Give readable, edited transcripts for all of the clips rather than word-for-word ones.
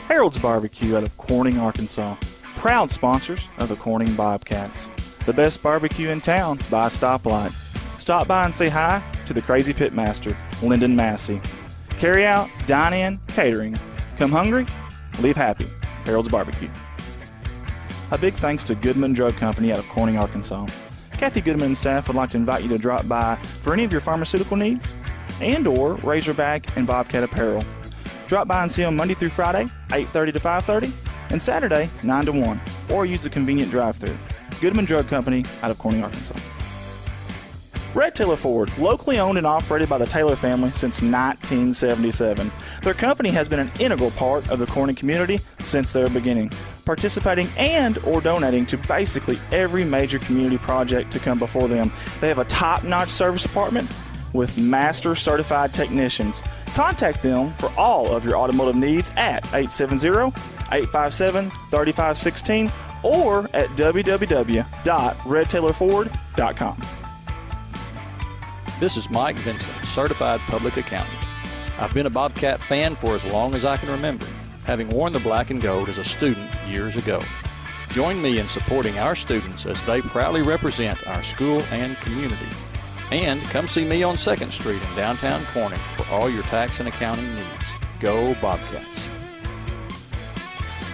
Harold's Barbecue out of Corning, Arkansas. Proud sponsors of the Corning Bobcats. The best barbecue in town by a stoplight. Stop by and say hi to the crazy pitmaster, Lyndon Massey. Carry out, dine in, catering. Come hungry, leave happy. Harold's Barbecue. A big thanks to Goodman Drug Company out of Corning, Arkansas. Kathy Goodman and staff would like to invite you to drop by for any of your pharmaceutical needs and or Razorback and Bobcat apparel. Drop by and see them Monday through Friday, 8:30 to 5:30, and Saturday, 9 to 1, or use the convenient drive-thru. Goodman Drug Company out of Corning, Arkansas. Red Taylor Ford, locally owned and operated by the Taylor family since 1977. Their company has been an integral part of the Corning community since their beginning, participating and or donating to basically every major community project to come before them. They have a top-notch service department with master certified technicians. Contact them for all of your automotive needs at 870-857-3516 or at www.redtaylorford.com. This is Mike Vincent, Certified Public Accountant. I've been a Bobcat fan for as long as I can remember, having worn the black and gold as a student years ago. Join me in supporting our students as they proudly represent our school and community. And come see me on 2nd Street in downtown Corning for all your tax and accounting needs. Go Bobcats.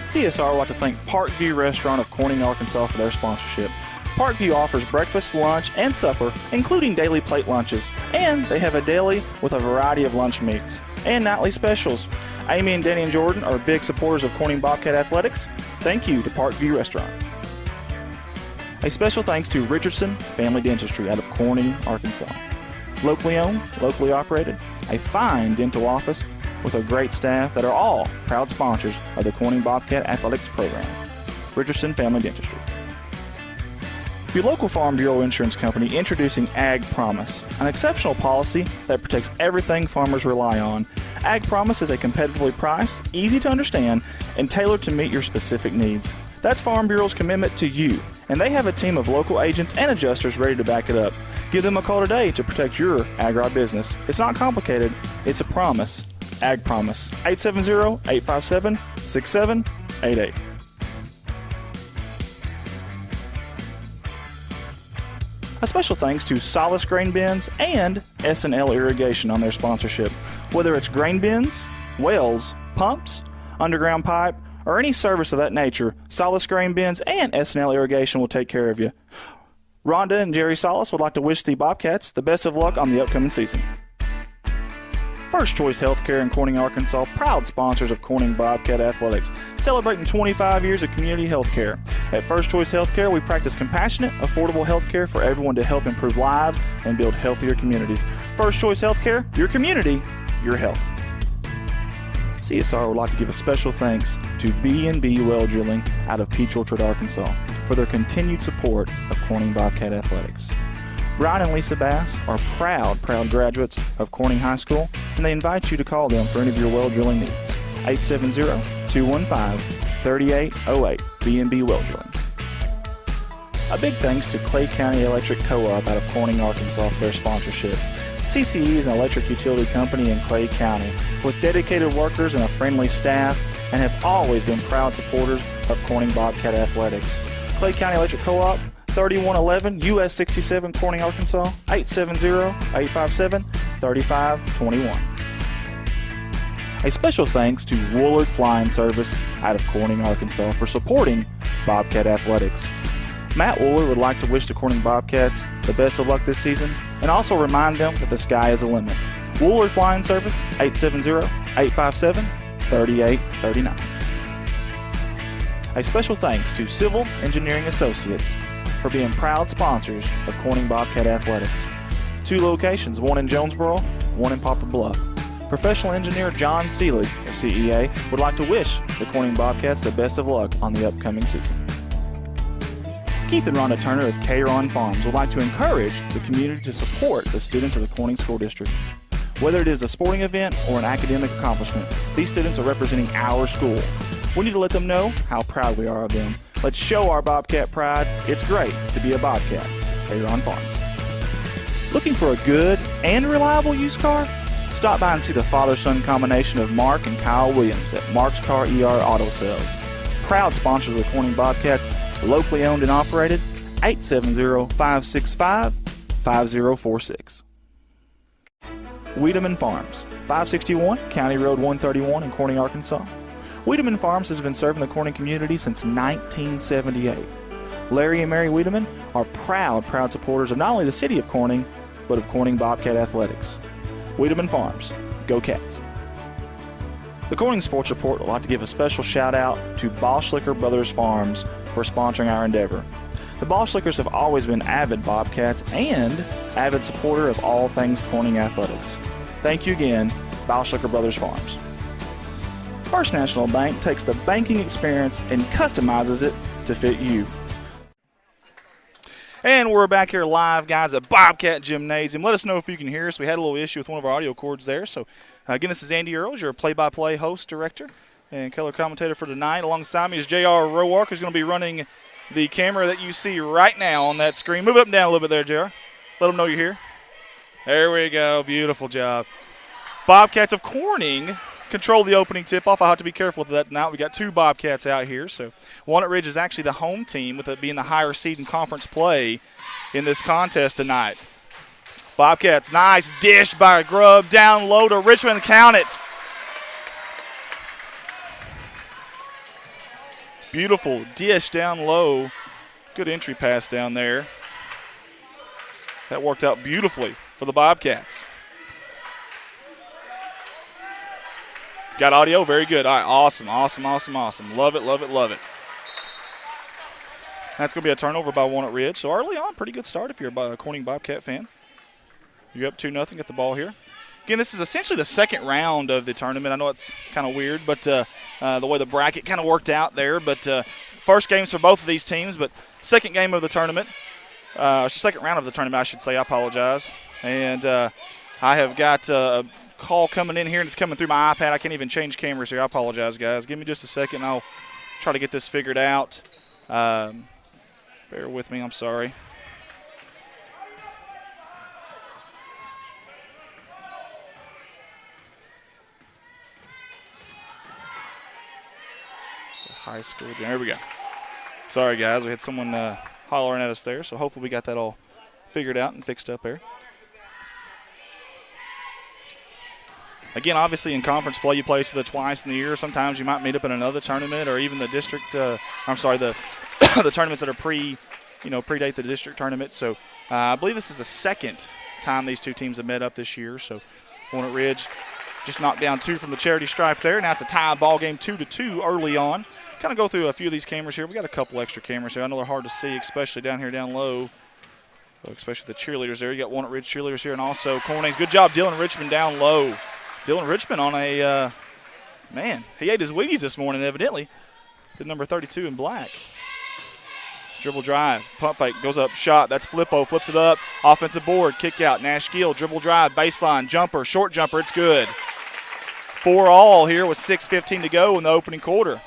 CSR would like to thank Parkview Restaurant of Corning, Arkansas for their sponsorship. Parkview offers breakfast, lunch, and supper, including daily plate lunches, and they have a deli with a variety of lunch meats and nightly specials. Amy and Danny and Jordan are big supporters of Corning Bobcat Athletics. Thank you to Parkview Restaurant. A special thanks to Richardson Family Dentistry out of Corning, Arkansas. Locally owned, locally operated, a fine dental office with a great staff that are all proud sponsors of the Corning Bobcat Athletics program. Richardson Family Dentistry. Your local Farm Bureau Insurance Company introducing Ag Promise, an exceptional policy that protects everything farmers rely on. Ag Promise is a competitively priced, easy to understand, and tailored to meet your specific needs. That's Farm Bureau's commitment to you, and they have a team of local agents and adjusters ready to back it up. Give them a call today to protect your agribusiness. It's not complicated, it's a promise. Ag Promise, 870-857-6788. A special thanks to Solace Grain Bins and S&L Irrigation on their sponsorship. Whether it's grain bins, wells, pumps, underground pipe, or any service of that nature, Solace Grain Bins and S&L Irrigation will take care of you. Rhonda and Jerry Solace would like to wish the Bobcats the best of luck on the upcoming season. First Choice Healthcare in Corning, Arkansas, proud sponsors of Corning Bobcat Athletics, celebrating 25 years of community healthcare. At First Choice Healthcare, we practice compassionate, affordable healthcare for everyone to help improve lives and build healthier communities. First Choice Healthcare, your community, your health. CSR would like to give a special thanks to B&B Well Drilling out of Peach Orchard, Arkansas, for their continued support of Corning Bobcat Athletics. Brian and Lisa Bass are proud graduates of Corning High School, and they invite you to call them for any of your well drilling needs. 870-215-3808, B&B Well Drilling. A big thanks to Clay County Electric Co-op out of Corning, Arkansas for their sponsorship. CCE is an electric utility company in Clay County with dedicated workers and a friendly staff, and have always been proud supporters of Corning Bobcat Athletics. Clay County Electric Co-op, 3111 US 67, Corning, Arkansas, 870-857-3521. A special thanks to Woolard Flying Service out of Corning, Arkansas for supporting Bobcat Athletics. Matt Woolard would like to wish the Corning Bobcats the best of luck this season and also remind them that the sky is the limit. Woolard Flying Service, 870-857-3839. A special thanks to Civil Engineering Associates for being proud sponsors of Corning Bobcat Athletics. 2 locations, one in Jonesboro, one in Poplar Bluff. Professional engineer John Seelig of CEA would like to wish the Corning Bobcats the best of luck on the upcoming season. Keith and Rhonda Turner of K-Ron Farms would like to encourage the community to support the students of the Corning School District. Whether it is a sporting event or an academic accomplishment, these students are representing our school. We need to let them know how proud we are of them. Let's show our Bobcat pride. It's great to be a Bobcat. K-Ron Farms. Looking for a good and reliable used car? Stop by and see the father-son combination of Mark and Kyle Williams at Mark's Car ER Auto Sales. Proud sponsors of the Corning Bobcats, locally owned and operated, 870-565-5046. Wiedemann Farms, 561 County Road 131 in Corning, Arkansas. Wiedemann Farms has been serving the Corning community since 1978. Larry and Mary Wiedemann are proud supporters of not only the city of Corning, but of Corning Bobcat Athletics. Wiedemann Farms, go Cats. The Corning Sports Report would like to give a special shout out to Boschlicker Brothers Farms for sponsoring our endeavor. The Boschlickers have always been avid Bobcats and avid supporter of all things Corning Athletics. Thank you again, Boschlicker Brothers Farms. First National Bank takes the banking experience and customizes it to fit you. And we're back here live, guys, at Bobcat Gymnasium. Let us know if you can hear us. We had a little issue with one of our audio cords there. So, again, this is Andy Earls, your play-by-play host, director, and color commentator for tonight. Alongside me is J.R. Roark, who's going to be running the camera that you see right now on that screen. Move it up and down a little bit there, J.R. Let them know you're here. There we go. Beautiful job. Bobcats of Corning control the opening tip-off. I'll have to be careful with that tonight. We got two Bobcats out here. So Walnut Ridge is actually the home team, with it being the higher seed in conference play in this contest tonight. Bobcats, nice dish by Grubb, down low to Richmond. Count it. Beautiful dish down low. Good entry pass down there. That worked out beautifully for the Bobcats. Got audio? Very good. All right, awesome. Love it. That's going to be a turnover by Walnut Ridge. So early on, pretty good start if you're a Corning Bobcat fan. You're up 2-0 at the ball here. Again, this is essentially the second round of the tournament. I know it's kind of weird, but the way the bracket kind of worked out there. But first games for both of these teams, but second game of the tournament. Second round of the tournament, I should say. I apologize. And I have got a call coming in here, and it's coming through my iPad. I can't even change cameras here. I apologize, guys. Give me just a second, and I'll try to get this figured out. Bear with me. I'm sorry. High school. There we go. Sorry, guys. We had someone hollering at us there, so hopefully we got that all figured out and fixed up there. Again, obviously in conference play, you play each other twice in the year. Sometimes you might meet up in another tournament, or even the district. the tournaments that are predate the district tournament. So I believe this is the second time these two teams have met up this year. So Walnut Ridge just knocked down two from the charity stripe there. Now it's a tie ball game, 2-2 early on. Kind of go through a few of these cameras here. We got a couple extra cameras here. I know they're hard to see, especially down here down low. Especially the cheerleaders there. You got Walnut Ridge cheerleaders here, and also Corning's. Good job, Dylan Richmond down low. Dylan Richmond on a, he ate his Wheaties this morning, evidently. Did number 32 in black. Dribble drive, pump fake, goes up, shot. That's Flippo, flips it up. Offensive board, kick out. Nash Gill, dribble drive, baseline, jumper, short jumper, it's good. 4-all here with 6:15 to go in the opening quarter.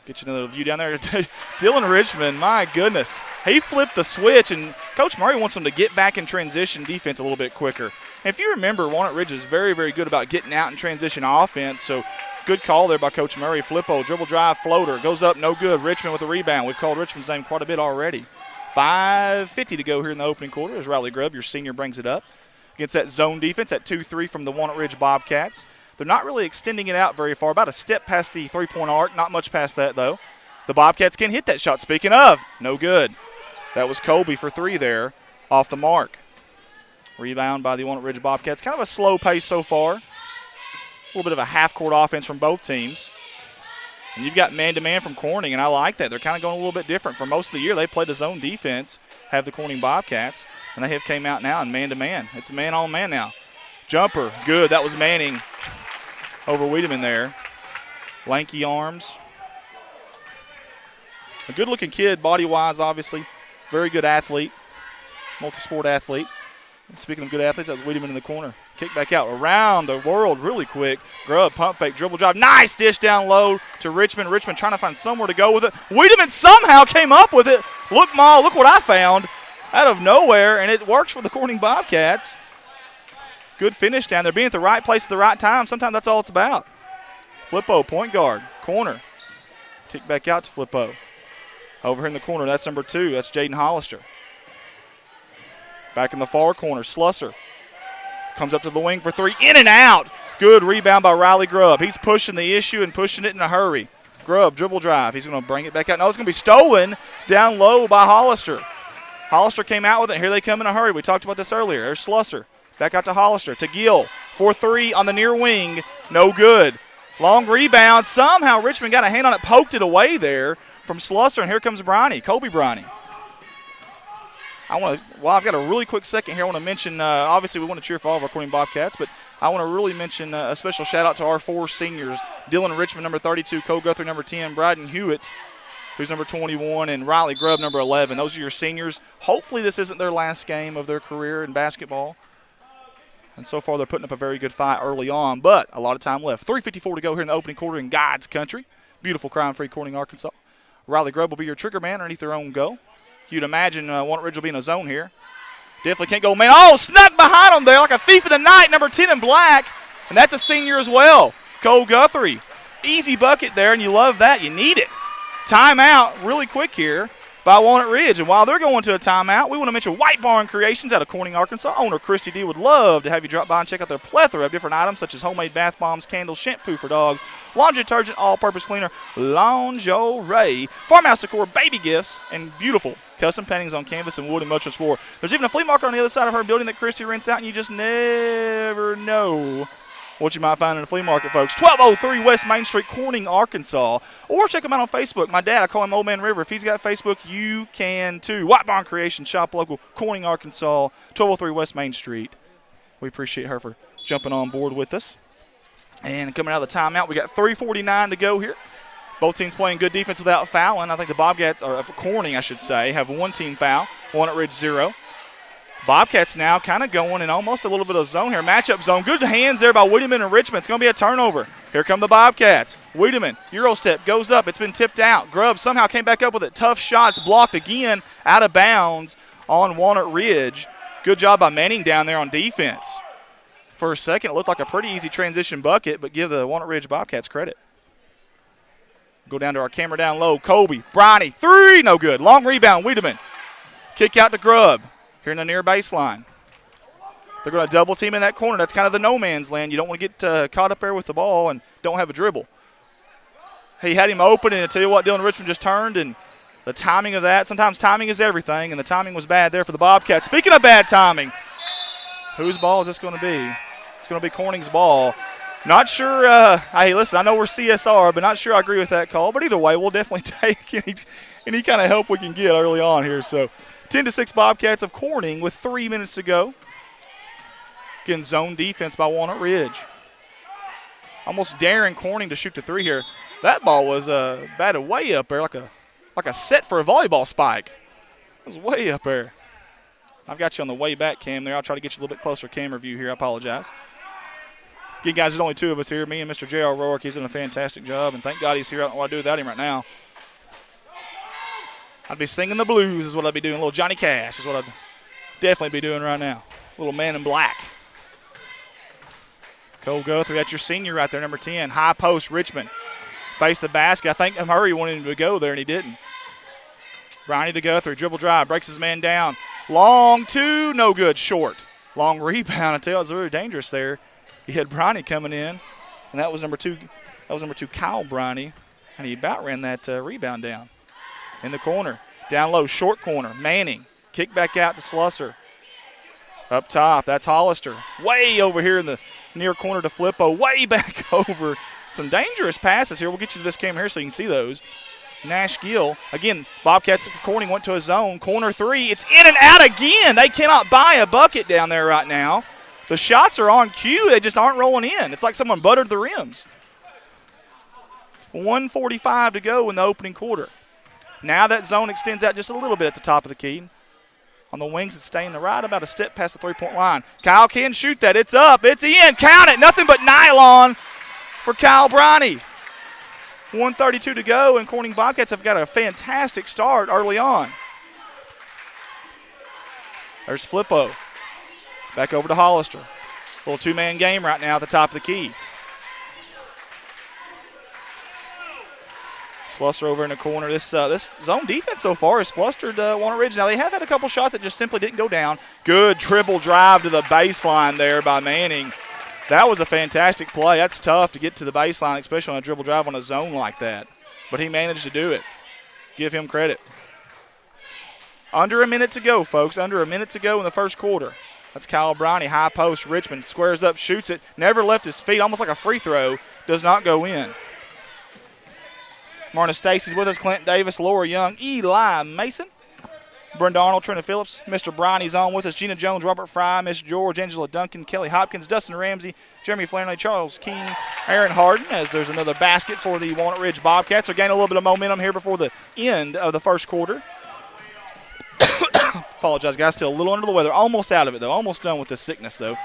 Get you another view down there. Dylan Richmond, my goodness. He flipped the switch, and Coach Murray wants him to get back in transition defense a little bit quicker. And if you remember, Walnut Ridge is very, very good about getting out in transition offense, so good call there by Coach Murray. Flippo, dribble drive, floater, goes up, no good. Richmond with the rebound. We've called Richmond's name quite a bit already. 5:50 to go here in the opening quarter as Riley Grubb, your senior, brings it up. Against that zone defense at 2-3 from the Walnut Ridge Bobcats. They're not really extending it out very far, about a step past the three-point arc, not much past that, though. The Bobcats can hit that shot. Speaking of, no good. That was Colby for three there, off the mark. Rebound by the Walnut Ridge Bobcats. Kind of a slow pace so far. A little bit of a half-court offense from both teams. And you've got man-to-man from Corning, and I like that. They're kind of going a little bit different. For most of the year, they played a zone defense, have the Corning Bobcats, and they have came out now in man-to-man. It's man-on-man now. Jumper, good. That was Manning over Wiedemann there. Lanky arms. A good-looking kid, body-wise, obviously. Very good athlete, multi-sport athlete. And speaking of good athletes, that was Wiedemann in the corner. Kick back out around the world really quick. Grubb, pump fake, dribble drive. Nice dish down low to Richmond. Richmond trying to find somewhere to go with it. Wiedemann somehow came up with it. Look, Ma, look what I found. out of nowhere, and it works for the Corning Bobcats. Good finish down there. Being at the right place at the right time, sometimes that's all it's about. Flippo, point guard, corner. Kick back out to Flippo. Over here in the corner, that's number 2. That's Jaden Hollister. Back in the far corner, Slusser. Comes up to the wing for 3. In and out. Good rebound by Riley Grubb. He's pushing the issue and pushing it in a hurry. Grubb, dribble drive. He's going to bring it back out. No, it's going to be stolen down low by Hollister. Hollister came out with it. Here they come in a hurry. We talked about this earlier. There's Slusser. Back out to Hollister. To Gill. 4-3 on the near wing. No good. Long rebound. Somehow Richmond got a hand on it, poked it away there from Slusser, and here comes Bronny, Kobe Bronny. I've got a really quick second here. I want to mention, obviously we want to cheer for all of our Corning Bobcats, but I want to really mention a special shout-out to our 4 seniors. Dylan Richmond, number 32, Cole Guthrie, number 10, Bryden Hewitt, who's number 21, and Riley Grubb, number 11. Those are your seniors. Hopefully this isn't their last game of their career in basketball. And so far they're putting up a very good fight early on, but a lot of time left. 3:54 to go here in the opening quarter in God's country. Beautiful crime-free Corning, Arkansas. Riley Grubb will be your trigger man underneath their own goal. You'd imagine Walnut Ridge will be in a zone here. Definitely can't go, man. Oh, snuck behind him there like a thief in the night, number 10 in black. And that's a senior as well, Cole Guthrie. Easy bucket there, and you love that. You need it. Timeout really quick here by Walnut Ridge. And while they're going to a timeout, we want to mention White Barn Creations out of Corning, Arkansas. Owner Christy D would love to have you drop by and check out their plethora of different items such as homemade bath bombs, candles, shampoo for dogs, laundry detergent, all-purpose cleaner, lingerie, farmhouse decor, baby gifts, and beautiful custom paintings on canvas and wood and much more. There's even a flea market on the other side of her building that Christy rents out, and you just never know what you might find in a flea market, folks. 1203 West Main Street, Corning, Arkansas. Or check them out on Facebook. My dad, I call him Old Man River. If he's got Facebook, you can too. White Barn Creation, shop local, Corning, Arkansas, 1203 West Main Street. We appreciate her for jumping on board with us. And coming out of the timeout, we got 3:49 to go here. Both teams playing good defense without fouling. I think the Bobcats, or Corning, I should say, have 1 team foul, Walnut Ridge 0. Bobcats now kind of going in almost a little bit of zone here. Matchup zone. Good hands there by Wiedemann and Richmond. It's going to be a turnover. Here come the Bobcats. Wiedemann, Euro step, goes up. It's been tipped out. Grubb somehow came back up with it. Tough shots blocked again out of bounds on Walnut Ridge. Good job by Manning down there on defense. For a second, it looked like a pretty easy transition bucket, but give the Walnut Ridge Bobcats credit. Go down to our camera down low. Kobe, Bronny, 3, no good. Long rebound, Wiedemann. Kick out to Grubb. Here in the near baseline. They're going to double team in that corner. That's kind of the no man's land. You don't want to get caught up there with the ball and don't have a dribble. He had him open, and I tell you what, Dylan Richmond just turned, and the timing of that, sometimes timing is everything, and the timing was bad there for the Bobcats. Speaking of bad timing, whose ball is this going to be? It's going to be Corning's ball. Not sure, hey, listen, I know we're CSR, but not sure I agree with that call. But either way, we'll definitely take any kind of help we can get early on here. So 10-6 Bobcats of Corning with 3 minutes to go. Again, zone defense by Walnut Ridge. Almost daring Corning to shoot the 3 here. That ball was batted way up there like a set for a volleyball spike. It was way up there. I've got you on the way back cam there. I'll try to get you a little bit closer camera view here. I apologize. Again, guys, there's only 2 of us here, me and Mr. J.R. Rourke. He's doing a fantastic job, and thank God he's here. I don't know what I'd do without him right now. I'd be singing the blues is what I'd be doing. A little Johnny Cash is what I'd definitely be doing right now. A little Man in Black. Cole Guthrie, that's your senior right there, number 10. High post, Richmond. Face the basket. I think Murray wanted him to go there, and he didn't. Bronny to Guthrie, dribble drive, breaks his man down. Long 2, no good, short. Long rebound. I tell you, it was very dangerous there. He had Bronny coming in, and that was number 2. That was number 2, Kyle Bronny, and he about ran that rebound down. In the corner, down low, short corner, Manning. Kick back out to Slusser. Up top, that's Hollister. Way over here in the near corner to Flippo. Way back over. Some dangerous passes here. We'll get you to this camera here so you can see those. Nash Gill. Again, Bobcats Corning went to a zone. Corner 3. It's in and out again. They cannot buy a bucket down there right now. The shots are on cue. They just aren't rolling in. It's like someone buttered the rims. 1:45 to go in the opening quarter. Now that zone extends out just a little bit at the top of the key. On the wings, it's staying right about a step past the three-point line. Kyle can shoot that. It's up. It's in. Count it. Nothing but nylon for Kyle Bronny. 1:32 to go, and Corning Bobcats have got a fantastic start early on. There's Flippo. Back over to Hollister. Little two-man game right now at the top of the key. Slusser over in the corner. This zone defense so far has flustered Walnut Ridge. Now, they have had a couple shots that just simply didn't go down. Good dribble drive to the baseline there by Manning. That was a fantastic play. That's tough to get to the baseline, especially on a dribble drive on a zone like that. But he managed to do it. Give him credit. Under a minute to go, folks. Under a minute to go in the first quarter. That's Kyle Bronny, high post. Richmond squares up, shoots it. Never left his feet, almost like a free throw. Does not go in. Marna Stacy's with us. Clinton Davis, Laura Young, Eli Mason, Brenda Arnold, Trina Phillips. Mr. Bronny's on with us. Gina Jones, Robert Fry, Miss George, Angela Duncan, Kelly Hopkins, Dustin Ramsey, Jeremy Flannery, Charles Keene, Aaron Harden, as there's another basket for the Walnut Ridge Bobcats. They're gaining a little bit of momentum here before the end of the first quarter. Apologize, guys. Still a little under the weather. Almost out of it, though. Almost done with this sickness, though.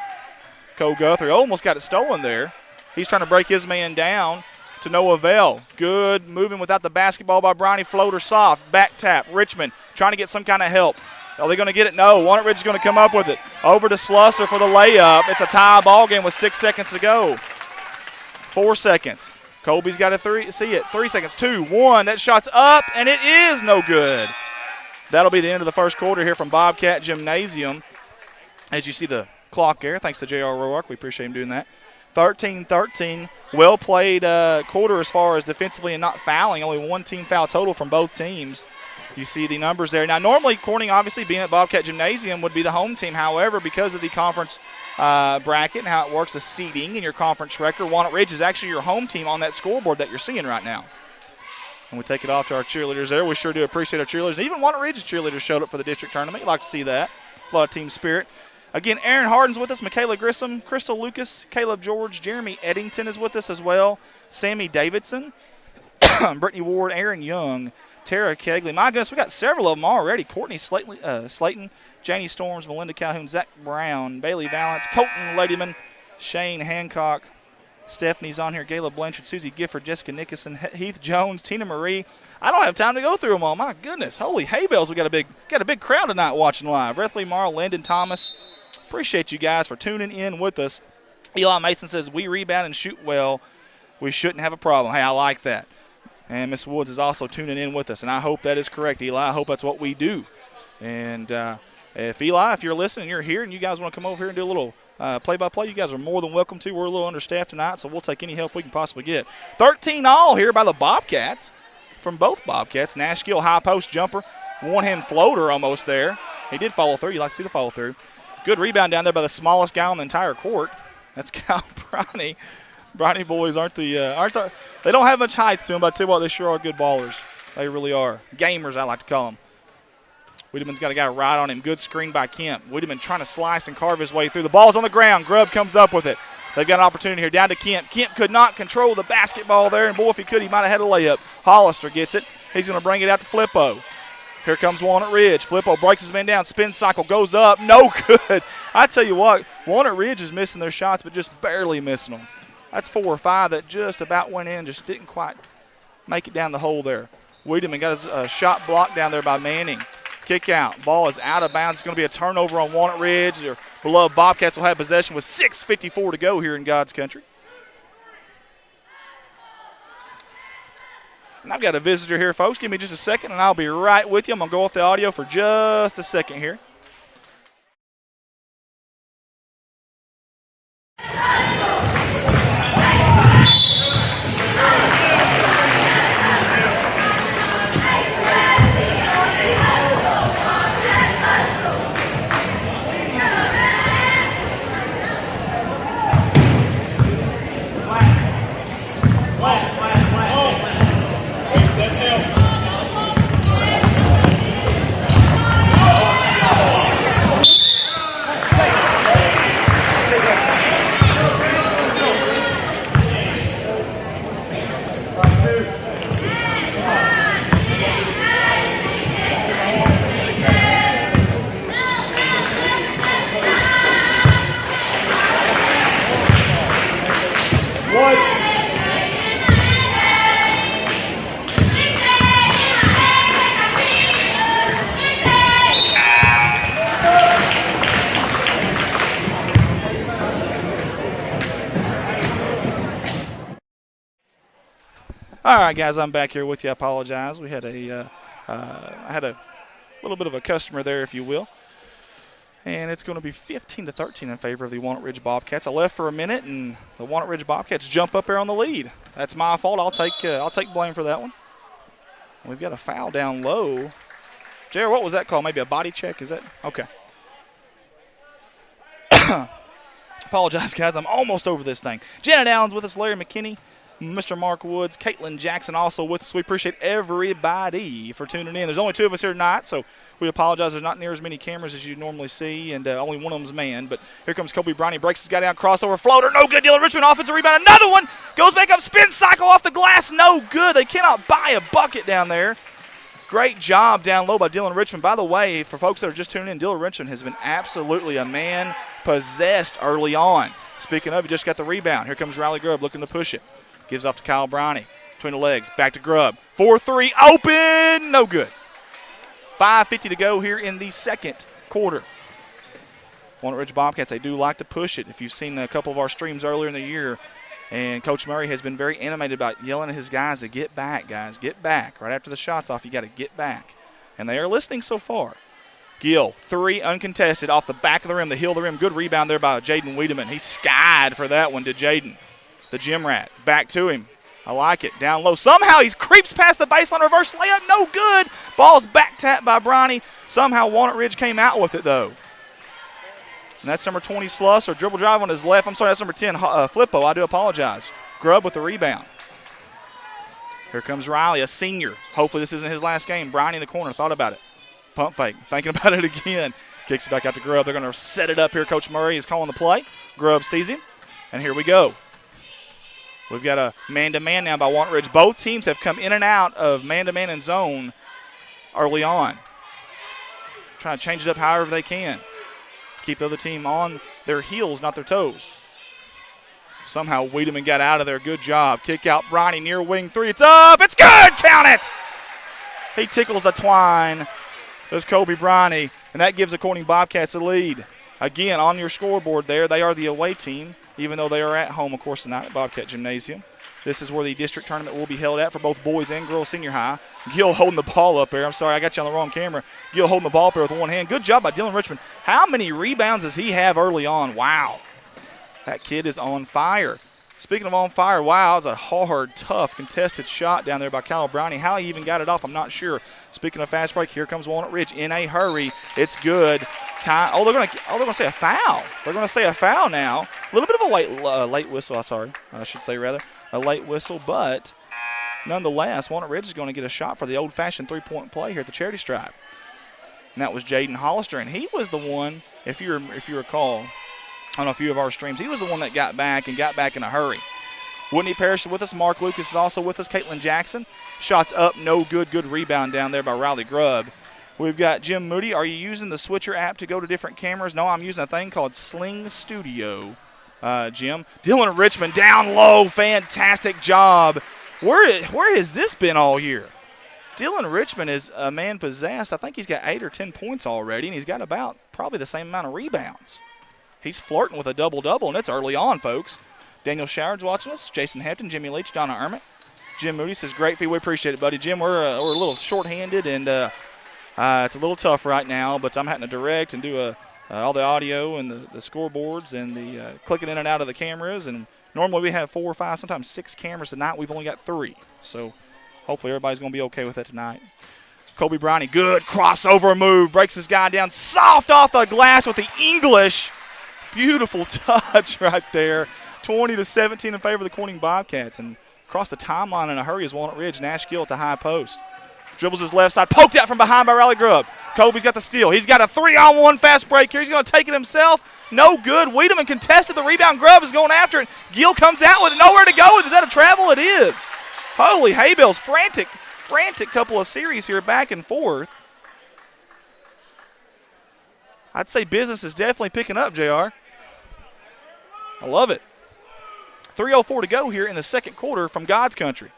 Cole Guthrie almost got it stolen there. He's trying to break his man down to no avail. Good moving without the basketball by Bronny. Floater soft. Back tap. Richmond trying to get some kind of help. Are they going to get it? No. Walnut Ridge is going to come up with it. Over to Slusser for the layup. It's a tie ball game with 6 seconds to go. 4 seconds. Colby's got a three. See it. 3 seconds. 2, 1. That shot's up, and it is no good. That'll be the end of the first quarter here from Bobcat Gymnasium. As you see the clock there, thanks to J.R. Roark. We appreciate him doing that. 13-13. Well played quarter as far as defensively and not fouling. Only one team foul total from both teams. You see the numbers there. Now, normally Corning, obviously, being at Bobcat Gymnasium, would be the home team. However, because of the conference bracket and how it works, the seeding and your conference record, Walnut Ridge is actually your home team on that scoreboard that you're seeing right now. And we take it off to our cheerleaders there. We sure do appreciate our cheerleaders. And even Walnut Ridge's cheerleaders showed up for the district tournament. You like to see that. A lot of team spirit. Again, Aaron Harden's with us, Michaela Grissom, Crystal Lucas, Caleb George, Jeremy Eddington is with us as well, Sammy Davidson, Brittany Ward, Aaron Young, Tara Kegley. My goodness, we got several of them already. Courtney Slayton, Janie Storms, Melinda Calhoun, Zach Brown, Bailey Valance, Colton Ladyman, Shane Hancock, Stephanie's on here, Gayla Blanchard, Susie Gifford, Jessica Nickerson, Heath Jones, Tina Marie. I don't have time to go through them all. My goodness, holy hay bales! We got a big crowd tonight watching live. Rethley, Marl, Lyndon, Thomas. Appreciate you guys for tuning in with us. Eli Mason says, we rebound and shoot well. We shouldn't have a problem. Hey, I like that. And Miss Woods is also tuning in with us, and I hope that is correct, Eli. I hope that's what we do. And if you're listening, you're here, and you guys want to come over here and do a little play-by-play, you guys are more than welcome to. We're a little understaffed tonight, so we'll take any help we can possibly get. 13-all here by the Bobcats from both Bobcats. Nash Gill, high post jumper, one-hand floater almost there. He did follow through. You like to see the follow through. Good rebound down there by the smallest guy on the entire court. That's Kyle Bronny. Bronny boys aren't they don't have much height to them, but I tell you what, they sure are good ballers. They really are. Gamers, I like to call them. Wiedeman's got a guy right on him. Good screen by Kemp. Wiedemann trying to slice and carve his way through. The ball's on the ground. Grubb comes up with it. They've got an opportunity here. Down to Kemp. Kemp could not control the basketball there, and boy, if he could, he might have had a layup. Hollister gets it. He's going to bring it out to Flippo. Here comes Walnut Ridge. Flippo breaks his man down. Spin cycle goes up. No good. I tell you what, Walnut Ridge is missing their shots, but just barely missing them. That's 4 or 5 that just about went in, just didn't quite make it down the hole there. Wiedemann got his shot blocked down there by Manning. Kick out. Ball is out of bounds. It's going to be a turnover on Walnut Ridge. Their beloved Bobcats will have possession with 6:54 to go here in God's country. And I've got a visitor here, folks. Give me just a second, and I'll be right with you. I'm going to go off the audio for just a second here. All right, guys, I'm back here with you. I apologize. We had I had a little bit of a customer there, if you will. And it's going to be 15-13 in favor of the Walnut Ridge Bobcats. I left for a minute, and the Walnut Ridge Bobcats jump up there on the lead. That's my fault. I'll take blame for that one. We've got a foul down low. JR, what was that called? Maybe a body check? Is that? Okay. Apologize, guys. I'm almost over this thing. Janet Allen's with us, Larry McKinney, Mr. Mark Woods, Caitlin Jackson also with us. We appreciate everybody for tuning in. There's only 2 of us here tonight, so we apologize. There's not near as many cameras as you normally see, and only one of them's manned. But here comes Kobe Bronny. Breaks his guy down, crossover, floater. No good. Dillon Richmond offensive rebound. Another one. Goes back up, spin cycle off the glass. No good. They cannot buy a bucket down there. Great job down low by Dillon Richmond. By the way, for folks that are just tuning in, Dillon Richmond has been absolutely a man possessed early on. Speaking of, he just got the rebound. Here comes Riley Grubb looking to push it. Gives off to Kyle Bronny. Between the legs. Back to Grubb. 4-3. Open. No good. 5:50 to go here in the second quarter. Walnut Ridge Bobcats, they do like to push it. If you've seen a couple of our streams earlier in the year, and Coach Murray has been very animated about yelling at his guys to get back, guys. Get back. Right after the shot's off, you got to get back. And they are listening so far. Gill, 3 uncontested off the back of the rim, the heel of the rim. Good rebound there by Jaden Wiedemann. He skied for that one to Jaden. The gym rat. Back to him. I like it. Down low. Somehow he creeps past the baseline. Reverse layup. No good. Ball's back tapped by Bronny. Somehow Walnut Ridge came out with it, though. And that's number 20, Sluss, or dribble drive on his left. I'm sorry, that's number 10, Flippo. I do apologize. Grubb with the rebound. Here comes Riley, a senior. Hopefully this isn't his last game. Bronny in the corner. Thought about it. Pump fake. Thinking about it again. Kicks it back out to Grubb. They're going to set it up here. Coach Murray is calling the play. Grubb sees him. And here we go. We've got a man-to-man now by Walnut Ridge. Both teams have come in and out of man-to-man and zone early on. Trying to change it up however they can. Keep the other team on their heels, not their toes. Somehow Wiedemann got out of there. Good job. Kick out Bronny near wing 3. It's up. It's good. Count it. He tickles the twine. There's Kobe Bronny, and that gives the Corning Bobcats the lead. Again, on your scoreboard there, they are the away team, even though they are at home, of course, tonight at Bobcat Gymnasium. This is where the district tournament will be held at for both boys and girls senior high. Gill holding the ball up there. I'm sorry, I got you on the wrong camera. Gill holding the ball up there with one hand. Good job by Dillon Richmond. How many rebounds does he have early on? Wow. That kid is on fire. Speaking of on fire, wow, it was a hard, tough, contested shot down there by Kyle Bronny. How he even got it off, I'm not sure. Speaking of fast break, here comes Walnut Ridge in a hurry. It's good. Time. They're gonna say a foul. They're gonna say a foul now. A little bit of a late whistle. I should say rather a late whistle, but nonetheless, Walnut Ridge is going to get a shot for the old-fashioned three-point play here at the charity stripe. And that was Jaden Hollister, and he was the one, if you recall, on a few of our streams, he was the one that got back in a hurry. Whitney Parrish is with us. Mark Lucas is also with us. Caitlin Jackson. Shots up, no good. Good rebound down there by Riley Grubb. We've got Jim Moody. Are you using the Switcher app to go to different cameras? No, I'm using a thing called Sling Studio, Jim. Dillon Richmond down low. Fantastic job. Where has this been all year? Dillon Richmond is a man possessed. I think he's got 8 or 10 points already, and he's got about probably the same amount of rebounds. He's flirting with a double-double, and it's early on, folks. Daniel Showard's watching us. Jason Hampton, Jimmy Leach, Donna Ermit. Jim Moody says, great feed. We appreciate it, buddy. Jim, we're a little short-handed, and it's a little tough right now, but I'm having to direct and do all the audio and the scoreboards and the clicking in and out of the cameras. And normally we have 4 or 5, sometimes 6 cameras tonight. We've only got 3. So hopefully everybody's going to be okay with that tonight. Kobe Bronny, good crossover move. Breaks this guy down soft off the glass with the English. Beautiful touch right there. 20-17 in favor of the Corning Bobcats. And across the timeline in a hurry is Walnut Ridge. Nash Gill at the high post. Dribbles his left side. Poked out from behind by Riley Grubb. Kobe's got the steal. He's got a 3-on-1 fast break here. He's going to take it himself. No good. Wiedemann contested the rebound. Grubb is going after it. Gill comes out with it. Nowhere to go. Is that a travel? It is. Holy hay bells. Frantic couple of series here back and forth. I'd say business is definitely picking up, JR. I love it. 3:04 to go here in the second quarter from God's country.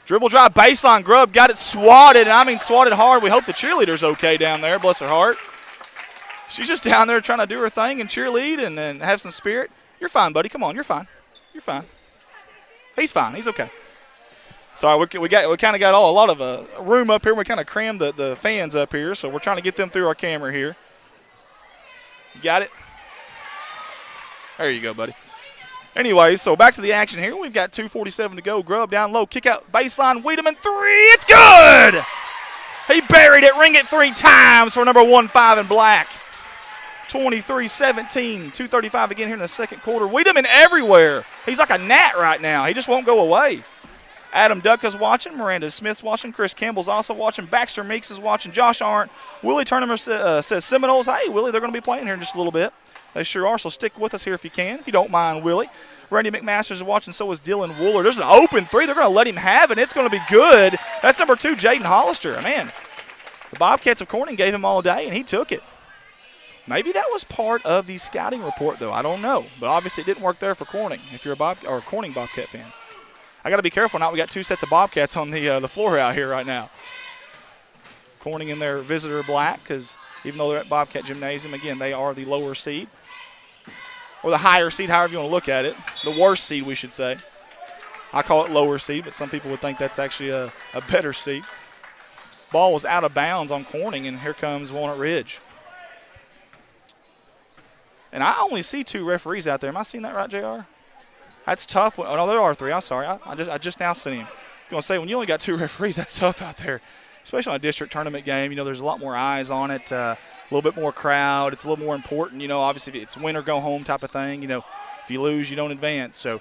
Dribble drive, baseline, Grubb got it swatted, and I mean swatted hard. We hope the cheerleader's okay down there, bless her heart. She's just down there trying to do her thing and cheerlead and have some spirit. You're fine, buddy. Come on, you're fine. You're fine. He's fine. He's okay. Sorry, we kind of got a lot of room up here. We kind of crammed the fans up here, so we're trying to get them through our camera here. You got it? There you go, buddy. Anyway, so back to the action here. We've got 2:47 to go. Grubb down low, kick out baseline. Wiedemann three. It's good. He buried it. Ring it 3 times for number 15 in black. 23-17. 2:35 again here in the second quarter. Wiedemann everywhere. He's like a gnat right now. He just won't go away. Adam Ducka's watching. Miranda Smith's watching. Chris Campbell's also watching. Baxter Meeks is watching. Josh Arndt. Willie Turner says Seminoles. Hey, Willie, they're going to be playing here in just a little bit. They sure are, so stick with us here if you can, if you don't mind, Willie. Randy McMasters is watching, so is Dylan Wooler. There's an open three. They're going to let him have it, and it's going to be good. That's number 2, Jaden Hollister. Man, the Bobcats of Corning gave him all day, and he took it. Maybe that was part of the scouting report, though. I don't know. But obviously it didn't work there for Corning, if you're a Corning Bobcat fan. I got to be careful now. We got 2 sets of Bobcats on the floor out here right now. Corning in their visitor black, because even though they're at Bobcat Gymnasium, again, they are the lower seed. Or the higher seed, however you want to look at it. The worst seed, we should say. I call it lower seed, but some people would think that's actually a better seed. Ball was out of bounds on Corning, and here comes Walnut Ridge. And I only see 2 referees out there. Am I seeing that right, JR? That's tough. Oh, no, there are 3. I'm sorry. I just now seen him. I'm going to say, when you only got 2 referees, that's tough out there, especially on a district tournament game. You know, there's a lot more eyes on it. A little bit more crowd. It's a little more important. You know, obviously it's win or go home type of thing. You know, if you lose, you don't advance. So,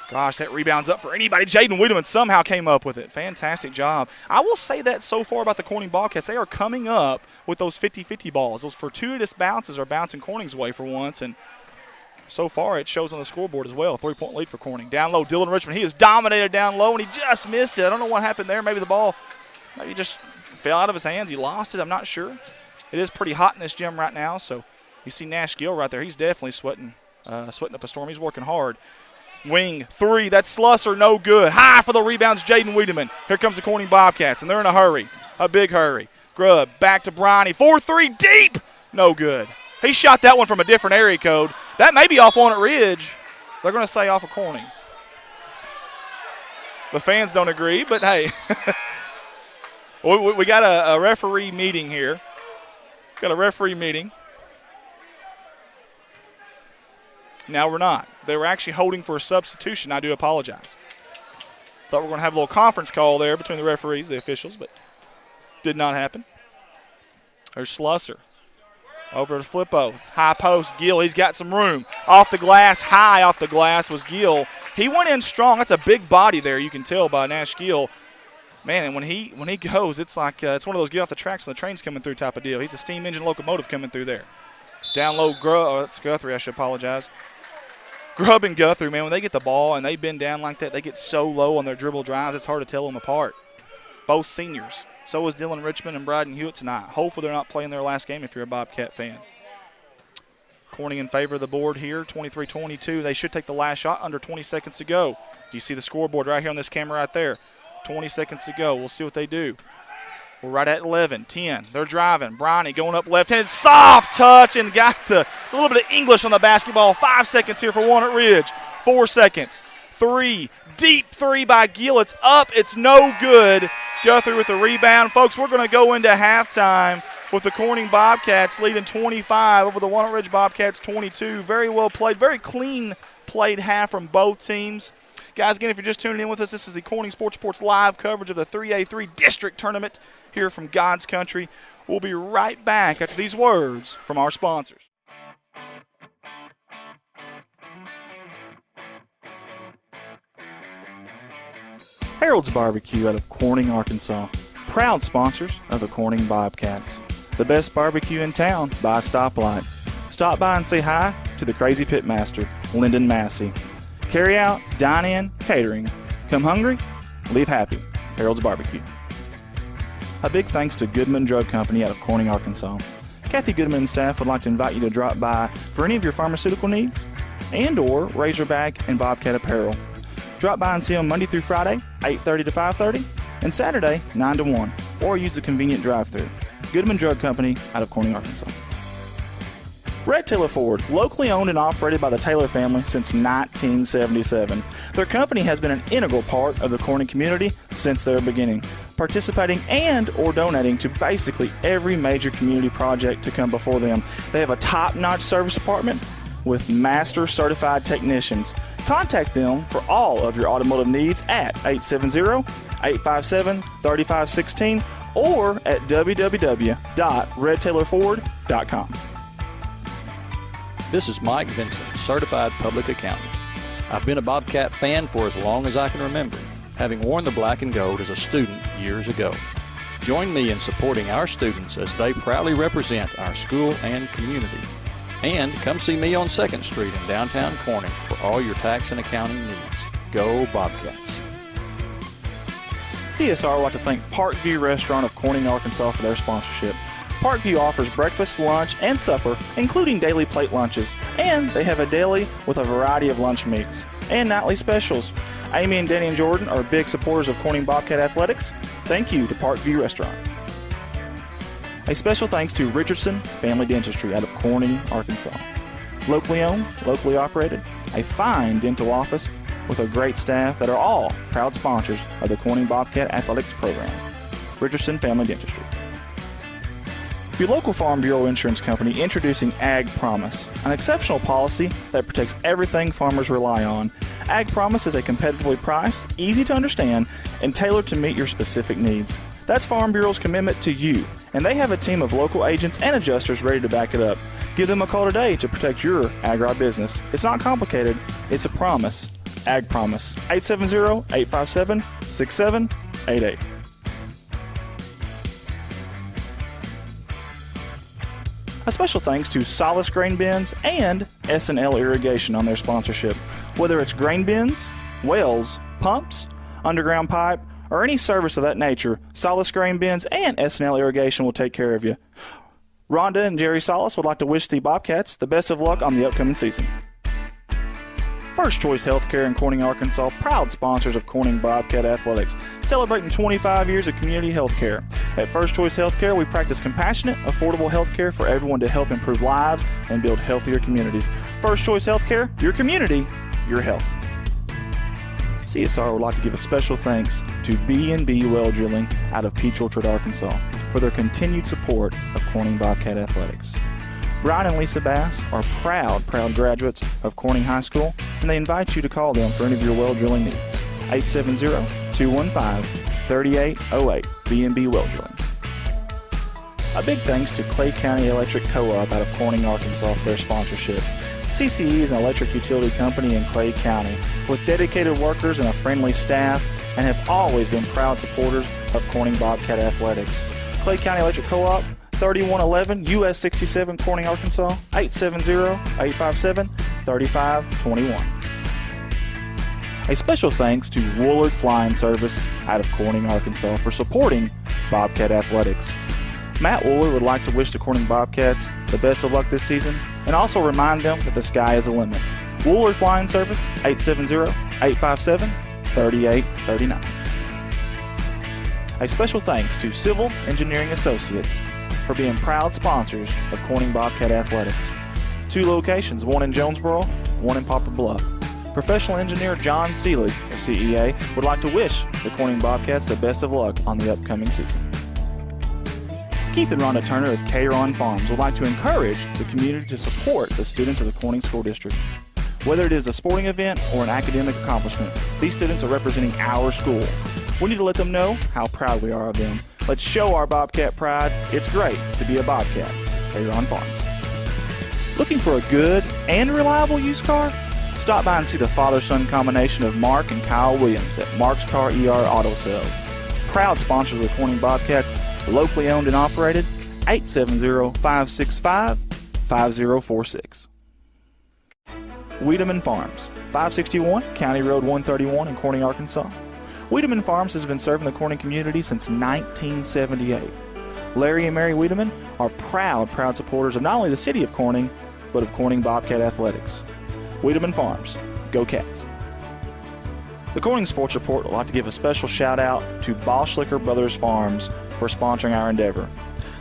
gosh, that rebound's up for anybody. Jaden Wiedemann somehow came up with it. Fantastic job. I will say that so far about the Corning Bobcats. They are coming up with those 50-50 balls. Those fortuitous bounces are bouncing Corning's way for once. And so far it shows on the scoreboard as well. 3-point lead for Corning. Down low, Dylan Richmond. He is dominated down low, and he just missed it. I don't know what happened there. Maybe the ball maybe just fell out of his hands. He lost it. I'm not sure. It is pretty hot in this gym right now, so you see Nash Gill right there. He's definitely sweating up a storm. He's working hard. Wing 3, that's Slusser, no good. High for the rebounds, Jaden Wiedemann. Here comes the Corning Bobcats, and they're in a hurry, a big hurry. Grubb back to Briney, 4-3 deep, no good. He shot that one from a different area code. That may be off Walnut Ridge. They're going to say off of Corning. The fans don't agree, but hey. we got a referee meeting here. Got a referee meeting. Now we're not. They were actually holding for a substitution. I do apologize. Thought we were going to have a little conference call there between the referees, the officials, but did not happen. There's Slusser. Over to Flippo. High post, Gill. He's got some room. Off the glass, high off the glass was Gill. He went in strong. That's a big body there, you can tell by Nash Gill. Man, and when he goes, it's like it's one of those get off the tracks and the train's coming through type of deal. He's a steam engine locomotive coming through there. Down low, that's Guthrie, I should apologize. Grubb and Guthrie, man, when they get the ball and they bend down like that, they get so low on their dribble drives, it's hard to tell them apart. Both seniors. So is Dylan Richmond and Bryden Hewitt tonight. Hopefully they're not playing their last game if you're a Bobcat fan. Corning in favor of the board here, 23-22. They should take the last shot under 20 seconds to go. You see the scoreboard right here on this camera right there. 20 seconds to go. We'll see what they do. We're right at 11, 10. They're driving. Briney going up left-handed. Soft touch and got a little bit of English on the basketball. 5 seconds here for Walnut Ridge. 4 seconds. 3. Deep 3 by Gill. It's up. It's no good. Guthrie with the rebound. Folks, we're going to go into halftime with the Corning Bobcats leading 25 over the Walnut Ridge Bobcats 22. Very well played. Very clean played half from both teams. Guys, again, if you're just tuning in with us, this is the Corning Sports Report's live coverage of the 3A-3 District Tournament here from God's Country. We'll be right back after these words from our sponsors. Harold's Barbecue out of Corning, Arkansas. Proud sponsors of the Corning Bobcats. The best barbecue in town by Stoplight. Stop by and say hi to the crazy pitmaster, Lyndon Massey. Carry out, dine in, catering. Come hungry, leave happy. Harold's Barbecue. A big thanks to Goodman Drug Company out of Corning, Arkansas. Kathy Goodman and staff would like to invite you to drop by for any of your pharmaceutical needs and or Razorback and Bobcat apparel. Drop by and see them Monday through Friday, 8:30 to 5:30, and Saturday, 9 to 1, or use the convenient drive-thru. Goodman Drug Company out of Corning, Arkansas. Red Taylor Ford, locally owned and operated by the Taylor family since 1977. Their company has been an integral part of the Corning community since their beginning, participating and or donating to basically every major community project to come before them. They have a top-notch service department with master certified technicians. Contact them for all of your automotive needs at 870-857-3516 or at www.redtaylorford.com. This is Mike Vinson, Certified Public Accountant. I've been a Bobcat fan for as long as I can remember, having worn the black and gold as a student years ago. Join me in supporting our students as they proudly represent our school and community. And come see me on 2nd Street in downtown Corning for all your tax and accounting needs. Go Bobcats! CSR would like to thank Parkview Restaurant of Corning, Arkansas for their sponsorship. Parkview offers breakfast, lunch, and supper, including daily plate lunches, and they have a deli with a variety of lunch meats and nightly specials. Amy and Danny and Jordan are big supporters of Corning Bobcat Athletics. Thank you to Parkview Restaurant. A special thanks to Richardson Family Dentistry out of Corning, Arkansas. Locally owned, locally operated, a fine dental office with a great staff that are all proud sponsors of the Corning Bobcat Athletics program. Richardson Family Dentistry. Your local Farm Bureau insurance company introducing Ag Promise, an exceptional policy that protects everything farmers rely on. Ag Promise is a competitively priced, easy to understand, and tailored to meet your specific needs. That's Farm Bureau's commitment to you, and they have a team of local agents and adjusters ready to back it up. Give them a call today to protect your agribusiness. It's not complicated, it's a promise. Ag Promise, 870-857-6788. A special thanks to Solace Grain Bins and S&L Irrigation on their sponsorship. Whether it's grain bins, wells, pumps, underground pipe, or any service of that nature, Solace Grain Bins and S&L Irrigation will take care of you. Rhonda and Jerry Solace would like to wish the Bobcats the best of luck on the upcoming season. First Choice Healthcare in Corning, Arkansas, proud sponsors of Corning Bobcat Athletics, celebrating 25 years of community healthcare. At First Choice Healthcare, we practice compassionate, affordable healthcare for everyone to help improve lives and build healthier communities. First Choice Healthcare, your community, your health. CSR would like to give a special thanks to B&B Well Drilling out of Peach Orchard, Arkansas, for their continued support of Corning Bobcat Athletics. Brian and Lisa Bass are proud graduates of Corning High School, and they invite you to call them for any of your well drilling needs. 870-215-3808, B&B Well Drilling. A big thanks to Clay County Electric Co-op out of Corning, Arkansas for their sponsorship. CCE is an electric utility company in Clay County with dedicated workers and a friendly staff, and have always been proud supporters of Corning Bobcat Athletics. Clay County Electric Co-op, 3111 US 67 Corning, Arkansas, 870-857-3521. A special thanks to Woolard Flying Service out of Corning, Arkansas for supporting Bobcat Athletics. Matt Woolard would like to wish the Corning Bobcats the best of luck this season and also remind them that the sky is the limit. Woolard Flying Service, 870-857-3839. A special thanks to Civil Engineering Associates for being proud sponsors of Corning Bobcat Athletics. 2 locations, one in Jonesboro, one in Poplar Bluff. Professional engineer John Seeley of CEA would like to wish the Corning Bobcats the best of luck on the upcoming season. Keith and Rhonda Turner of K-Ron Farms would like to encourage the community to support the students of the Corning School District. Whether it is a sporting event or an academic accomplishment, these students are representing our school. We need to let them know how proud we are of them. Let's show our Bobcat pride. It's great to be a Bobcat. K-Ron Farms. Looking for a good and reliable used car? Stop by and see the father-son combination of Mark and Kyle Williams at Mark's Car ER Auto Sales. Proud sponsors of the Corning Bobcats, locally owned and operated, 870-565-5046. Wiedemann Farms, 561 County Road 131 in Corning, Arkansas. Wiedemann Farms has been serving the Corning community since 1978. Larry and Mary Wiedemann are proud supporters of not only the city of Corning, but of Corning Bobcat Athletics. Wiedemann Farms, go Cats. The Corning Sports Report would like to give a special shout out to Boschlicker Brothers Farms for sponsoring our endeavor.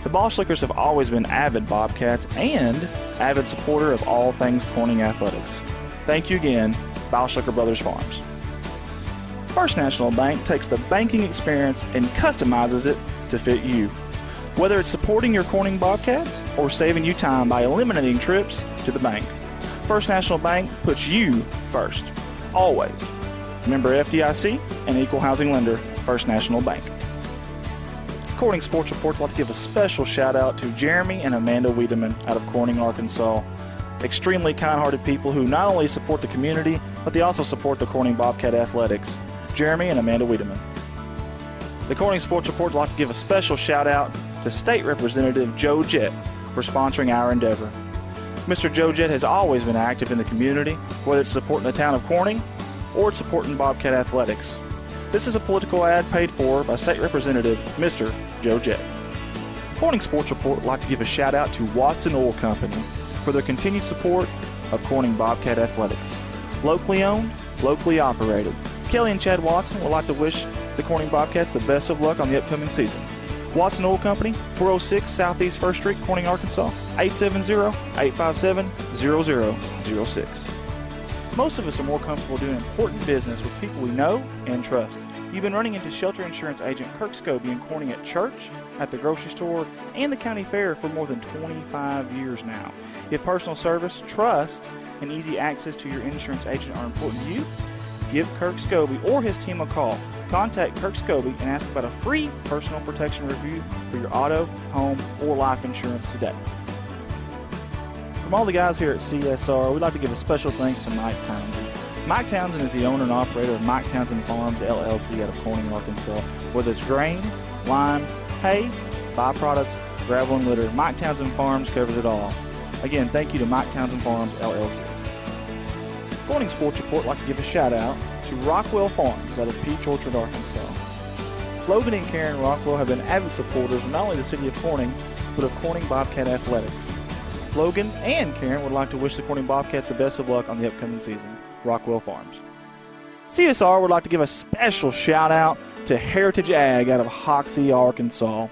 The Ballschlickers have always been avid Bobcats and avid supporter of all things Corning athletics. Thank you again, Ballschlicker Brothers Farms. First National Bank takes the banking experience and customizes it to fit you. Whether it's supporting your Corning Bobcats or saving you time by eliminating trips to the bank, First National Bank puts you first, always. Member FDIC and equal housing lender, First National Bank. Corning Sports Report would like to give a special shout out to Jeremy and Amanda Wiedemann out of Corning, Arkansas. Extremely kind-hearted people who not only support the community, but they also support the Corning Bobcat athletics. Jeremy and Amanda Wiedemann. The Corning Sports Report would like to give a special shout out to State Representative Joe Jett for sponsoring our endeavor. Mr. Joe Jett has always been active in the community, whether it's supporting the town of Corning or it's supporting Bobcat athletics. This is a political ad paid for by State Representative Mr. Joe Jett. Corning Sports Report would like to give a shout out to Watson Oil Company for their continued support of Corning Bobcat athletics. Locally owned, locally operated. Kelly and Chad Watson would like to wish the Corning Bobcats the best of luck on the upcoming season. Watson Oil Company, 406 Southeast 1st Street, Corning, Arkansas, 870-857-0006. Most of us are more comfortable doing important business with people we know and trust. You've been running into shelter insurance agent Kirk Scobie and Corning at church, at the grocery store, and the county fair for more than 25 years now. If personal service, trust, and easy access to your insurance agent are important to you, give Kirk Scobie or his team a call. Contact Kirk Scobie and ask about a free personal protection review for your auto, home, or life insurance today. From all the guys here at CSR, we'd like to give a special thanks to Mike Townsend. Mike Townsend is the owner and operator of Mike Townsend Farms, LLC out of Corning, Arkansas. Whether it's grain, lime, hay, byproducts, gravel, and litter, Mike Townsend Farms covers it all. Again, thank you to Mike Townsend Farms, LLC. Corning Sports Report would like to give a shout out to Rockwell Farms out of Peach Orchard, Arkansas. Logan and Karen Rockwell have been avid supporters of not only the city of Corning, but of Corning Bobcat athletics. Logan and Karen would like to wish the Corning Bobcats the best of luck on the upcoming season. Rockwell Farms. CSR would like to give a special shout out to Heritage Ag out of Hoxie, Arkansas.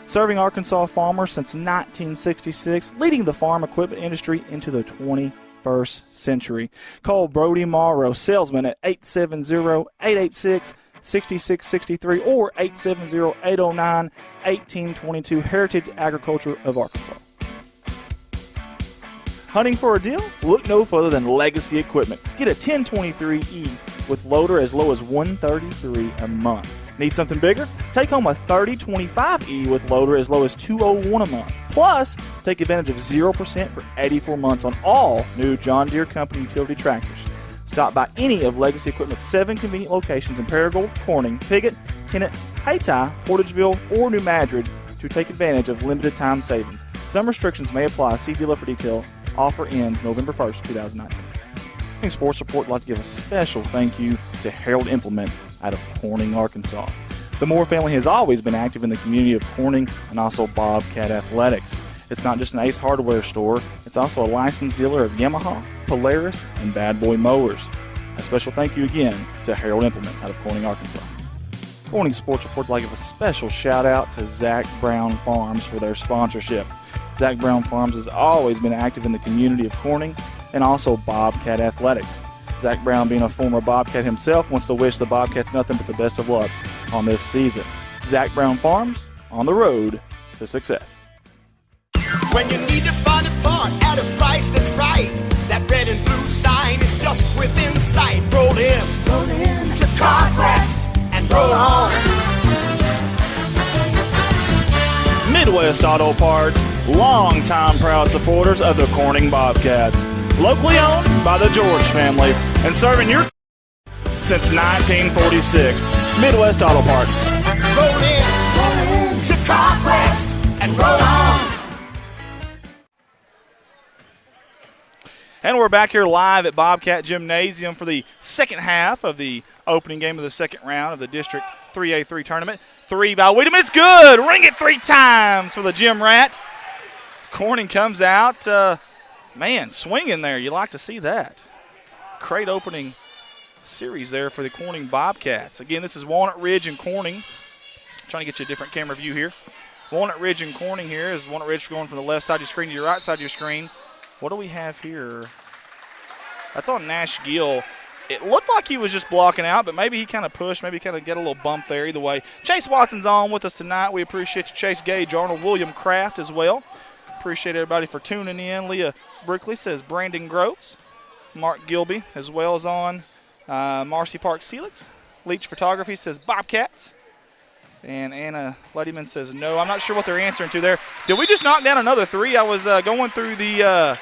Serving Arkansas farmers since 1966, leading the farm equipment industry into the 21st century. Call Brody Morrow, salesman, at 870-886-6663 or 870-809-1822, Heritage Agriculture of Arkansas. Hunting for a deal? Look no further than Legacy Equipment. Get a 1023E with loader as low as $133 a month. Need something bigger? Take home a 3025E with loader as low as $201 a month. Plus, take advantage of 0% for 84 months on all new John Deere Company utility tractors. Stop by any of Legacy Equipment's 7 convenient locations in Paragould, Corning, Piggott, Kennett, Hayti, Portageville, or New Madrid to take advantage of limited time savings. Some restrictions may apply. See dealer for detail. Offer ends November 1st, 2019. Corning Sports Report would like to give a special thank you to Harold Implement out of Corning, Arkansas. The Moore family has always been active in the community of Corning and also Bobcat athletics. It's not just an Ace Hardware store, it's also a licensed dealer of Yamaha, Polaris, and Bad Boy mowers. A special thank you again to Harold Implement out of Corning, Arkansas. Corning Sports Report would like to give a special shout out to Zach Brown Farms for their sponsorship. Zach Brown Farms has always been active in the community of Corning and also Bobcat athletics. Zach Brown, being a former Bobcat himself, wants to wish the Bobcats nothing but the best of luck on this season. Zach Brown Farms, on the road to success. When you need to find a part at a price that's right, that red and blue sign is just within sight. Roll in to Carquest and roll on. Midwest Auto Parts, longtime proud supporters of the Corning Bobcats. Locally owned by the George family and serving your since 1946. Midwest Auto Parts. Roll in to Carquest and roll on. And we're back here live at Bobcat Gymnasium for the second half of the opening game of the second round of the District 3A-3 tournament. 3 by Wiedemann. It's good. Ring it 3 times for the Gym Rat. Corning comes out, swinging there. You like to see that. Great opening series there for the Corning Bobcats. Again, this is Walnut Ridge and Corning. trying to get you a different camera view here. Walnut Ridge and Corning here is Walnut Ridge going from the left side of your screen to your right side of your screen. What do we have here? That's on Nash Gill. It looked like he was just blocking out, but maybe he kind of pushed, maybe kind of get a little bump there. Either way, Chase Watson's on with us tonight. We appreciate you, Chase Gage, Arnold William Kraft as well. Appreciate everybody for tuning in. Leah Brookley says Brandon Groves. Mark Gilby as well is on. Marcy Park Celix. Leach Photography says Bobcats. And Anna Lettyman says no. I'm not sure what they're answering to there. Did we just knock down another three? I was going through the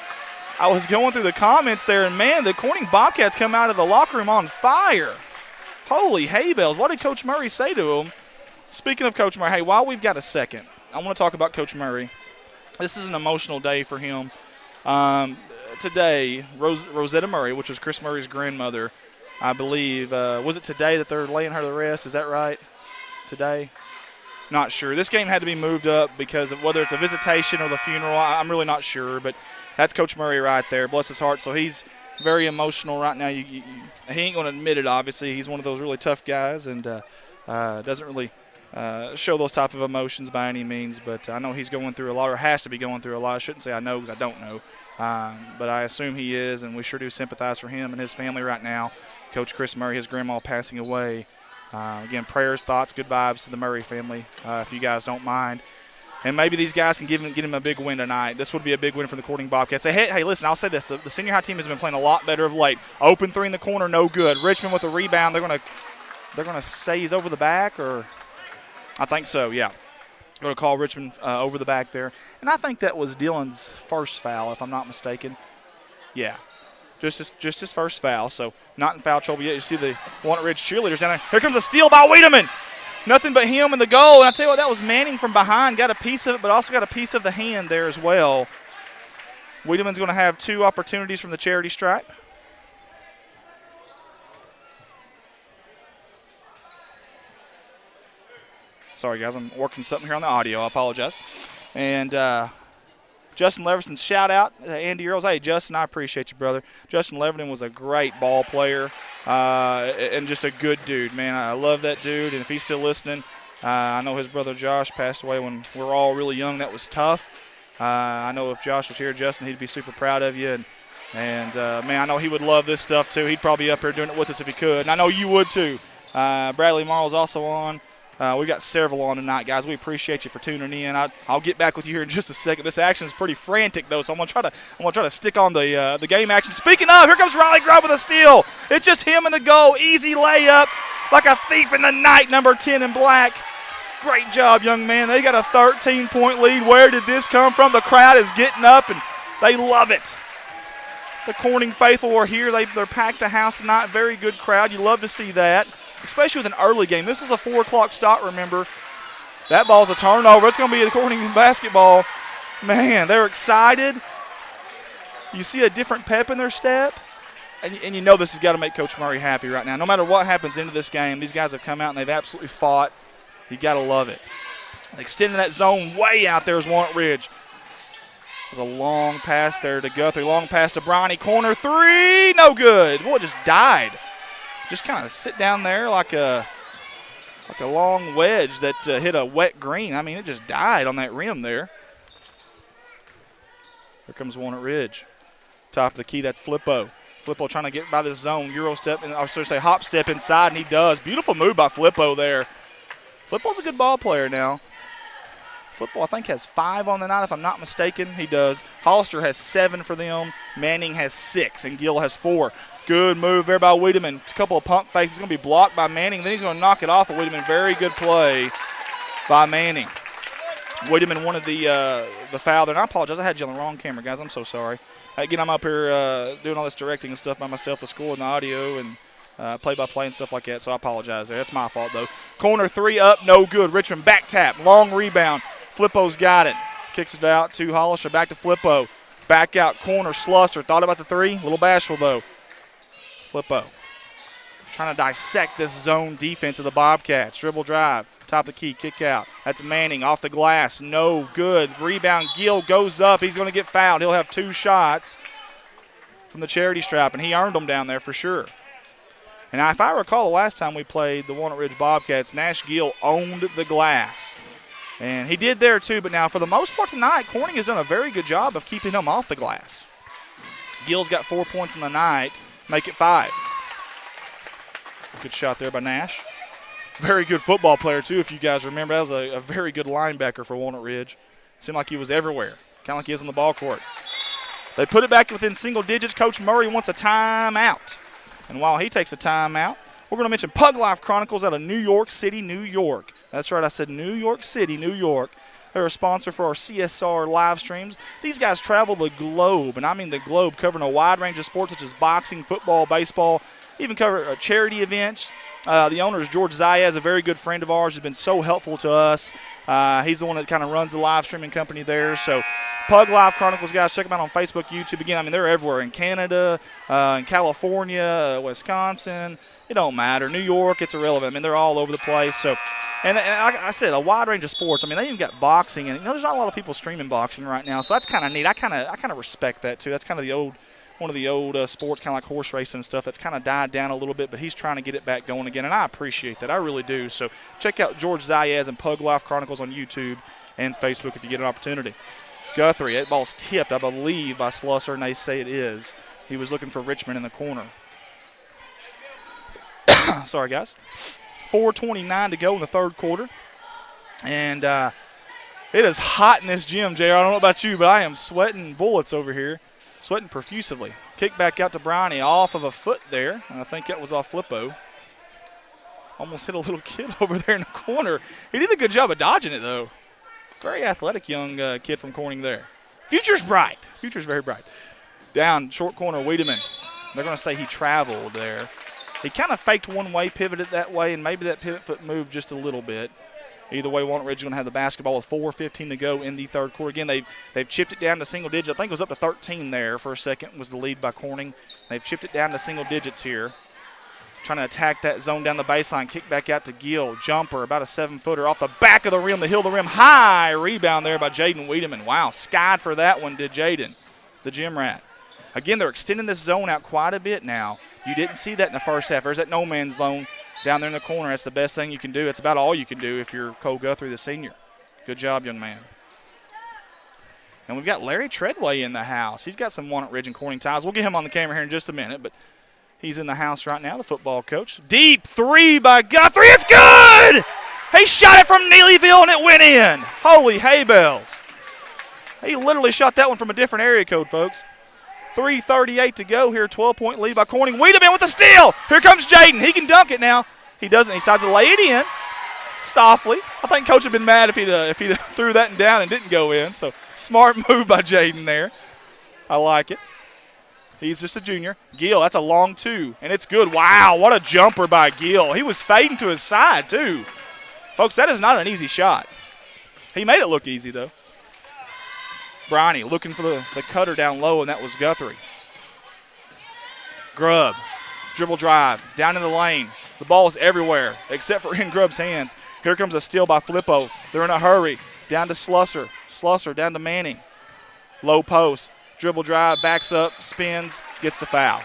comments there, and man, the Corning Bobcats come out of the locker room on fire. Holy hay bells! What did Coach Murray say to them? Speaking of Coach Murray, hey, while we've got a second, I want to talk about Coach Murray. This is an emotional day for him. Today, Rosetta Murray, which was Chris Murray's grandmother, I believe, was it today that they're laying her to rest? Is that right? Today? Not sure. This game had to be moved up because of whether it's a visitation or the funeral. I'm really not sure, but that's Coach Murray right there. Bless his heart. So he's very emotional right now. He ain't going to admit it, obviously. He's one of those really tough guys and doesn't really show those type of emotions by any means. But I know he's going through a lot, or has to be going through a lot. I shouldn't say I know because I don't know. But I assume he is, and we sure do sympathize for him and his family right now. Coach Chris Murray, his grandma passing away. Again, prayers, thoughts, good vibes to the Murray family, if you guys don't mind. And maybe these guys can get him a big win tonight. This would be a big win for the Corning Bobcats. Hey, listen, I'll say this. The senior high team has been playing a lot better of late. Open three in the corner, no good. Richmond with a rebound. They're gonna say he's over the back, or I think so, yeah. Going to call Richmond over the back there. And I think that was Dylan's first foul, if I'm not mistaken. Yeah, just his first foul. So not in foul trouble yet. You see the Walnut Ridge cheerleaders down there. Here comes a steal by Wiedemann. Nothing but him in the goal. And I tell you what, that was Manning from behind. Got a piece of it, but also got a piece of the hand there as well. Wiedemann's going to have 2 opportunities from the charity stripe. Sorry, guys, I'm working something here on the audio. I apologize. And Justin Leverson, shout out to Andy Earls. Hey, Justin, I appreciate you, brother. Justin Leverton was a great ball player and just a good dude, man. I love that dude, and if he's still listening, I know his brother Josh passed away when we were all really young. That was tough. I know if Josh was here, Justin, he'd be super proud of you. And man, I know he would love this stuff, too. He'd probably be up here doing it with us if he could, and I know you would, too. Bradley Marl's also on. We got several on tonight, guys. We appreciate you for tuning in. I'll get back with you here in just a second. This action is pretty frantic, though, so I'm gonna try to stick on the game action. Speaking of, here comes Riley Grubb with a steal. It's just him in the goal, easy layup, like a thief in the night. Number 10 in black. Great job, young man. They got a 13-point lead. Where did this come from? The crowd is getting up and they love it. The Corning faithful are here. They're packed the house tonight. Very good crowd. You love to see that, especially with an early game. This is a 4 o'clock start, remember. That ball's a turnover. It's going to be a Corning basketball. Man, they're excited. You see a different pep in their step. And you know this has got to make Coach Murray happy right now. No matter what happens into this game, these guys have come out and they've absolutely fought. You got to love it. Extending that zone way out there is Walnut Ridge. There's a long pass there to Guthrie. Long pass to Bronny. Corner 3. No good. Boy, it just died. Just kind of sit down there like a long wedge that hit a wet green. I mean, it just died on that rim there. Here comes Walnut Ridge. Top of the key, that's Flippo. Flippo trying to get by this zone. Euro step, and I should say hop step inside, and he does. Beautiful move by Flippo there. Flippo's a good ball player now. Flippo, I think, has 5 on the night, if I'm not mistaken. He does. Hollister has 7 for them. Manning has 6, and Gill has 4. Good move there by Wiedemann. A couple of pump fakes. It's going to be blocked by Manning. Then he's going to knock it off of Wiedemann. Very good play by Manning. Wiedemann wanted the foul there. And I apologize. I had you on the wrong camera, guys. I'm so sorry. Again, I'm up here doing all this directing and stuff by myself, the score and the audio and play-by-play and stuff like that, so I apologize there. That's my fault, though. Corner 3 up, no good. Richmond back tap, long rebound. Flippo's got it. Kicks it out to Hollister, back to Flippo. Back out, corner, Slusser. Thought about the 3, a little bashful, though. Flippo trying to dissect this zone defense of the Bobcats. Dribble drive, top of the key, kick out. That's Manning off the glass, no good. Rebound, Gill goes up. He's going to get fouled. He'll have 2 shots from the charity stripe, and he earned them down there for sure. And if I recall, the last time we played the Walnut Ridge Bobcats, Nash Gill owned the glass. And he did there too, but now for the most part tonight, Corning has done a very good job of keeping him off the glass. Gill's got 4 points in the night, make it 5. Good shot there by Nash. Very good football player too, if you guys remember. That was a very good linebacker for Walnut Ridge. Seemed like he was everywhere, kind of like he is on the ball court. They put it back within single digits. Coach Murray wants a timeout. And while he takes a timeout, we're going to mention Pug Life Chronicles out of New York City, New York. That's right, I said New York City, New York. They're a sponsor for our CSR live streams. These guys travel the globe, and I mean the globe, covering a wide range of sports such as boxing, football, baseball, even cover charity events. The owner is George Zayas, a very good friend of ours, has been so helpful to us. He's the one that kind of runs the live streaming company there. So Pug Life Chronicles, guys, check them out on Facebook, YouTube. Again, I mean, they're everywhere in Canada, in California, Wisconsin. It don't matter. New York, it's irrelevant. I mean, they're all over the place. So, and like I said, a wide range of sports. I mean, they even got boxing. And, there's not a lot of people streaming boxing right now. So that's kind of neat. I kind of respect that, too. That's kind of one of the old sports, kind of like horse racing and stuff. That's kind of died down a little bit, but he's trying to get it back going again, and I appreciate that. I really do. So check out George Zayas and Pug Life Chronicles on YouTube and Facebook if you get an opportunity. Guthrie, that ball's tipped, I believe, by Slusser, and they say it is. He was looking for Richmond in the corner. Sorry, guys. 4:29 to go in the third quarter. And it is hot in this gym, JR. I don't know about you, but I am sweating bullets over here. Sweating profusively. Kick back out to Brownie off of a foot there. And I think that was off Flippo. Almost hit a little kid over there in the corner. He did a good job of dodging it, though. Very athletic young kid from Corning there. Future's bright. Future's very bright. Down, short corner, Wiedemann. They're going to say he traveled there. He kind of faked one way, pivoted that way, and maybe that pivot foot moved just a little bit. Either way, Walnut Ridge is going to have the basketball with 4:15 to go in the third quarter. Again, they've chipped it down to single digits. I think it was up to 13 there for a second was the lead by Corning. They've chipped it down to single digits here. Trying to attack that zone down the baseline. Kick back out to Gill. Jumper, about a 7-footer off the back of the rim, the heel of the rim. High rebound there by Jaden Wiedemann. Wow, skied for that one, did Jaden, the gym rat. Again, they're extending this zone out quite a bit now. You didn't see that in the first half. There's that no man's zone down there in the corner. That's the best thing you can do. It's about all you can do if you're Cole Guthrie, the senior. Good job, young man. And we've got Larry Treadway in the house. He's got some Walnut Ridge and Corning ties. We'll get him on the camera here in just a minute, but he's in the house right now, the football coach. Deep three by Guthrie. It's good! He shot it from Neelyville, and it went in. Holy hay bells. He literally shot that one from a different area code, folks. 3:38 to go here, 12-point lead by Corning. Wiedemann with the steal. Here comes Jaden. He can dunk it now. He doesn't. He decides to lay it in softly. I think Coach would have been mad if he threw that down and didn't go in. So smart move by Jaden there. I like it. He's just a junior. Gill, that's a long two, and it's good. Wow, what a jumper by Gill. He was fading to his side, too. Folks, that is not an easy shot. He made it look easy, though. Bronny looking for the cutter down low, and that was Guthrie. Grubb, dribble drive, down in the lane. The ball is everywhere except for in Grubb's hands. Here comes a steal by Flippo. They're in a hurry. Down to Slusser. Slusser down to Manning. Low post. Dribble drive, backs up, spins, gets the foul.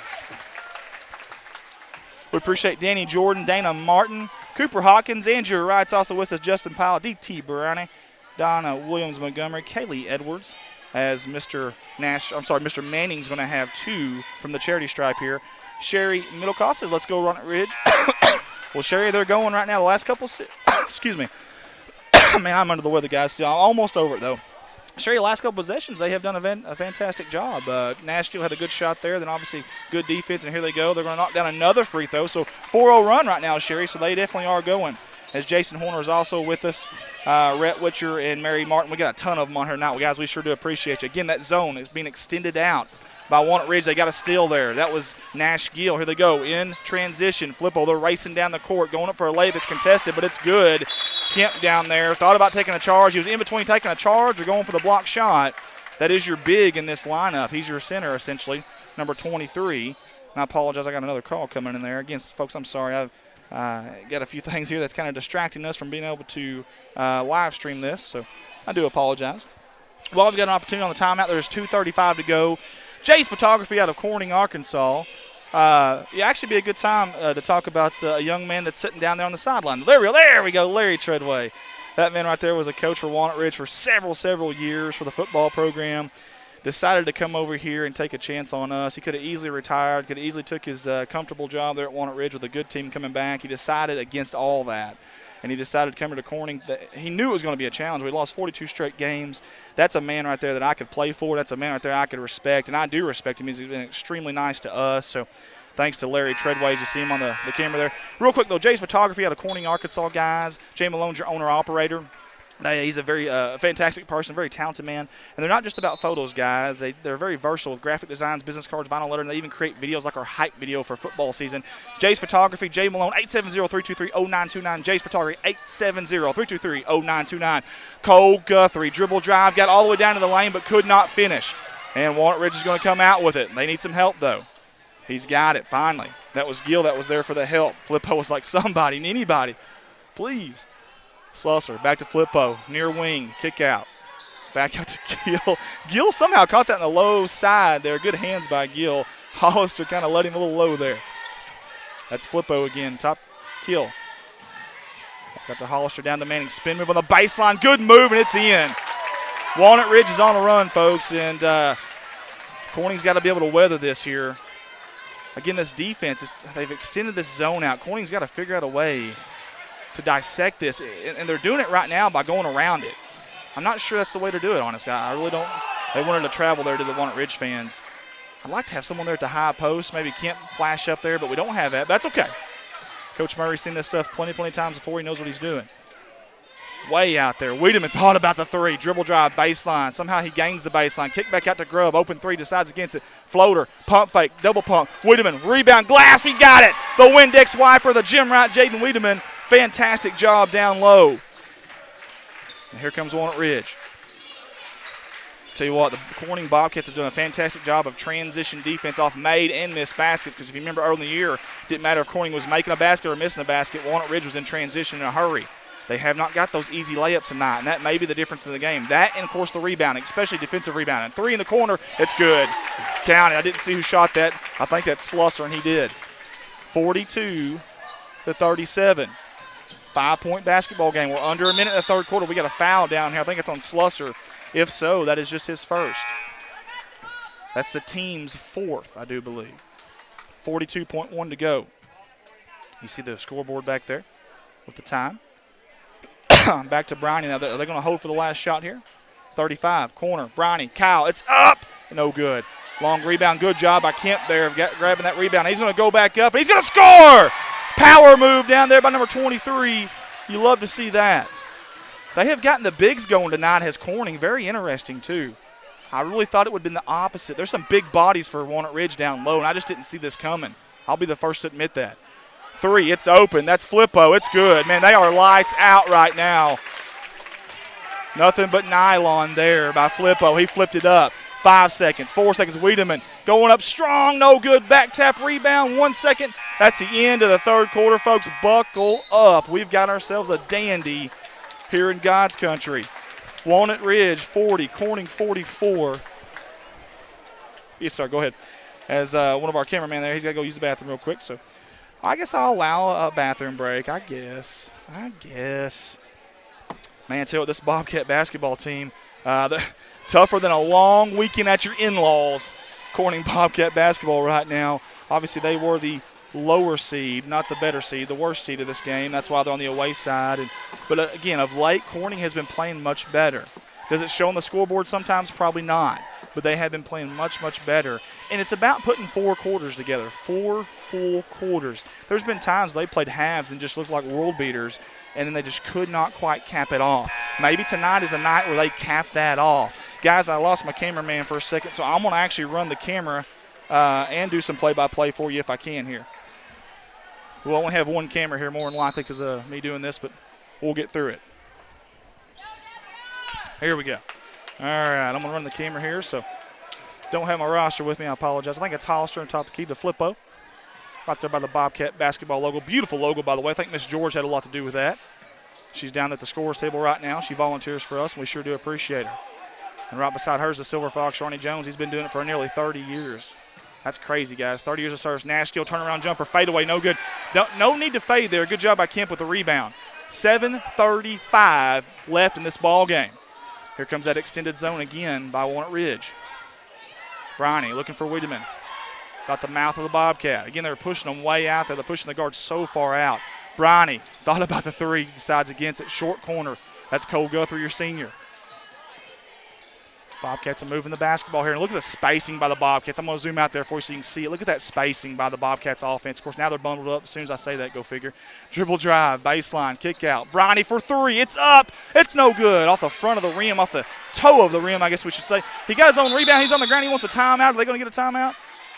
We appreciate Danny Jordan, Dana Martin, Cooper Hawkins, Andrew Wright's also with us, Justin Powell, D.T. Brownie, Donna Williams-Montgomery, Kaylee Edwards, as Mr. Manning's going to have two from the charity stripe here. Sherry Middlecoff says, let's go Walnut Ridge. Well, Sherry, they're going right now. The last couple, excuse me. Man, I'm under the weather, guys. Still, I'm almost over it, though. Sherry, last couple possessions, they have done a fantastic job. Nashville had a good shot there, then obviously good defense, and here they go. They're going to knock down another free throw. So 4-0 run right now, Sherry, so they definitely are going. As Jason Horner is also with us, Rhett Witcher and Mary Martin. We got a ton of them on here now. Guys, we sure do appreciate you. Again, that zone is being extended out by Walnut Ridge. They got a steal there. That was Nash Gill. Here they go in transition. Flippo, they're racing down the court, going up for a layup. It's contested, but it's good. Kemp down there thought about taking a charge. He was in between taking a charge or going for the block shot. That is your big in this lineup. He's your center, essentially, number 23. And I apologize. I got another call coming in there. Again, folks, I'm sorry. I've got a few things here that's kind of distracting us from being able to live stream this, so I do apologize. Well, we've got an opportunity on the timeout. There's 2:35 to go. Jay's Photography out of Corning, Arkansas. Actually be a good time to talk about a young man that's sitting down there on the sideline. There we go, Larry Treadway. That man right there was a coach for Walnut Ridge for several years for the football program. Decided to come over here and take a chance on us. He could have easily retired, could have easily took his comfortable job there at Walnut Ridge with a good team coming back. He decided against all that, and he decided to come here to Corning. He knew it was going to be a challenge. We lost 42 straight games. That's a man right there that I could play for. That's a man right there I could respect, and I do respect him. He's been extremely nice to us. So thanks to Larry Treadway. As you see him on the camera there. Real quick, though, Jay's Photography out of Corning, Arkansas, guys. Jay Malone's your owner-operator. He's a very fantastic person, very talented man. And they're not just about photos, guys. They're very versatile with graphic designs, business cards, vinyl lettering. They even create videos like our hype video for football season. Jay's Photography, Jay Malone, 870-323-0929. Jay's Photography, 870-323-0929. Cole Guthrie, dribble drive, got all the way down to the lane but could not finish. And Walnut Ridge is going to come out with it. They need some help, though. He's got it, finally. That was Gill that was there for the help. Flippo was like, somebody, anybody, please. Slusser, back to Flippo, near wing, kick out. Back out to Gill. Gill somehow caught that in the low side there. Good hands by Gill. Hollister kind of let him a little low there. That's Flippo again, top kill. Got to Hollister down to Manning. Spin move on the baseline. Good move, and it's in. Walnut Ridge is on the run, folks, and Corning's got to be able to weather this here. Again, this defense, they've extended this zone out. Corning's got to figure out a way to dissect this, and they're doing it right now by going around it. I'm not sure that's the way to do it, honestly. I really don't. They wanted to travel there to the Walnut Ridge fans. I'd like to have someone there at the high post, maybe Kemp flash up there, but we don't have that. That's okay. Coach Murray's seen this stuff plenty of times before. He knows what he's doing. Way out there. Wiedemann thought about the three. Dribble drive, baseline. Somehow he gains the baseline. Kick back out to Grubb. Open three, decides against it. Floater, pump fake, double pump. Wiedemann, rebound, glass. He got it. The Windex wiper, the gym rat, Jaden Wiedemann. Fantastic job down low. And here comes Walnut Ridge. Tell you what, the Corning Bobcats have done a fantastic job of transition defense off made and missed baskets, because if you remember early in the year, it didn't matter if Corning was making a basket or missing a basket. Walnut Ridge was in transition in a hurry. They have not got those easy layups tonight, and that may be the difference in the game. That and, of course, the rebounding, especially defensive rebounding. Three in the corner, it's good. Count it. I didn't see who shot that. I think that's Slusser, and he did. 42-37. 5-point basketball game. We're under a minute in the third quarter. We got a foul down here. I think it's on Slusser. If so, that is just his first. That's the team's fourth, I do believe. 42.1 to go. You see the scoreboard back there with the time. Back to Briney. Now, are they going to hold for the last shot here? 35, corner, Briney, Kyle, it's up. No good. Long rebound, good job by Kemp there grabbing that rebound. He's going to go back up, and he's going to score! Power move down there by number 23. You love to see that. They have gotten the bigs going tonight as Corning. Very interesting, too. I really thought it would have been the opposite. There's some big bodies for Walnut Ridge down low, and I just didn't see this coming. I'll be the first to admit that. Three, it's open. That's Flippo. It's good. Man, they are lights out right now. Nothing but nylon there by Flippo. He flipped it up. 5 seconds, 4 seconds. Wiedemann going up strong, no good. Back tap rebound, 1 second. That's the end of the third quarter, folks. Buckle up. We've got ourselves a dandy here in God's country. Walnut Ridge 40, Corning 44. Yes, sir, go ahead. As one of our cameramen there, he's got to go use the bathroom real quick. So I guess I'll allow a bathroom break, I guess. Man, tell you what, this Bobcat basketball team, tougher than a long weekend at your in-laws. Corning Bobcat basketball right now. Obviously, they were the lower seed, not the better seed, the worst seed of this game. That's why they're on the away side. But again, of late, Corning has been playing much better. Does it show on the scoreboard sometimes? Probably not. But they have been playing much, much better. And it's about putting 4 quarters together, 4 full quarters. There's been times they played halves and just looked like world beaters, and then they just could not quite cap it off. Maybe tonight is a night where they cap that off. Guys, I lost my cameraman for a second, so I'm going to actually run the camera and do some play-by-play for you if I can here. We'll only have one camera here more than likely because of me doing this, but we'll get through it. Here we go. All right, I'm going to run the camera here, so don't have my roster with me. I apologize. I think it's Hollister on top of the key, the Flippo. Right there by the Bobcat basketball logo. Beautiful logo, by the way. I think Miss George had a lot to do with that. She's down at the scores table right now. She volunteers for us, and we sure do appreciate her. And right beside her is the Silver Fox, Ronnie Jones. He's been doing it for nearly 30 years. That's crazy, guys. 30 years of service. Nashville turnaround jumper, fadeaway, no good. No need to fade there. Good job by Kemp with the rebound. 7:35 left in this ball game. Here comes that extended zone again by Walnut Ridge. Briney looking for Wiedemann. Got the mouth of the Bobcat. Again, they're pushing them way out there. They're pushing the guard so far out. Briney thought about the three, decides against it. Short corner. That's Cole Guthrie, your senior. Bobcats are moving the basketball here. And look at the spacing by the Bobcats. I'm going to zoom out there for you so you can see it. Look at that spacing by the Bobcats offense. Of course, now they're bundled up. As soon as I say that, go figure. Dribble drive, baseline, kick out. Briney for three. It's up. It's no good. Off the front of the rim, off the toe of the rim, I guess we should say. He got his own rebound. He's on the ground. He wants a timeout. Are they going to get a timeout?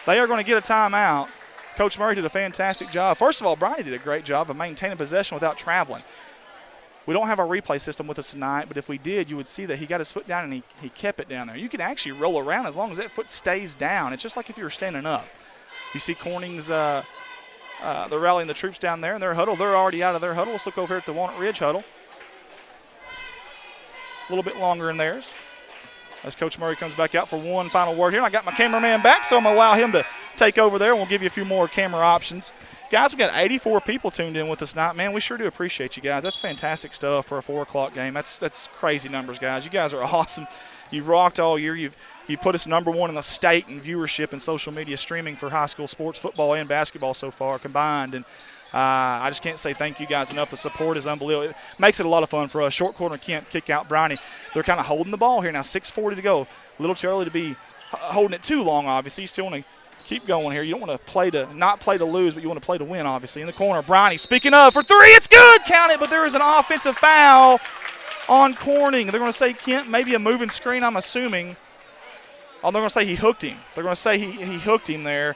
They are going to get a timeout. Coach Murray did a fantastic job. First of all, Briney did a great job of maintaining possession without traveling. We don't have our replay system with us tonight, but if we did, you would see that he got his foot down and he kept it down there. You can actually roll around as long as that foot stays down. It's just like if you were standing up. You see Corning's they're rallying the troops down there in their huddle. They're already out of their huddle. Let's look over here at the Walnut Ridge huddle. A little bit longer in theirs. As Coach Murray comes back out for one final word here. And I got my cameraman back, so I'm going to allow him to take over there. We'll give you a few more camera options. Guys, we've got 84 people tuned in with us tonight. Man, we sure do appreciate you guys. That's fantastic stuff for a 4 o'clock game. That's crazy numbers, guys. You guys are awesome. You've rocked all year. You've put us number one in the state in viewership and social media streaming for high school sports, football, and basketball so far combined. And I just can't say thank you guys enough. The support is unbelievable. It makes it a lot of fun for us. Short corner Kemp, kick out Briney. They're kind of holding the ball here now. 6:40 to go. A little too early to be holding it too long, obviously. You still want to keep going here. You don't want to not play to lose, but you want to play to win, obviously. In the corner, Briney, speaking of, for three, it's good. Count it, but there is an offensive foul on Corning. They're going to say Kemp, maybe a moving screen, I'm assuming. Oh, they're going to say he hooked him. They're going to say he hooked him there.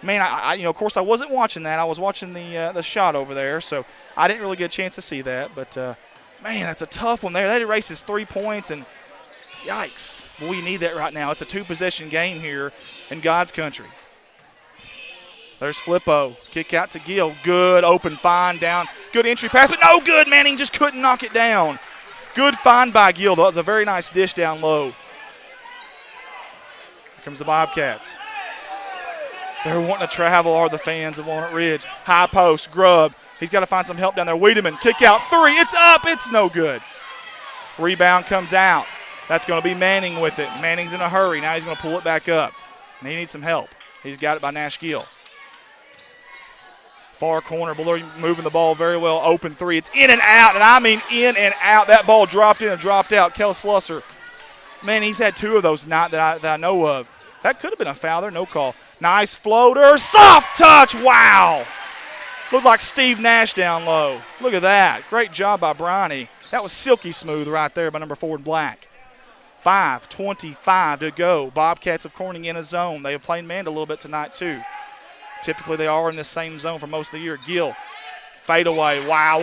Man, of course, I wasn't watching that. I was watching the shot over there, so I didn't really get a chance to see that. But, man, that's a tough one there. That erases 3 points, and yikes. We need that right now. It's a two-possession game here in God's country. There's Flippo. Kick out to Gill. Good open find down. Good entry pass, but no good. Manning just couldn't knock it down. Good find by Gill. That was a very nice dish down low. Here comes the Bobcats. They're wanting to travel, are the fans of Walnut Ridge. High post, Grubb. He's got to find some help down there. Wiedemann, kick out three. It's up. It's no good. Rebound comes out. That's going to be Manning with it. Manning's in a hurry. Now he's going to pull it back up. And he needs some help. He's got it by Nash Gill. Far corner, Bullard moving the ball very well. Open three. It's in and out, and I mean in and out. That ball dropped in and dropped out. Kel Slusser, man, he's had two of those tonight that I know of. That could have been a foul there. No call. Nice floater. Soft touch. Wow. Looked like Steve Nash down low. Look at that. Great job by Briney. That was silky smooth right there by number 4 in black. 5:25 to go. Bobcats of Corning in a zone. They have played man a little bit tonight too. Typically they are in the same zone for most of the year. Gill, fade away. Wow,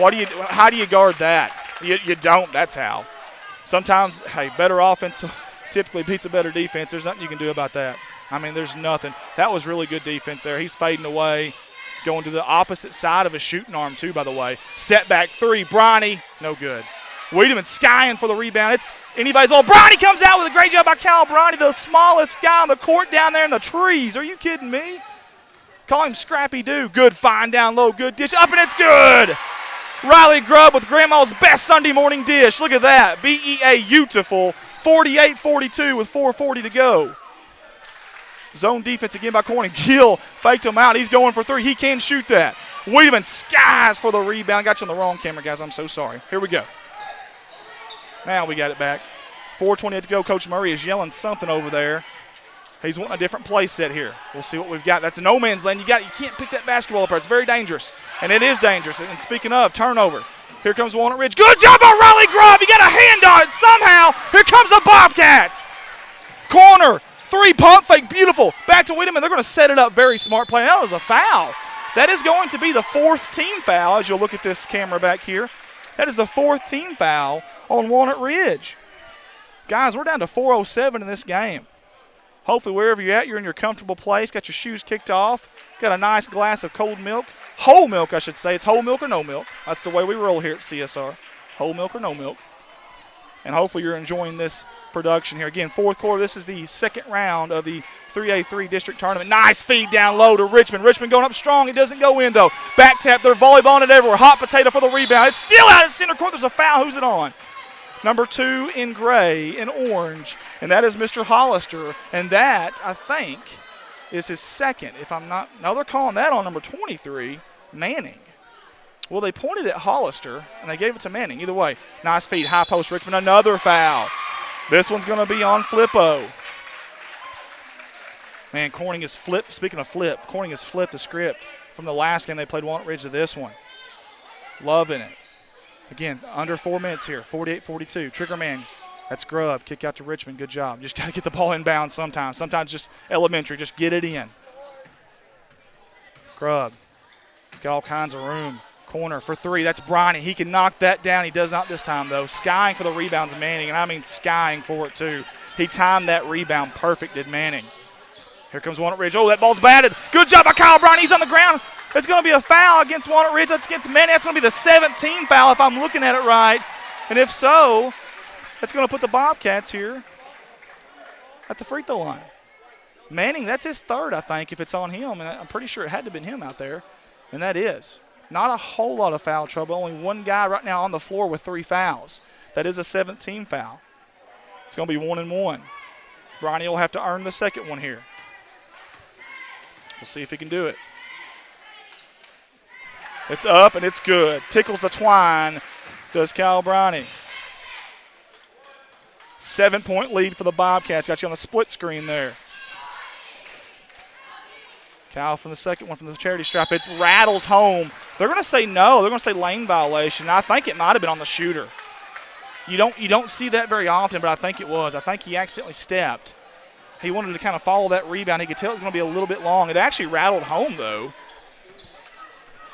how do you guard that? You don't, that's how. Sometimes, hey, better offense typically beats a better defense. There's nothing you can do about that. I mean, there's nothing. That was really good defense there. He's fading away, going to the opposite side of his shooting arm too, by the way. Step back three, Briney, no good. Wiedemann skying for the rebound. It's anybody's ball. Briney comes out with a great job by Cal Briney, the smallest guy on the court down there in the trees. Are you kidding me? Call him Scrappy Doo. Good find down low. Good dish. Up and it's good. Riley Grubb with Grandma's best Sunday morning dish. Look at that. beautiful. 48-42 with 4:40 to go. Zone defense again by Corning. Gill faked him out. He's going for three. He can shoot that. Wiedemann skies for the rebound. Got you on the wrong camera, guys. I'm so sorry. Here we go. Now we got it back. 4:28 to go. Coach Murray is yelling something over there. He's wanting a different play set here. We'll see what we've got. That's a no man's land. You can't pick that basketball apart. It's very dangerous. And it is dangerous. And speaking of, turnover. Here comes Walnut Ridge. Good job by Riley Grubb. He got a hand on it somehow. Here comes the Bobcats. Corner. Three pump fake. Beautiful. Back to Wiedemann. They're going to set it up. Very smart play. That was a foul. That is going to be the 4th team foul as you'll look at this camera back here. That is the 4th team foul on Walnut Ridge. Guys, we're down to 4:07 in this game. Hopefully wherever you're at, you're in your comfortable place, got your shoes kicked off, got a nice glass of cold milk. Whole milk, I should say. It's whole milk or no milk. That's the way we roll here at CSR. Whole milk or no milk. And hopefully you're enjoying this production here. Again, 4th quarter, this is the 2nd round of the 3A-3 district tournament. Nice feed down low to Richmond. Richmond going up strong. It doesn't go in, though. Back tap. They're volleyballing it everywhere. Hot potato for the rebound. It's still out at center court. There's a foul. Who's it on? Number 2 in gray and orange, and that is Mr. Hollister. And that, I think, is his second. If I'm not – no, they're calling that on number 23, Manning. Well, they pointed at Hollister, and they gave it to Manning. Either way, nice feed. High post Richmond. Another foul. This one's going to be on Flippo. Man, Corning has flipped. Speaking of flip, Corning has flipped the script from the last game they played Walnut Ridge to this one. Loving it. Again, under 4 minutes here, 48-42. Trigger man, that's Grubb. Kick out to Richmond. Good job. Just got to get the ball inbound sometimes. Sometimes just elementary. Just get it in. Grubb. He's got all kinds of room. Corner for 3. That's Bronny. He can knock that down. He does not this time, though. Skying for the rebounds, Manning, and I mean skying for it, too. He timed that rebound perfect, did Manning. Here comes Walnut Ridge. Oh, that ball's batted. Good job by Kyle Bronny. He's on the ground. It's going to be a foul against Walnut Ridge. That's against Manning. That's going to be the 17th foul if I'm looking at it right. And if so, that's going to put the Bobcats here at the free throw line. Manning, that's his third, I think, if it's on him. And I'm pretty sure it had to have been him out there. And that is. Not a whole lot of foul trouble. Only one guy right now on the floor with 3 fouls. That is a 17 foul. It's going to be 1-1. Bronny will have to earn the second one here. We'll see if he can do it. It's up and it's good. Tickles the twine, does Kyle Bronny. 7-point lead for the Bobcats. Got you on the split screen there. Kyle from the second one from the charity stripe. It rattles home. They're going to say no. They're going to say lane violation. I think it might have been on the shooter. You don't see that very often, but I think it was. I think he accidentally stepped. He wanted to kind of follow that rebound. He could tell it was going to be a little bit long. It actually rattled home, though.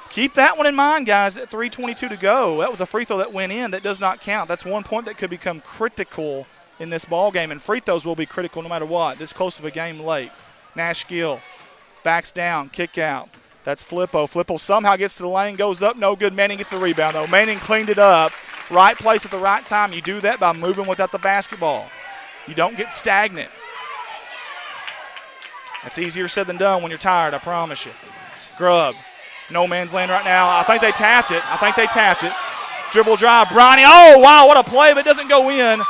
Keep that one in mind, guys, at 3:22 to go. That was a free throw that went in. That does not count. That's 1 point that could become critical in this ball game, and free throws will be critical no matter what. This close of a game late. Nash Gill backs down, kick out. That's Flippo. Flippo somehow gets to the lane, goes up, no good. Manning gets the rebound, though. Manning cleaned it up. Right place at the right time. You do that by moving without the basketball. You don't get stagnant. That's easier said than done when you're tired, I promise you. Grubb. No man's land right now. I think they tapped it. Dribble drive. Bronny. Oh, wow, what a play, but it doesn't go in.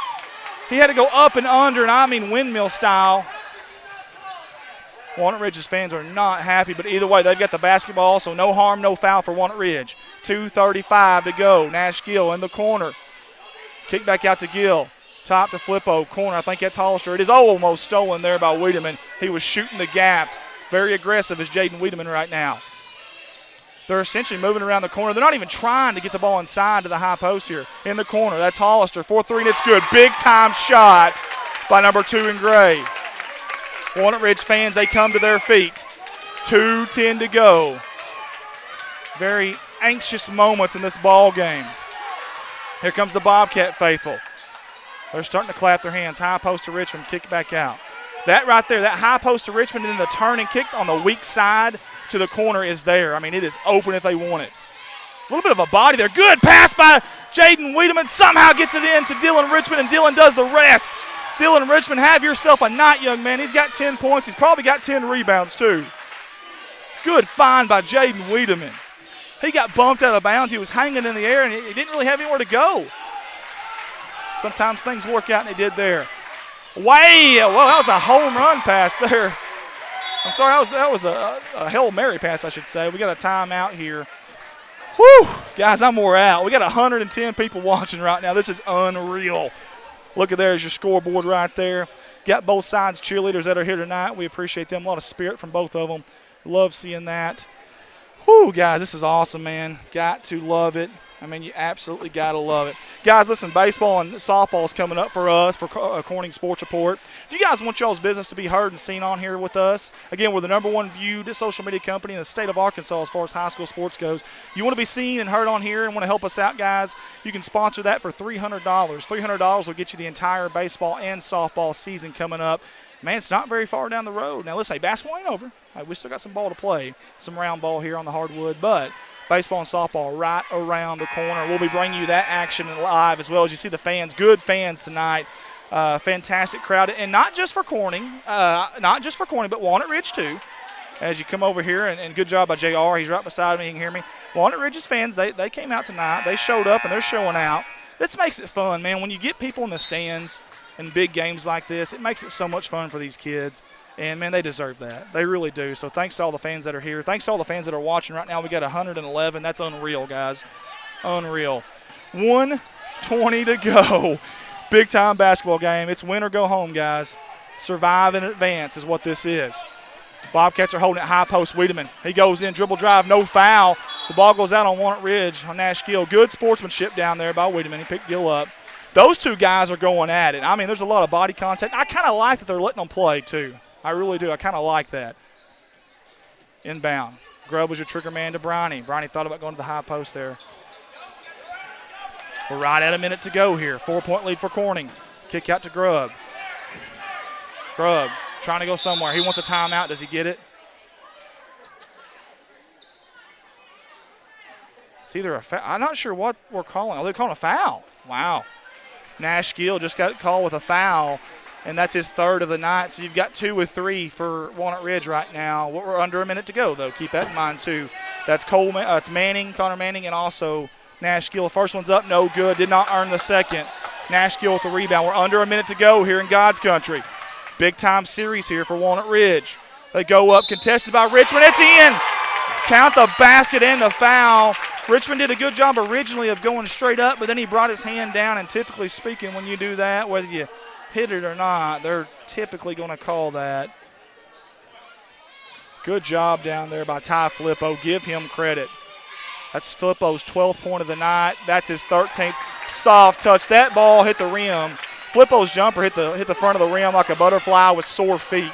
He had to go up and under, and I mean windmill style. Walnut Ridge's fans are not happy, but either way, they've got the basketball, so no harm, no foul for Walnut Ridge. 2:35 to go. Nash Gill in the corner. Kick back out to Gill. Top to Flippo. Corner, I think that's Hollister. It is almost stolen there by Wiedemann. He was shooting the gap. Very aggressive is Jaden Wiedemann right now. They're essentially moving around the corner. They're not even trying to get the ball inside to the high post here. In the corner, that's Hollister. 4-3, and it's good. Big-time shot by number 2 in gray. Walnut Ridge fans, they come to their feet. 2:10 to go. Very anxious moments in this ball game. Here comes the Bobcat faithful. They're starting to clap their hands. High post to Richmond, kick back out. That right there, that high post to Richmond and then the turn and kick on the weak side to the corner is there. I mean, it is open if they want it. A little bit of a body there. Good pass by Jaden Wiedemann. Somehow gets it in to Dylan Richmond, and Dylan does the rest. Dylan Richmond, have yourself a night, young man. He's got 10 points. He's probably got 10 rebounds, too. Good find by Jaden Wiedemann. He got bumped out of bounds. He was hanging in the air, and he didn't really have anywhere to go. Sometimes things work out, and they did there. Well, that was a home run pass there. I'm sorry, that was a Hail Mary pass, I should say. We got a timeout here. Whew, guys, I'm wore out. We got 110 people watching right now. This is unreal. Look at there's your scoreboard right there. Got both sides cheerleaders that are here tonight. We appreciate them. A lot of spirit from both of them. Love seeing that. Whew, guys, this is awesome, man. Got to love it. I mean, you absolutely got to love it. Guys, listen, baseball and softball is coming up for us for Corning Sports Report. Do you guys want y'all's business to be heard and seen on here with us? Again, we're the #1 viewed social media company in the state of Arkansas as far as high school sports goes. You want to be seen and heard on here and want to help us out, guys, you can sponsor that for $300. $300 will get you the entire baseball and softball season coming up. Man, it's not very far down the road. Now, listen, basketball ain't over. We still got some ball to play, some round ball here on the hardwood, but baseball and softball right around the corner. We'll be bringing you that action live as well as you see the fans, good fans tonight. Fantastic crowd, and not just for Corning, but Walnut Ridge too. As you come over here, and good job by JR. He's right beside me. He can hear me. Walnut Ridge's fans, they came out tonight. They showed up, and they're showing out. This makes it fun, man. When you get people in the stands in big games like this, it makes it so much fun for these kids. And, man, they deserve that. They really do. So thanks to all the fans that are here. Thanks to all the fans that are watching right now. We got 111. That's unreal, guys. Unreal. 1:20 to go. Big-time basketball game. It's win or go home, guys. Survive and advance is what this is. Bobcats are holding it high post. Wiedemann, he goes in, dribble drive, no foul. The ball goes out on Walnut Ridge on Nash Gill. Good sportsmanship down there by Wiedemann. He picked Gill up. Those two guys are going at it. I mean, there's a lot of body contact. I kind of like that they're letting them play, too. I really do. I kind of like that. Inbound. Grubb was your trigger man to Briney. Briney thought about going to the high post there. We're right at a minute to go here. 4-point lead for Corning. Kick out to Grubb. Grubb trying to go somewhere. He wants a timeout. Does he get it? It's either a foul. I'm not sure what we're calling. Oh, they're calling a foul. Wow. Nash Gill just got called with a foul, and that's his third of the night. So you've got 2 with 3 for Walnut Ridge right now. We're under a minute to go, though. Keep that in mind, too. That's it's Manning, Connor Manning, and also Nash Gill. First one's up, no good. Did not earn the second. Nash Gill with the rebound. We're under a minute to go here in God's country. Big-time series here for Walnut Ridge. They go up, contested by Richmond. It's in. Count the basket and the foul. Richmond did a good job originally of going straight up, but then he brought his hand down, and typically speaking, when you do that, whether you hit it or not, they're typically going to call that. Good job down there by Ty Flippo. Give him credit. That's Flippo's 12th point of the night. That's his 13th. Soft touch. That ball hit the rim. Flippo's jumper hit the front of the rim like a butterfly with sore feet.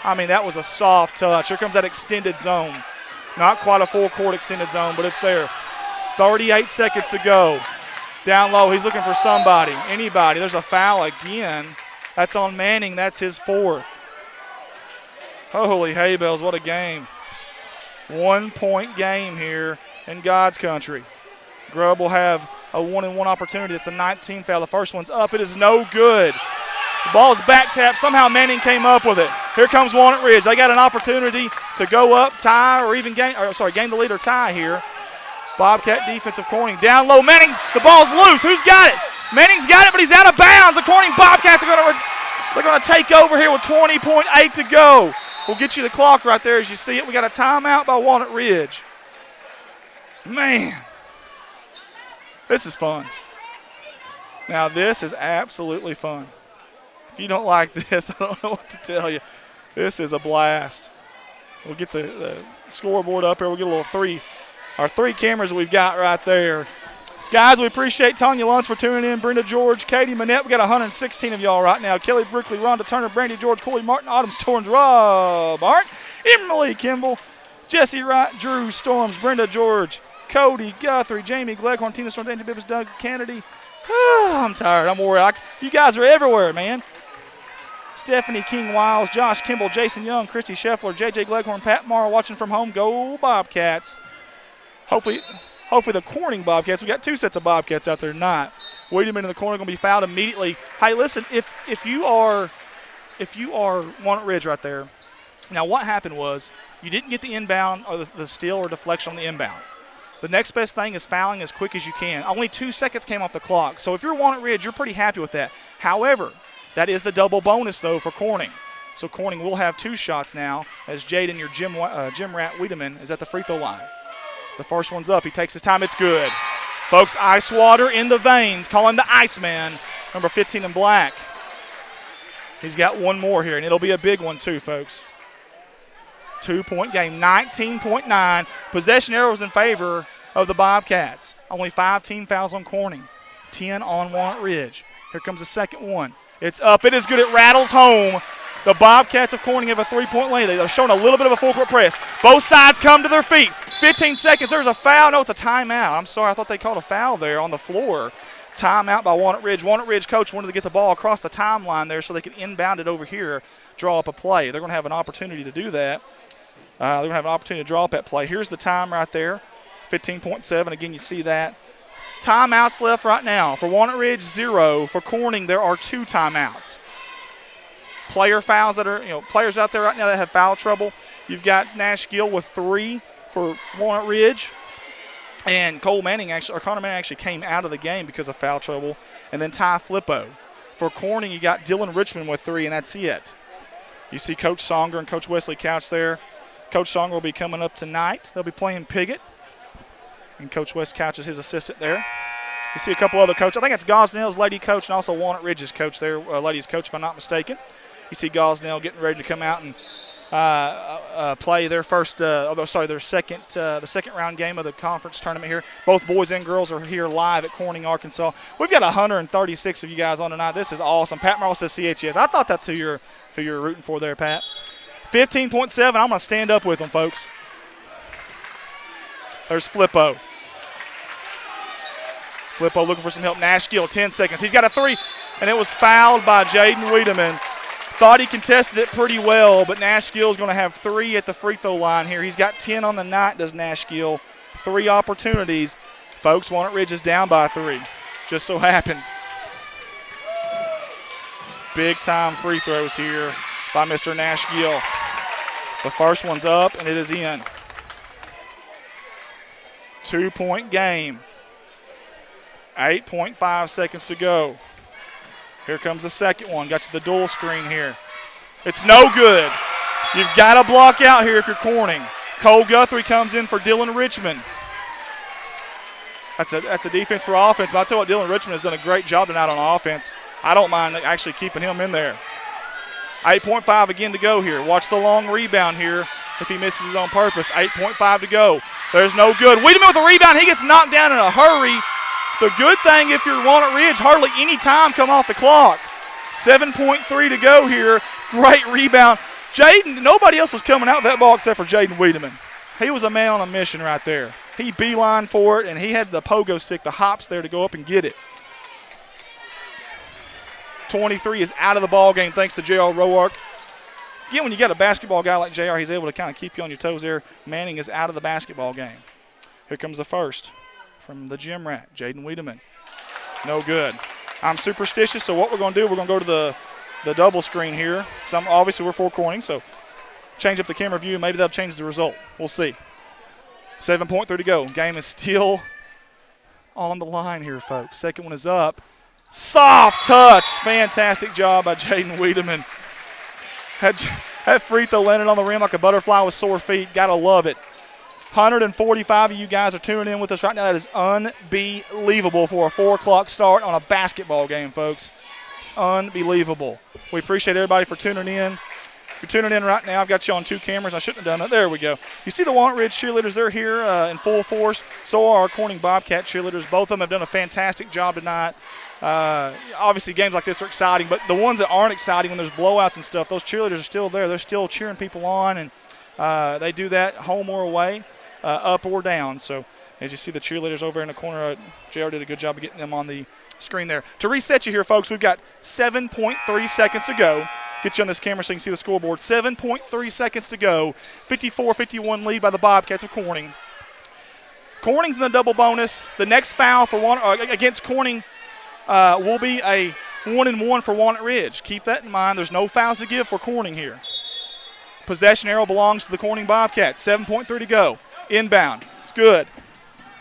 I mean, that was a soft touch. Here comes that extended zone. Not quite a full-court extended zone, but it's there. 38 seconds to go. Down low, he's looking for somebody, anybody. There's a foul again. That's on Manning. That's his 4th. Holy hay bells, what a game. 1-point game here in God's country. Grubb will have a 1-and-1 opportunity. It's a 19 foul. The first one's up. It is no good. The ball's back tapped. Somehow Manning came up with it. Here comes Walnut Ridge. They got an opportunity to go up, tie, or even gain the lead or tie here. Bobcat defensive Corning. Down low, Manning. The ball's loose. Who's got it? Manning's got it, but he's out of bounds. The Corning Bobcats are going to take over here with 20.8 to go. We'll get you the clock right there as you see it. We got a timeout by Walnut Ridge. Man, this is fun. Now, this is absolutely fun. If you don't like this, I don't know what to tell you. This is a blast. We'll get the scoreboard up here. We'll get a little our 3 cameras we've got right there. Guys, we appreciate Tanya Luntz for tuning in. Brenda George, Katie Manette. We got 116 of y'all right now. Kelly Brickley, Rhonda Turner, Brandy George, Corey Martin, Autumn Storms, Rob Art, Emily Kimball, Jesse Wright, Drew Storms, Brenda George, Cody Guthrie, Jamie Gleghorn, Tina Storms, Andy Bibbs, Doug Kennedy. I'm tired. I'm worried. You guys are everywhere, man. Stephanie King-Wiles, Josh Kimball, Jason Young, Christy Scheffler, J.J. Gleghorn, Pat Morrow watching from home. Go Bobcats. Hopefully the Corning Bobcats. We got 2 sets of Bobcats out there tonight. Wiedemann in the corner going to be fouled immediately. Hey, listen, if you are Walnut Ridge right there, now what happened was you didn't get the inbound or the steal or deflection on the inbound. The next best thing is fouling as quick as you can. Only 2 seconds came off the clock. So if you're Walnut Ridge, you're pretty happy with that. However, that is the double bonus, though, for Corning. So Corning will have 2 shots now as Jaden, your Jim Rat Wiedemann, is at the free throw line. The first one's up. He takes his time. It's good. Folks, ice water in the veins. Call him the Iceman, number 15 in black. He's got one more here, and it'll be a big one too, folks. 2-point game, 19.9. Possession arrows in favor of the Bobcats. Only 5 team fouls on Corning, 10 on Walnut Ridge. Here comes the second one. It's up. It is good. It rattles home. The Bobcats of Corning have a 3-point lead. They're showing a little bit of a full-court press. Both sides come to their feet. 15 seconds. There's a foul. No, it's a timeout. I'm sorry. I thought they called a foul there on the floor. Timeout by Walnut Ridge. Walnut Ridge coach wanted to get the ball across the timeline there so they could inbound it over here, draw up a play. They're going to have an opportunity to do that. They're going to have an opportunity to draw up that play. Here's the time right there, 15.7. Again, you see that. timeouts left right now. For Walnut Ridge, 0. For Corning, there are 2 timeouts. Player fouls that are, players out there right now that have foul trouble. You've got Nash Gill with 3 for Walnut Ridge. And Connor Manning actually came out of the game because of foul trouble. And then Ty Flippo. For Corning, you got Dylan Richmond with 3, and that's it. You see Coach Songer and Coach Wesley Couch there. Coach Songer will be coming up tonight. They'll be playing Piggott. And Coach West Couch is his assistant there. You see a couple other coaches. I think it's Gosnell's lady coach and also Walnut Ridge's coach there, ladies coach if I'm not mistaken. You see Gosnell getting ready to come out and play their the second round game of the conference tournament here. Both boys and girls are here live at Corning, Arkansas. We've got 136 of you guys on tonight. This is awesome. Pat Merle says CHS. I thought that's who you're rooting for there, Pat. 15.7. I'm going to stand up with them, folks. There's Flippo. Flippo looking for some help. Nash Gill, 10 seconds. He's got a 3, and it was fouled by Jaden Wiedemann. Thought he contested it pretty well, but Nash Gill is going to have 3 at the free throw line here. He's got 10 on the night, does Nash Gill. 3 opportunities. Folks, Walnut Ridge is down by 3. Just so happens. Big-time free throws here by Mr. Nash Gill. The first one's up, and it is in. 2-point game. 8.5 seconds to go. Here comes the second one. Got you the dual screen here. It's no good. You've got to block out here if you're Corning. Cole Guthrie comes in for Dylan Richmond. That's a defense for offense, but I'll tell you what, Dylan Richmond has done a great job tonight on offense. I don't mind actually keeping him in there. 8.5 again to go here. Watch the long rebound here if he misses it on purpose. 8.5 to go. There's no good. Wiedemann with a rebound. He gets knocked down in a hurry. The good thing if you're Walnut Ridge, hardly any time come off the clock. 7.3 to go here. Great rebound. Jaden, nobody else was coming out with that ball except for Jaden Wiedemann. He was a man on a mission right there. He beeline for it, and he had the pogo stick, the hops there to go up and get it. 23 is out of the ball game thanks to J.R. Roark. Again, when you got a basketball guy like J.R., he's able to kind of keep you on your toes there. Manning is out of the basketball game. Here comes the first from the gym rat, Jaden Wiedemann. No good. I'm superstitious, so what we're going to do, we're going to go to the double screen here. Obviously, we're for Corning, so change up the camera view. Maybe that'll change the result. We'll see. 7.3 to go. Game is still on the line here, folks. Second one is up. Soft touch. Fantastic job by Jaden Wiedemann. That free throw landed on the rim like a butterfly with sore feet. Got to love it. 145 of you guys are tuning in with us right now. That is unbelievable for a 4 o'clock start on a basketball game, folks. Unbelievable. We appreciate everybody for tuning in. If you're tuning in right now, I've got you on 2 cameras. I shouldn't have done that. There we go. You see the Walnut Ridge cheerleaders. They're here in full force. So are our Corning Bobcat cheerleaders. Both of them have done a fantastic job tonight. Obviously, games like this are exciting, but the ones that aren't exciting, when there's blowouts and stuff, those cheerleaders are still there. They're still cheering people on, and they do that home or away, up or down. So as you see the cheerleaders over in the corner, JR did a good job of getting them on the screen there. To reset you here, folks, we've got 7.3 seconds to go. Get you on this camera so you can see the scoreboard. 7.3 seconds to go. 54-51 lead by the Bobcats of Corning. Corning's in the double bonus. The next foul for against Corning will be a 1-and-1 for Walnut Ridge. Keep that in mind. There's no fouls to give for Corning here. Possession arrow belongs to the Corning Bobcats. 7.3 to go. Inbound. It's good.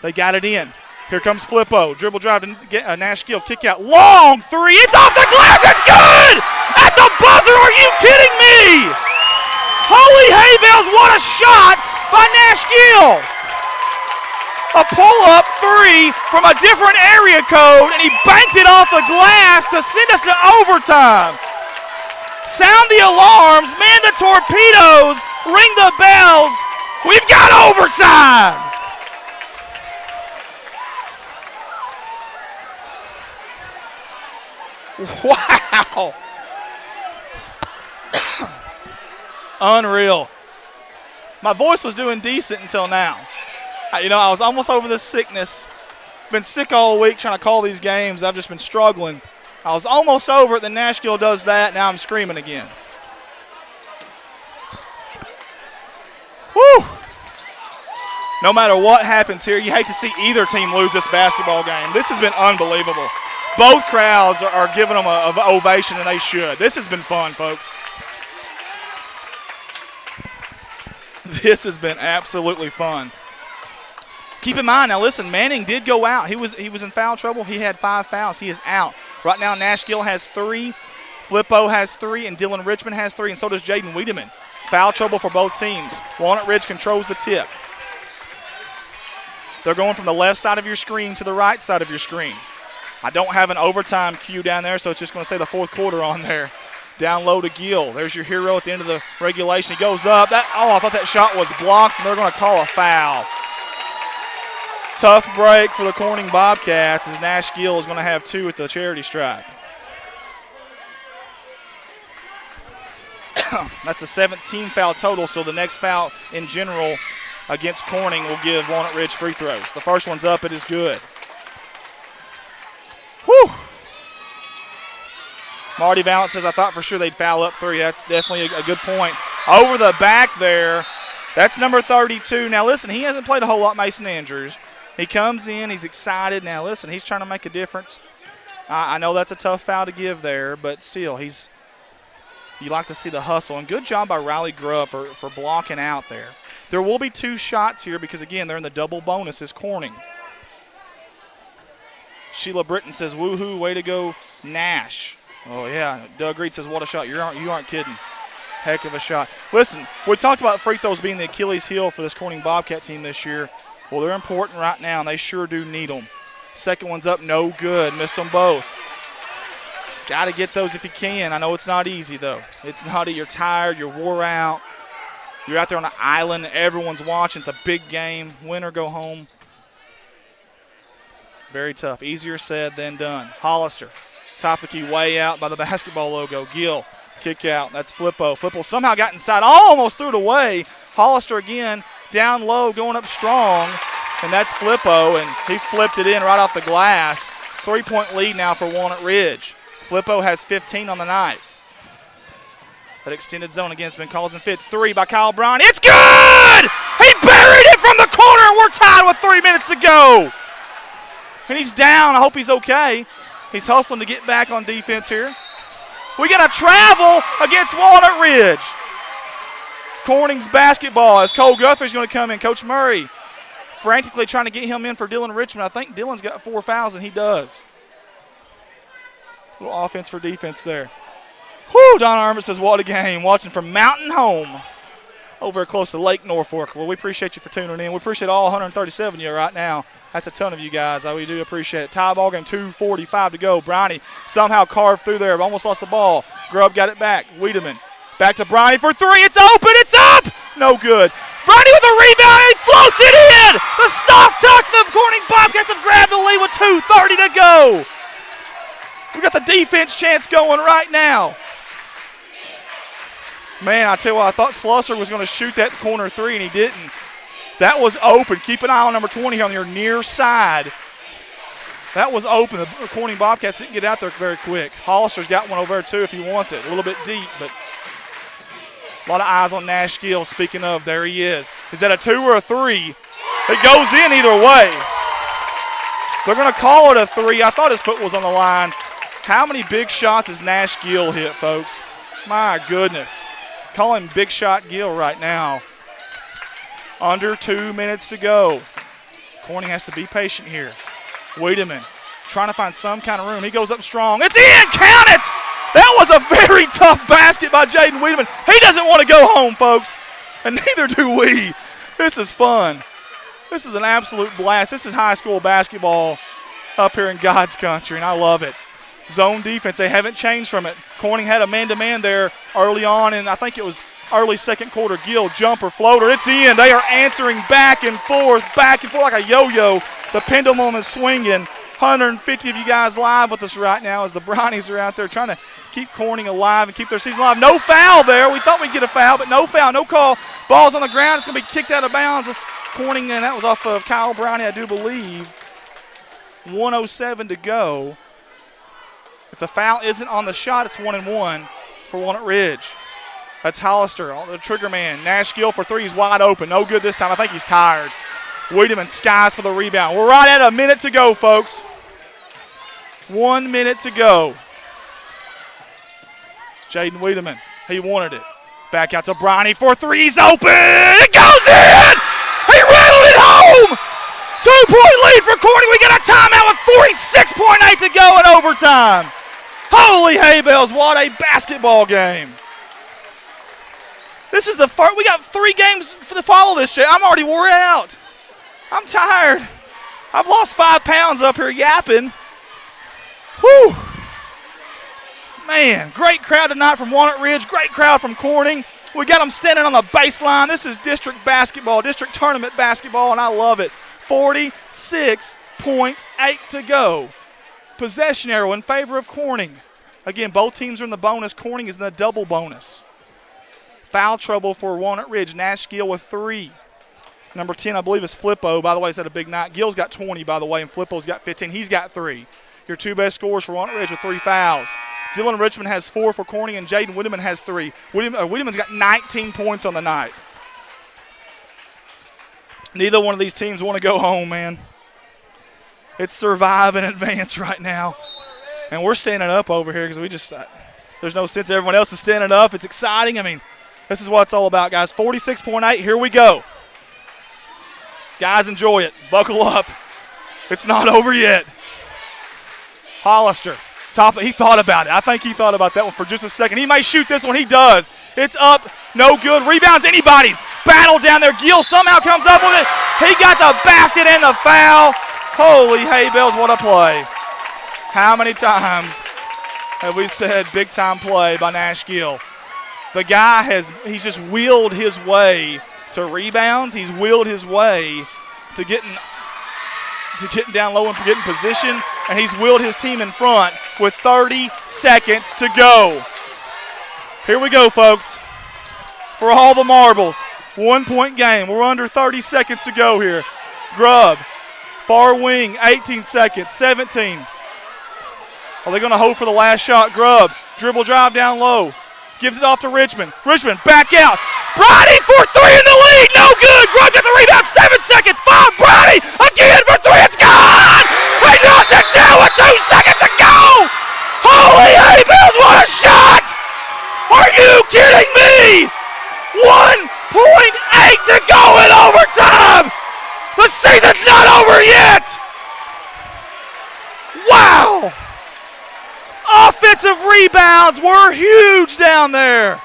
They got it in. Here comes Flippo. Dribble drive to get Nash Gill. Kick out. Long three. It's off the glass. It's good! At the buzzer. Are you kidding me? Holy hay bells. What a shot by Nash Gill. A pull-up 3 from a different area code, and he banked it off the glass to send us to overtime. Sound the alarms. Man the torpedoes. Ring the bells. We've got overtime. Wow. Unreal. My voice was doing decent until now. I was almost over this sickness. Been sick all week trying to call these games. I've just been struggling. I was almost over it. Then Nashville does that. Now I'm screaming again. Woo! No matter what happens here, you hate to see either team lose this basketball game. This has been unbelievable. Both crowds are giving them an ovation, and they should. This has been fun, folks. This has been absolutely fun. Keep in mind, now listen, Manning did go out. He was in foul trouble. He had 5 fouls. He is out. Right now, Nashgill has 3, Flippo has 3, and Dylan Richmond has 3, and so does Jaden Wiedemann. Foul trouble for both teams. Walnut Ridge controls the tip. They're going from the left side of your screen to the right side of your screen. I don't have an overtime cue down there, so it's just going to say the fourth quarter on there. Down low to Gill. There's your hero at the end of the regulation. He goes up. I thought that shot was blocked, and they're going to call a foul. Tough break for the Corning Bobcats as Nash Gill is going to have 2 at the charity stripe. That's a 17 foul total, so the next foul in general against Corning will give Walnut Ridge free throws. The first one's up. It is good. Whew. Marty Valance says, I thought for sure they'd foul up 3. That's definitely a good point. Over the back there, that's number 32. Now, listen, he hasn't played a whole lot, Mason Andrews. He comes in, he's excited. Now, listen, he's trying to make a difference. I know that's a tough foul to give there, but still, you like to see the hustle. And good job by Riley Grubb for blocking out there. There will be 2 shots here because, again, they're in the double bonus as Corning. Sheila Britton says, woohoo, way to go, Nash. Oh, yeah. Doug Reed says, what a shot. You aren't kidding. Heck of a shot. Listen, we talked about free throws being the Achilles heel for this Corning Bobcat team this year. Well, they're important right now, and they sure do need them. Second one's up, no good. Missed them both. Got to get those if you can. I know it's not easy, though. It's not. You're tired. You're wore out. You're out there on an island. Everyone's watching. It's a big game. Win or go home. Very tough. Easier said than done. Hollister. Top of the key way out by the basketball logo. Gill. Kick out. That's Flippo. Flippo somehow got inside. Almost threw it away. Hollister again down low going up strong. And that's Flippo. And he flipped it in right off the glass. 3-point lead now for Walnut Ridge. Flippo has 15 on the night. That extended zone again has been causing fits. 3 by Kyle Brown. It's good! He buried it from the corner, and we're tied with 3 minutes to go. And he's down. I hope he's okay. He's hustling to get back on defense here. We got to travel against Walnut Ridge. Corning's basketball as Cole Guthrie's going to come in. Coach Murray frantically trying to get him in for Dylan Richmond. I think Dylan's got 4 fouls, and he does. Little offense for defense there. Whew, Don Armit says, what a game. Watching from Mountain Home over close to Lake Norfolk. Well, we appreciate you for tuning in. We appreciate all 137 of you right now. That's a ton of you guys. We do appreciate it. Tie ball game, 2:45 to go. Brownie somehow carved through there. Almost lost the ball. Grubb got it back. Wiedemann back to Brownie for 3. It's open. It's up. No good. Brownie with a rebound. He floats it in. The soft touch. The Corning Bobcats have grabbed the lead with 2:30 to go. We got the defense chance going right now. Man, I tell you what, I thought Slusser was going to shoot that corner 3, and he didn't. That was open. Keep an eye on number 20 here on your near side. That was open. The Corning Bobcats didn't get out there very quick. Hollister's got one over there, too, if he wants it. A little bit deep, but a lot of eyes on Nash Gill. Speaking of, there he is. Is that a 2 or a 3? It goes in either way. They're going to call it a 3. I thought his foot was on the line. How many big shots has Nash Gill hit, folks? My goodness. Call him Big Shot Gill right now. Under 2 minutes to go. Corning has to be patient here. Wiedemann trying to find some kind of room. He goes up strong. It's in! Count it! That was a very tough basket by Jaden Wiedemann. He doesn't want to go home, folks. And neither do we. This is fun. This is an absolute blast. This is high school basketball up here in God's country, and I love it. Zone defense, they haven't changed from it. Corning had a man-to-man there early on, and I think it was early second quarter. Gill, jumper, floater, it's in. They are answering back and forth like a yo-yo. The pendulum is swinging. 150 of you guys live with us right now as the Brownies are out there trying to keep Corning alive and keep their season alive. No foul there. We thought we'd get a foul, but no foul, no call. Ball's on the ground. It's going to be kicked out of bounds. Corning, and that was off of Kyle Brownie, I do believe. 1:07 to go. If the foul isn't on the shot, it's 1-1 for Walnut Ridge. That's Hollister, the trigger man. Nash Gill for 3. He's wide open. No good this time. I think he's tired. Wiedemann skies for the rebound. We're right at a minute to go, folks. 1 minute to go. Jaden Wiedemann, he wanted it. Back out to Bronny for three. He's open. It goes in. He rattled it home. 2-point lead for Corning. We got a timeout with 46.8 to go in overtime. Holy hay bales, what a basketball game. This is the first. We got 3 games to follow this, Jay. I'm already wore out. I'm tired. I've lost 5 pounds up here yapping. Whew. Man, great crowd tonight from Walnut Ridge. Great crowd from Corning. We got them standing on the baseline. This is district basketball, district tournament basketball, and I love it. 46.8 to go. Possession arrow in favor of Corning. Again, both teams are in the bonus. Corning is in the double bonus. Foul trouble for Walnut Ridge. Nash Gill with 3. Number 10, I believe, is Flippo. By the way, he's had a big night. Gill's got 20, by the way, and Flippo's got 15. He's got 3. Your 2 best scorers for Walnut Ridge with 3 fouls. Dylan Richmond has 4 for Corning, and Jaden Wiedemann has 3. Wiedemann's got 19 points on the night. Neither one of these teams want to go home, man. It's survive and advance right now. And we're standing up over here because we just there's no sense everyone else is standing up. It's exciting. I mean, this is what it's all about, guys. 46.8, here we go. Guys, enjoy it. Buckle up. It's not over yet. Hollister, he thought about it. I think he thought about that one for just a second. He may shoot this one. He does. It's up. No good. Rebounds anybody's. Battle down there. Gill somehow comes up with it. He got the basket and the foul. Holy hay bales, what a play. How many times have we said big time play by Nash Gill? The guy he's just wheeled his way to rebounds. He's wheeled his way to getting down low and getting position, and he's wheeled his team in front with 30 seconds to go. Here we go, folks. For all the marbles, 1-point game. We're under 30 seconds to go here. Grubb, far wing, 18 seconds, 17. Are they going to hold for the last shot? Grubb, dribble drive down low. Gives it off to Richmond. Richmond back out. Brady for 3 in the lead. No good. Grubb gets the rebound. 7 seconds. 5. Brady again for 3. It's gone. He knocked it down with 2 seconds to go. Holy hay bales, what a shot. Are you kidding me? 1.8 to go in overtime. The season's not over yet. Wow. Offensive rebounds were huge down there.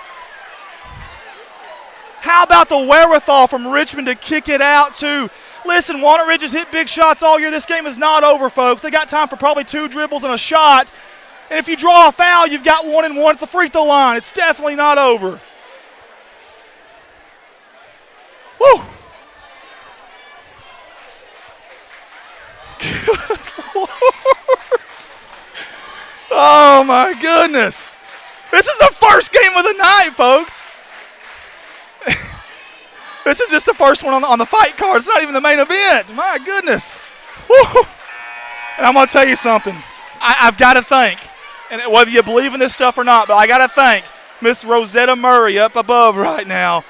How about the wherewithal from Richmond to kick it out, too? Listen, Walnut Ridge has hit big shots all year. This game is not over, folks. They got time for probably 2 dribbles and a shot. And if you draw a foul, you've got 1 and 1 at the free throw line. It's definitely not over. Woo! Good Lord. Oh, my goodness. This is the first game of the night, folks. This is just the first one on the fight card. It's not even the main event. My goodness. Woo. And I'm going to tell you something. I've got to thank, and whether you believe in this stuff or not, but I got to thank Miss Rosetta Murray up above right now.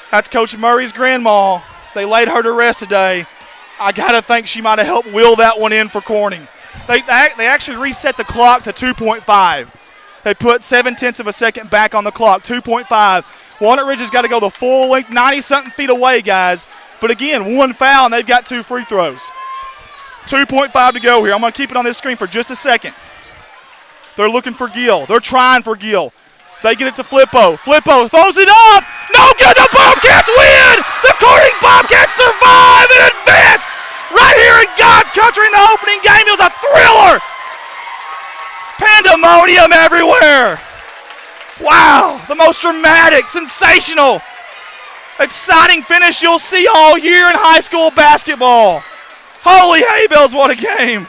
That's Coach Murray's grandma. They laid her to rest today. I got to think she might have helped wheel that one in for Corning. They actually reset the clock to 2.5. They put 0.7 of a second back on the clock, 2.5. Walnut Ridge has got to go the full length, 90-something feet away, guys. But again, 1 foul, and they've got 2 free throws. 2.5 to go here. I'm going to keep it on this screen for just a second. They're looking for Gill. They're trying for Gill. They get it to Flippo. Flippo throws it up. No good. The Bobcats win. The Corning Bobcats survive and advance. Right here in God's country in the opening game. It was a thriller. Pandemonium everywhere. Wow. The most dramatic, sensational, exciting finish you'll see all year in high school basketball. Holy hay bales, what a game.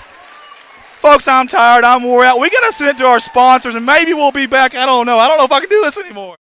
Folks, I'm tired. I'm wore out. We got to send it to our sponsors, and maybe we'll be back. I don't know. I don't know if I can do this anymore.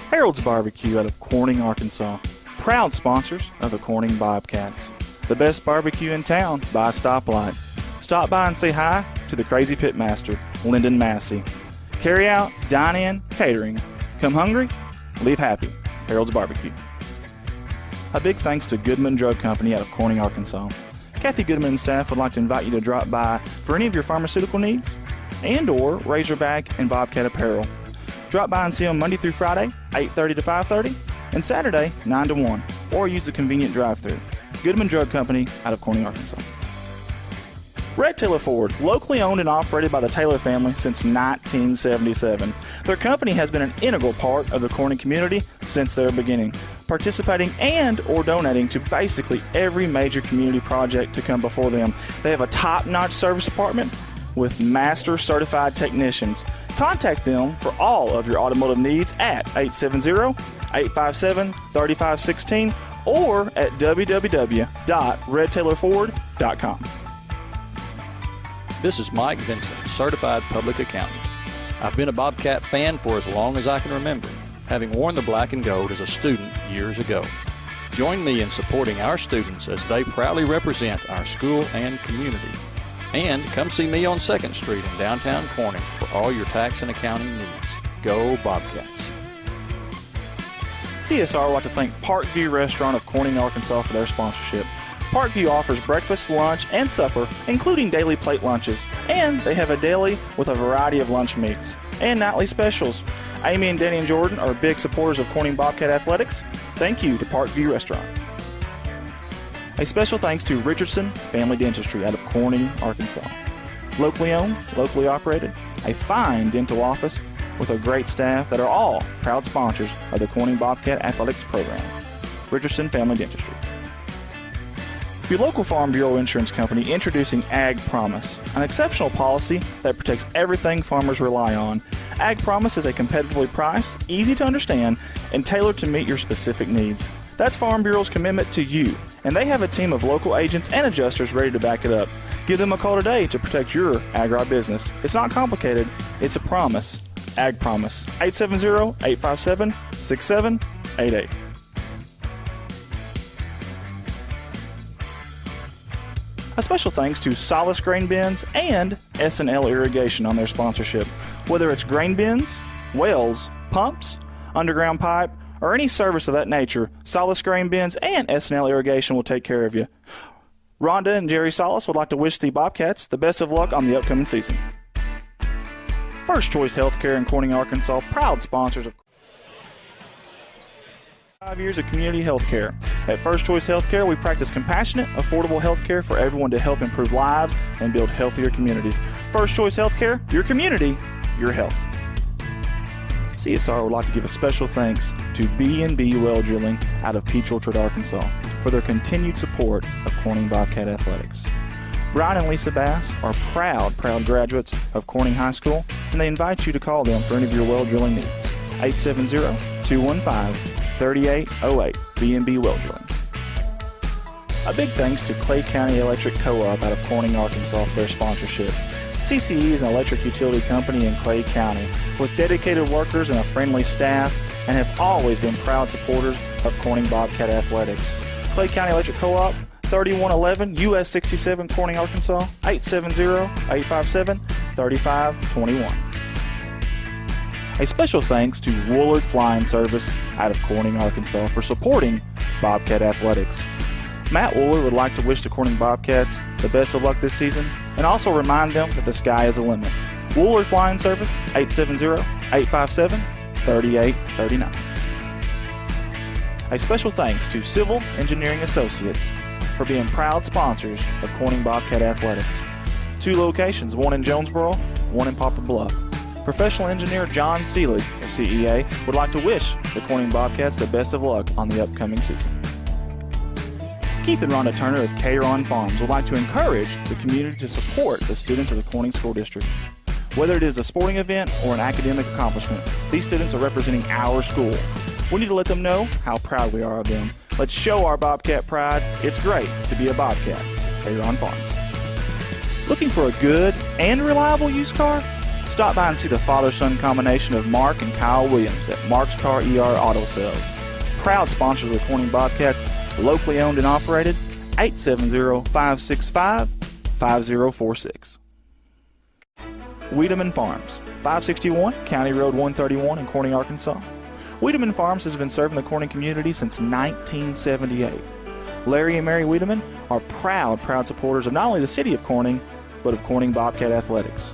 Harold's Barbecue out of Corning, Arkansas. Proud sponsors of the Corning Bobcats. The best barbecue in town by Stoplight. Stop by and say hi to the crazy pitmaster, Lyndon Massey. Carry out, dine in, catering. Come hungry, leave happy. Harold's Barbecue. A big thanks to Goodman Drug Company out of Corning, Arkansas. Kathy Goodman and staff would like to invite you to drop by for any of your pharmaceutical needs and or Razorback and Bobcat apparel. Drop by and see them Monday through Friday, 8:30 to 5:30, and Saturday, 9 to 1, or use the convenient drive-thru. Goodman Drug Company out of Corning, Arkansas. Red Taylor Ford, locally owned and operated by the Taylor family since 1977. Their company has been an integral part of the Corning community since their beginning, participating and or donating to basically every major community project to come before them. They have a top-notch service department with master certified technicians. Contact them for all of your automotive needs at 870-857-3516 or at www.redtaylorford.com. This is Mike Vincent, Certified Public Accountant. I've been a Bobcat fan for as long as I can remember, having worn the black and gold as a student years ago. Join me in supporting our students as they proudly represent our school and community. And come see me on 2nd Street in downtown Corning for all your tax and accounting needs. Go Bobcats. CSR would like to thank Parkview Restaurant of Corning, Arkansas for their sponsorship. Parkview offers breakfast, lunch, and supper, including daily plate lunches, and they have a deli with a variety of lunch meats and nightly specials. Amy and Danny and Jordan are big supporters of Corning Bobcat Athletics. Thank you to Parkview Restaurant. A special thanks to Richardson Family Dentistry out of Corning, Arkansas. Locally owned, locally operated, a fine dental office with a great staff that are all proud sponsors of the Corning Bobcat Athletics program. Richardson Family Dentistry. Your local Farm Bureau insurance company introducing Ag Promise, an exceptional policy that protects everything farmers rely on. Ag Promise is a competitively priced, easy to understand, and tailored to meet your specific needs. That's Farm Bureau's commitment to you, and they have a team of local agents and adjusters ready to back it up. Give them a call today to protect your agribusiness. It's not complicated, it's a promise. Ag Promise, 870-857-6788. A special thanks to Solace Grain Bins and S&L Irrigation on their sponsorship. Whether it's grain bins, wells, pumps, underground pipe, or any service of that nature, Solace Grain Bins and S&L Irrigation will take care of you. Rhonda and Jerry Solace would like to wish the Bobcats the best of luck on the upcoming season. First Choice Healthcare in Corning, Arkansas, proud sponsors of 5 years of community health care. At First Choice Healthcare, we practice compassionate, affordable health care for everyone to help improve lives and build healthier communities. First Choice Healthcare, your community, your health. CSR would like to give a special thanks to B&B Well Drilling out of Peach Orchard, Arkansas, for their continued support of Corning Bobcat Athletics. Brian and Lisa Bass are proud graduates of Corning High School, and they invite you to call them for any of your well drilling needs. 870-215-3808, B&B Well Drilling. A big thanks to Clay County Electric Co-op out of Corning, Arkansas for their sponsorship. CCE is an electric utility company in Clay County with dedicated workers and a friendly staff, and have always been proud supporters of Corning Bobcat Athletics. Clay County Electric Co-op, 3111 US 67 Corning, Arkansas, 870-857-3521. A special thanks to Woolard Flying Service out of Corning, Arkansas for supporting Bobcat Athletics. Matt Woolard would like to wish the Corning Bobcats the best of luck this season and also remind them that the sky is the limit. Woolard Flying Service, 870-857-3839. A special thanks to Civil Engineering Associates for being proud sponsors of Corning Bobcat Athletics. 2 locations, one in Jonesboro, one in Poplar Bluff. Professional engineer John Seeley of CEA would like to wish the Corning Bobcats the best of luck on the upcoming season. Keith and Rhonda Turner of K-Ron Farms would like to encourage the community to support the students of the Corning School District. Whether it is a sporting event or an academic accomplishment, these students are representing our school. We need to let them know how proud we are of them. Let's show our Bobcat pride. It's great to be a Bobcat. K-Ron Farms. Looking for a good and reliable used car? Stop by and see the father-son combination of Mark and Kyle Williams at Mark's Car ER Auto Sales. Proud sponsors of the Corning Bobcats, locally owned and operated, 870-565-5046. Wiedemann Farms, 561 County Road 131 in Corning, Arkansas. Wiedemann Farms has been serving the Corning community since 1978. Larry and Mary Wiedemann are proud supporters of not only the city of Corning, but of Corning Bobcat Athletics.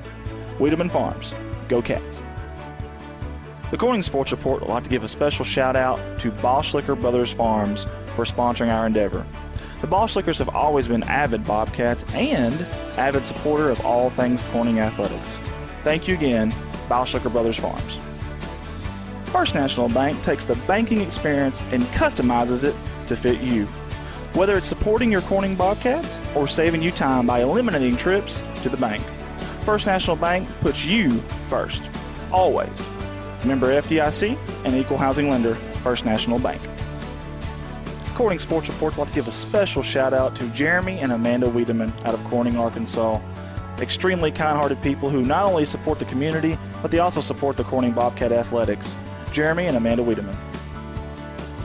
Wiedemann Farms, go Cats. The Corning Sports Report would like to give a special shout out to Boschlicker Brothers Farms for sponsoring our endeavor. The Boschlickers have always been avid Bobcats and avid supporter of all things Corning athletics. Thank you again, Boschlicker Brothers Farms. First National Bank takes the banking experience and customizes it to fit you. Whether it's supporting your Corning Bobcats or saving you time by eliminating trips to the bank, First National Bank puts you first, always. Member FDIC and equal housing lender, First National Bank. Corning Sports Report would like to give a special shout out to Jeremy and Amanda Wiedemann out of Corning, Arkansas. Extremely kind-hearted people who not only support the community, but they also support the Corning Bobcat Athletics. Jeremy and Amanda Wiedemann.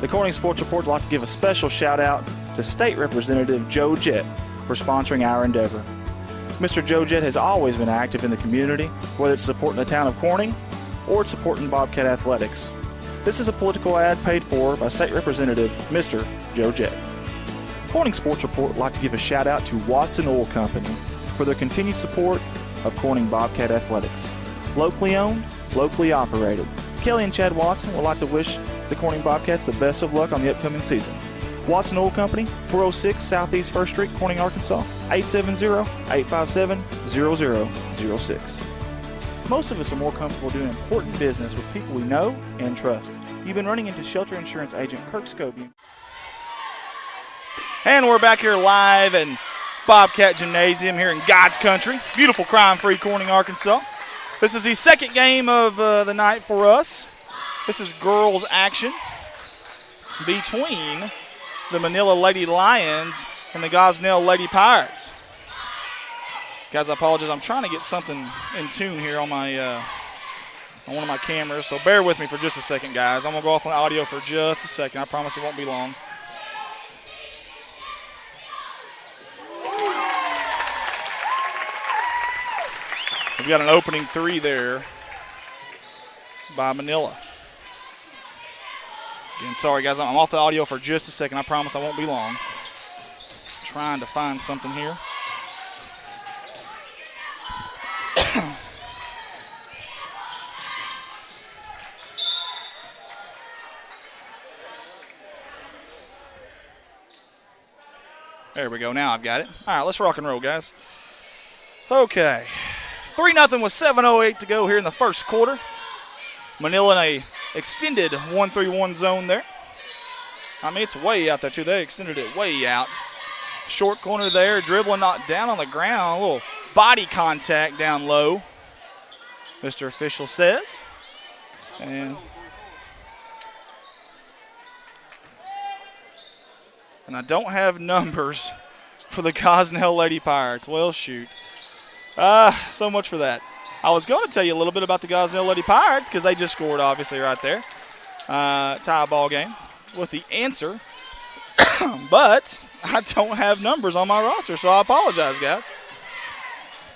The Corning Sports Report would like to give a special shout out to State Representative Joe Jett for sponsoring our endeavor. Mr. Joe Jett has always been active in the community, whether it's supporting the town of Corning or it's supporting Bobcat Athletics. This is a political ad paid for by State Representative Mr. Joe Jett. Corning Sports Report would like to give a shout out to Watson Oil Company for their continued support of Corning Bobcat Athletics. Locally owned, locally operated. Kelly and Chad Watson would like to wish the Corning Bobcats the best of luck on the upcoming season. Watson Oil Company, 406 Southeast 1st Street, Corning, Arkansas, 870-857-0006. Most of us are more comfortable doing important business with people we know and trust. You've been running into shelter insurance agent Kirk Scobie. And we're back here live in Bobcat Gymnasium here in God's country. Beautiful crime-free Corning, Arkansas. This is the second game of the night for us. This is girls action between the Manila Lady Lions and the Gosnell Lady Pirates. Guys, I apologize. I'm trying to get something in tune here on my on one of my cameras, so bear with me for just a second, guys. I'm going to go off on audio for just a second. I promise it won't be long. We've got an opening three there by Manila. Again, sorry, guys. I'm off the audio for just a second. I promise I won't be long. Trying to find something here. There we go. Now I've got it. All right, let's rock and roll, guys. Okay. 3-0 with 7:08 to go here in the first quarter. Manila in a extended 1-3-1 zone there. I mean, it's way out there, too. They extended it way out. Short corner there, dribbling, knocked down on the ground. A little body contact down low, Mr. Official says. And I don't have numbers for the Gosnell Lady Pirates. Well, shoot. So much for that. I was going to tell you a little bit about the Gosnell Lady Pirates because they just scored, obviously, right there. Tie ball game with the answer. But I don't have numbers on my roster, so I apologize, guys.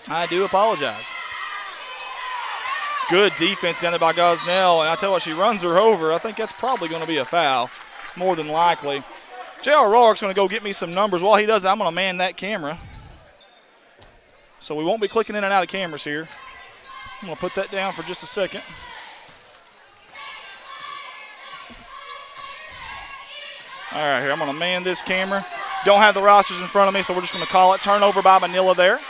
I do apologize. Good defense down there by Gosnell, and I tell you what, she runs her over. I think that's probably going to be a foul, more than likely. J.R. Rourke's going to go get me some numbers. While he does that, I'm going to man that camera. So we won't be clicking in and out of cameras here. I'm going to put that down for just a second. All right, here, I'm going to man this camera. Don't have the rosters in front of me, so we're just going to call it. Turnover by Manila there.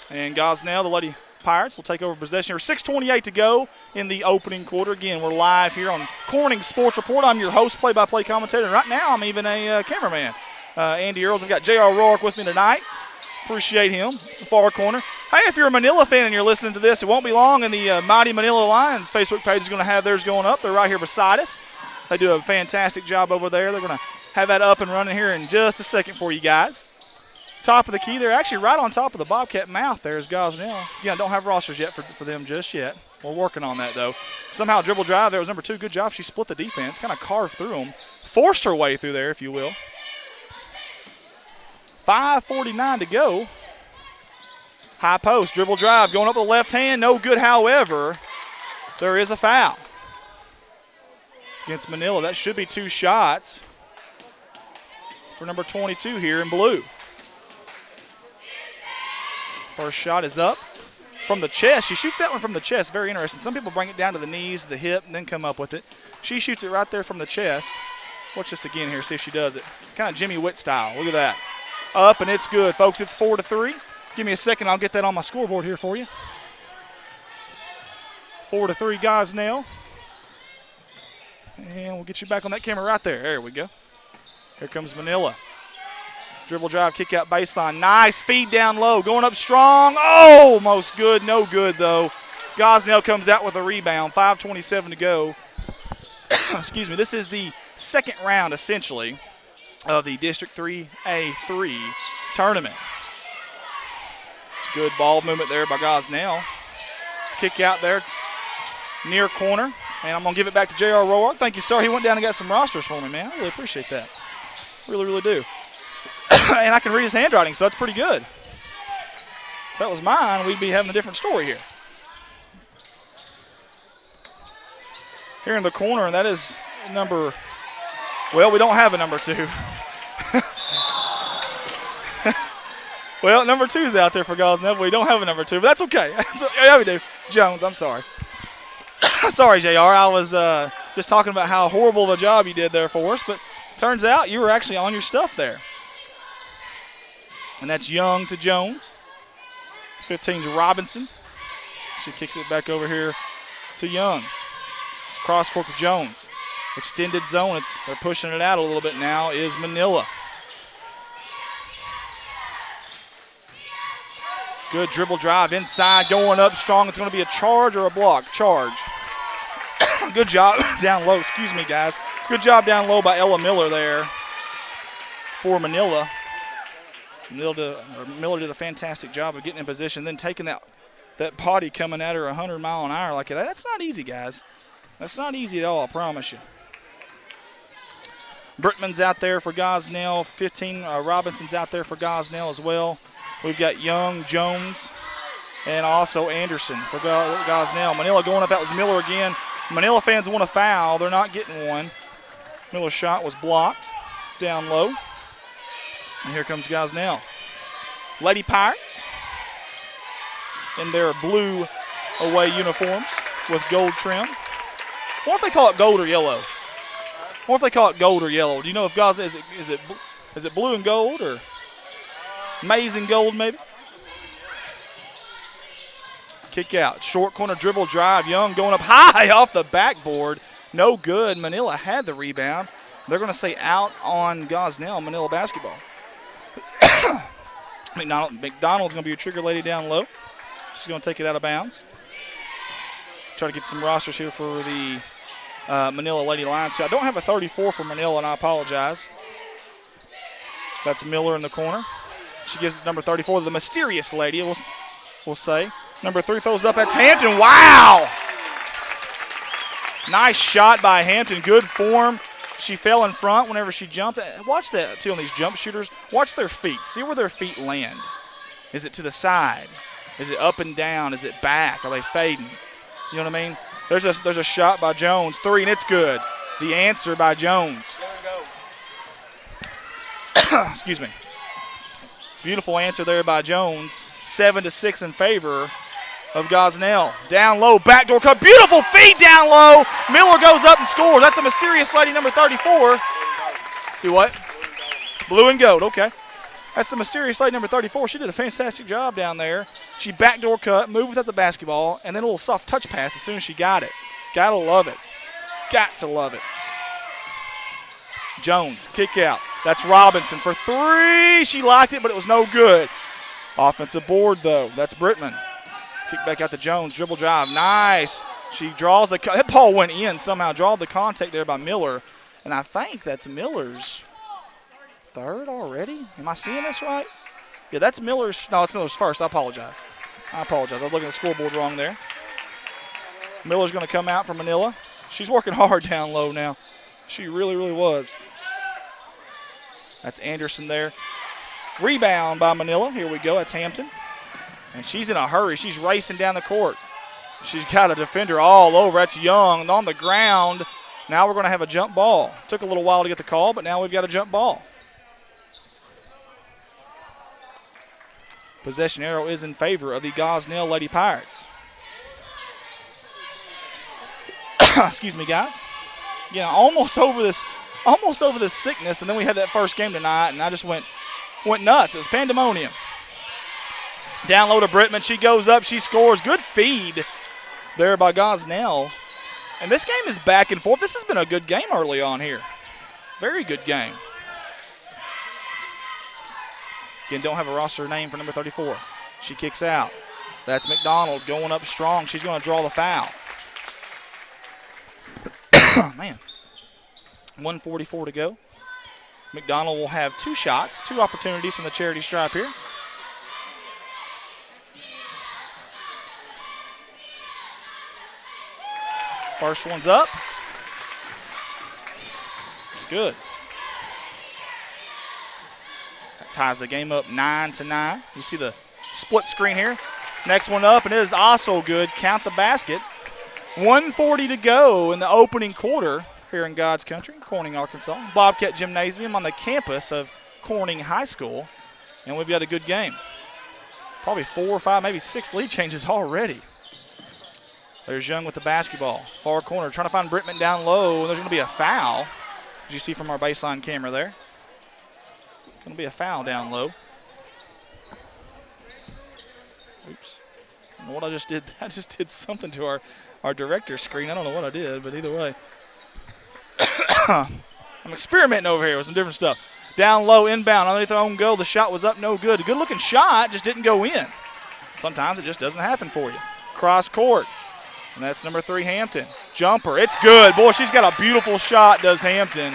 And Gosnell, the Lady Pirates, will take over possession. 6:28 to go in the opening quarter. Again, we're live here on Corning Sports Report. I'm your host, play-by-play commentator. And right now, I'm even a cameraman. Andy Earls. I've got J.R. Rourke with me tonight. Appreciate him. The far corner. Hey, if you're a Manila fan and you're listening to this, it won't be long, and the Mighty Manila Lions Facebook page is going to have theirs going up. They're right here beside us. They do a fantastic job over there. They're going to have that up and running here in just a second for you guys. top of the key. They're actually right on top of the Bobcat mouth there is Gosnell. Yeah, don't have rosters yet for them just yet. We're working on that, though. Somehow dribble drive there was number 2. Good job. She split the defense, kind of carved through them. Forced her way through there, if you will. 5:49 to go. High post, dribble drive, going up with the left hand. No good, however. There is a foul against Manila. That should be 2 shots for number 22 here in blue. First shot is up from the chest. She shoots that one from the chest. Very interesting. Some people bring it down to the knees, the hip, and then come up with it. She shoots it right there from the chest. Watch this again here, see if she does it. Kind of Jimmy Witt style. Look at that. Up, and it's good, folks. It's 4-3. Give me a second. I'll get that on my scoreboard here for you. 4-3, Gosnell. And we'll get you back on that camera right there. There we go. Here comes Manila. Dribble drive, kick out baseline. Nice feed down low. Going up strong. Oh, almost good. No good, though. Gosnell comes out with a rebound. 5:27 to go. Excuse me. This is the second round, essentially, of the District 3A-3 tournament. Good ball movement there by Gosnell. Kick out there. Near corner. And I'm going to give it back to J.R. Roark. Thank you, sir. He went down and got some rosters for me, man. I really appreciate that. Really, really do. And I can read his handwriting, so that's pretty good. If that was mine, we'd be having a different story here. Here in the corner, and that is number, well, we don't have a number 2. Well, number 2's out there for Gosnell. We don't have a number 2, but that's okay. Yeah, we do. Jones, I'm sorry. Sorry, JR. I was just talking about how horrible of a job you did there for us, but turns out you were actually on your stuff there. And that's Young to Jones. 15's Robinson. She kicks it back over here to Young. Cross court to Jones. Extended zone. They're pushing it out a little bit now is Manila. Good dribble drive inside, going up strong. It's going to be a charge or a block? Charge. Good job down low. Excuse me, guys. Good job down low by Ella Miller there for Manila. Miller did a fantastic job of getting in position, then taking that potty coming at her 100 mile an hour like that. That's not easy, guys. That's not easy at all, I promise you. Brickman's out there for Gosnell. 15, Robinson's out there for Gosnell as well. We've got Young, Jones, and also Anderson for Gosnell. Manila going up. That was Miller again. Manila fans want a foul. They're not getting one. Miller's shot was blocked down low. And here comes Gosnell. Lady Pirates in their blue away uniforms with gold trim. What if they call it gold or yellow? What if they call it gold or yellow? Do you know if Gosnell is it blue and gold or maize and gold maybe? Kick out. Short corner dribble drive. Young going up high off the backboard. No good. Manila had the rebound. They're going to say out on Gosnell, Manila basketball. McDonald's going to be your trigger lady down low. She's going to take it out of bounds. Try to get some rosters here for the Manila Lady Lions. So I don't have a 34 for Manila, and I apologize. That's Miller in the corner. She gives it number 34, the mysterious lady, we'll say. Number 3 throws up. That's Hampton. Wow! Nice shot by Hampton. Good form. She fell in front whenever she jumped. Watch that, too, on these jump shooters. Watch their feet. See where their feet land. Is it to the side? Is it up and down? Is it back? Are they fading? You know what I mean? There's a shot by Jones. 3, and it's good. The answer by Jones. Excuse me. Beautiful answer there by Jones. 7-6 in favor of Gosnell. Down low, backdoor cut. Beautiful feed down low. Miller goes up and scores. That's a mysterious lady, number 34. Do what? Blue and gold, okay. That's the mysterious lady, number 34. She did a fantastic job down there. She backdoor cut, moved without the basketball, and then a little soft touch pass as soon as she got it. Gotta love it. Got to love it. Jones, kick out. That's Robinson for 3. She liked it, but it was no good. Offensive board, though. That's Brittman. Kick back out to Jones. Dribble drive. Nice. She draws the – that ball went in somehow. Draw the contact there by Miller. And I think that's Miller's third already. Am I seeing this right? Yeah, that's Miller's. No, it's Miller's first. I apologize. I was looking at the scoreboard wrong there. Miller's going to come out for Manila. She's working hard down low now. She really, really was. That's Anderson there. Rebound by Manila. Here we go. That's Hampton. And she's in a hurry. She's racing down the court. She's got a defender all over. That's Young on the ground. Now we're going to have a jump ball. Took a little while to get the call, but now we've got a jump ball. Possession arrow is in favor of the Gosnell Lady Pirates. Excuse me, guys. Yeah, almost over this sickness, and then we had that first game tonight, and I just went nuts. It was pandemonium. Down low to Brittman. She goes up. She scores. Good feed there by Gosnell. And this game is back and forth. This has been a good game early on here. Very good game. Again, don't have a roster name for number 34. She kicks out. That's McDonald going up strong. She's going to draw the foul. Man. 1:44 to go. McDonald will have 2 shots, 2 opportunities from the charity stripe here. First one's up. It's good. That ties the game up 9-9. You see the split screen here. Next one up, and it is also good. Count the basket. 1:40 to go in the opening quarter here in God's Country, Corning, Arkansas. Bobcat Gymnasium on the campus of Corning High School. And we've got a good game. Probably 4 or 5, maybe 6 lead changes already. There's Young with the basketball. Far corner, trying to find Brittman down low. And there's going to be a foul, as you see from our baseline camera there. Going to be a foul down low. Oops. I don't know what I just did. I just did something to our director's screen. I don't know what I did, but either way. I'm experimenting over here with some different stuff. Down low, inbound, underneath their own goal. The shot was up, no good. A good-looking shot, just didn't go in. Sometimes it just doesn't happen for you. Cross court, and that's number 3, Hampton. Jumper, it's good. Boy, she's got a beautiful shot, does Hampton.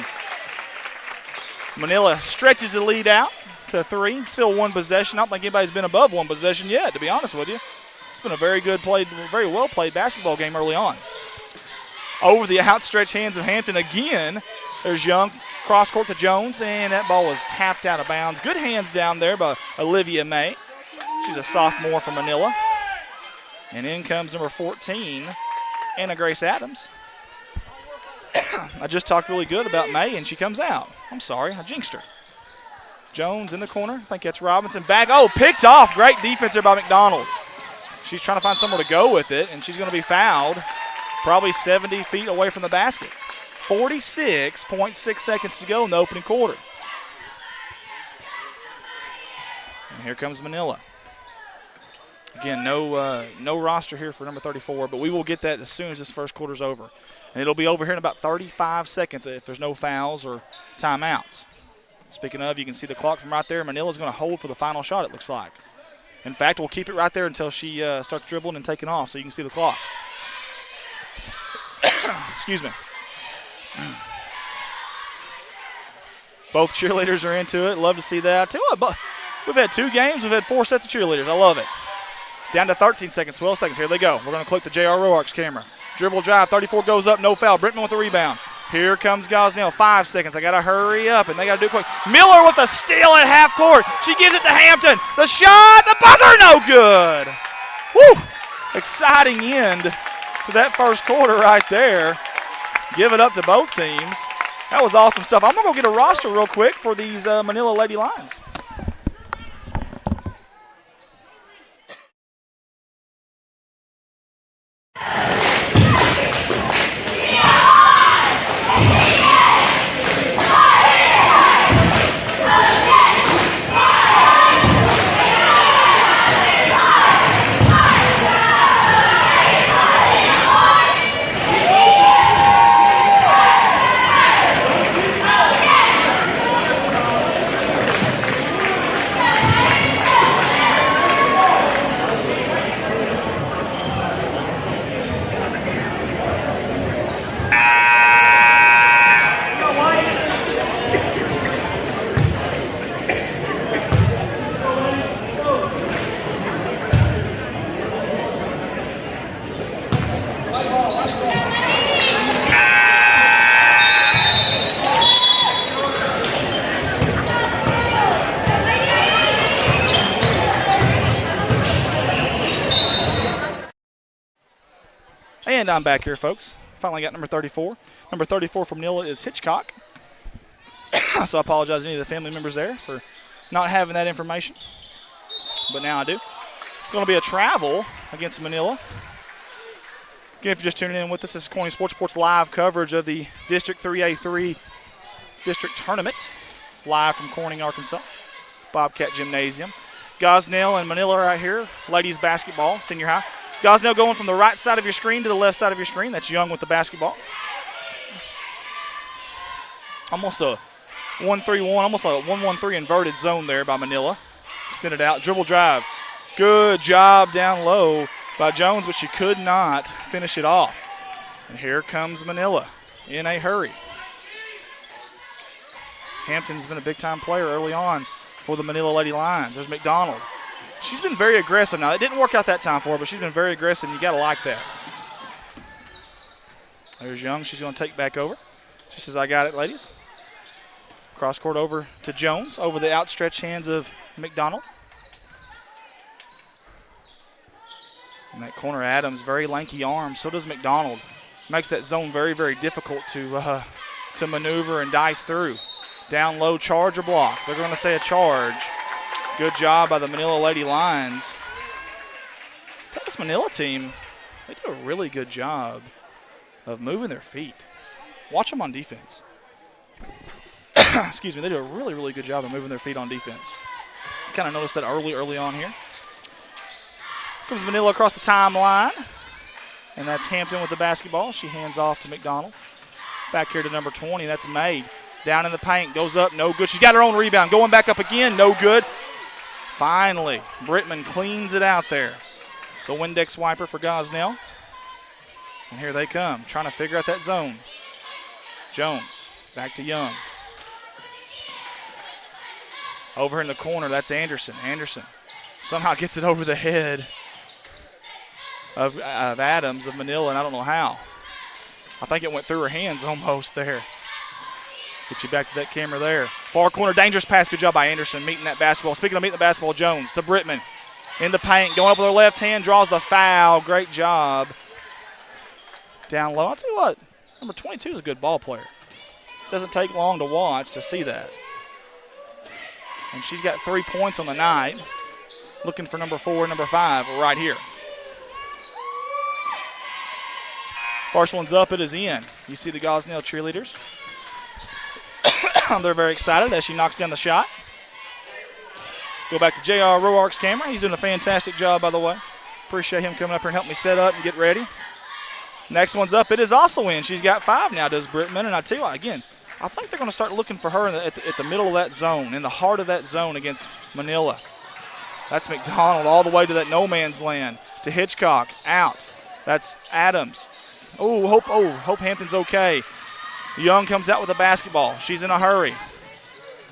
Manila stretches the lead out to 3. Still 1 possession. I don't think anybody's been above 1 possession yet, to be honest with you. It's been a very well played basketball game early on. Over the outstretched hands of Hampton again. There's Young, cross court to Jones, and that ball was tapped out of bounds. Good hands down there by Olivia May. She's a sophomore from Manila. And in comes number 14, Anna Grace Adams. I just talked really good about May, and she comes out. I'm sorry, I jinxed her. Jones in the corner. I think that's Robinson. Back. Oh, picked off. Great defense there by McDonald. She's trying to find somewhere to go with it, and she's going to be fouled. Probably 70 feet away from the basket. 46.6 seconds to go in the opening quarter. And here comes Manila. Again, no roster here for number 34, but we will get that as soon as this first quarter's over. And it'll be over here in about 35 seconds if there's no fouls or timeouts. Speaking of, you can see the clock from right there. Manila's going to hold for the final shot, it looks like. In fact, we'll keep it right there until she starts dribbling and taking off so you can see the clock. Excuse me. Both cheerleaders are into it. Love to see that. Tell you what, we've had 2 games. We've had 4 sets of cheerleaders. I love it. Down to 13 seconds, 12 seconds. Here they go. We're going to click the J.R. Roark's camera. Dribble drive. 34 goes up. No foul. Brittman with the rebound. Here comes Gosnell. 5 seconds. I got to hurry up, and they got to do it quick. Miller with the steal at half court. She gives it to Hampton. The shot. The buzzer. No good. Woo. Exciting end to that first quarter right there. Give it up to both teams. That was awesome stuff. I'm going to go get a roster real quick for these Manila Lady Lions. And I'm back here, folks. Finally got number 34. Number 34 from Manila is Hitchcock. So I apologize to any of the family members there for not having that information. But now I do. Going to be a travel against Manila. Again, if you're just tuning in with us, this is Corning Sports Report's live coverage of the District 3A-3 District Tournament, live from Corning, Arkansas, Bobcat Gymnasium. Gosnell and Manila right here, ladies basketball, senior high. Gosnell going from the right side of your screen to the left side of your screen. That's Young with the basketball. Almost a 1-3-1, almost like a 1-1-3 inverted zone there by Manila. Extended out, dribble drive. Good job down low by Jones, but she could not finish it off. And here comes Manila in a hurry. Hampton's been a big-time player early on for the Manila Lady Lions. There's McDonald. She's been very aggressive. Now, it didn't work out that time for her, but she's been very aggressive, and you got to like that. There's Young. She's going to take back over. She says, I got it, ladies. Cross court over to Jones, over the outstretched hands of McDonald. In that corner, Adams, very lanky arms. So does McDonald. Makes that zone very, very difficult to maneuver and dice through. Down low, charge or block. They're going to say a charge. Good job by the Manila Lady Lions. This Manila team, they do a really good job of moving their feet. Watch them on defense. Excuse me, they do a really, really good job of moving their feet on defense. Kind of noticed that early on here. Comes Manila across the timeline. And that's Hampton with the basketball. She hands off to McDonald. Back here to number 20, that's May. Down in the paint, goes up, no good. She's got her own rebound, going back up again, no good. Finally, Brittman cleans it out there. The Windex wiper for Gosnell. And here they come, trying to figure out that zone. Jones, back to Young. Over in the corner, that's Anderson. Anderson somehow gets it over the head of Adams of Manila, and I don't know how. I think it went through her hands almost there. Get you back to that camera there. Far corner, dangerous pass. Good job by Anderson meeting that basketball. Speaking of meeting the basketball, Jones to Brittman. In the paint, going up with her left hand, draws the foul. Great job. Down low. I'll tell you what, number 22 is a good ball player. Doesn't take long to watch to see that. And she's got 3 points on the night. Looking for number 4 and number 5 right here. First one's up, it is in. You see the Gosnell cheerleaders. They're very excited as she knocks down the shot. Go back to J.R. Roark's camera. He's doing a fantastic job, by the way. Appreciate him coming up here and helping me set up and get ready. Next one's up. It is also in. She's got 5 now, does Brittman. And I tell you what, again, I think they're going to start looking for her at the middle of that zone, in the heart of that zone against Manila. That's McDonald all the way to that no man's land. To Hitchcock. Out. That's Adams. Hope Hampton's okay. Young comes out with the basketball. She's in a hurry.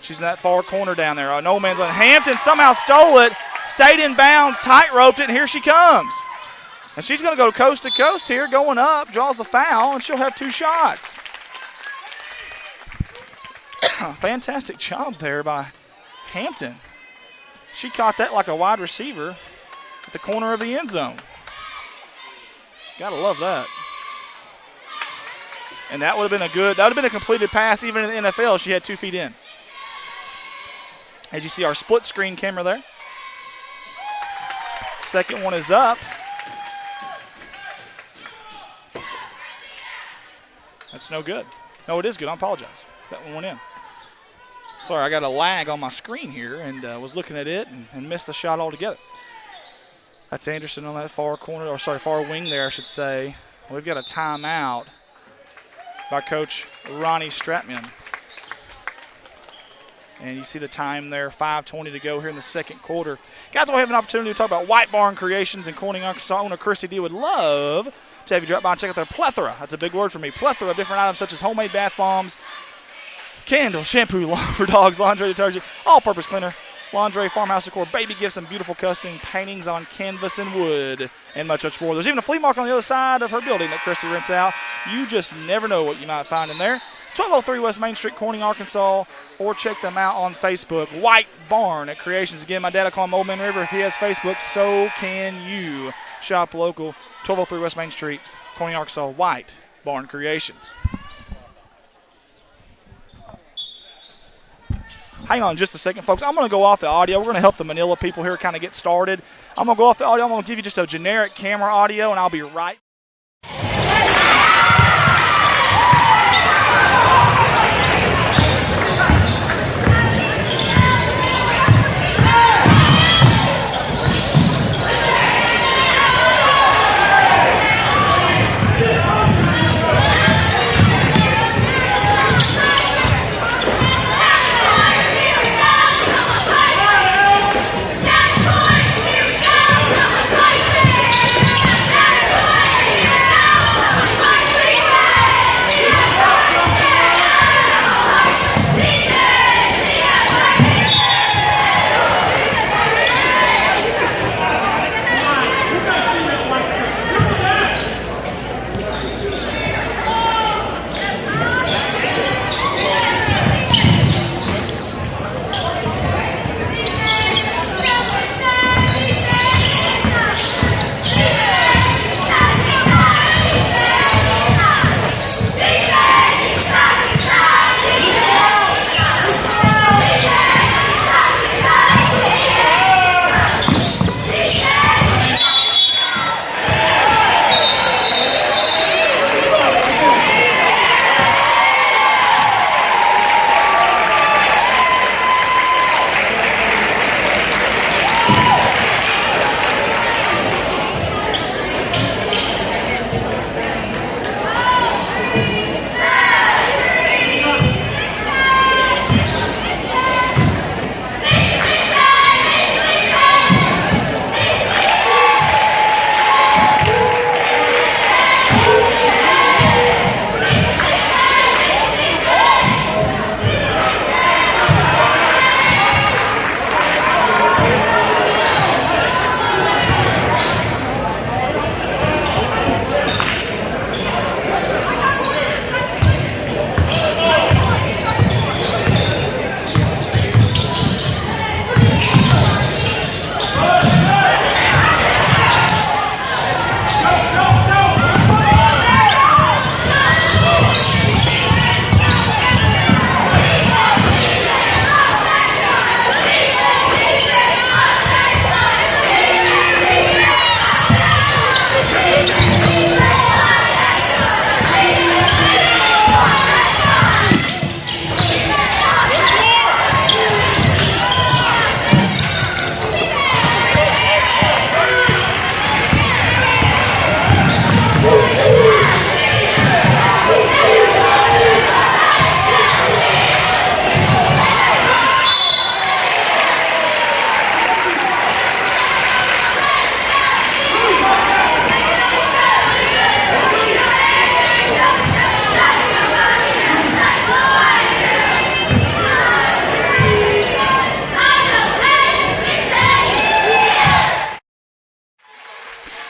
She's in that far corner down there. No man's land. Hampton somehow stole it, stayed in bounds, tight-roped it, and here she comes. And she's going to go coast to coast here, going up, draws the foul, and she'll have 2 shots. Fantastic job there by Hampton. She caught that like a wide receiver at the corner of the end zone. Gotta love that. And that would have been a completed pass even in the NFL if she had 2 feet in. As you see our split screen camera there. Second one is up. That's no good. No, it is good. I apologize. That one went in. Sorry, I got a lag on my screen here and was looking at it and missed the shot altogether. That's Anderson on that far corner, far wing there, I should say. We've got a timeout by Coach Ronnie Stratman. And you see the time there, 5:20 to go here in the second quarter. Guys, we'll have an opportunity to talk about White Barn Creations in Corning, Arkansas. Owner Christy D would love to have you drop by and check out their plethora. That's a big word for me. Plethora of different items such as homemade bath bombs, candles, shampoo for dogs, laundry detergent, all-purpose cleaner, lingerie, farmhouse decor, baby gifts, and beautiful custom paintings on canvas and wood, and much, much more. There's even a flea market on the other side of her building that Christy rents out. You just never know what you might find in there. 1203 West Main Street, Corning, Arkansas, or check them out on Facebook. White Barn at Creations. Again, my dad will call him Old Man River. If he has Facebook, so can you. Shop local, 1203 West Main Street, Corning, Arkansas, White Barn Creations. Hang on just a second, folks. I'm going to go off the audio. We're going to help the Manila people here kind of get started. I'm going to go off the audio. I'm going to give you just a generic camera audio, and I'll be right.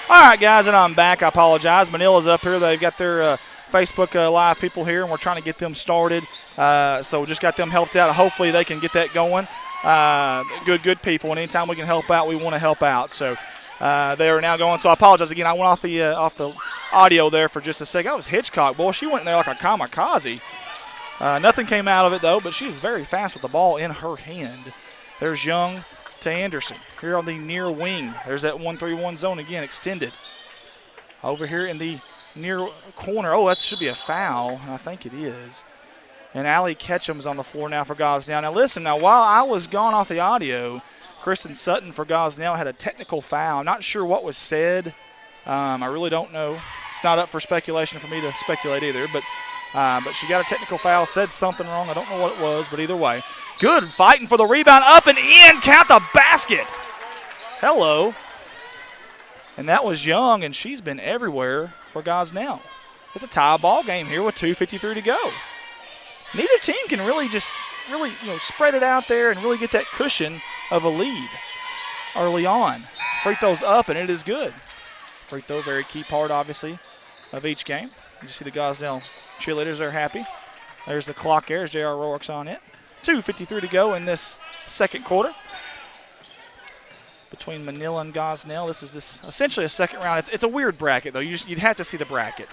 All right, guys, and I'm back. I apologize. Manila's up here. They've got their Facebook Live people here, and we're trying to get them started. So just got them helped out. Hopefully they can get that going. Good people, and anytime we can help out, we want to help out. So they are now going. So I apologize again. I went off the audio there for just a second. That was Hitchcock. Boy, she went in there like a kamikaze. Nothing came out of it, though, but she is very fast with the ball in her hand. There's Young to Anderson here on the near wing. There's that 1-3-1 zone again, extended. Over here in the near corner. Oh, that should be a foul. I think it is. And Allie Ketchum's on the floor now for Gosnell. Now, listen, while I was gone off the audio, Kristen Sutton for Gosnell had a technical foul. Not sure what was said. I really don't know. It's not up for speculation for me to speculate either, but she got a technical foul, said something wrong. I don't know what it was, but either way. Good fighting for the rebound, up and in, count the basket. Hello. And that was Young, and she's been everywhere for Gosnell. It's a tie ball game here with 2:53 to go. Neither team can really spread it out there and really get that cushion of a lead early on. Free throws up, and it is good. Free throw, very key part, obviously, of each game. You see the Gosnell cheerleaders are happy. There's the clock there as J.R. Rourke's on it. 2:53 to go in this second quarter between Manila and Gosnell. This is essentially a second round. It's a weird bracket, though. You'd have to see the bracket.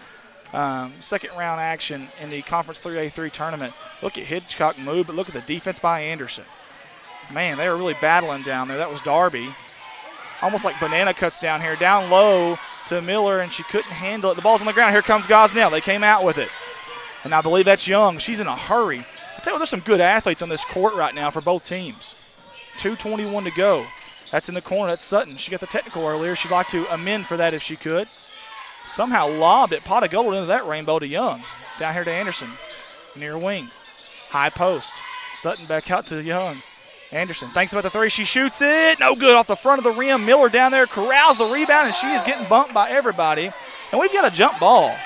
Second round action in the Conference 3A-3 tournament. Look at Hitchcock move, but look at the defense by Anderson. Man, they were really battling down there. That was Darby. Almost like banana cuts down here. Down low to Miller, and she couldn't handle it. The ball's on the ground. Here comes Gosnell. They came out with it. And I believe that's Young. She's in a hurry. I tell you what, there's some good athletes on this court right now for both teams. 2:21 to go. That's in the corner. That's Sutton. She got the technical earlier. She'd like to amend for that if she could. Somehow lobbed it, pot of gold into that rainbow to Young. Down here to Anderson. Near wing. High post. Sutton back out to Young. Anderson thinks about the three. She shoots it. No good off the front of the rim. Miller down there corrals the rebound, and she is getting bumped by everybody. And we've got a jump ball. I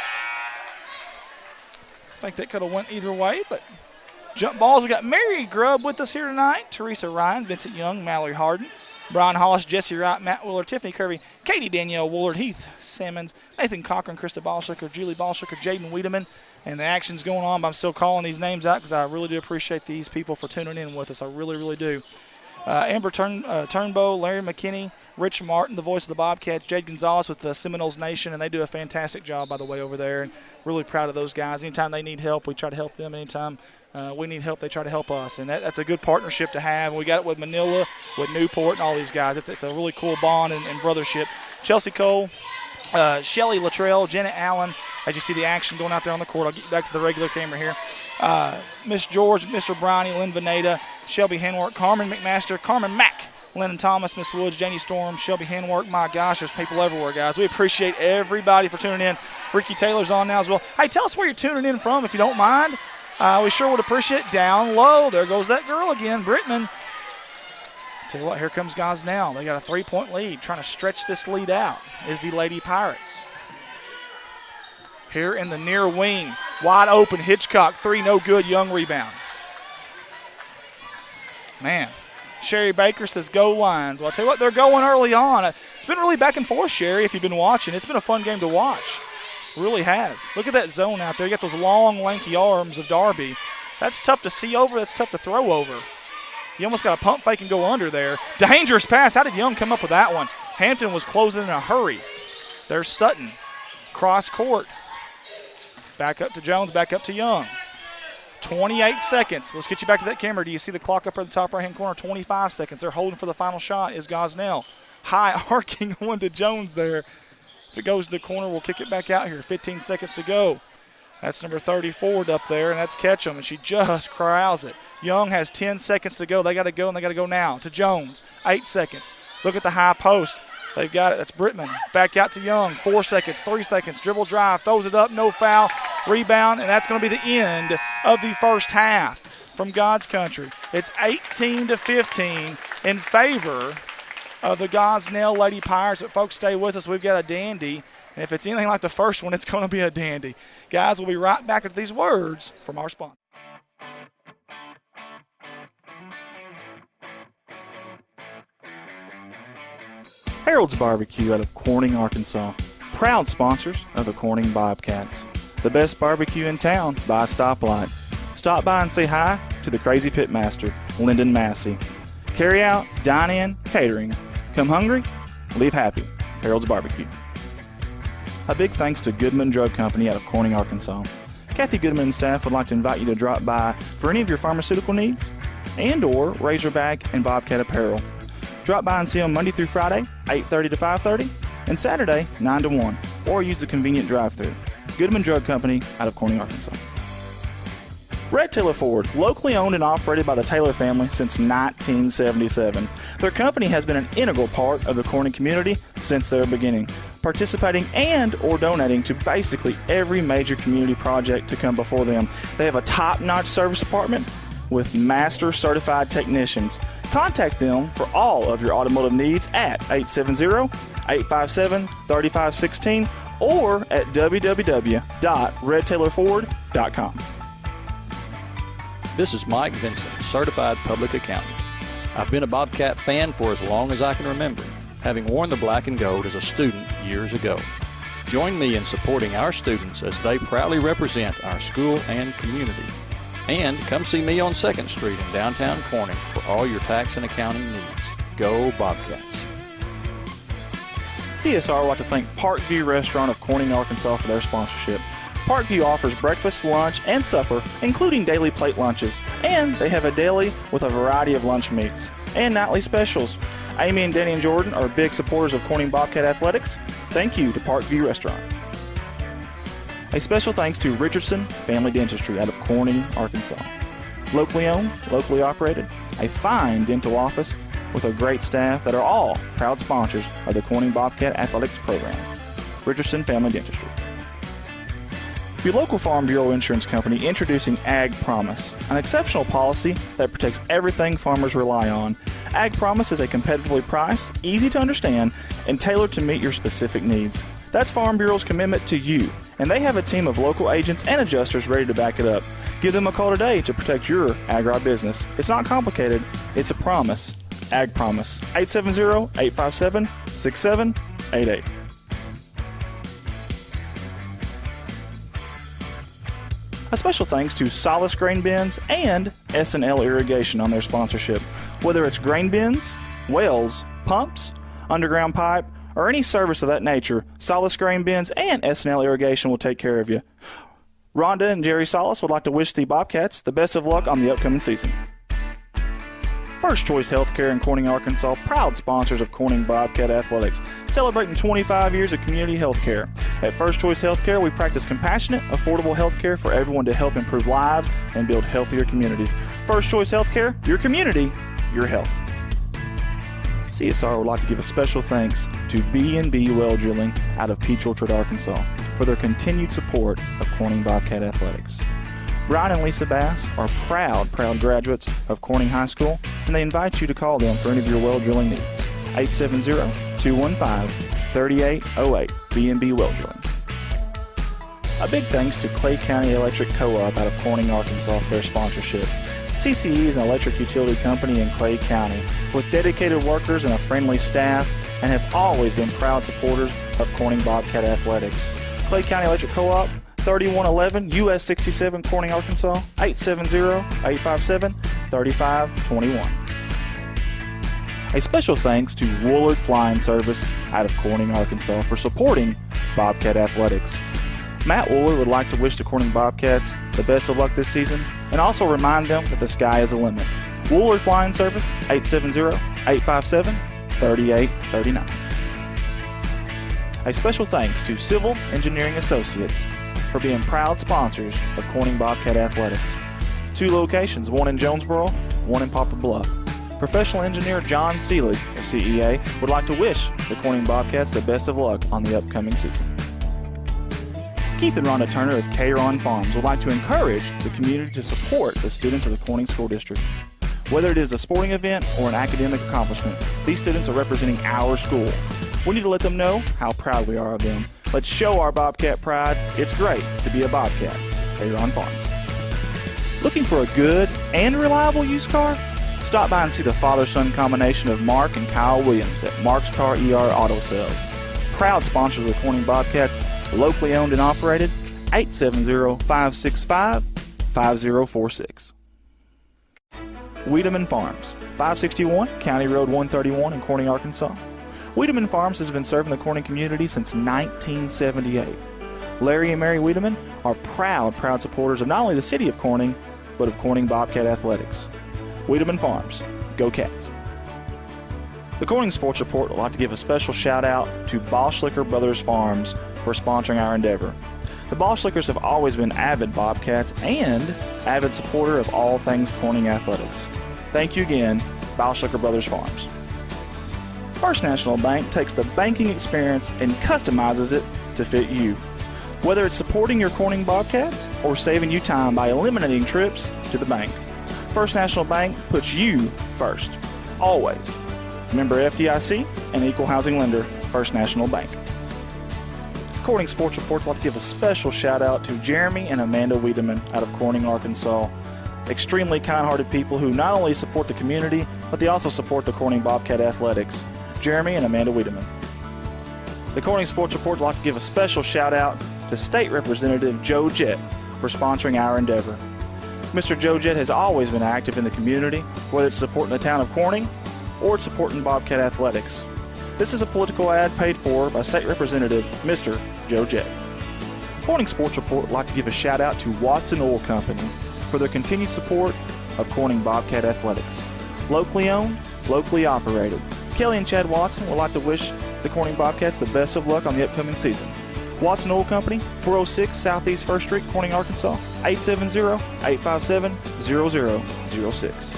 think that could have went either way, but jump balls. We got Mary Grubb with us here tonight. Teresa Ryan, Vincent Young, Mallory Harden, Brian Hollis, Jesse Wright, Matt Willer, Tiffany Kirby, Katie Danielle Woolard, Heath Simmons, Nathan Cochran, Krista Ballshicker, Julie Ballshicker, Jaden Wiedemann. And the action's going on, but I'm still calling these names out because I really do appreciate these people for tuning in with us. I really, really do. Amber Turnbow, Larry McKinney, Rich Martin, the voice of the Bobcats, Jade Gonzalez with the Seminoles Nation, and they do a fantastic job, by the way, over there. And really proud of those guys. Anytime they need help, we try to help them. Anytime we need help, they try to help us. And that's a good partnership to have. We got it with Manila, with Newport, and all these guys. It's a really cool bond and brothership. Chelsea Cole, Shelly Luttrell, Janet Allen. As you see the action going out there on the court, I'll get you back to the regular camera here. Miss George, Mr. Brownie, Lynn Veneta, Shelby Henwork, Carmen McMaster, Carmen Mack, Lennon Thomas, Miss Woods, Janie Storm, Shelby Henwork. My gosh, there's people everywhere, guys. We appreciate everybody for tuning in. Ricky Taylor's on now as well. Hey, tell us where you're tuning in from if you don't mind. We sure would appreciate it. Down low, there goes that girl again, Brittman. Tell you what, here comes Gosnell. They got a 3-point lead. Trying to stretch this lead out is the Lady Pirates. Here in the near wing, wide open, Hitchcock, three, no good, Young rebound. Man, Sherry Baker says go Lions. Well, I'll tell you what, they're going early on. It's been really back and forth, Sherry, if you've been watching. It's been a fun game to watch. It really has. Look at that zone out there. You got those long, lanky arms of Darby. That's tough to see over. That's tough to throw over. You almost got a pump fake and go under there. Dangerous pass. How did Young come up with that one? Hampton was closing in a hurry. There's Sutton. Cross court. Back up to Jones, back up to Young. 28 seconds. Let's get you back to that camera. Do you see the clock up in the top right-hand corner? 25 seconds. They're holding for the final shot is Gosnell. High arcing one to Jones there. If it goes to the corner, we'll kick it back out here. 15 seconds to go. That's number 34 up there, and that's Ketchum, and she just corrals it. Young has 10 seconds to go. They got to go, and they got to go now. To Jones, 8 seconds. Look at the high post. They've got it. That's Brittman. Back out to Young. 4 seconds, 3 seconds. Dribble drive, throws it up, no foul. Rebound, and that's going to be the end of the first half from God's Country. It's 18-15 in favor of the Gosnell Lady Pirates. But folks, stay with us. We've got a dandy. And if it's anything like the first one, it's going to be a dandy. Guys, we'll be right back at these words from our sponsor. Harold's Barbecue out of Corning, Arkansas. Proud sponsors of the Corning Bobcats. The best barbecue in town by a stoplight. Stop by and say hi to the crazy pitmaster, Lyndon Massey. Carry out, dine in, catering. Come hungry, leave happy. Harold's Barbecue. A big thanks to Goodman Drug Company out of Corning, Arkansas. Kathy Goodman and staff would like to invite you to drop by for any of your pharmaceutical needs and or Razorback and Bobcat apparel. Drop by and see them Monday through Friday, 8:30 to 5:30, and Saturday, 9 to 1, or use the convenient drive-thru. Goodman Drug Company out of Corning, Arkansas. Red Taylor Ford, locally owned and operated by the Taylor family since 1977. Their company has been an integral part of the Corning community since their beginning, participating and or donating to basically every major community project to come before them. They have a top-notch service department with master certified technicians. Contact them for all of your automotive needs at 870-857-3516 or at www.redtaylorford.com. This is Mike Vincent, Certified Public Accountant. I've been a Bobcat fan for as long as I can remember, having worn the black and gold as a student years ago. Join me in supporting our students as they proudly represent our school and community. And come see me on 2nd Street in downtown Corning for all your tax and accounting needs. Go Bobcats. CSR would like to thank Parkview Restaurant of Corning, Arkansas for their sponsorship. Parkview offers breakfast, lunch, and supper, including daily plate lunches, and they have a deli with a variety of lunch meats and nightly specials. Amy and Danny and Jordan are big supporters of Corning Bobcat Athletics. Thank you to Parkview Restaurant. A special thanks to Richardson Family Dentistry out of Corning, Arkansas. Locally owned, locally operated, a fine dental office with a great staff that are all proud sponsors of the Corning Bobcat Athletics program. Richardson Family Dentistry. Your local Farm Bureau insurance company introducing Ag Promise, an exceptional policy that protects everything farmers rely on. Ag Promise is a competitively priced, easy to understand, and tailored to meet your specific needs. That's Farm Bureau's commitment to you, and they have a team of local agents and adjusters ready to back it up. Give them a call today to protect your agribusiness. It's not complicated, it's a promise. Ag Promise, 870-857-6788. A special thanks to Solace Grain Bins and S&L Irrigation on their sponsorship. Whether it's grain bins, wells, pumps, underground pipe, or any service of that nature, Solace Grain Bins and S&L Irrigation will take care of you. Rhonda and Jerry Solace would like to wish the Bobcats the best of luck on the upcoming season. First Choice Healthcare in Corning, Arkansas, proud sponsors of Corning Bobcat Athletics, celebrating 25 years of community healthcare. At First Choice Healthcare, we practice compassionate, affordable healthcare for everyone to help improve lives and build healthier communities. First Choice Healthcare, your community, your health. CSR would like to give a special thanks to B&B Well Drilling out of Peach Orchard, Arkansas, for their continued support of Corning Bobcat Athletics. Brian and Lisa Bass are proud graduates of Corning High School, and they invite you to call them for any of your well drilling needs. 870-215-3808, B&B Well Drilling. A big thanks to Clay County Electric Co-op out of Corning, Arkansas for their sponsorship. CCE is an electric utility company in Clay County with dedicated workers and a friendly staff, and have always been proud supporters of Corning Bobcat Athletics. Clay County Electric Co-op, 3111 US 67, Corning, Arkansas, 870-857-3521. A special thanks to Woolard Flying Service out of Corning, Arkansas for supporting Bobcat Athletics. Matt Woolard would like to wish the Corning Bobcats the best of luck this season and also remind them that the sky is the limit. Woolard Flying Service, 870-857-3839. A special thanks to Civil Engineering Associates for being proud sponsors of Corning Bobcat Athletics. 2 locations, one in Jonesboro, one in Poplar Bluff. Professional engineer John Seelig of CEA would like to wish the Corning Bobcats the best of luck on the upcoming season. Keith and Rhonda Turner of K-Ron Farms would like to encourage the community to support the students of the Corning School District. Whether it is a sporting event or an academic accomplishment, these students are representing our school. We need to let them know how proud we are of them. Let's show our Bobcat pride. It's great to be a Bobcat. K-Ron Farms. Looking for a good and reliable used car? Stop by and see the father-son combination of Mark and Kyle Williams at Mark's Car ER Auto Sales. Proud sponsors of the Corning Bobcats, locally owned and operated, 870-565-5046. Wiedemann Farms, 561 County Road 131 in Corning, Arkansas. Wiedemann Farms has been serving the Corning community since 1978. Larry and Mary Wiedemann are proud supporters of not only the city of Corning, but of Corning Bobcat Athletics. Wiedemann Farms, go Cats. The Corning Sports Report would like to give a special shout out to Boschlicker Brothers Farms for sponsoring our endeavor. The Boschlickers have always been avid Bobcats and avid supporter of all things Corning athletics. Thank you again, Boschlicker Brothers Farms. First National Bank takes the banking experience and customizes it to fit you. Whether it's supporting your Corning Bobcats or saving you time by eliminating trips to the bank, First National Bank puts you first, always. Member FDIC and equal housing lender, First National Bank. Corning Sports Report would like to give a special shout out to Jeremy and Amanda Wiedemann out of Corning, Arkansas. Extremely kind-hearted people who not only support the community, but they also support the Corning Bobcat Athletics. Jeremy and Amanda Wiedemann. The Corning Sports Report would like to give a special shout out to State Representative Joe Jett for sponsoring our endeavor. Mr. Joe Jett has always been active in the community, whether it's supporting the town of Corning or it's supporting Bobcat Athletics. This is a political ad paid for by State Representative Mr. Joe Jett. Corning Sports Report would like to give a shout out to Watson Oil Company for their continued support of Corning Bobcat Athletics. Locally owned, locally operated. Kelly and Chad Watson would like to wish the Corning Bobcats the best of luck on the upcoming season. Watson Oil Company, 406 Southeast 1st Street, Corning, Arkansas, 870-857-0006.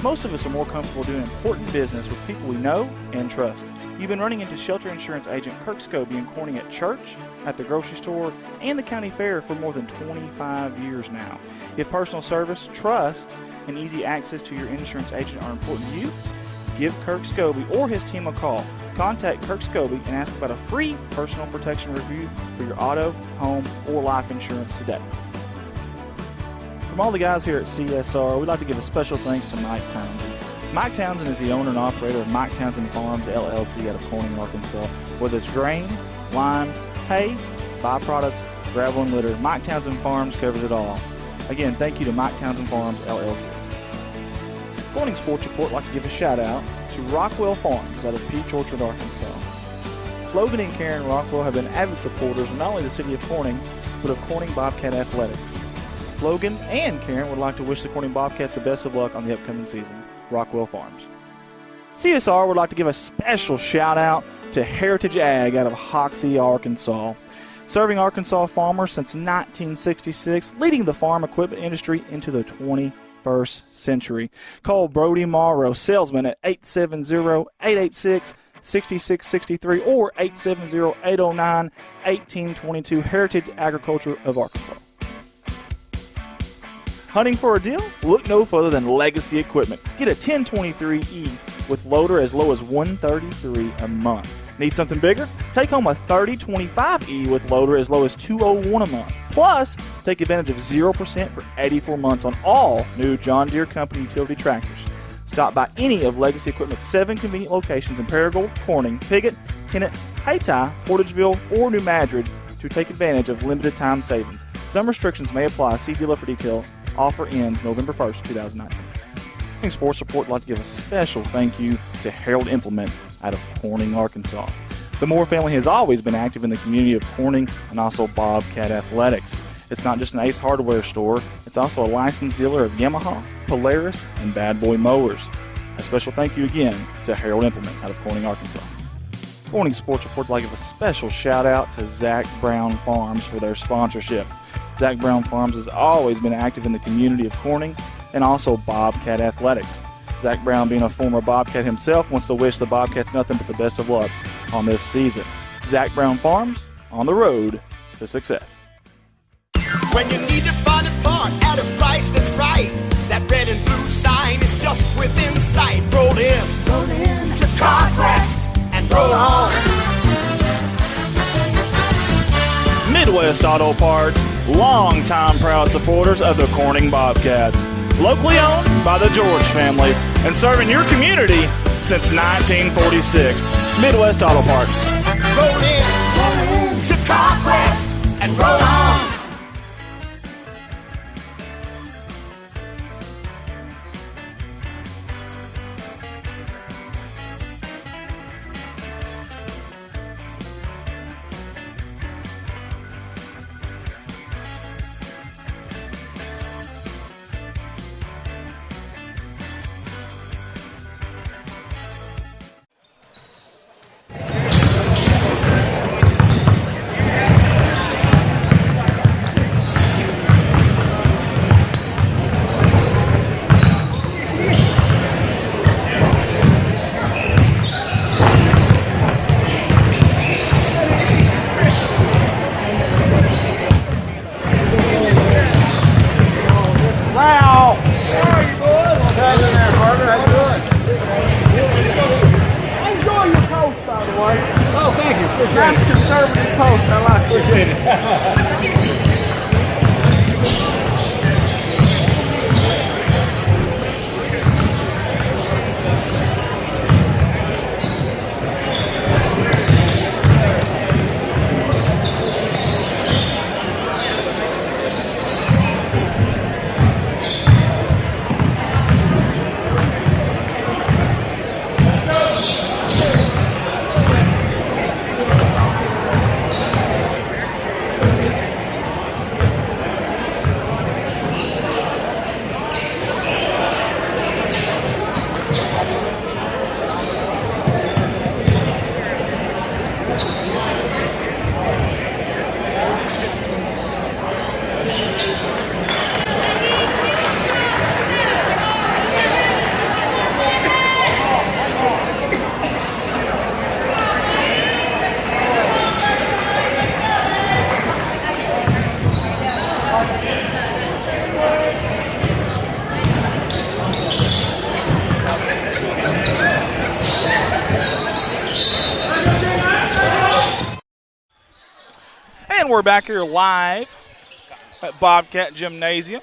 Most of us are more comfortable doing important business with people we know and trust. You've been running into shelter insurance agent Kirk Scobie in Corning at church, at the grocery store, and the county fair for more than 25 years now. If personal service, trust, and easy access to your insurance agent are important to you, give Kirk Scobie or his team a call. Contact Kirk Scobie and ask about a free personal protection review for your auto, home, or life insurance today. From all the guys here at CSR, we'd like to give a special thanks to Mike Townsend. Mike Townsend is the owner and operator of Mike Townsend Farms, LLC out of Corning, Arkansas. Whether it's grain, lime, hay, byproducts, gravel, and litter, Mike Townsend Farms covers it all. Again, thank you to Mike Townsend Farms, LLC. Corning Sports Report would like to give a shout out to Rockwell Farms out of Peach Orchard, Arkansas. Logan and Karen Rockwell have been avid supporters of not only the city of Corning, but of Corning Bobcat Athletics. Logan and Karen would like to wish the Corning Bobcats the best of luck on the upcoming season. Rockwell Farms. CSR would like to give a special shout out to Heritage Ag out of Hoxie, Arkansas. Serving Arkansas farmers since 1966, leading the farm equipment industry into the 21st century. Call Brody Morrow, salesman, at 870-886-6663 or 870-809-1822, Heritage Agriculture of Arkansas. Hunting for a deal? Look no further than Legacy Equipment. Get a 1023E with loader as low as $133 a month. Need something bigger? Take home a 3025E with loader as low as $201 a month. Plus, take advantage of 0% for 84 months on all new John Deere Company utility tractors. Stop by any of Legacy Equipment's 7 convenient locations in Paragould, Corning, Piggott, Kennett, Hayti, Portageville, or New Madrid to take advantage of limited time savings. Some restrictions may apply. See dealer for detail. Offer ends November 1st, 2019. Corning Sports Report would like to give a special thank you to Harold Implement out of Corning, Arkansas. The Moore family has always been active in the community of Corning and also Bobcat Athletics. It's not just an Ace Hardware store, it's also a licensed dealer of Yamaha, Polaris, and Bad Boy mowers. A special thank you again to Harold Implement out of Corning, Arkansas. Corning Sports Report would like to give a special shout out to Zach Brown Farms for their sponsorship. Zach Brown Farms has always been active in the community of Corning and also Bobcat Athletics. Zach Brown, being a former Bobcat himself, wants to wish the Bobcats nothing but the best of luck on this season. Zach Brown Farms, on the road to success. When you need to find a part at a price that's right, that red and blue sign is just within sight. Roll in to CarQuest and roll on. Midwest Auto Parts, longtime proud supporters of the Corning Bobcats. Locally owned by the George family and serving your community since 1946. Midwest Auto Parts. Roll in to CarQuest and roll on. we're back here live at Bobcat Gymnasium.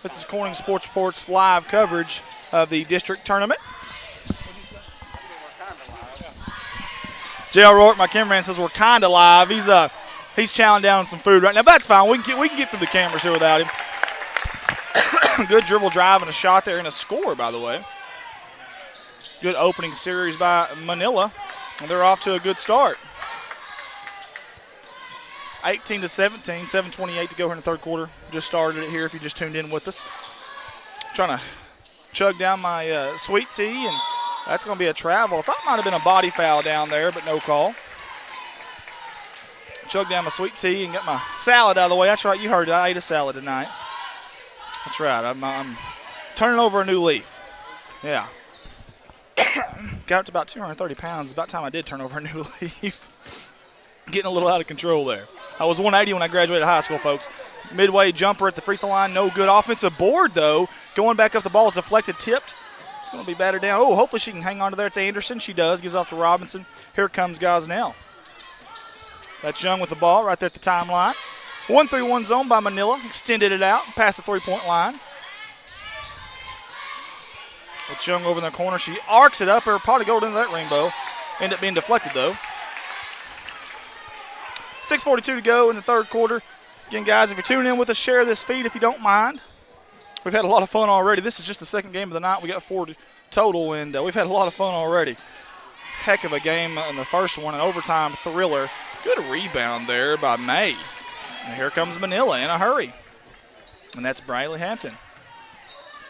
This is Corning Sports Report's live coverage of the district tournament. J.R. Rourke, my cameraman, says we're kind of live. He's chowing down some food right now, but that's fine. We can get through the cameras here without him. Good dribble drive and a shot there and a score, by the way. Good opening series by Manila, and they're off to a good start. 18-17, 7:28 to go here in the third quarter. Just started it here if you just tuned in with us. Trying to chug down my sweet tea, and that's going to be a travel. I thought it might have been a body foul down there, but no call. Chug down my sweet tea and get my salad out of the way. That's right, you heard it. I ate a salad tonight. That's right. I'm turning over a new leaf. Yeah. Got up to about 230 pounds. It's about time I did turn over a new leaf. Getting a little out of control there. I was 180 when I graduated high school, folks. Midway jumper at the free throw line. No good. Offensive board, though. Going back up the ball is deflected, tipped. It's going to be battered down. Oh, hopefully she can hang on to there. It's Anderson. She does. Gives off to Robinson. Here comes Gosnell. That's Young with the ball right there at the timeline. 1-3-1 zone by Manila. Extended it out past the three-point line. It's Young over in the corner. She arcs it up. It'll probably go into that rainbow. End up being deflected, though. 6:42 to go in the third quarter. Again, guys, if you're tuning in with us, share this feed if you don't mind. We've had a lot of fun already. This is just the second game of the night. We got 4 total, and we've had a lot of fun already. Heck of a game in the first one, an overtime thriller. Good rebound there by May. And here comes Manila in a hurry. And that's Briley Hampton.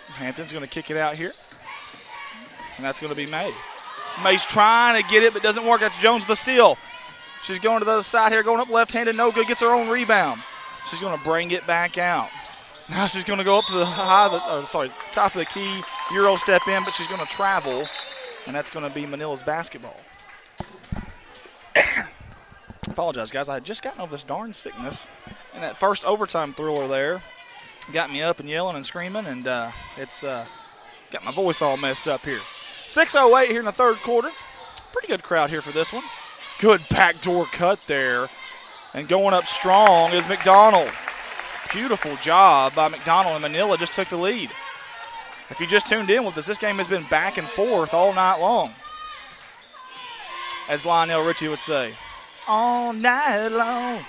Hampton's going to kick it out here. And that's going to be May. May's trying to get it, but doesn't work. That's Jones with the steal. She's going to the other side here, going up left-handed, no good, gets her own rebound. She's going to bring it back out. Now she's going to go up to the top of the key, Euro step in, but she's going to travel, and that's going to be Manila's basketball. Apologize, guys. I had just gotten over this darn sickness, and that first overtime thriller there got me up and yelling and screaming, and it's got my voice all messed up here. 6:08 here in the third quarter. Pretty good crowd here for this one. Good backdoor cut there. And going up strong is McDonald. Beautiful job by McDonald, and Manila just took the lead. If you just tuned in with us, this game has been back and forth all night long. As Lionel Richie would say, all night long.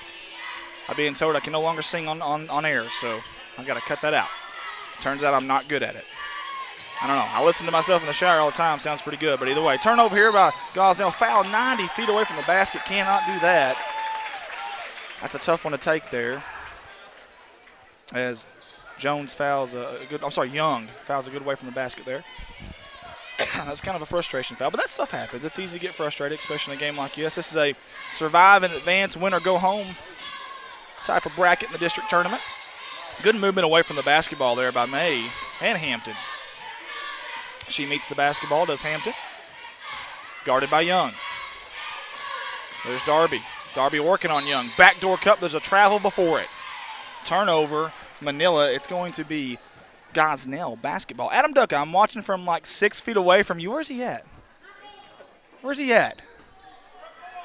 I'm being told I can no longer sing on air, so I've got to cut that out. Turns out I'm not good at it. I don't know. I listen to myself in the shower all the time. Sounds pretty good. But either way, turnover here by Gosnell. Foul 90 feet away from the basket. Cannot do that. That's a tough one to take there. As Jones fouls Young fouls a good way from the basket there. That's kind of a frustration foul. But that stuff happens. It's easy to get frustrated, especially in a game like this. This is a survive and advance, win or go home type of bracket in the district tournament. Good movement away from the basketball there by May and Hampton. She meets the basketball, does Hampton. Guarded by Young. There's Darby. Darby working on Young. Backdoor cut, there's a travel before it. Turnover, Manila. It's going to be Gosnell basketball. Adam Duck, I'm watching from like 6 feet away from you. Where's he at? Where's he at?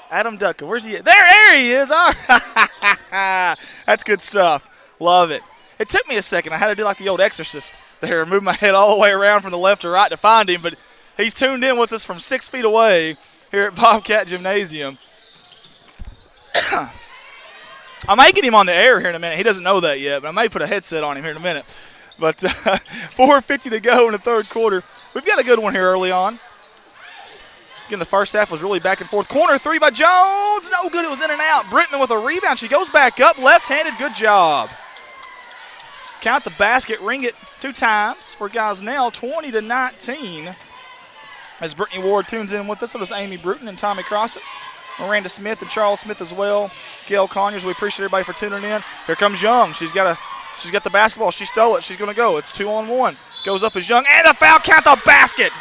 Adam Duck, where's he at? There he is. All right. That's good stuff. Love it. It took me a second. I had to do like the old Exorcist there, move my head all the way around from the left to right to find him, but he's tuned in with us from 6 feet away here at Bobcat Gymnasium. I may get him on the air here in a minute. He doesn't know that yet, but I may put a headset on him here in a minute. But 4:50 to go in the third quarter. We've got a good one here early on. Again, the first half was really back and forth. Corner three by Jones. No good. It was in and out. Brittman with a rebound. She goes back up. Left-handed. Good job. Count the basket. Ring it 2 times for Gosnell. 20-19. As Brittany Ward tunes in with us. So does Amy Bruton and Tommy Crossett. Miranda Smith and Charles Smith as well. Gail Conyers. We appreciate everybody for tuning in. Here comes Young. She's got the basketball. She stole it. She's going to go. It's 2-on-1. Goes up as Young. And a foul. Count the basket.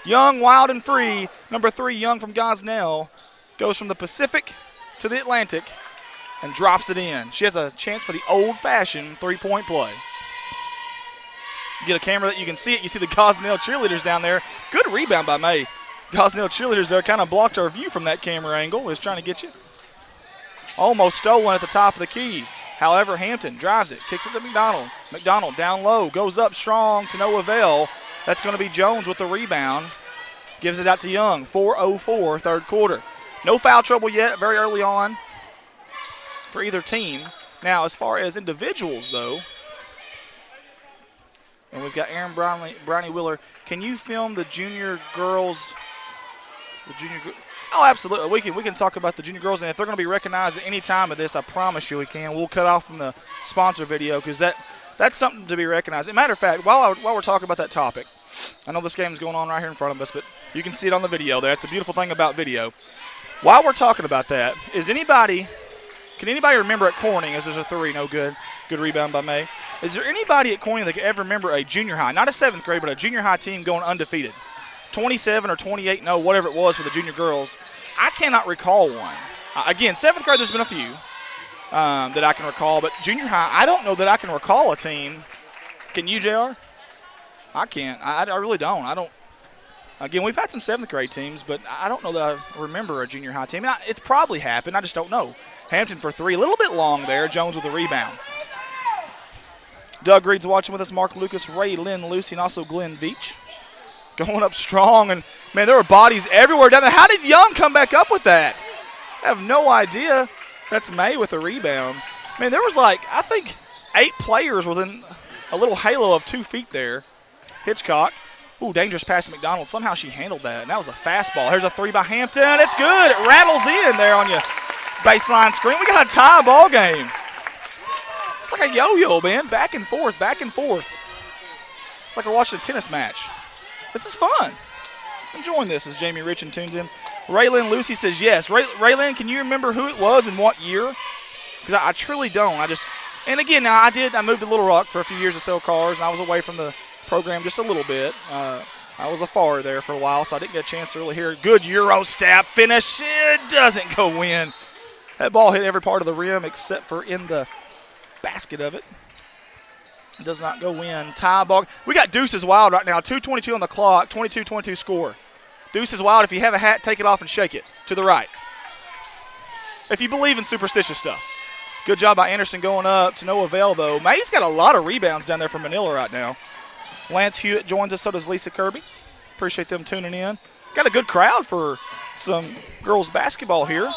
Young, wild and free. Number 3, Young from Gosnell, goes from the Pacific to the Atlantic and drops it in. She has a chance for the old-fashioned three-point play. Get a camera that you can see it. You see the Gosnell cheerleaders down there. Good rebound by May. Gosnell cheerleaders there kind of blocked our view from that camera angle. Was trying to get you. Almost stolen at the top of the key. However, Hampton drives it, kicks it to McDonald. McDonald down low, goes up strong to no avail. That's going to be Jones with the rebound. Gives it out to Young. 4:04, third quarter. No foul trouble yet, very early on for either team. Now, as far as individuals, though, and we've got Aaron Brownie Wheeler. Can you film the junior girls? Oh, absolutely. We can talk about the junior girls, and if they're going to be recognized at any time of this, I promise you we can. We'll cut off from the sponsor video because that's something to be recognized. As a matter of fact, while we're talking about that topic, I know this game is going on right here in front of us, but you can see it on the video there. It's a beautiful thing about video. While we're talking about that, can anybody remember at Corning, as there's a three, no good. Good rebound by May. Is there anybody at Corning that can ever remember a junior high, not a seventh grade, but a junior high team going undefeated? 27 or 28-0, whatever it was for the junior girls. I cannot recall one. Again, seventh grade, there's been a few that I can recall, but junior high, I don't know that I can recall a team. Can you, JR? I can't. I really don't. Again, we've had some seventh grade teams, but I don't know that I remember a junior high team. It's probably happened. I just don't know. Hampton for three, a little bit long there. Jones with the rebound. Doug Reed's watching with us. Mark Lucas, Ray Lynn Lucy, and also Glenn Beach. Going up strong, and, man, there were bodies everywhere down there. How did Young come back up with that? I have no idea. That's May with the rebound. Man, there was I think 8 players within a little halo of 2 feet there. Hitchcock. Ooh, dangerous pass to McDonald. Somehow she handled that, and that was a fastball. Here's a three by Hampton. It's good. It rattles in there on your baseline screen. We got a tie ball game. It's like a yo-yo, man. Back and forth, back and forth. It's like we're watching a tennis match. This is fun. Enjoying this as Jamie Richin tunes in. Raylyn Lucy says yes. Raylyn, can you remember who it was and what year? Because I truly don't. And again, now I moved to Little Rock for a few years to sell cars, and I was away from the program just a little bit. I was afar there for a while, so I didn't get a chance to really hear it. Good Euro step finish. It doesn't go in. That ball hit every part of the rim except for in the basket of it. It does not go in. Tie ball. We got Deuces Wild right now. 2:22 on the clock. 22-22 score. Deuces Wild, if you have a hat, take it off and shake it to the right. If you believe in superstitious stuff. Good job by Anderson going up to no avail, though. May's got a lot of rebounds down there for Manila right now. Lance Hewitt joins us, so does Lisa Kirby. Appreciate them tuning in. Got a good crowd for some girls basketball here.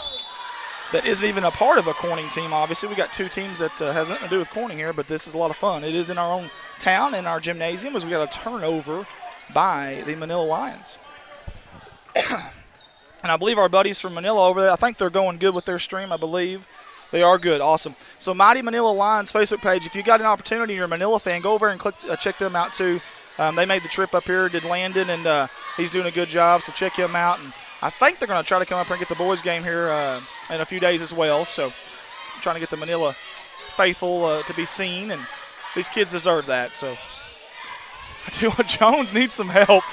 That isn't even a part of a Corning team, obviously. We got 2 teams that has nothing to do with Corning here, but this is a lot of fun. It is in our own town, in our gymnasium, as we got a turnover by the Manila Lions. And I believe our buddies from Manila over there, I think they're going good with their stream, I believe. They are good. Awesome. So Mighty Manila Lions Facebook page, if you got an opportunity, you're a Manila fan, go over and check them out too. They made the trip up here, did Landon, and he's doing a good job, so check him out. And I think they're going to try to come up here and get the boys game here in a few days as well. So I'm trying to get the Manila faithful to be seen, and these kids deserve that. So I tell you what, Jones needs some help.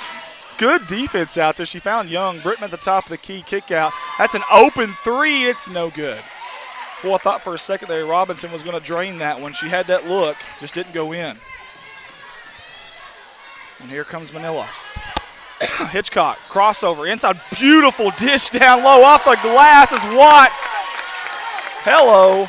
Good defense out there. She found Young. Britton at the top of the key, kick out. That's an open three. It's no good. Well, I thought for a second there Robinson was going to drain that one. She had that look, just didn't go in. And here comes Manila. Hitchcock, crossover, inside, beautiful dish down low off the glass is Watts. Hello.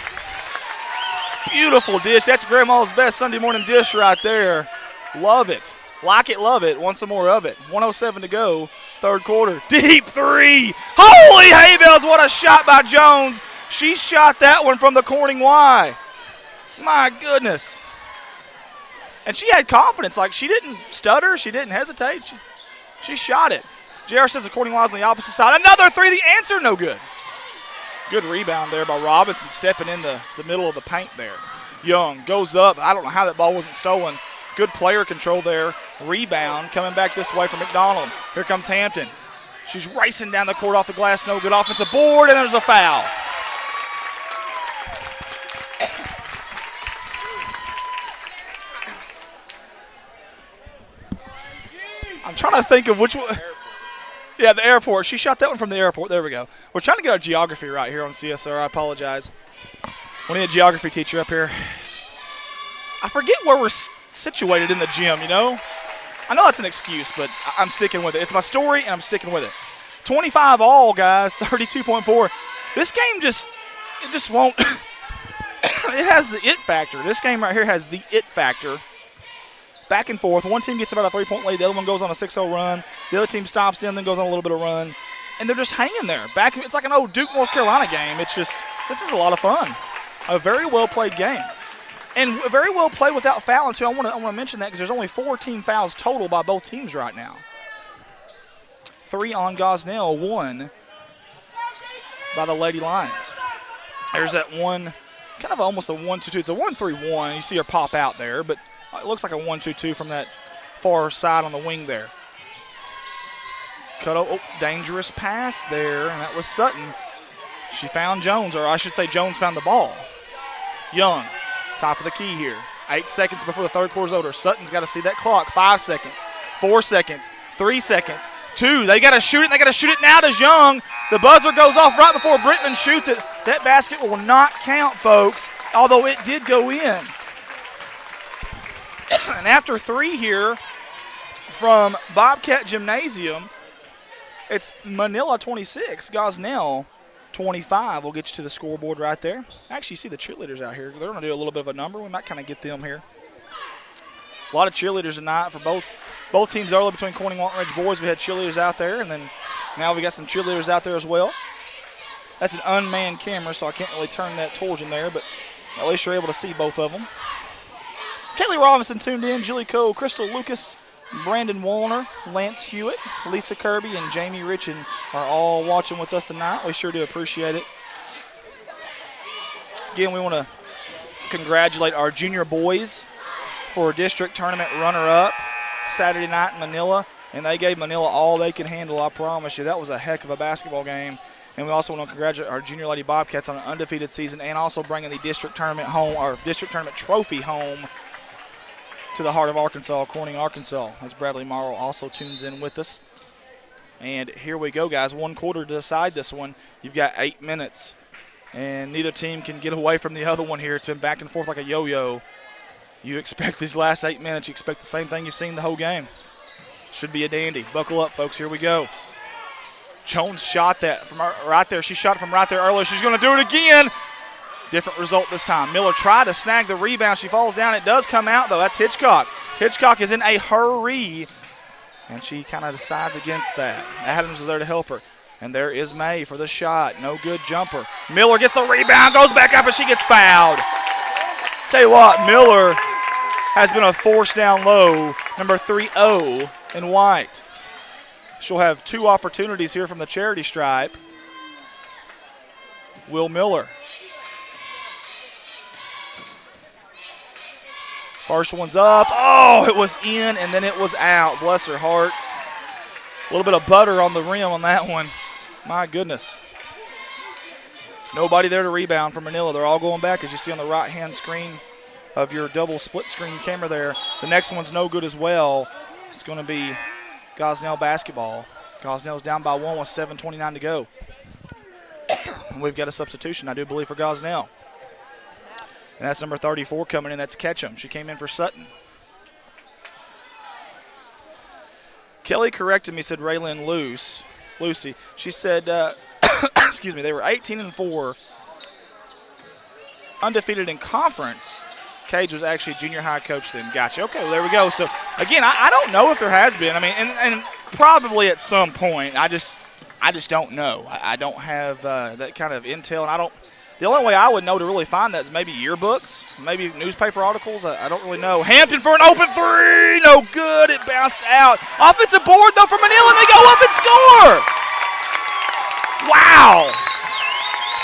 Beautiful dish. That's Grandma's best Sunday morning dish right there. Love it. Like it, love it. Want some more of it. 1:07 to go, third quarter. Deep three. Holy hay bells, what a shot by Jones. She shot that one from the Corning Y. My goodness. And she had confidence. Like, she didn't stutter. She didn't hesitate. She shot it. JR says the Corning Y is on the opposite side. Another three. The answer, no good. Good rebound there by Robinson stepping in the middle of the paint there. Young goes up. I don't know how that ball wasn't stolen. Good player control there. Rebound coming back this way from McDonald. Here comes Hampton. She's racing down the court off the glass. No good. Offensive board, and there's a foul. I'm trying to think of which one. Yeah, the airport. She shot that one from the airport. There we go. We're trying to get our geography right here on CSR. I apologize. We need a geography teacher up here. I forget where we're situated in the gym, you know. I know that's an excuse, but I'm sticking with it. It's my story, and I'm sticking with it. 25 all, guys, 32.4. This game just, it just won't. It has the it factor. This game right here has the it factor. Back and forth. One team gets about a 3-point lead. The other one goes on a 6-0 run. The other team stops them, then goes on a little bit of run. And they're just hanging there. It's like an old Duke, North Carolina game. It's just, this is a lot of fun. A very well-played game. And very well played without fouling, too. I want to mention that because there's only 4 team fouls total by both teams right now. 3 on Gosnell, 1 by the Lady Lions. There's that one, kind of almost a 1-2-2. It's a 1-3-1. You see her pop out there, but it looks like a 1-2-2 from that far side on the wing there. Dangerous pass there, and that was Sutton. She found Jones, or I should say Jones found the ball. Young, top of the key here. 8 seconds before the third quarter's over. Sutton's got to see that clock. 5 seconds, 4 seconds, 3 seconds, 2. They got to shoot it, and they got to shoot it now. Does Young. The buzzer goes off right before Brittman shoots it. That basket will not count, folks, although it did go in. And after 3 here from Bobcat Gymnasium, it's Manila 26, Gosnell 25. We'll get you to the scoreboard right there. Actually, you see the cheerleaders out here. They're going to do a little bit of a number. We might kind of get them here. A lot of cheerleaders tonight for both teams early between Corning and Walton Ridge boys. We had cheerleaders out there, and then now we got some cheerleaders out there as well. That's an unmanned camera, so I can't really turn that towards them there, but at least you're able to see both of them. Kaylee Robinson tuned in, Julie Cole, Crystal Lucas, Brandon Wallner, Lance Hewitt, Lisa Kirby, and Jamie Richin are all watching with us tonight. We sure do appreciate it. Again, we want to congratulate our junior boys for district tournament runner-up Saturday night in Manila, and they gave Manila all they can handle, I promise you. That was a heck of a basketball game. And we also want to congratulate our junior lady Bobcats on an undefeated season and also bringing the district tournament home, our district tournament trophy home to the heart of Arkansas, Corning, Arkansas, as Bradley Morrow also tunes in with us. And here we go, guys. 1 quarter to decide this one. You've got 8 minutes, and neither team can get away from the other one here. It's been back and forth like a yo-yo. You expect these last 8 minutes, you expect the same thing you've seen the whole game. Should be a dandy. Buckle up, folks. Here we go. Jones shot that from right there. She shot it from right there earlier. She's going to do it again. Different result this time. Miller tried to snag the rebound. She falls down. It does come out, though. That's Hitchcock. Hitchcock is in a hurry, and she kind of decides against that. Adams was there to help her. And there is May for the shot. No good jumper. Miller gets the rebound, goes back up, and she gets fouled. Tell you what, Miller has been a force down low, number 3-0 in white. She'll have 2 opportunities here from the charity stripe. Will Miller. First one's up. Oh, it was in, and then it was out. Bless her heart. A little bit of butter on the rim on that one. My goodness. Nobody there to rebound for Manila. They're all going back, as you see on the right-hand screen of your double split screen camera there. The next one's no good as well. It's going to be Gosnell basketball. Gosnell's down by 1 with 7:29 to go. And we've got a substitution, I do believe, for Gosnell. And that's number 34 coming in. That's Ketchum. She came in for Sutton. Kelly corrected me, said Raylyn Lucy. She said, excuse me, they were 18-4, undefeated in conference. Cage was actually a junior high coach then. Gotcha. Okay, well, there we go. So, again, I don't know if there has been. I mean, and probably at some point. I just don't know. I don't have that kind of intel, and the only way I would know to really find that is maybe yearbooks, maybe newspaper articles. I don't really know. Hampton for an open 3. No good. It bounced out. Offensive board, though, for Manila, and they go up and score. Wow.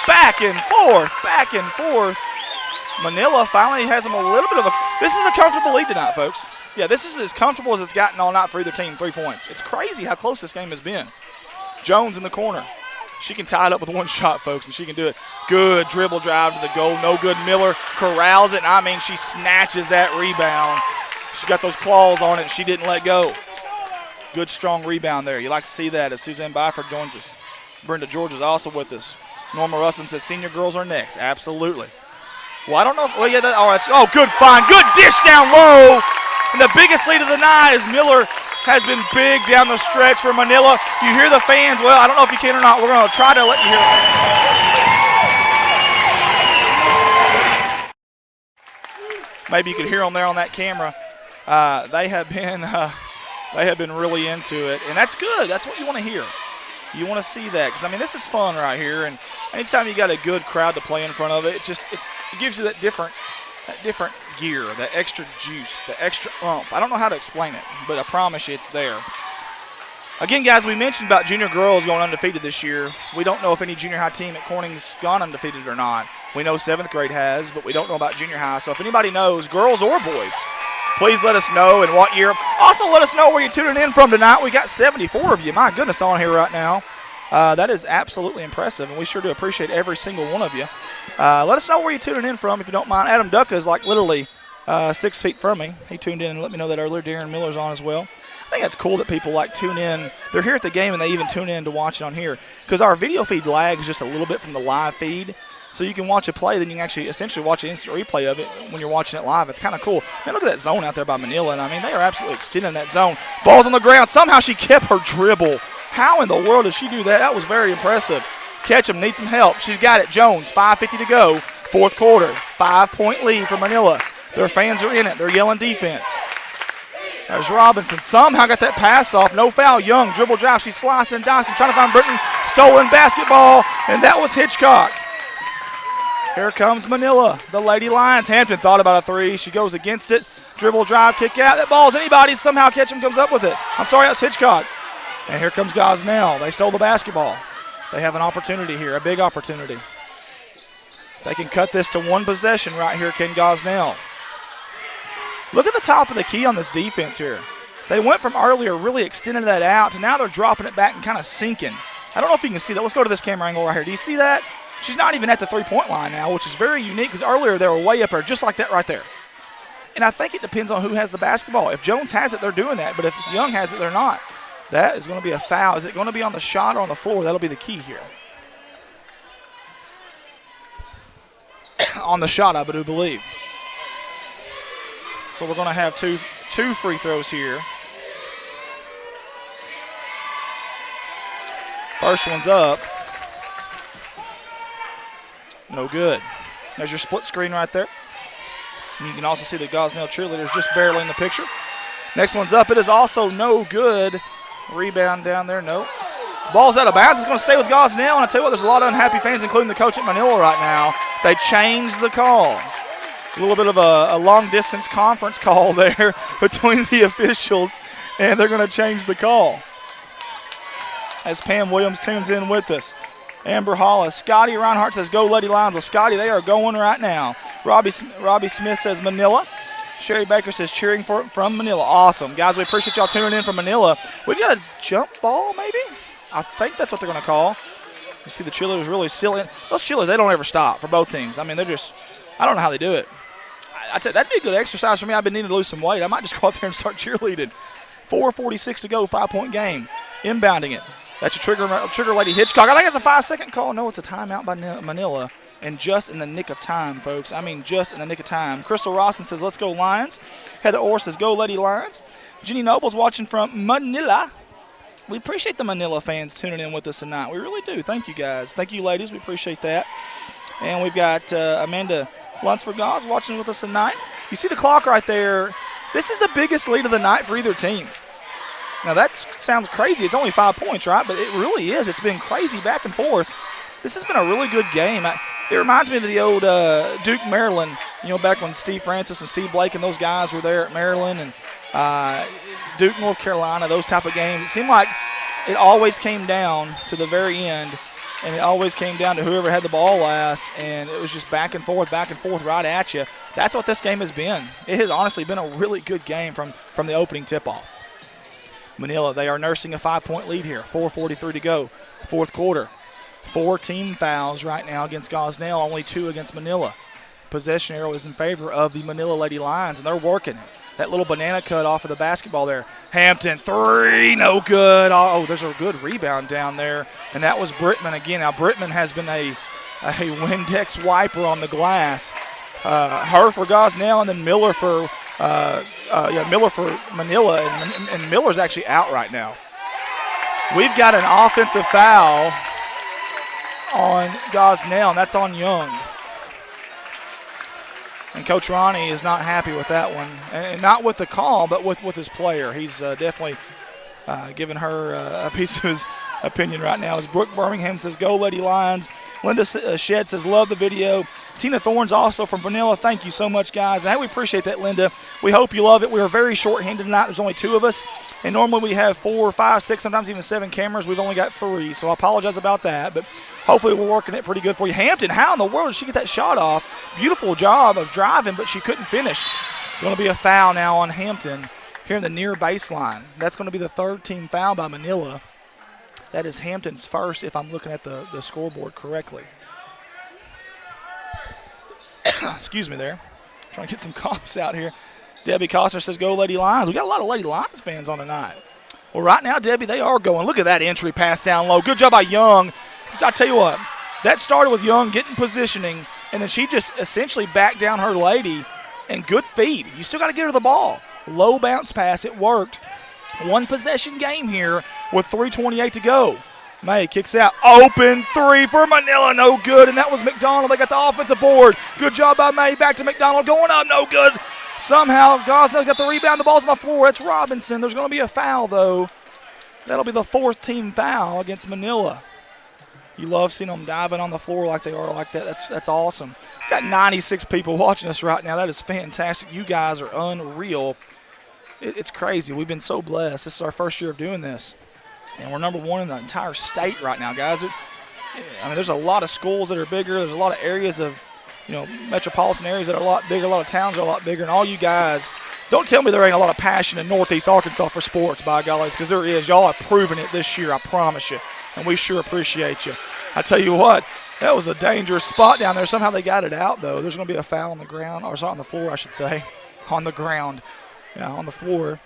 Back and forth. Manila finally has them a little bit of a – this is a comfortable lead tonight, folks. Yeah, this is as comfortable as it's gotten all night for either team, 3 points. It's crazy how close this game has been. Jones in the corner. She can tie it up with 1 shot, folks, and she can do it. Good dribble drive to the goal. No good. Miller corrals it, and I mean she snatches that rebound. She's got those claws on it, and she didn't let go. Good, strong rebound there. You like to see that as Suzanne Byford joins us. Brenda George is also with us. Norma Russum says senior girls are next. Absolutely. Well, I don't know. Good find. Good dish down low. And the biggest lead of the night is Miller has been big down the stretch for Manila. You hear the fans. Well, I don't know if you can or not. We're going to try to let you hear it. Maybe you could hear them there on that camera. They have been really into it, and that's good. That's what you want to hear. You want to see that because, I mean, this is fun right here, and anytime you got a good crowd to play in front of it, it gives you that different gear, that extra juice, the extra oomph. I don't know how to explain it, but I promise you it's there. Again, guys, we mentioned about junior girls going undefeated this year. We don't know if any junior high team at Corning's gone undefeated or not. We know 7th grade has, but we don't know about junior high. So if anybody knows, girls or boys, please let us know in what year. Also, let us know where you're tuning in from tonight. We got 74 of you, my goodness, on here right now. That is absolutely impressive, and we sure do appreciate every single one of you. Let us know where you're tuning in from if you don't mind. Adam Ducka is like literally 6 feet from me. He tuned in and let me know that earlier. Darren Miller's on as well. I think that's cool that people like tune in. They're here at the game and they even tune in to watch it on here because our video feed lags just a little bit from the live feed. So you can watch a play, then you can actually essentially watch an instant replay of it when you're watching it live. It's kind of cool. Man, look at that zone out there by Manila. And I mean, they are absolutely extending that zone. Ball's on the ground. Somehow she kept her dribble. How in the world did she do that? That was very impressive. Ketchum needs some help. She's got it. Jones, 5:50 to go. 4th quarter. 5-point lead for Manila. Their fans are in it. They're yelling defense. There's Robinson. Somehow got that pass off. No foul. Young dribble drive. She's slicing and dicing, trying to find Britton. Stolen basketball, and that was Hitchcock. Here comes Manila, the Lady Lions. Hampton thought about a three. She goes against it. Dribble drive, kick out. That ball's anybody's. Somehow Ketchum comes up with it. I'm sorry, that's Hitchcock. And here comes Gosnell. They stole the basketball. They have an opportunity here, a big opportunity. They can cut this to one possession right here, Ken Gosnell. Look at the top of the key on this defense here. They went from earlier really extending that out to now they're dropping it back and kind of sinking. I don't know if you can see that. Let's go to this camera angle right here. Do you see that? She's not even at the three-point line now, which is very unique because earlier they were way up there, just like that right there. And I think it depends on who has the basketball. If Jones has it, they're doing that. But if Young has it, they're not. That is going to be a foul. Is it going to be on the shot or on the floor? That'll be the key here. On the shot, I do believe. So we're going to have two free throws here. First one's up. No good. There's your split screen right there. And you can also see the Gosnell cheerleaders just barely in the picture. Next one's up. It is also no good. Rebound down there, no. Ball's out of bounds. It's going to stay with Gosnell. And I tell you what, there's a lot of unhappy fans, including the coach at Manila right now. They changed the call. A little bit of a long-distance conference call there between the officials, and they're going to change the call. As Pam Williams tunes in with us. Amber Hollis. Scotty Reinhardt says, go Lady Lions. Well, Scotty, they are going right now. Robbie Smith says Manila. Sherry Baker says cheering from Manila. Awesome. Guys, we appreciate y'all tuning in from Manila. We've got a jump ball maybe? I think that's what they're going to call. You see the cheerleaders really still in. Those cheerleaders, they don't ever stop for both teams. I mean, they're just, I don't know how they do it. I'd say that'd be a good exercise for me. I've been needing to lose some weight. I might just go up there and start cheerleading. 4:46 to go, 5-point game. Inbounding it. That's your trigger lady Hitchcock. I think it's a 5-second call. No, it's a timeout by Manila. And just in the nick of time, folks. I mean, just in the nick of time. Crystal Rawson says, let's go Lions. Heather Orr says, go Lady Lions. Jenny Noble's watching from Manila. We appreciate the Manila fans tuning in with us tonight. We really do. Thank you, guys. Thank you, ladies. We appreciate that. And we've got Amanda Lunsford Goss watching with us tonight. You see the clock right there. This is the biggest lead of the night for either team. Now, that sounds crazy. It's only 5 points, right? But it really is. It's been crazy back and forth. This has been a really good game. It reminds me of the old Duke, Maryland, back when Steve Francis and Steve Blake and those guys were there at Maryland and Duke, North Carolina, those type of games. It seemed like it always came down to the very end, and it always came down to whoever had the ball last, and it was just back and forth right at you. That's what this game has been. It has honestly been a really good game from the opening tip-off. Manila, they are nursing a 5-point lead here. 4:43 to go, fourth quarter. 4 team fouls right now against Gosnell, only 2 against Manila. Possession arrow is in favor of the Manila Lady Lions, and they're working it. That little banana cut off of the basketball there. Hampton, 3, no good. Oh, there's a good rebound down there, and that was Brittman again. Now, Brittman has been a Windex wiper on the glass. Her for Gosnell, and then Miller for Manila, and Miller's actually out right now. We've got an offensive foul on Gosnell, and that's on Young. And Coach Ronnie is not happy with that one, and not with the call, but with his player. He's definitely giving her a piece of his opinion right now. As Brooke Birmingham says, "Go Lady Lions." Linda Shedd says, "Love the video." Tina Thorns also from Vanilla. Thank you so much, guys. And we appreciate that, Linda. We hope you love it. We are very short-handed tonight. There's only 2 of us, and normally we have 4, 5, 6, sometimes even 7 cameras. We've only got 3, so I apologize about that, but hopefully we're working it pretty good for you. Hampton, how in the world did she get that shot off? Beautiful job of driving, but she couldn't finish. Going to be a foul now on Hampton here in the near baseline. That's going to be the 3rd team foul by Manila. That is Hampton's first, if I'm looking at the scoreboard correctly. Excuse me there. Trying to get some coughs out here. Debbie Costner says, "Go Lady Lions." We got a lot of Lady Lions fans on tonight. Well, right now, Debbie, they are going. Look at that entry pass down low. Good job by Young. I tell you what, that started with Young getting positioning, and then she just essentially backed down her lady, and good feed. You still got to get her the ball. Low bounce pass. It worked. 1 possession game here with 3:28 to go. May kicks out. Open 3 for Manila. No good. And that was McDonald. They got the offensive board. Good job by May. Back to McDonald. Going up. No good. Somehow Gosnell got the rebound. The ball's on the floor. It's Robinson. There's going to be a foul, though. That'll be the 4th team foul against Manila. You love seeing them diving on the floor like they are like that. That's awesome. We've got 96 people watching us right now. That is fantastic. You guys are unreal. It's crazy. We've been so blessed. This is our first year of doing this. And we're number 1 in the entire state right now, guys. There's a lot of schools that are bigger. There's a lot of areas of, metropolitan areas that are a lot bigger. A lot of towns are a lot bigger. And all you guys, don't tell me there ain't a lot of passion in Northeast Arkansas for sports, by golly, because there is. Y'all have proven it this year, I promise you. And we sure appreciate you. I tell you what, that was a dangerous spot down there. Somehow they got it out, though. There's going to be a foul on the ground, or on the floor, I should say. On the ground. Yeah, on the floor.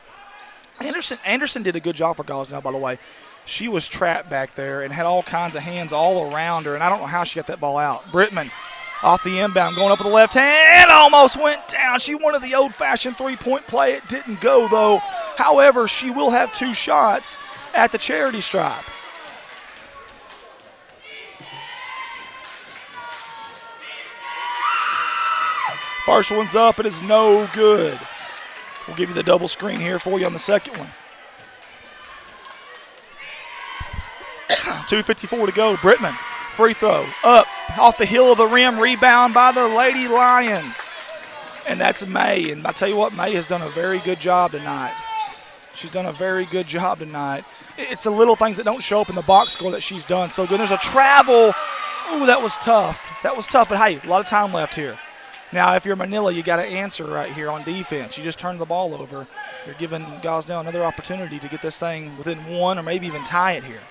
Anderson did a good job for Gosnell, by the way. She was trapped back there and had all kinds of hands all around her, and I don't know how she got that ball out. Brittman off the inbound, going up with the left hand, almost went down. She wanted the old-fashioned three-point play. It didn't go, though. However, she will have 2 shots at the charity stripe. First one's up. It is no good. We'll give you the double screen here for you on the second one. 2:54 to go. Brittman, free throw, up, off the heel of the rim, rebound by the Lady Lions. And that's May. And I tell you what, May has done a very good job tonight. She's done a very good job tonight. It's the little things that don't show up in the box score that she's done so good. There's a travel. Ooh, that was tough. That was tough, but hey, a lot of time left here. Now, if you're Manila, you got to answer right here on defense. You just turned the ball over. You're giving Gosnell another opportunity to get this thing within 1 or maybe even tie it here.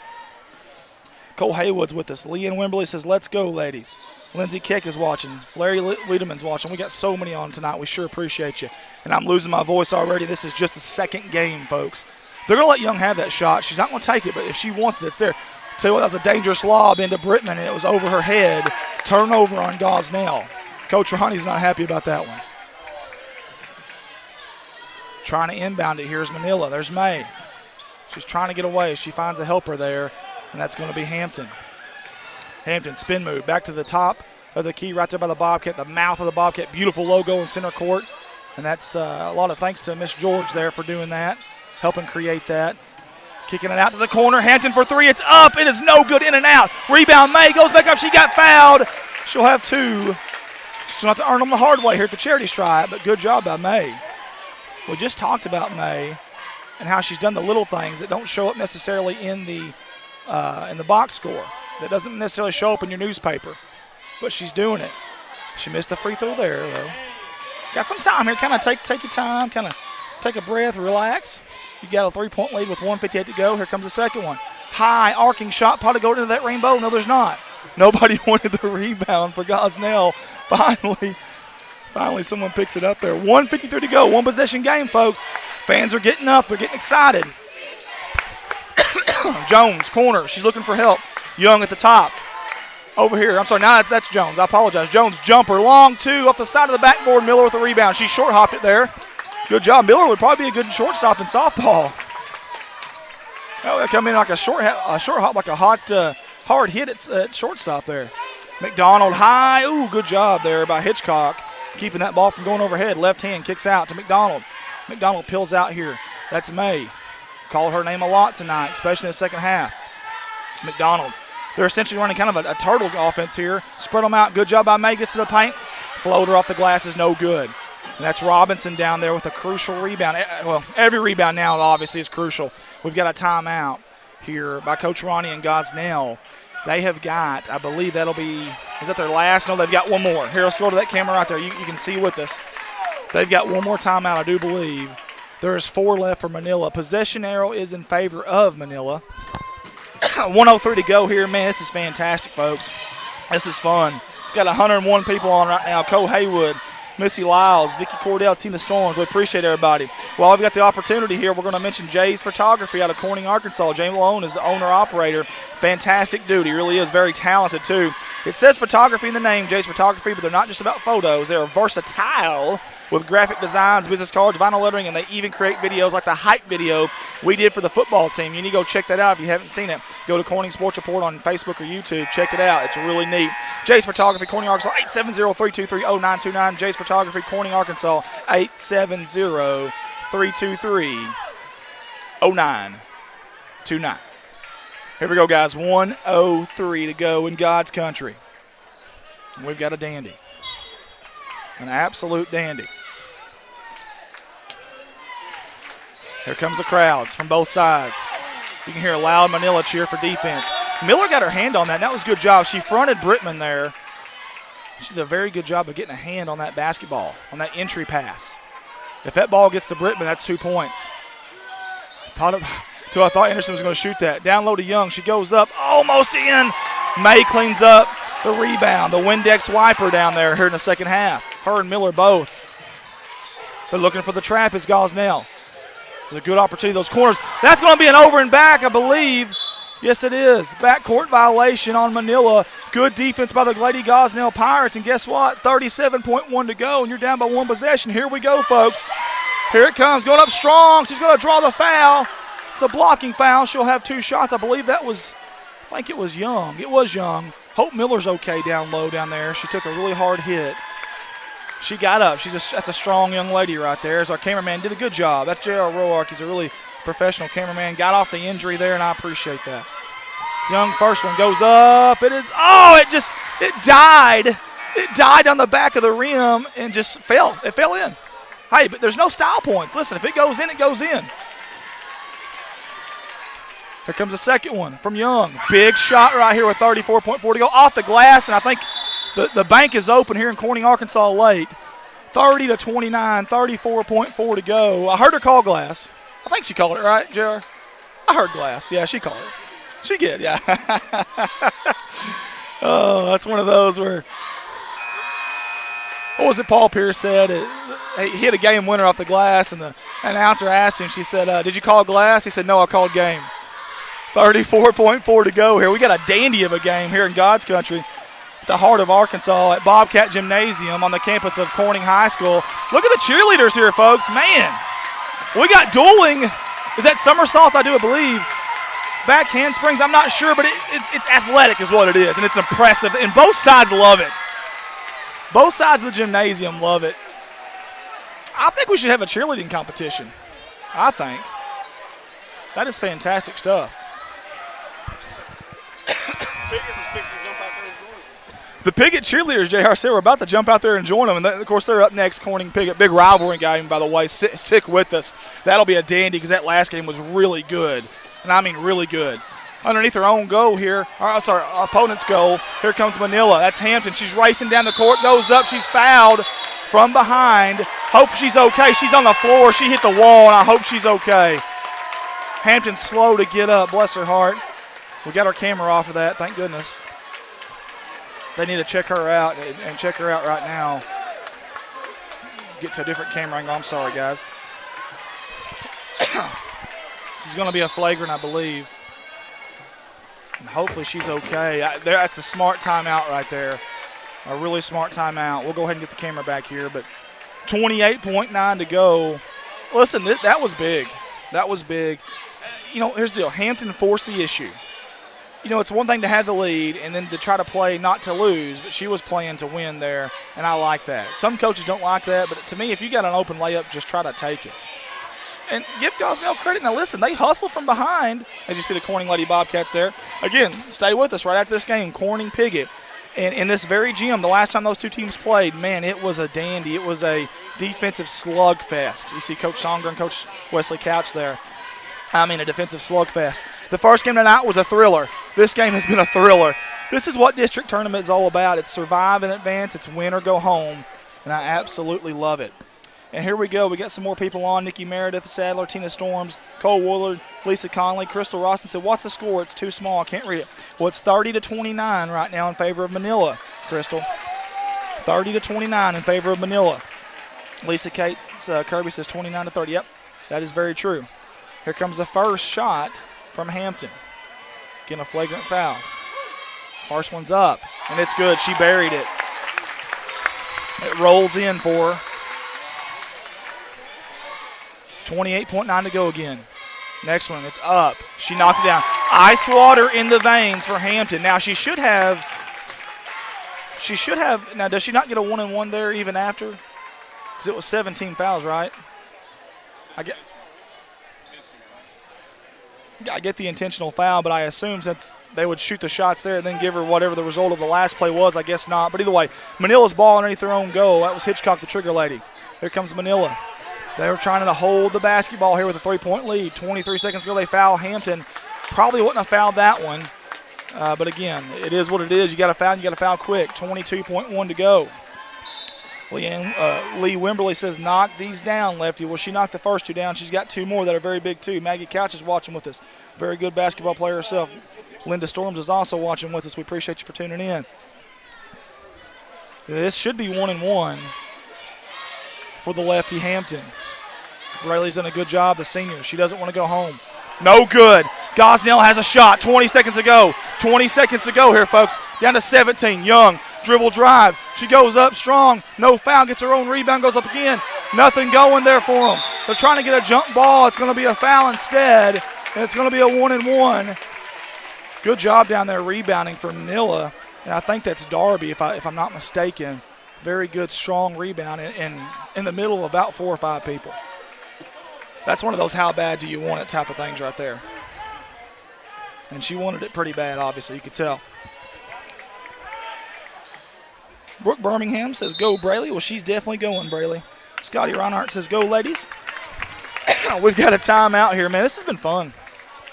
Cole Haywood's with us. Leanne Wimberly says, "Let's go, ladies." Lindsey Keck is watching. Larry Wiedemann's watching. We got so many on tonight. We sure appreciate you. And I'm losing my voice already. This is just the second game, folks. They're going to let Young have that shot. She's not going to take it, but if she wants it, it's there. Tell you what, that was a dangerous lob into Brittman, and it was over her head. Turnover on Gosnell. Coach Ronnie's not happy about that one. Trying to inbound it here is Manila. There's May. She's trying to get away. She finds a helper there, and that's going to be Hampton. Hampton, spin move, back to the top of the key right there by the Bobcat, the mouth of the Bobcat. Beautiful logo in center court, and that's a lot of thanks to Miss George there for doing that, helping create that. Kicking it out to the corner. Hampton for 3. It's up. It is no good. In and out. Rebound. May goes back up. She got fouled. She'll have 2. She'll have to earn them the hard way here at the charity stripe, but good job by May. We just talked about May and how she's done the little things that don't show up necessarily in the box score. That doesn't necessarily show up in your newspaper, but she's doing it. She missed the free throw there, though. Got some time here. Kind of take your time, kind of take a breath, relax. You got a 3-point lead with 1:58 to go. Here comes the second one. High, arcing shot, probably go into that rainbow. No, there's not. Nobody wanted the rebound for Gosnell. Finally, someone picks it up there. 1:53 to go. 1 possession game, folks. Fans are getting up. They're getting excited. Jones, corner. She's looking for help. Young at the top. Over here. I'm sorry. Now that's Jones. I apologize. Jones, jumper. Long 2 off the side of the backboard. Miller with the rebound. She short-hopped it there. Good job. Miller would probably be a good shortstop in softball. Oh, they come in like a short hop, like a hard hit at shortstop there. McDonald high. Ooh, good job there by Hitchcock. keeping that ball from going overhead. Left hand kicks out to McDonald. McDonald peels out here. That's May. Called her name a lot tonight, especially in the second half. McDonald. They're essentially running kind of a turtle offense here. Spread them out. Good job by May. Gets to the paint. Floater off the glass is no good. And that's Robinson down there with a crucial rebound. Well, every rebound now obviously is crucial. We've got a timeout here by Coach Ronnie and Gosnell. They have got, I believe that'll be, is that their last? No, they've got one more. Here, let's go to that camera right there. You can see with us. They've got one more timeout, I do believe. There is 4 left for Manila. Possession arrow is in favor of Manila. 1:03 to go here. Man, this is fantastic, folks. This is fun. Got 101 people on right now. Cole Haywood, Missy Lyles, Vicky Cordell, Tina Storms. We appreciate everybody. While we've got the opportunity here, we're going to mention Jay's Photography out of Corning, Arkansas. Jay Malone is the owner-operator. Fantastic dude. He really is very talented, too. It says photography in the name, Jay's Photography, but they're not just about photos. They're versatile with graphic designs, business cards, vinyl lettering, and they even create videos like the hype video we did for the football team. You need to go check that out if you haven't seen it. Go to Corning Sports Report on Facebook or YouTube. Check it out. It's really neat. Jay's Photography, Corning, Arkansas, 870-323-0929. Jay's Photography, Corning, Arkansas, 870-323-0929. Here we go, guys. 1:03 to go in God's country. We've got a dandy. An absolute dandy. Here comes the crowds from both sides. You can hear a loud Manila cheer for defense. Miller got her hand on that, and that was a good job. She fronted Brittman there. She did a very good job of getting a hand on that basketball, on that entry pass. If that ball gets to Brittman, that's 2 points. I thought Anderson was going to shoot that. Down low to Young. She goes up, almost in. May cleans up the rebound. The Windex wiper down there here in the second half. Her and Miller both. They're looking for the trap. It's Gosnell. There's a good opportunity. Those corners. That's going to be an over and back, I believe. Yes, it is. Backcourt violation on Manila. Good defense by the Lady Gosnell Pirates. And guess what? 37.1 to go, and you're down by 1 possession. Here we go, folks. Here it comes. Going up strong. She's going to draw the foul. It's a blocking foul. She'll have 2 shots. I believe that was, I think it was Young. It was Young. Hope Miller's okay down low down there. She took a really hard hit. She got up. That's a strong young lady right there. As our cameraman did a good job. That's J.R. Roark. He's a really professional cameraman. Got off the injury there, and I appreciate that. Young first one goes up. It died. It died on the back of the rim and just fell. It fell in. Hey, but there's no style points. Listen, if it goes in, it goes in. Here comes the second one from Young. Big shot right here with 34.4 to go. Off the glass, and I think the bank is open here in Corning, Arkansas late. 30-29, 34.4 to go. I heard her call glass. I think she called it, right, JR? I heard glass. Yeah, she called it. She did, yeah. Oh, that's one of those where, what was it Paul Pierce said? He hit a game winner off the glass, and the announcer asked him, she said, did you call glass? He said, no, I called game. 34.4 to go here. We got a dandy of a game here in God's country at the heart of Arkansas at Bobcat Gymnasium on the campus of Corning High School. Look at the cheerleaders here, folks. Man, we got dueling. Is that somersaults? I do believe. Back handsprings, I'm not sure, but it's athletic is what it is, and it's impressive. And both sides love it. Both sides of the gymnasium love it. I think we should have a cheerleading competition. I think. That is fantastic stuff. The Piggott cheerleaders, J.R. said, we're about to jump out there and join them. And, of course, they're up next, Corning Piggott. Big rivalry game, by the way. Stick with us. That'll be a dandy because that last game was really good. And I mean really good. Underneath her own goal here, opponent's goal, here comes Manila. That's Hampton. She's racing down the court, goes up. She's fouled from behind. Hope she's okay. She's on the floor. She hit the wall, and I hope she's okay. Hampton's slow to get up, bless her heart. We got our camera off of that, thank goodness. They need to check her out and check her out right now. Get to a different camera angle. I'm sorry, guys. This is going to be a flagrant, I believe. And hopefully she's okay. That's a smart timeout right there. A really smart timeout. We'll go ahead and get the camera back here. But 28.9 to go. Listen, that was big. That was big. You know, here's the deal. Hampton forced the issue. it's one thing to have the lead and then to try to play not to lose, but she was playing to win there, and I like that. Some coaches don't like that, but to me, if you got an open layup, just try to take it. And give Gosnell credit. Now, listen, they hustle from behind, as you see the Corning Lady Bobcats there. Again, stay with us right after this game, Corning Piggott. And in this very gym, the last time those two teams played, man, it was a dandy. It was a defensive slugfest. You see Coach Songer and Coach Wesley Couch there. A defensive slugfest. The first game tonight was a thriller. This game has been a thriller. This is what district tournament is all about. It's survive and advance. It's win or go home. And I absolutely love it. And here we go. We got some more people on. Nikki Meredith, Sadler, Tina Storms, Cole Woolard, Lisa Conley, Crystal Rawson said, what's the score? It's too small. I can't read it. Well, it's 30-29 right now in favor of Manila, Crystal. 30-29 in favor of Manila. Lisa Kate Kirby says 29-30. Yep, that is very true. Here comes the first shot from Hampton. Getting a flagrant foul. First one's up, and it's good. She buried it. It rolls in for her. 28.9 to go again. Next one, it's up. She knocked it down. Ice water in the veins for Hampton. Now she should have. Now, does she not get a 1-and-1 there even after? Because it was 17 fouls, right? I get the intentional foul, but I assume since they would shoot the shots there and then give her whatever the result of the last play was, I guess not. But either way, Manila's ball underneath their own goal. That was Hitchcock, the trigger lady. Here comes Manila. They were trying to hold the basketball here with a 3-point lead. 23 seconds ago, they foul Hampton. Probably wouldn't have fouled that one. But again, it is what it is. You got to foul quick. 22.1 to go. Lee Wimberly says, knock these down, Lefty. Well, she knocked the first two down. She's got two more that are very big, too. Maggie Couch is watching with us. Very good basketball player herself. Linda Storms is also watching with us. We appreciate you for tuning in. This should be 1-and-1 for the Lefty Hampton. Rayleigh's done a good job, the senior. She doesn't want to go home. No good. Gosnell has a shot. 20 seconds to go. 20 seconds to go here, folks. Down to 17. Young, dribble drive. She goes up strong. No foul. Gets her own rebound. Goes up again. Nothing going there for them. They're trying to get a jump ball. It's going to be a foul instead, and it's going to be a 1-and-1. Good job down there rebounding for Manila, and I think that's Darby, if I'm not mistaken. Very good, strong rebound in the middle of about 4 or 5 people. That's one of those how bad do you want it type of things right there. And she wanted it pretty bad, obviously, you could tell. Brooke Birmingham says, go, Brayley. Well, she's definitely going, Brayley. Scotty Reinhardt says, go, ladies. We've got a timeout here, man. This has been fun.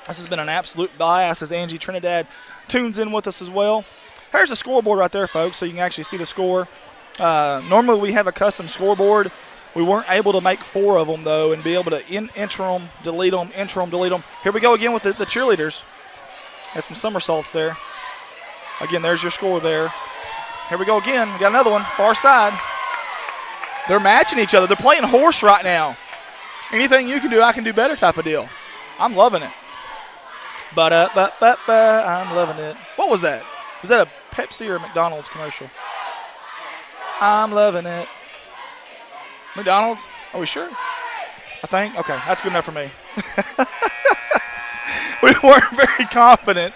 This has been an absolute blast as Angie Trinidad tunes in with us as well. Here's the scoreboard right there, folks, so you can actually see the score. Normally we have a custom scoreboard. We weren't able to make 4 of them, though, and be able to enter them, delete them, enter them, delete them. Here we go again with the cheerleaders. Had some somersaults there. Again, there's your score there. Here we go again. We got another one, far side. They're matching each other. They're playing horse right now. Anything you can do, I can do better type of deal. I'm loving it. I'm loving it. What was that? Was that a Pepsi or a McDonald's commercial? I'm loving it. McDonald's? Are we sure? I think. Okay, that's good enough for me. We weren't very confident.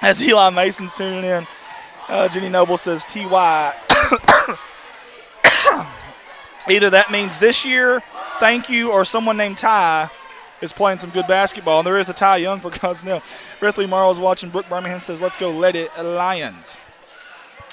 As Eli Mason's tuning in, Jenny Noble says TY. Either that means this year, thank you, or someone named Ty is playing some good basketball. And there is the Ty Young for Gosnell. Rithley Morrow is watching. Brooke Birmingham says, let's go, let it, Lions.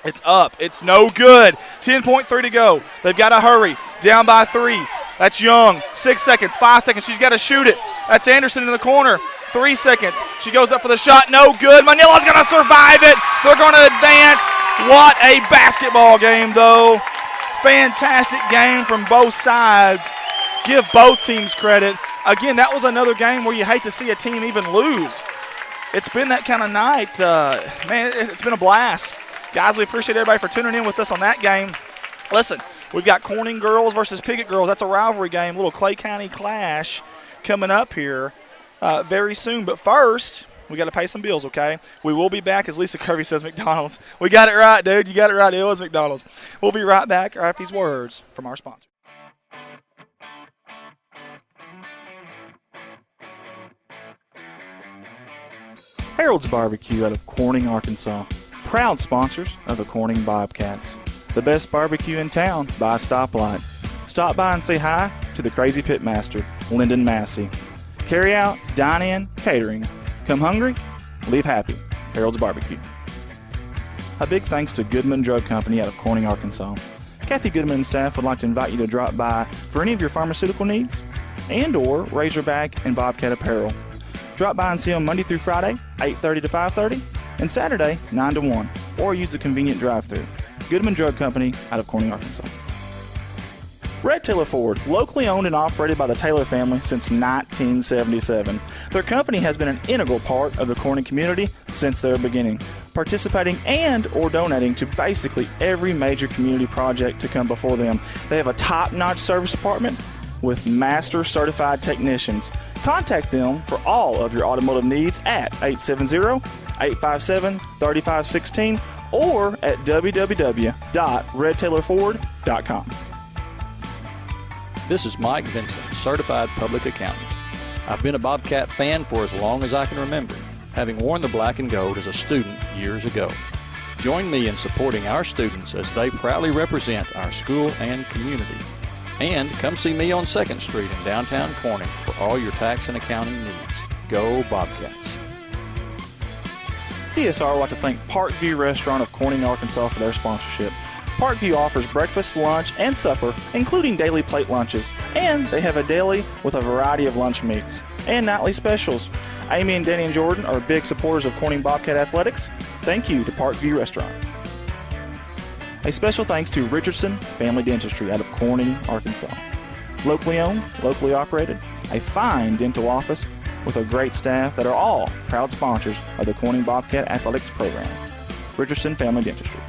It's up. It's no good. 10.3 to go. They've got to hurry. Down by 3. That's Young. 6 seconds, 5 seconds. She's got to shoot it. That's Anderson in the corner. 3 seconds. She goes up for the shot. No good. Manila's going to survive it. They're going to advance. What a basketball game, though. Fantastic game from both sides. Give both teams credit. Again, that was another game where you hate to see a team even lose. It's been that kind of night. Man, it's been a blast. Guys, we appreciate everybody for tuning in with us on that game. Listen, we've got Corning girls versus Piggott girls. That's a rivalry game, a little Clay County clash coming up here very soon. But first, we got to pay some bills, okay? We will be back, as Lisa Kirby says, McDonald's. We got it right, dude. You got it right. It was McDonald's. We'll be right back after these words from our sponsor. Harold's Barbecue out of Corning, Arkansas. Proud sponsors of the Corning Bobcats. The best barbecue in town by a stoplight. Stop by and say hi to the crazy pitmaster, Lyndon Massey. Carry out, dine in, catering. Come hungry, leave happy. Harold's Barbecue. A big thanks to Goodman Drug Company out of Corning, Arkansas. Kathy Goodman and staff would like to invite you to drop by for any of your pharmaceutical needs and or Razorback and Bobcat apparel. Drop by and see them Monday through Friday, 8:30 to 5:30, and Saturday, 9 to 1, or use the convenient drive-thru. Goodman Drug Company out of Corning, Arkansas. Red Taylor Ford, locally owned and operated by the Taylor family since 1977. Their company has been an integral part of the Corning community since their beginning, participating and or donating to basically every major community project to come before them. They have a top-notch service department with master certified technicians. Contact them for all of your automotive needs at 870-857-3516 or at www.redtaylorford.com. This is Mike Vincent, Certified Public Accountant. I've been a Bobcat fan for as long as I can remember, having worn the black and gold as a student years ago. Join me in supporting our students as they proudly represent our school and community. And come see me on 2nd Street in downtown Corning for all your tax and accounting needs. Go Bobcats. CSR would like to thank Parkview Restaurant of Corning, Arkansas for their sponsorship. Parkview offers breakfast, lunch, and supper, including daily plate lunches, and they have a deli with a variety of lunch meats and nightly specials. Amy and Danny and Jordan are big supporters of Corning Bobcat Athletics. Thank you to Parkview Restaurant. A special thanks to Richardson Family Dentistry out of Corning, Arkansas. Locally owned, locally operated, a fine dental office with a great staff that are all proud sponsors of the Corning Bobcat Athletics program. Richardson Family Dentistry.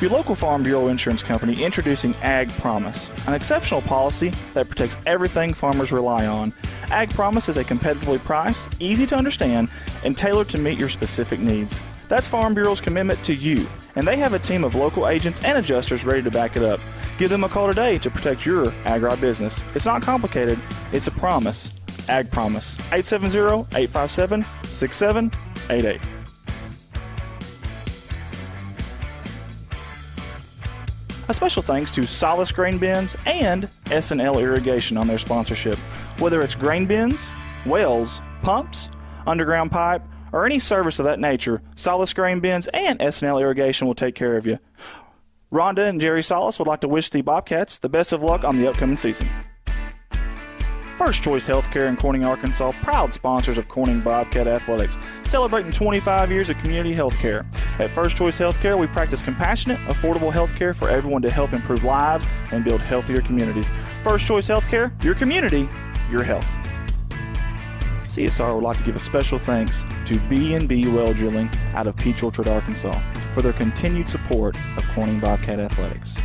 Your local Farm Bureau insurance company introducing Ag Promise, an exceptional policy that protects everything farmers rely on. Ag Promise is a competitively priced, easy to understand, and tailored to meet your specific needs. That's Farm Bureau's commitment to you, and they have a team of local agents and adjusters ready to back it up. Give them a call today to protect your agribusiness. It's not complicated, it's a promise. Ag Promise, 870-857-6788. A special thanks to Solace Grain Bins and S&L Irrigation on their sponsorship. Whether it's grain bins, wells, pumps, underground pipe, or any service of that nature, Solace Grain Bins and S&L Irrigation will take care of you. Rhonda and Jerry Solace would like to wish the Bobcats the best of luck on the upcoming season. First Choice Healthcare in Corning, Arkansas, proud sponsors of Corning Bobcat Athletics, celebrating 25 years of community healthcare. At First Choice Healthcare, we practice compassionate, affordable healthcare for everyone to help improve lives and build healthier communities. First Choice Healthcare, your community, your health. CSR would like to give a special thanks to B&B Well Drilling out of Peach Orchard, Arkansas, for their continued support of Corning Bobcat Athletics.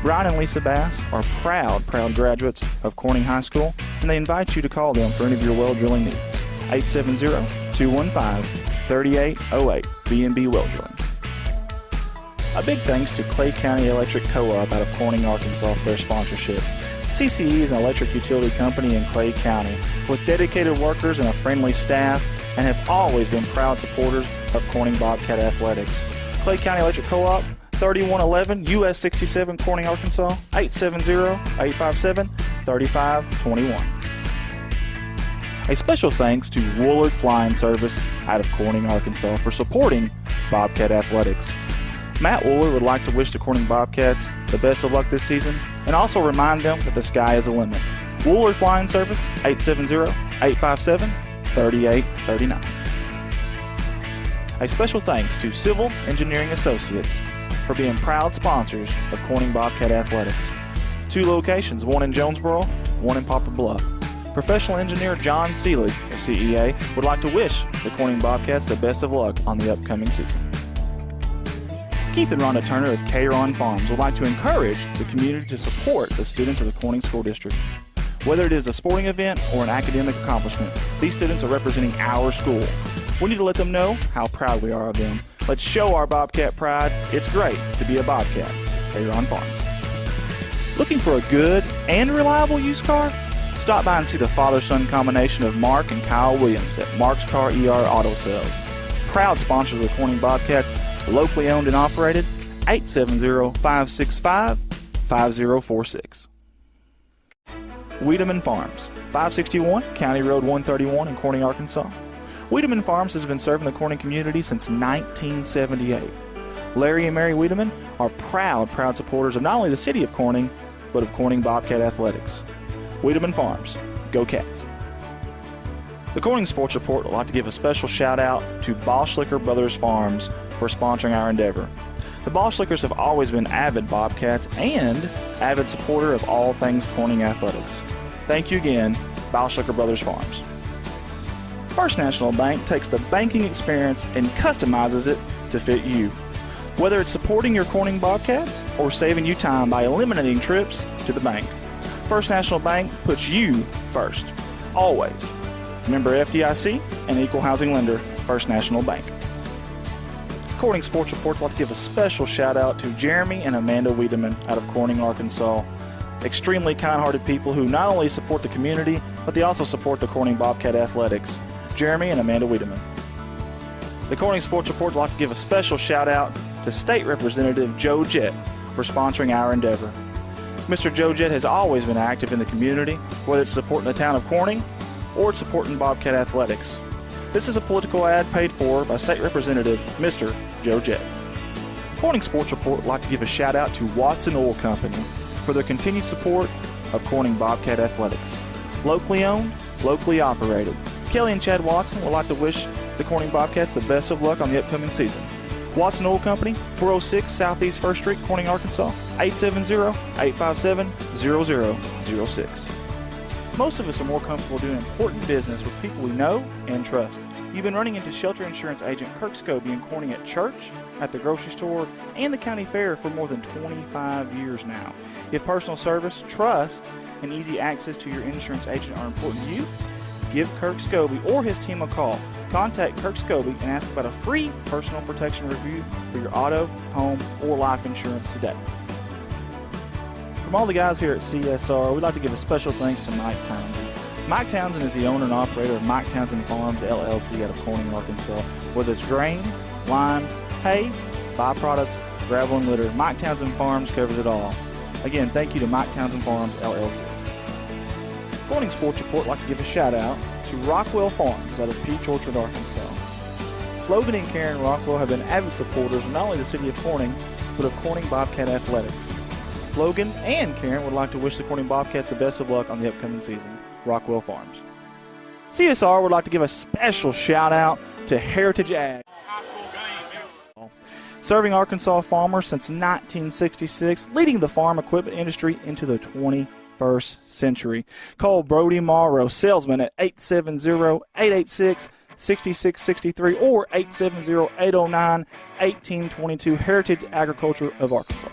Brian and Lisa Bass are proud graduates of Corning High School, and they invite you to call them for any of your well drilling needs. 870-215-3808, B&B Well Drilling. A big thanks to Clay County Electric Co-op out of Corning, Arkansas for their sponsorship. CCE is an electric utility company in Clay County with dedicated workers and a friendly staff, and have always been proud supporters of Corning Bobcat Athletics. Clay County Electric Co-op, 3111 US 67 Corning, Arkansas, 870-857-3521. A special thanks to Woolard Flying Service out of Corning, Arkansas for supporting Bobcat Athletics. Matt Woolard would like to wish the Corning Bobcats the best of luck this season and also remind them that the sky is the limit. Woolard Flying Service, 870-857-3839. A special thanks to Civil Engineering Associates for being proud sponsors of Corning Bobcat Athletics. 2 locations, one in Jonesboro, one in Poplar Bluff. Professional engineer John Seeley of CEA would like to wish the Corning Bobcats the best of luck on the upcoming season. Keith and Rhonda Turner of K-Ron Farms would like to encourage the community to support the students of the Corning School District. Whether it is a sporting event or an academic accomplishment, these students are representing our school. We need to let them know how proud we are of them. Let's show our Bobcat pride. It's great to be a Bobcat. K-Ron Farms. Looking for a good and reliable used car? Stop by and see the father-son combination of Mark and Kyle Williams at Mark's Car ER Auto Sales. Proud sponsors of the Corning Bobcats, locally owned and operated, 870-565-5046. Wiedemann Farms, 561 County Road 131 in Corning, Arkansas. Wiedemann Farms has been serving the Corning community since 1978. Larry and Mary Wiedemann are proud supporters of not only the city of Corning, but of Corning Bobcat Athletics. Wiedemann Farms, go Cats. The Corning Sports Report would like to give a special shout out to Boschlicker Brothers Farms for sponsoring our endeavor. The Boschlickers have always been avid Bobcats and avid supporter of all things Corning athletics. Thank you again, Boschlicker Brothers Farms. First National Bank takes the banking experience and customizes it to fit you. Whether it's supporting your Corning Bobcats or saving you time by eliminating trips to the bank, First National Bank puts you first, always. Member FDIC and equal housing lender, First National Bank. Corning Sports Report would like to give a special shout out to Jeremy and Amanda Wiedemann out of Corning, Arkansas. Extremely kind-hearted people who not only support the community, but they also support the Corning Bobcat Athletics. Jeremy and Amanda Wiedemann. The Corning Sports Report would like to give a special shout out to State Representative Joe Jett for sponsoring our endeavor. Mr. Joe Jett has always been active in the community, whether it's supporting the town of Corning or it's supporting Bobcat Athletics. This is a political ad paid for by State Representative Mr. Joe Jett. Corning Sports Report would like to give a shout out to Watson Oil Company for their continued support of Corning Bobcat Athletics. Locally owned, locally operated. Kelly and Chad Watson would like to wish the Corning Bobcats the best of luck on the upcoming season. Watson Oil Company, 406 Southeast 1st Street, Corning, Arkansas, 870-857-0006. Most of us are more comfortable doing important business with people we know and trust. You've been running into shelter insurance agent Kirk Scobie and Corning at church, at the grocery store, and the county fair for more than 25 years now. If personal service, trust, and easy access to your insurance agent are important to you, give Kirk Scobie or his team a call. Contact Kirk Scobie and ask about a free personal protection review for your auto, home, or life insurance today. From all the guys here at CSR, we'd like to give a special thanks to Mike Townsend. Mike Townsend is the owner and operator of Mike Townsend Farms, LLC out of Corning, Arkansas. Whether it's grain, lime, hay, byproducts, gravel, and litter, Mike Townsend Farms covers it all. Again, thank you to Mike Townsend Farms, LLC. Corning Sports Report would like to give a shout out to Rockwell Farms out of Peach Orchard, Arkansas. Logan and Karen Rockwell have been avid supporters of not only the city of Corning, but of Corning Bobcat Athletics. Logan and Karen would like to wish the Corning Bobcats the best of luck on the upcoming season. Rockwell Farms. CSR would like to give a special shout out to Heritage Ag. Serving Arkansas farmers since 1966, leading the farm equipment industry into the 21st century. Call Brody Morrow, salesman, at 870-886-6663 or 870-809-1822, Heritage Agriculture of Arkansas.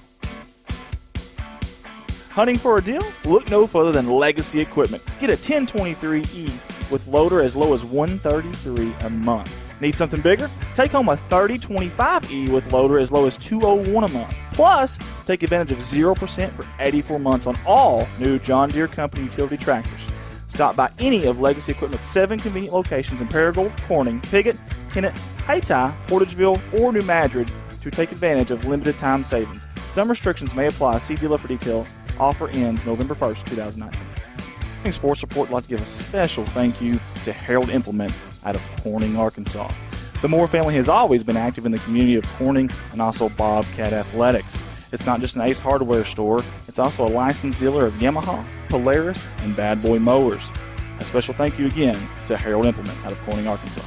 Hunting for a deal? Look no further than Legacy Equipment. Get a 1023E with loader as low as $133 a month. Need something bigger? Take home a 3025E with loader as low as $201 a month. Plus, take advantage of 0% for 84 months on all new John Deere Company utility tractors. Stop by any of Legacy Equipment's 7 convenient locations in Paragould, Corning, Piggott, Kennett, Hayti, Portageville, or New Madrid to take advantage of limited time savings. Some restrictions may apply. See dealer for detail. Offer ends November 1st, 2019. Corning Sports Report would like to give a special thank you to Harold Implement out of Corning, Arkansas. The Moore family has always been active in the community of Corning and also Bobcat Athletics. It's not just an Ace Hardware store, it's also a licensed dealer of Yamaha, Polaris, and Bad Boy mowers. A special thank you again to Harold Implement out of Corning, Arkansas.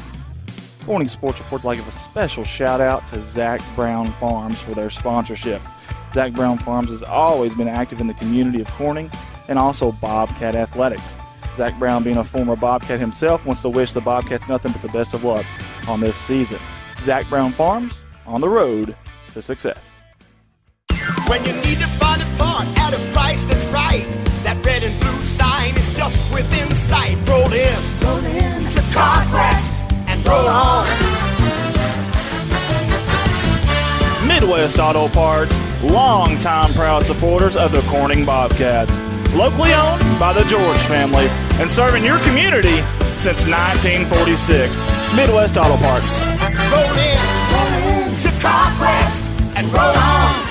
Corning Sports Report would like to give a special shout out to Zach Brown Farms for their sponsorship. Zach Brown Farms has always been active in the community of Corning and also Bobcat Athletics. Zach Brown, being a former Bobcat himself, wants to wish the Bobcats nothing but the best of luck on this season. Zach Brown Farms, on the road to success. When you need to find a part at a price that's right, that red and blue sign is just within sight. Roll in to Conquest and roll on. Midwest Auto Parts, longtime proud supporters of the Corning Bobcats. locally owned by the George family, and serving your community since 1946. Midwest Auto Parts. Roll in to CarQuest and roll on.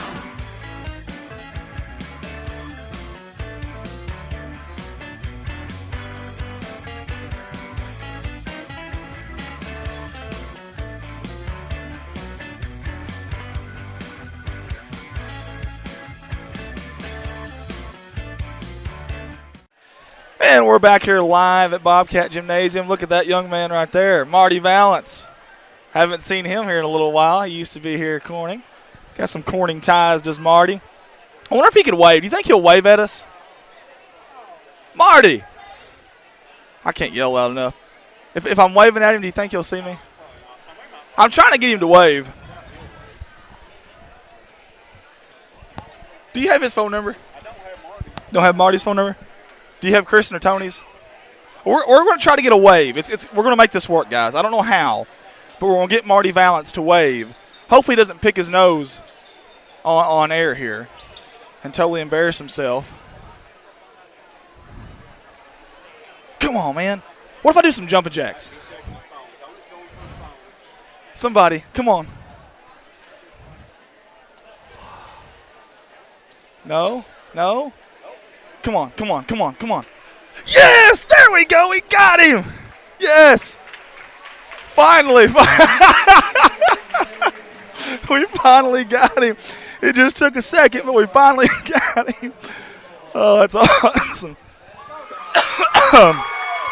And we're back here live at Bobcat Gymnasium. Look at that young man right there, Marty Valance. Haven't seen him here in a little while. He used to be here at Corning. Got some Corning ties, does Marty. I wonder if he could wave. Do you think he'll wave at us? Marty! I can't yell loud enough. If I'm waving at him, do you think he'll see me? I'm trying to get him to wave. Do you have his phone number? I don't have Marty. Don't have Marty's phone number? Do you have Kristen or Tony's? We're going to try to get a wave. We're going to make this work, guys. I don't know how, but we're going to get Marty Valance to wave. Hopefully he doesn't pick his nose on air here and totally embarrass himself. Come on, man. What if I do some jumping jacks? Somebody, come on. No. Come on. Yes, there we go. We got him. Yes. Finally. We finally got him. It just took a second, but we finally got him. Oh, that's awesome.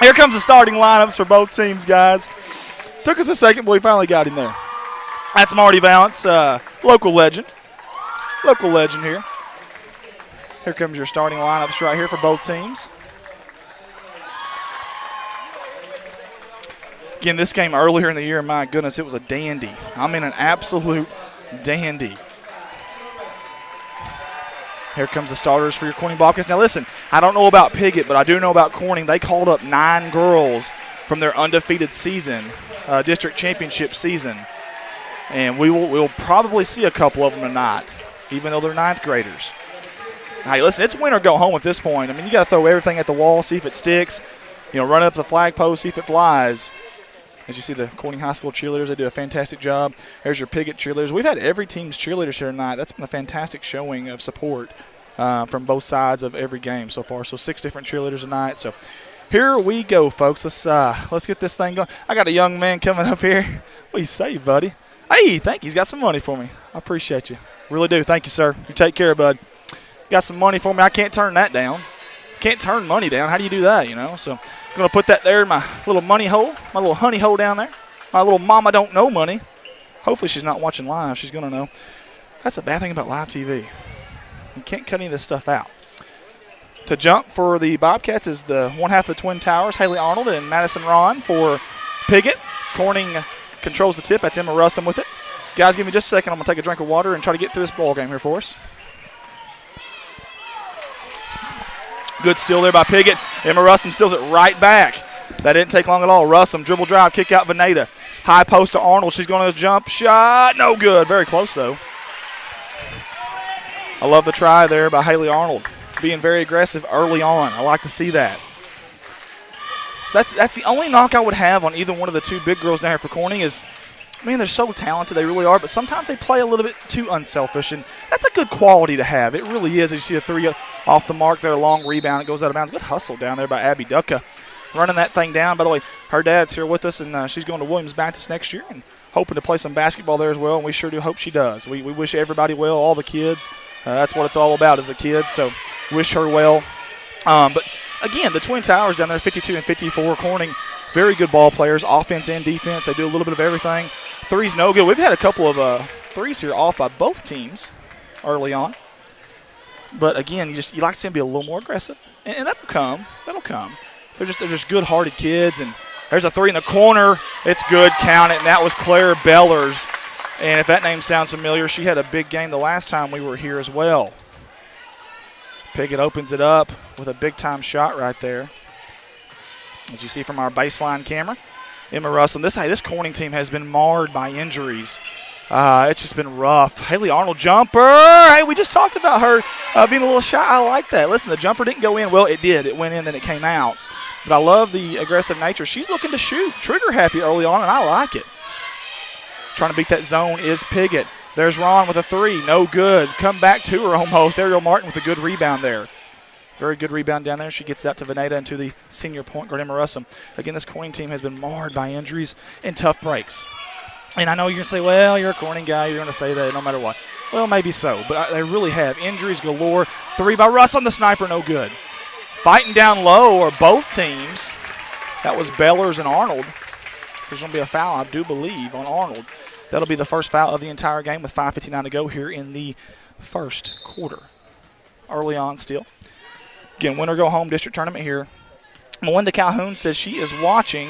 Here comes the starting lineups for both teams, guys. Took us a second, but we finally got him there. That's Marty Valance, local legend. Local legend here. Here comes your starting lineups right here for both teams. Again, this game earlier in the year, my goodness, it was a dandy. I mean, an absolute dandy. Here comes the starters for your Corning Bobcats. Now, listen, I don't know about Piggott, but I do know about Corning. They called up 9 girls from their undefeated season, district championship season. And we'll probably see a couple of them tonight, even though they're 9th graders. Hey, listen, it's win or go home at this point. I mean, you got to throw everything at the wall, see if it sticks. Run up the flag post, see if it flies. As you see the Corning High School cheerleaders, they do a fantastic job. There's your Piggott cheerleaders. We've had every team's cheerleaders here tonight. That's been a fantastic showing of support from both sides of every game so far. So 6 different cheerleaders tonight. So here we go, folks. Let's get this thing going. I got a young man coming up here. What do you say, buddy? Hey, thank you. He's got some money for me. I appreciate you. Really do. Thank you, sir. You take care, bud. Got some money for me. I can't turn that down. Can't turn money down. How do you do that, So I'm going to put that there in my little money hole, my little honey hole down there. My little mama don't know money. Hopefully she's not watching live. She's going to know. That's the bad thing about live TV. You can't cut any of this stuff out. To jump for the Bobcats is the one half of the Twin Towers, Haley Arnold and Madison Ron for Piggott. Corning controls the tip. That's Emma Russom with it. Guys, give me just a second. I'm going to take a drink of water and try to get through this ball game here for us. Good steal there by Piggott. Emma Russom steals it right back. That didn't take long at all. Russom, dribble drive, kick out Veneta. High post to Arnold. She's going to jump shot. No good. Very close, though. I love the try there by Haley Arnold. Being very aggressive early on. I like to see that. That's the only knock I would have on either one of the 2 big girls down here for Corning is, man, they're so talented. They really are. But sometimes they play a little bit too unselfish. And that's a good quality to have. It really is. As you see a 3 off the mark there, a long rebound. It goes out of bounds. Good hustle down there by Abby Ducka. Running that thing down. By the way, her dad's here with us, and she's going to Williams Baptist next year and hoping to play some basketball there as well, and we sure do hope she does. We wish everybody well, all the kids. That's what it's all about as a kid, so wish her well. But, again, the Twin Towers down there, 52 and 54. Corning, very good ball players, offense and defense. They do a little bit of everything. 3's no good. We've had a couple of 3s here off by both teams early on. But, again, you like to see them be a little more aggressive, and that'll come. That'll come. They're just good-hearted kids, and there's a 3 in the corner. It's good. Count it, and that was Claire Bellers. And if that name sounds familiar, she had a big game the last time we were here as well. Piggott opens it up with a big-time shot right there. As you see from our baseline camera, Emma Russom. This Corning team has been marred by injuries. It's just been rough. Haley Arnold jumper. Hey, we just talked about her being a little shy. I like that. Listen, the jumper didn't go in. Well, it did. It went in, then it came out. But I love the aggressive nature. She's looking to shoot. Trigger happy early on, and I like it. Trying to beat that zone is Piggott. There's Ron with a three. No good. Come back to her almost. Ariel Martin with a good rebound there. Very good rebound down there. She gets that to Veneta and to the senior point guard, Emma Russum. Again, this Corning team has been marred by injuries and tough breaks. And I know you're going to say, well, you're a Corning guy. You're going to say that no matter what. Well, maybe so. But they really have. Injuries galore. Three by Russum, the sniper, no good. Fighting down low are both teams. That was Bellers and Arnold. There's going to be a foul, I do believe, on Arnold. That'll be the first foul of the entire game with 5:59 to go here in the first quarter. Early on still. Again, winner go home district tournament here. Melinda Calhoun says she is watching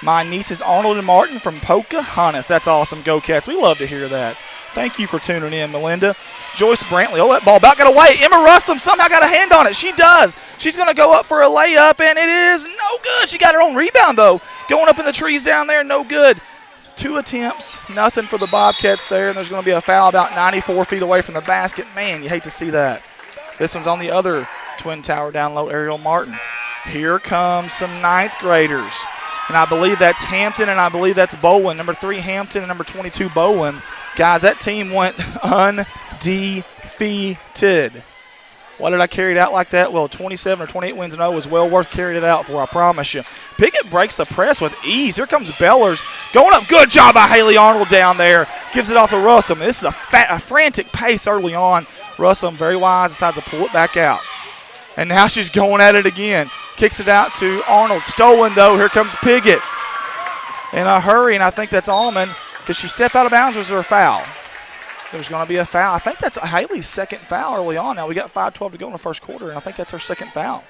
my nieces Arnold and Martin from Pocahontas. That's awesome. Go Cats. We love to hear that. Thank you for tuning in, Melinda. Joyce Brantley. Oh, that ball about got away. Emma Russum somehow got a hand on it. She does. She's going to go up for a layup, and it is no good. She got her own rebound, though. Going up in the trees down there, no good. 2 attempts, nothing for the Bobcats there, and there's going to be a foul about 94 feet away from the basket. Man, you hate to see that. This one's on the other Twin Tower down low, Ariel Martin. Here comes some 9th graders. And I believe that's Hampton, and I believe that's Bowen. Number 3, Hampton, and number 22, Bowen. Guys, that team went undefeated. Why did I carry it out like that? Well, 27 or 28 wins in a row was well worth carrying it out for, I promise you. Piggott breaks the press with ease. Here comes Bellers. Going up. Good job by Haley Arnold down there. Gives it off to Russum. This is a frantic pace early on. Russum, very wise, decides to pull it back out. And now she's going at it again. Kicks it out to Arnold. Stolen, though. Here comes Piggott. In a hurry, and I think that's Allman. Did she step out of bounds, or is there a foul? There's going to be a foul. I think that's Haley's second foul early on. Now we got 5:12 to go in the first quarter, and I think that's her second foul.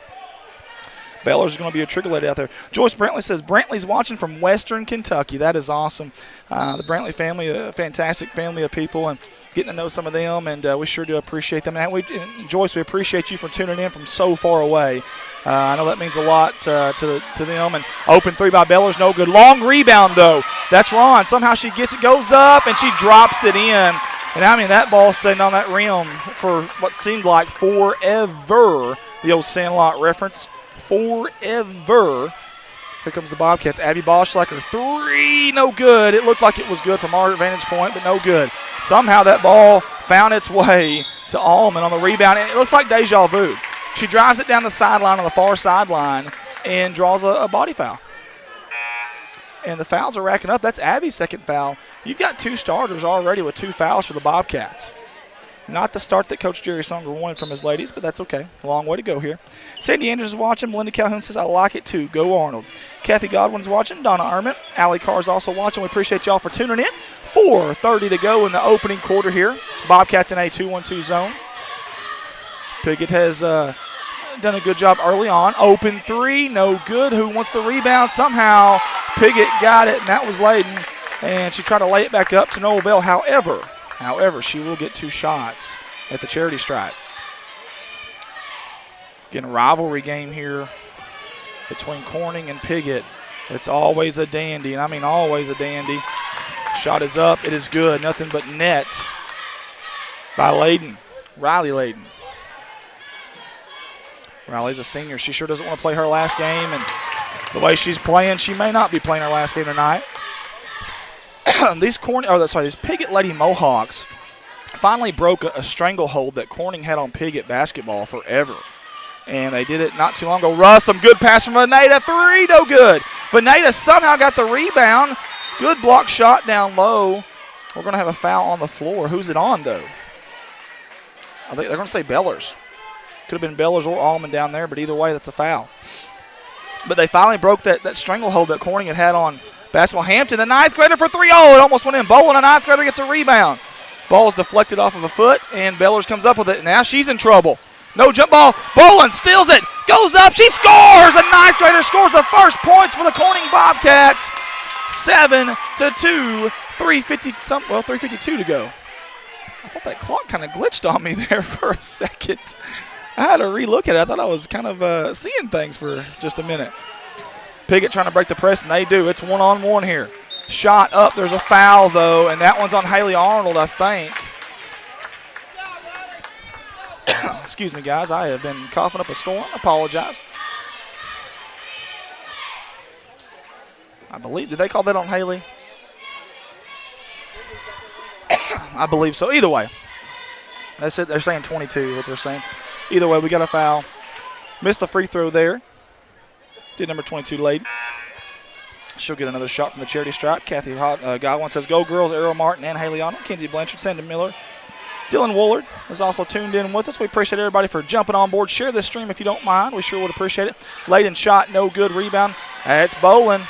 Bellers is going to be a trigger lady out there. Joyce Brantley says Brantley's watching from Western Kentucky. That is awesome. The Brantley family, a fantastic family of people, and getting to know some of them, and we sure do appreciate them. And Joyce, we appreciate you for tuning in from so far away. I know that means a lot to them. And open three by Bellers, no good. Long rebound, though. That's Ron. Somehow she gets it, goes up, and she drops it in. And, I mean, that ball stayed on that rim for what seemed like forever. The old Sandlot reference. Forever. Here comes the Bobcats. Abby Boschlacker, three, no good. It looked like it was good from our vantage point, but no good. Somehow that ball found its way to Allman on the rebound. And it looks like deja vu. She drives it down the sideline on the far sideline and draws a body foul. And the fouls are racking up. That's Abby's second foul. You've got 2 starters already with 2 fouls for the Bobcats. Not the start that Coach Jerry Songer wanted from his ladies, but that's okay. A long way to go here. Sandy Andrews is watching. Melinda Calhoun says, I like it too. Go Arnold. Kathy Godwin's watching. Donna Ermit. Allie Carr's also watching. We appreciate y'all for tuning in. 4:30 to go in the opening quarter here. Bobcats in a 2-1-2 zone. Piggott has done a good job early on. Open three, no good. Who wants the rebound? Somehow Piggott got it, and that was Layden. And she tried to lay it back up to Noel Bell. However, she will get 2 shots at the charity stripe. Again, a rivalry game here between Corning and Piggott. It's always a dandy, and I mean always a dandy. Shot is up. It is good. Nothing but net by Layden. Riley Layden. Riley's a senior. She sure doesn't want to play her last game, and the way she's playing, she may not be playing her last game tonight. These Piggott Lady Mohawks finally broke a stranglehold that Corning had on Piggott basketball forever. And they did it not too long ago. Russ, some good pass from Veneta. 3, no good. Veneta somehow got the rebound. Good block shot down low. We're going to have a foul on the floor. Who's it on, though? I think they're going to say Bellers. Could have been Bellers or Allman down there, but either way, that's a foul. But they finally broke that stranglehold that Corning had on basketball. Hampton, the 9th grader for 3. Oh, it almost went in. Bowen, a 9th grader, gets a rebound. Ball is deflected off of a foot, and Bellers comes up with it. Now she's in trouble. No jump ball. Bowen steals it. Goes up. She scores. A 9th grader scores the first points for the Corning Bobcats. 7-2. 3:52 to go. I thought that clock kind of glitched on me there for a second. I had to relook at it. I thought I was kind of seeing things for just a minute. Piggott trying to break the press, and they do. It's one-on-one here. Shot up. There's a foul, though, and that one's on Haley Arnold, I think. Excuse me, guys. I have been coughing up a storm. I apologize. I believe, did they call that on Haley? I believe so. Either way. That's it. They're saying 22, what they're saying. Either way, we got a foul. Missed the free throw there. Did number 22, Lady. She'll get another shot from the charity stripe. Kathy Godwin says, go girls, Errol Martin and Haley Arnold. Kenzie Blanchard, Sandy Miller. Dylan Woolard is also tuned in with us. We appreciate everybody for jumping on board. Share this stream if you don't mind. We sure would appreciate it. Layden shot, no good. Rebound. It's Bolin.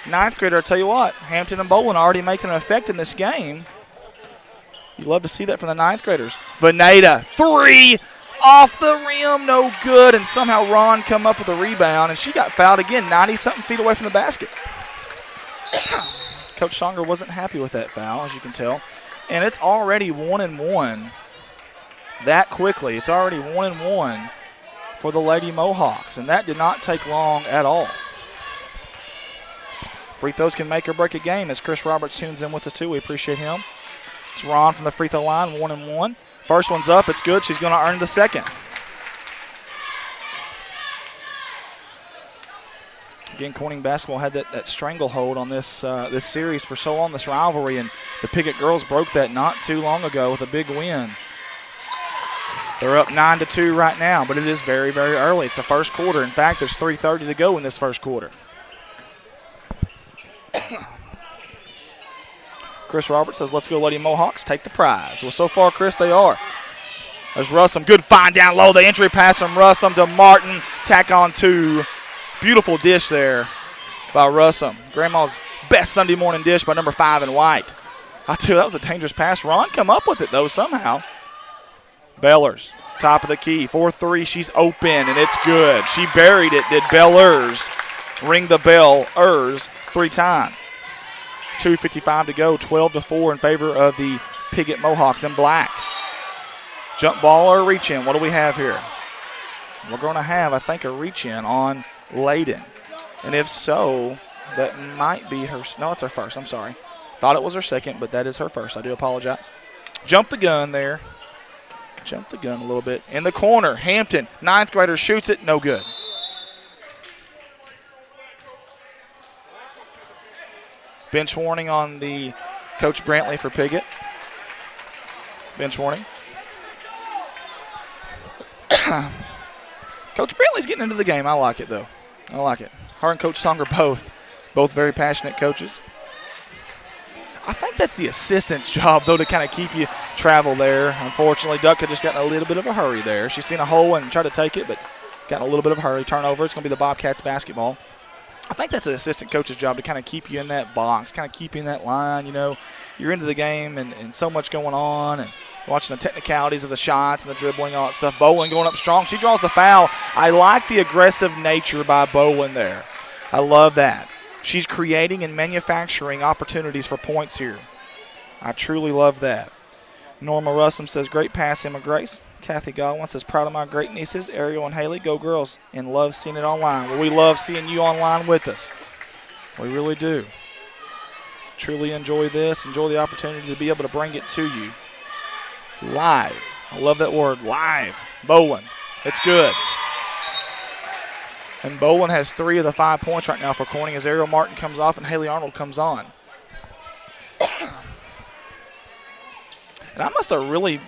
Ninth grader, I tell you what. Hampton and Bolin already making an effect in this game. You love to see that from the ninth graders. Veneta, 3 off the rim, no good. And somehow Ron come up with a rebound, and she got fouled again, 90-something feet away from the basket. Coach Songer wasn't happy with that foul, as you can tell. And it's already 1-1 that quickly. It's already 1-1 for the Lady Mohawks, and that did not take long at all. Free throws can make or break a game, as Chris Roberts tunes in with us, too. We appreciate him. It's Ron from the free throw line, 1-1. First one's up. It's good. She's going to earn the second. Again, Corning basketball had that stranglehold on this this series for so long, this rivalry, and the Piggott girls broke that not too long ago with a big win. They're up 9-2 right now, but it is very, very early. It's the first quarter. In fact, there's 3:30 to go in this first quarter. Chris Roberts says, let's go Lady Mohawks, take the prize. Well, so far, Chris, they are. There's Russum. Good find down low. The entry pass from Russum to Martin. Tack on 2. Beautiful dish there by Russum. Grandma's best Sunday morning dish by number 5 in white. I tell you, that was a dangerous pass. Ron come up with it, though, somehow. Bellers, top of the key. 4-3, she's open, and it's good. She buried it, did Bellers. Ring the bell, 3 times. 2:55 to go, 12-4 in favor of the Piggott Mohawks in black. Jump ball or reach in. What do we have here? We're going to have, I think, a reach in on Layden. And if so, that might be her. No, it's her first. I'm sorry. Thought it was her second, but that is her first. I do apologize. Jump the gun there. Jump the gun a little bit. In the corner, Hampton, ninth grader, shoots it. No good. Bench warning on the Coach Brantley for Piggott. Bench warning. Coach Brantley's getting into the game. I like it, though. I like it. Her and Coach Songer both very passionate coaches. I think that's the assistant's job, though, to kind of keep you travel there. Unfortunately, Duck had just gotten a little bit of a hurry there. She's seen a hole and tried to take it, but got a little bit of a hurry. Turnover. It's going to be the Bobcats basketball. I think that's an assistant coach's job to kind of keep you in that box, kind of keep you in that line. You know, you're into the game and so much going on and watching the technicalities of the shots and the dribbling, all that stuff. Bowen going up strong. She draws the foul. I like the aggressive nature by Bowen there. I love that. She's creating and manufacturing opportunities for points here. I truly love that. Norma Russum says, great pass, Emma Grace. Kathy Godwin says, proud of my great nieces, Ariel and Haley. Go girls, and love seeing it online. Well, we love seeing you online with us. We really do. Truly enjoy this. Enjoy the opportunity to be able to bring it to you live. I love that word, live. Bowen. It's good. And Bowen has 3 of the 5 points right now for Corning as Ariel Martin comes off and Haley Arnold comes on. And I must have really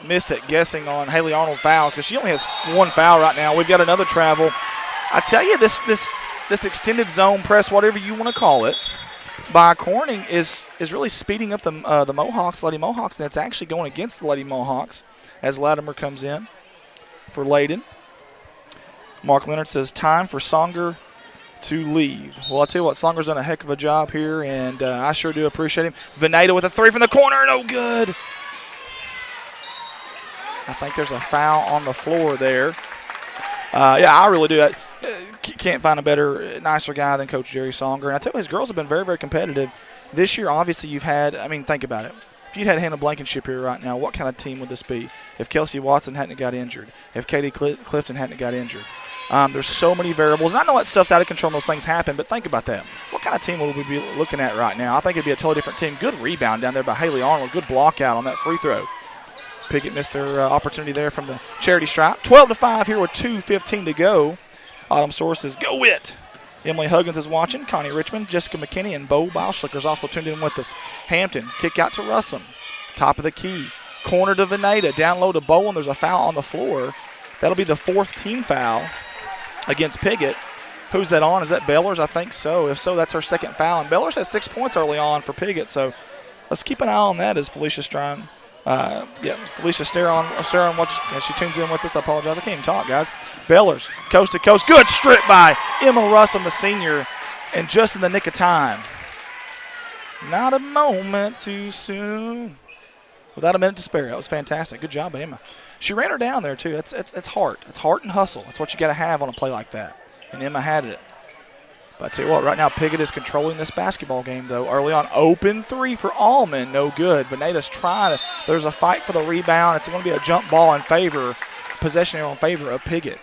missed it guessing on Haley Arnold fouls because she only has 1 foul right now. We've got another travel. I tell you, this extended zone press, whatever you want to call it, by Corning is really speeding up the Mohawks, Lady Mohawks, and it's actually going against the Lady Mohawks as Latimer comes in for Layden. Mark Leonard says, time for Songer to leave. Well, I'll tell you what, Songer's done a heck of a job here, and I sure do appreciate him. Veneta with a 3 from the corner, no good. I think there's a foul on the floor there. Yeah, I really do. Can't find a better, nicer guy than Coach Jerry Songer. And I tell you, his girls have been very, very competitive. This year, obviously, you've had, I mean, think about it. If you'd had Hannah Blankenship here right now, what kind of team would this be? If Kelsey Watson hadn't got injured, if Katie Clifton hadn't got injured, There's so many variables. And I know that stuff's out of control and those things happen, but think about that. What kind of team will we be looking at right now? I think it'd be a totally different team. Good rebound down there by Haley Arnold. Good block out on that free throw. Pickett missed their opportunity there from the charity stripe. 12-5 here with 2:15 to go. Autumn sources, go it. Emily Huggins is watching. Connie Richmond, Jessica McKinney, and Bo Bauschlicker is also tuned in with us. Hampton, kick out to Russum. Top of the key. Corner to Veneta. Down low to Bowen. There's a foul on the floor. That'll be the 4th team foul against Piggott. Who's that on? Is that Bellers? I think so. If so, that's her 2nd foul. And Bellers has 6 points early on for Piggott, so let's keep an eye on that as Felicia Strine. Felicia Steron, she tunes in with us. I apologize. I can't even talk, guys. Bellers, coast to coast. Good strip by Emma Russum, the senior, and just in the nick of time. Not a moment too soon. Without a minute to spare. That was fantastic. Good job by Emma. She ran her down there, too. It's heart. It's heart and hustle. That's what you got to have on a play like that. And Emma had it. But I tell you what, right now Piggott is controlling this basketball game, though. Early on, open 3 for Allman. No good. Veneta's trying to. There's a fight for the rebound. It's going to be a jump ball in favor, possession in favor of Piggott.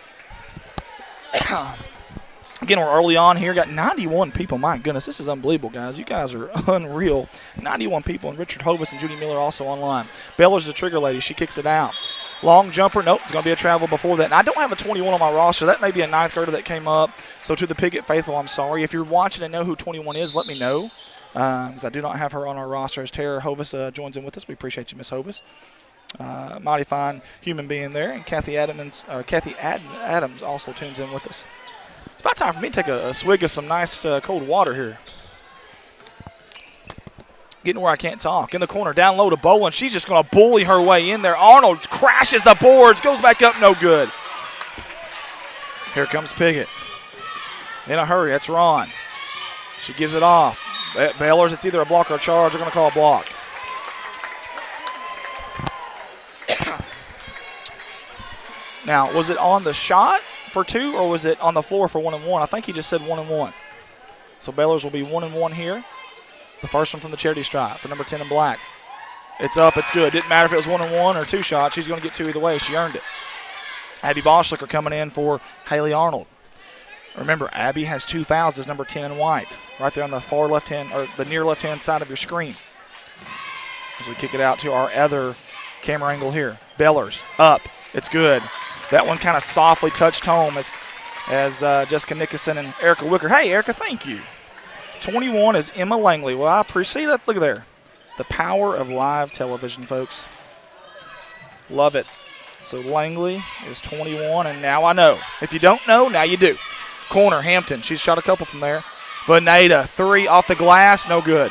Again, we're early on here. Got 91 people. My goodness, this is unbelievable, guys. You guys are unreal. 91 people, and Richard Hovis and Judy Miller also online. Beller's the trigger lady. She kicks it out. Long jumper. Nope, it's going to be a travel before that. And I don't have a 21 on my roster. That may be a 9th grader that came up. So to the Piggott faithful, I'm sorry. If you're watching and know who 21 is, let me know. Because I do not have her on our roster. As Tara Hovis joins in with us. We appreciate you, Miss Hovis. Mighty fine human being there. And Kathy Adams also tunes in with us. It's about time for me to take a swig of some nice cold water here. Getting where I can't talk. In the corner, down low to Bowen. She's just going to bully her way in there. Arnold crashes the boards, goes back up, no good. Here comes Piggott. In a hurry, that's Ron. She gives it off. Baylor's, it's either a block or a charge. They're going to call a block. Now, was it on the shot for 2 or was it on the floor for 1 and 1? I think he just said 1 and 1. So Baylor's will be 1 and 1 here. The first one from the charity stripe for number 10 in black. It's up, it's good. Didn't matter if it was 1 and 1 or 2 shots. She's going to get 2 either way. She earned it. Abby Bauschlicker coming in for Haley Arnold. Remember, Abby has 2 fouls as number 10 in white. Right there on the far left-hand, or the near left-hand side of your screen. As we kick it out to our other camera angle here. Bellers, up. It's good. That one kind of softly touched home as Jessica Nickerson and Erica Wicker. Hey, Erica, thank you. 21 is Emma Langley. Well, I appreciate that. Look there. The power of live television, folks. Love it. So Langley is 21, and now I know. If you don't know, now you do. Corner, Hampton. She's shot a couple from there. Veneta, 3 off the glass, no good.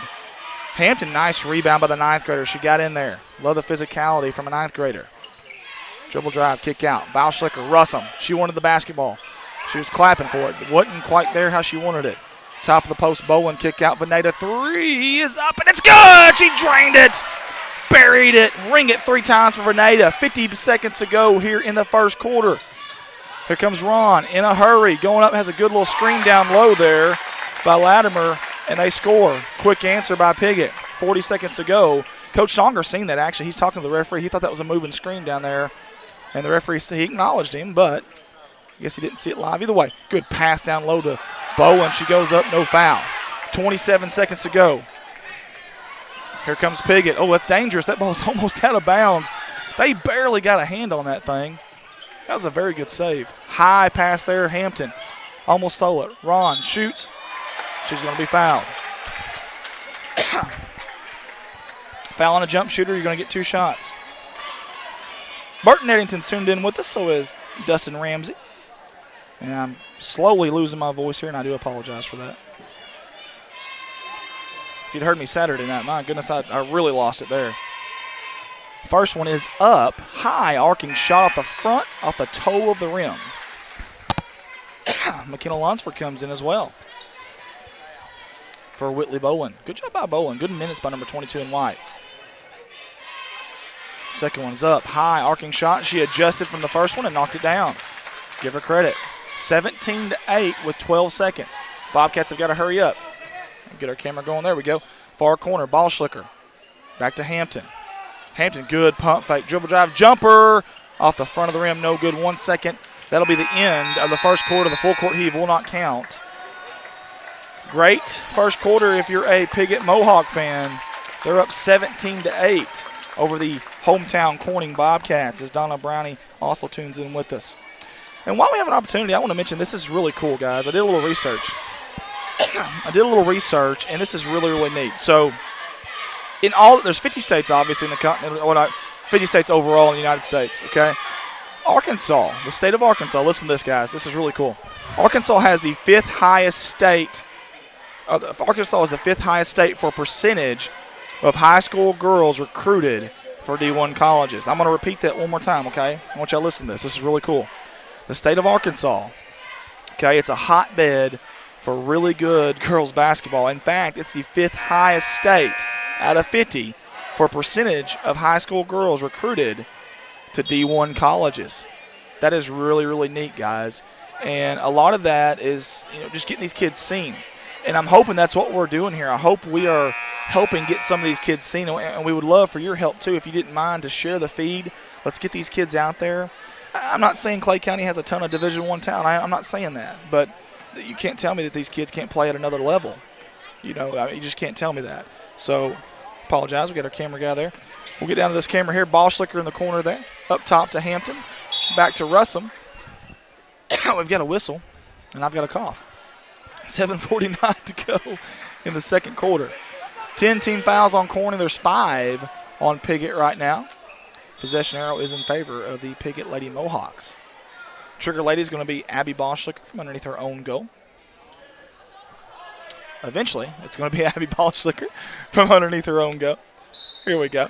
Hampton, nice rebound by the 9th grader. She got in there. Love the physicality from a 9th grader. Dribble drive, kick out. Bauschlicker, Russum. She wanted the basketball. She was clapping for it, but wasn't quite there how she wanted it. Top of the post, Bowen, kick out. Veneta, 3 is up, and it's good! She drained it, buried it, ring it 3 times for Veneta. 50 seconds to go here in the first quarter. Here comes Ron in a hurry. Going up, has a good little screen down low there by Latimer, and they score. Quick answer by Piggott. 40 seconds to go. Coach Songer seen that, actually. He's talking to the referee. He thought that was a moving screen down there, and the referee, he acknowledged him, but I guess he didn't see it live. Either way, good pass down low to Bowen. She goes up, no foul. 27 seconds to go. Here comes Piggott. Oh, that's dangerous. That ball's almost out of bounds. They barely got a hand on that thing. That was a very good save. High pass there, Hampton. Almost stole it. Ron shoots. She's going to be fouled. Foul on a jump shooter, you're going to get 2 shots. Burton Eddington's tuned in with us, so is Dustin Ramsey. And I'm slowly losing my voice here, and I do apologize for that. If you'd heard me Saturday night, my goodness, I really lost it there. First one is up, high, arcing shot off the front, off the toe of the rim. McKenna Lunsford comes in as well for Whitley Bowen. Good job by Bowen. Good minutes by number 22 in white. Second one's up, high, arcing shot. She adjusted from the first one and knocked it down. Give her credit. 17-8 with 12 seconds. Bobcats have got to hurry up. Get our camera going. There we go. Far corner, Bauschlicker. Back to Hampton. Hampton, good pump fake, dribble drive, jumper off the front of the rim, no good. 1 second That'll be the end of the first quarter. The full court heave will not count. Great first quarter if you're a Piggott Mohawk fan. They're up 17-8 over the hometown Corning Bobcats as Donna Brownie also tunes in with us. And while we have an opportunity, I want to mention this is really cool, guys. I did a little research. And this is really, really neat. So there's 50 states, obviously, in the continent, 50 states overall in the United States, okay? Arkansas, the state of Arkansas, listen to this, guys. This is really cool. Arkansas has the fifth highest state. Arkansas is the fifth highest state for percentage of high school girls recruited for D1 colleges. I'm going to repeat that one more time, okay? I want you to listen to this. This is really cool. The state of Arkansas, okay, it's a hotbed for really good girls basketball. In fact, it's the fifth highest state out of 50 for percentage of high school girls recruited to D1 colleges. That is really, really neat, guys. And a lot of that is just getting these kids seen. And I'm hoping that's what we're doing here. I hope we are helping get some of these kids seen. And we would love for your help, too, if you didn't mind, to share the feed. Let's get these kids out there. I'm not saying Clay County has a ton of Division I talent. I'm not saying that. But you can't tell me that these kids can't play at another level. You just can't tell me that. So, apologize. We got our camera guy there. We'll get down to this camera here. Ball Schlicker in the corner there. Up top to Hampton. Back to Russum. We've got a whistle, and I've got a cough. 7:49 to go in the second quarter. 10 team fouls on Corning. There's 5 on Piggott right now. Possession arrow is in favor of the Piggott Lady Mohawks. Trigger lady is going to be Abby Boschlicker from underneath her own goal. Eventually, it's going to be Abby Boschlicker from underneath her own goal. Here we go.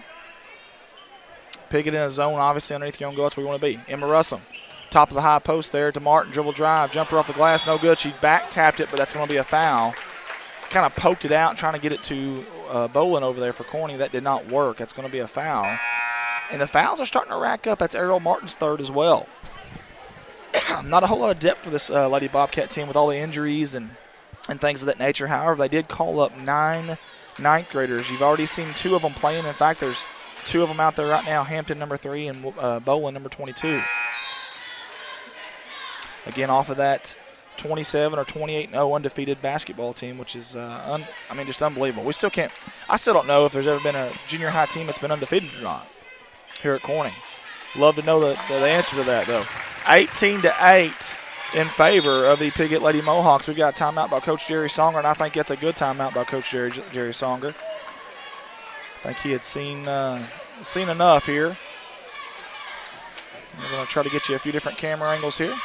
Piggott in a zone, obviously, underneath your own goal. That's where we want to be. Emma Russum, top of the high post there to Martin. Dribble drive. Jumper off the glass. No good. She back-tapped it, but that's going to be a foul. Kind of poked it out, trying to get it to Bolin over there for Corning. That did not work. That's going to be a foul. And the fouls are starting to rack up. That's Ariel Martin's third as well. Not a whole lot of depth for this Lady Bobcat team with all the injuries and things of that nature. However, they did call up 9 ninth graders. You've already seen 2 of them playing. In fact, there's 2 of them out there right now, Hampton number 3 and Bolin number 22. Again, off of that 27 or 28-0 undefeated basketball team, which is, just unbelievable. We still can't – I still don't know if there's ever been a junior high team that's been undefeated or not here at Corning. Love to know the answer to that, though. 18-8 in favor of the Piggott Lady Mohawks. We got a timeout by Coach Jerry Songer, and I think that's a good timeout by Coach Jerry Songer. I think he had seen enough here. We're going to try to get you a few different camera angles here.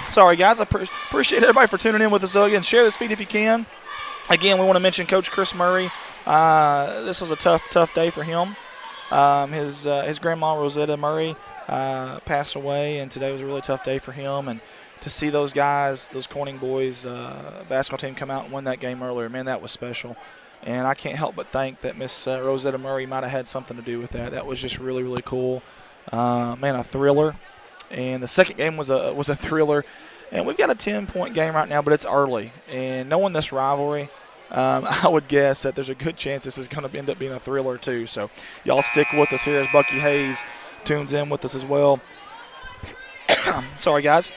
Sorry, guys. I appreciate everybody for tuning in with us. Again, share this feed if you can. Again, we want to mention Coach Chris Murray. This was a tough day for him. His grandma, Rosetta Murray, passed away, and today was a really tough day for him. And to see those guys, those Corning boys basketball team come out and win that game earlier, man, that was special. And I can't help but think that Miss Rosetta Murray might have had something to do with that. That was just really, really cool. A thriller. And the second game was a thriller. And we've got a 10-point game right now, but it's early. And knowing this rivalry, I would guess that there's a good chance this is going to end up being a thriller too. So y'all stick with us here as Bucky Hayes tunes in with us as well. Sorry, guys.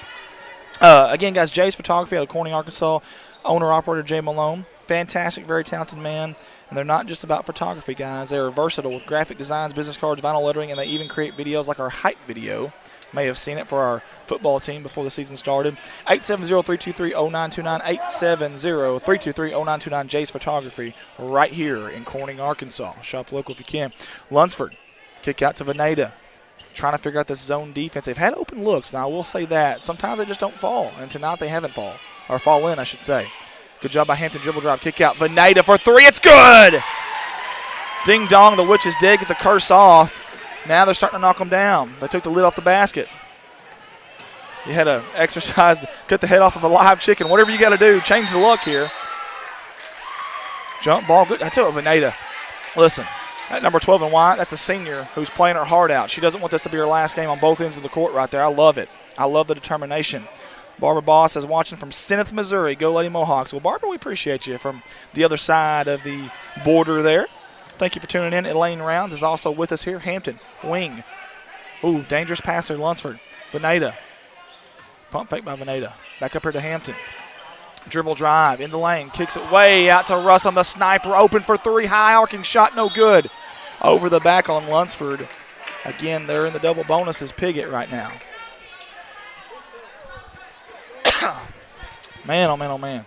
Again, guys, Jay's Photography out of Corning, Arkansas. Owner-operator Jay Malone. Fantastic, very talented man. And they're not just about photography, guys. They are versatile with graphic designs, business cards, vinyl lettering, and they even create videos like our hype video. May have seen it for our football team before the season started. 870-323-0929, 870-323-0929, Jay's Photography, right here in Corning, Arkansas. Shop local if you can. Lunsford, kick out to Veneta, trying to figure out this zone defense. They've had open looks. Now, I will say that. Sometimes they just don't fall, and tonight they haven't fall in, I should say. Good job by Hampton, dribble drive, kick out. Veneta for 3, it's good! Ding dong, the witch is dead, get the curse off. Now they're starting to knock them down. They took the lid off the basket. You had to exercise to cut the head off of a live chicken. Whatever you got to do, change the look here. Jump ball, good. I tell you, Veneta, listen, at number 12 and white, that's a senior who's playing her heart out. She doesn't want this to be her last game on both ends of the court right there. I love it. I love the determination. Barbara Boss is watching from Stenith, Missouri. Go Lady Mohawks. Well, Barbara, we appreciate you from the other side of the border there. Thank you for tuning in. Elaine Rounds is also with us here. Hampton, wing. Ooh, dangerous pass there, Lunsford. Veneta. Pump fake by Veneta. Back up here to Hampton. Dribble drive in the lane. Kicks it way out to Russell. The sniper open for three. High arcing shot, no good. Over the back on Lunsford. Again, they're in the double bonuses. Piggott right now. Man, oh man, oh man.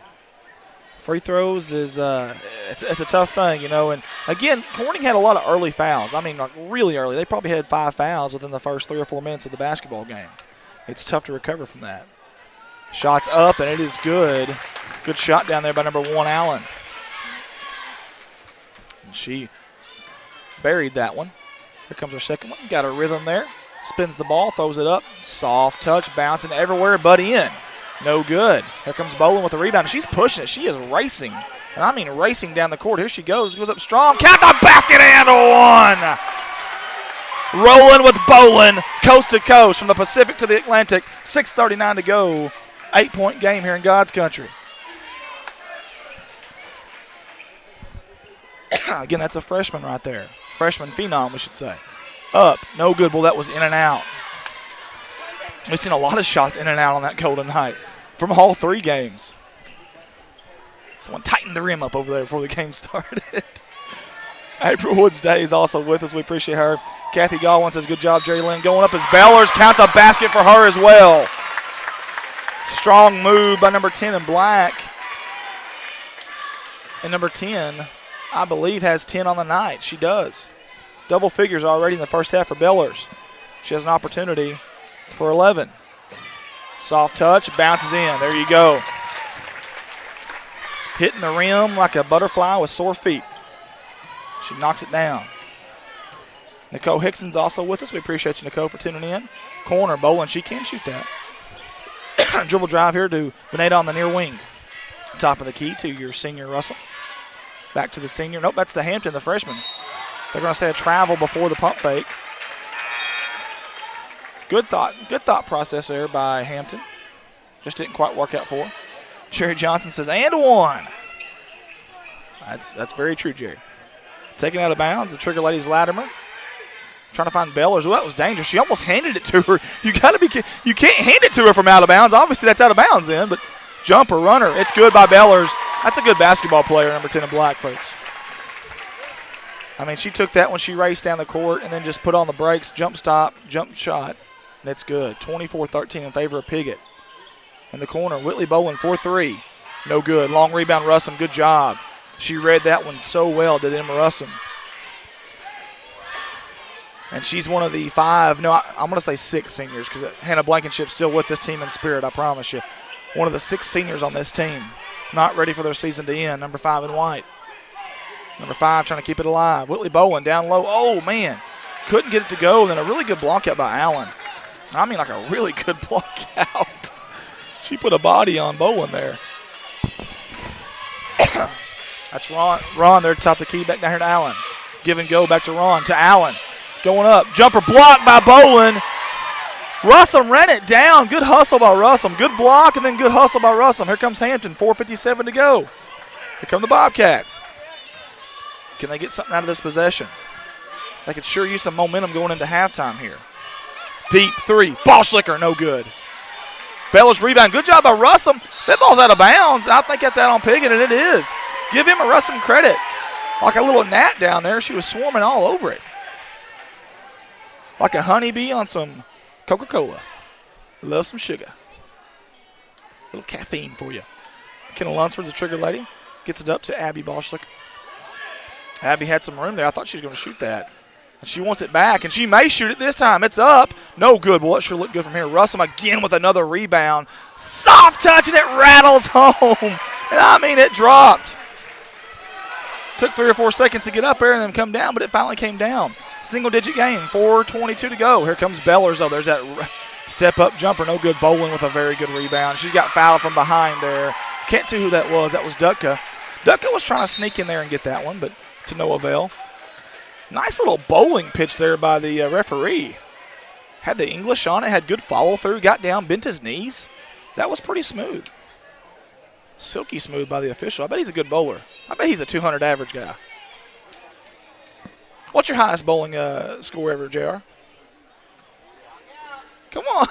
Free throws is it's a tough thing, you know. And again, Corning had a lot of early fouls. I mean, like really early. They probably had 5 fouls within the first 3 or 4 minutes of the basketball game. It's tough to recover from that. Shots up, and it is good. Good shot down there by number 1, Allen. And she buried that one. Here comes her second one. Got her rhythm there. Spins the ball, throws it up. Soft touch, bouncing everywhere but in. No good. Here comes Bolin with the rebound. She's pushing it. She is racing. And I mean racing down the court. Here she goes. Goes up strong. Count the basket and one. Rolling with Bolin, coast to coast from the Pacific to the Atlantic. 6:39 to go. 8-point game here in God's country. Again, that's a freshman right there. Freshman phenom, we should say. Up. No good. Well, that was in and out. We've seen a lot of shots in and out on that Golden night from all 3 games. Someone tightened the rim up over there before the game started. April Woods Day is also with us. We appreciate her. Kathy Godwin says, good job, Jerry Lynn. Going up as Bellers. Count the basket for her as well. Strong move by number 10 in black. And number 10, I believe, has 10 on the night. She does. Double figures already in the first half for Bellers. She has an opportunity for 11. Soft touch, bounces in. There you go. Hitting the rim like a butterfly with sore feet. She knocks it down. Nicole Hickson's also with us. We appreciate you, Nicole, for tuning in. Corner, Bolin, she can shoot that. Dribble drive here to Veneta on the near wing. Top of the key to your senior Russell. Back to the senior. Nope, that's the Hampton, the freshman. They're going to say a travel before the pump fake. Good thought process there by Hampton. Just didn't quite work out for her. Jerry Johnson says, and one. That's very true, Jerry. Taken out of bounds, the trigger lady's Latimer. Trying to find Bellers. Oh, that was dangerous. She almost handed it to her. You can't hand it to her from out of bounds. Obviously, that's out of bounds then, but jumper, runner. It's good by Bellers. That's a good basketball player, number 10 in black, folks. I mean, she took that when she raced down the court and then just put on the brakes, jump stop, jump shot, and it's good. 24-13 in favor of Piggott. In the corner, Whitley Bolin, 4-3. No good. Long rebound, Russum. Good job. She read that one so well, did Emma Russum. And she's one of the 5, no, I'm going to say 6 seniors because Hannah Blankenship's still with this team in spirit, I promise you. One of the 6 seniors on this team. Not ready for their season to end, number 5 in white. Number 5 trying to keep it alive. Whitley Bolin down low. Oh, man. Couldn't get it to go. And then a really good block out by Allen. I mean, like a really good block out. She put a body on Bolin there. That's Ron. Ron there, top of the key, back down here to Allen. Give and go back to Ron, to Allen. Going up. Jumper blocked by Bolin. Russum ran it down. Good hustle by Russum. Good block and then good hustle by Russum. Here comes Hampton. 4:57 to go. Here come the Bobcats. Can they get something out of this possession? They could sure use some momentum going into halftime here. Deep 3. Ball slicker. No good. Bella's rebound. Good job by Russum. That ball's out of bounds. I think that's out on Piggott, and it is. Give him a Russum credit. Like a little gnat down there. She was swarming all over it. Like a honeybee on some Coca-Cola. Love some sugar. A little caffeine for you. Kenna Lunsford's a trigger lady. Gets it up to Abby Ballschlicker. Abby had some room there. I thought she was going to shoot that. And she wants it back, and she may shoot it this time. It's up. No good. Well, it sure looked good from here. Russum again with another rebound. Soft touch, and it rattles home. And I mean, it dropped. Took 3 or 4 seconds to get up there and then come down, but it finally came down. Single-digit game, 4:22 to go. Here comes Bellers. Oh, there's that step-up jumper. No good. Bolin with a very good rebound. She got fouled from behind there. Can't see who that was. That was Dutka. Dutka was trying to sneak in there and get that one, but to no avail. Nice little bowling pitch there by the referee. Had the English on it, had good follow-through, got down, bent his knees. That was pretty smooth. Silky smooth by the official. I bet he's a good bowler. I bet he's a 200 average guy. What's your highest bowling score ever, JR? Come on.